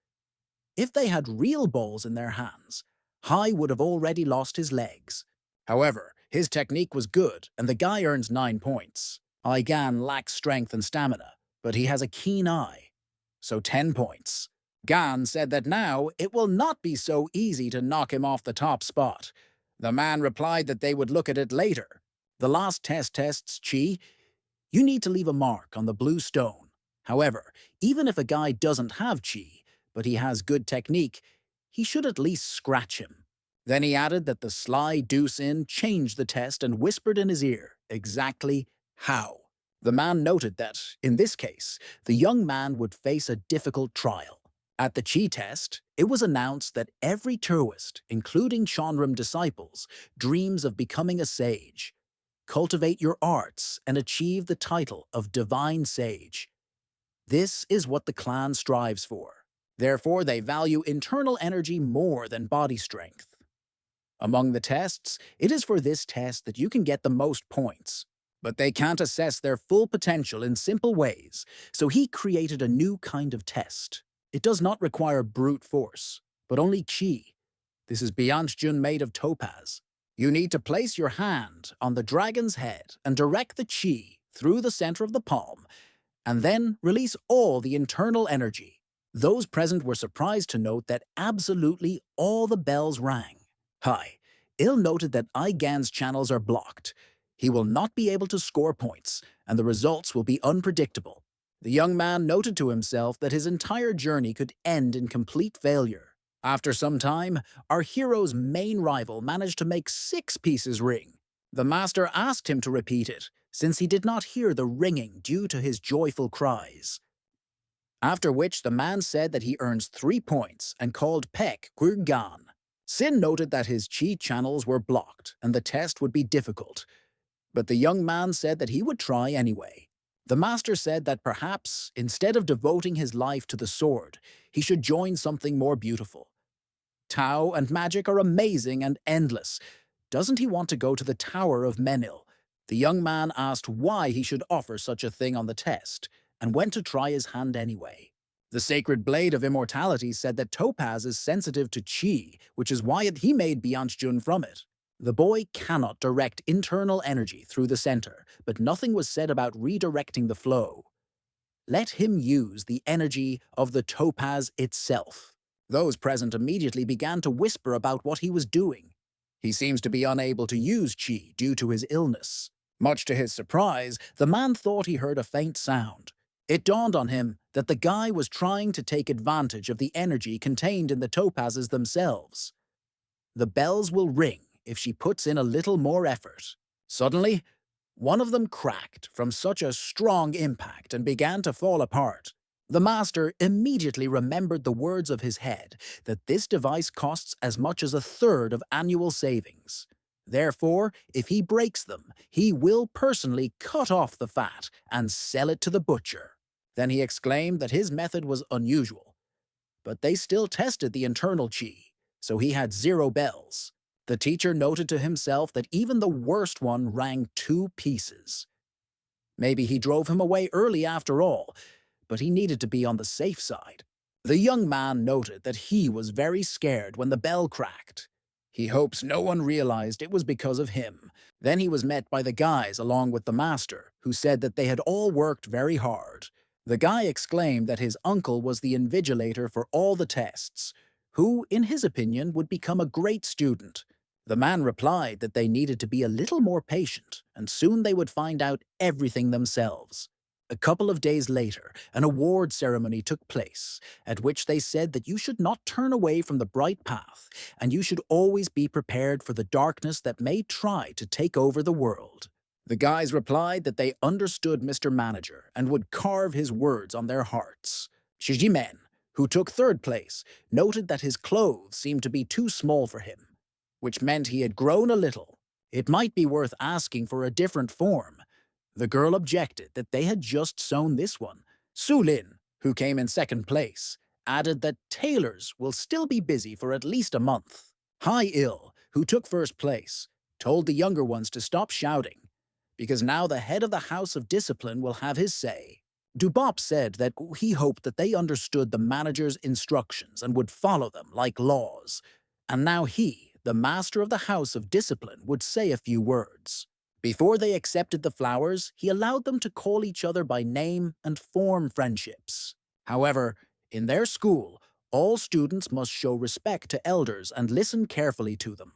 If they had real balls in their hands, Hai would have already lost his legs. However, his technique was good, and the guy earns 9 points. Aigan lacks strength and stamina, but he has a keen eye, so 10 points. Gan said that now it will not be so easy to knock him off the top spot. The man replied that they would look at it later. The last test tests chi. You need to leave a mark on the blue stone. However, even if a guy doesn't have chi, but he has good technique, he should at least scratch him. Then he added that the sly Deuce-in changed the test and whispered in his ear exactly how. The man noted that, in this case, the young man would face a difficult trial. At the chi test, it was announced that every Taoist, including Chonram disciples, dreams of becoming a sage. Cultivate your arts and achieve the title of divine sage. This is what the clan strives for. Therefore, they value internal energy more than body strength. Among the tests, it is for this test that you can get the most points. But they can't assess their full potential in simple ways, so he created a new kind of test. It does not require brute force, but only chi. This is Bianchjun made of topaz. You need to place your hand on the dragon's head and direct the chi through the center of the palm, and then release all the internal energy. Those present were surprised to note that absolutely all the bells rang. Hai-il noted that Aigan's channels are blocked. He will not be able to score points, and the results will be unpredictable. The young man noted to himself that his entire journey could end in complete failure. After some time, our hero's main rival managed to make 6 pieces ring. The master asked him to repeat it, since he did not hear the ringing due to his joyful cries. After which the man said that he earns 3 points and called Peck Gurgan. Sin noted that his chi channels were blocked and the test would be difficult, but the young man said that he would try anyway. The master said that perhaps, instead of devoting his life to the sword, he should join something more beautiful. Tao and magic are amazing and endless. Doesn't he want to go to the Tower of Menil? The young man asked why he should offer such a thing on the test, and went to try his hand anyway. The sacred blade of immortality said that Topaz is sensitive to chi, which is why he made Bianchjun from it. The boy cannot direct internal energy through the center, but nothing was said about redirecting the flow. Let him use the energy of the topaz itself. Those present immediately began to whisper about what he was doing. He seems to be unable to use chi due to his illness. Much to his surprise, the man thought he heard a faint sound. It dawned on him that the guy was trying to take advantage of the energy contained in the topazes themselves. The bells will ring if she puts in a little more effort. Suddenly, one of them cracked from such a strong impact and began to fall apart. The master immediately remembered the words of his head that this device costs as much as a third of annual savings. Therefore, if he breaks them, he will personally cut off the fat and sell it to the butcher. Then he exclaimed that his method was unusual. But they still tested the internal chi, so he had 0 bells. The teacher noted to himself that even the worst one rang 2 pieces. Maybe he drove him away early after all, but he needed to be on the safe side. The young man noted that he was very scared when the bell cracked. He hopes no one realized it was because of him. Then he was met by the guys along with the master, who said that they had all worked very hard. The guy exclaimed that his uncle was the invigilator for all the tests, who, in his opinion, would become a great student. The man replied that they needed to be a little more patient, and soon they would find out everything themselves. A couple of days later, an award ceremony took place, at which they said that you should not turn away from the bright path, and you should always be prepared for the darkness that may try to take over the world. The guys replied that they understood Mr. Manager and would carve his words on their hearts. Shijimen, who took 3rd place, noted that his clothes seemed to be too small for him, which meant he had grown a little. It might be worth asking for a different form. The girl objected that they had just sewn this one. Su Lin, who came in 2nd place, added that tailors will still be busy for at least a month. Hai Il, who took 1st place, told the younger ones to stop shouting, because now the head of the House of Discipline will have his say. Dubop said that he hoped that they understood the manager's instructions and would follow them like laws. And now he, the master of the House of Discipline, would say a few words. Before they accepted the flowers, he allowed them to call each other by name and form friendships. However, in their school, all students must show respect to elders and listen carefully to them.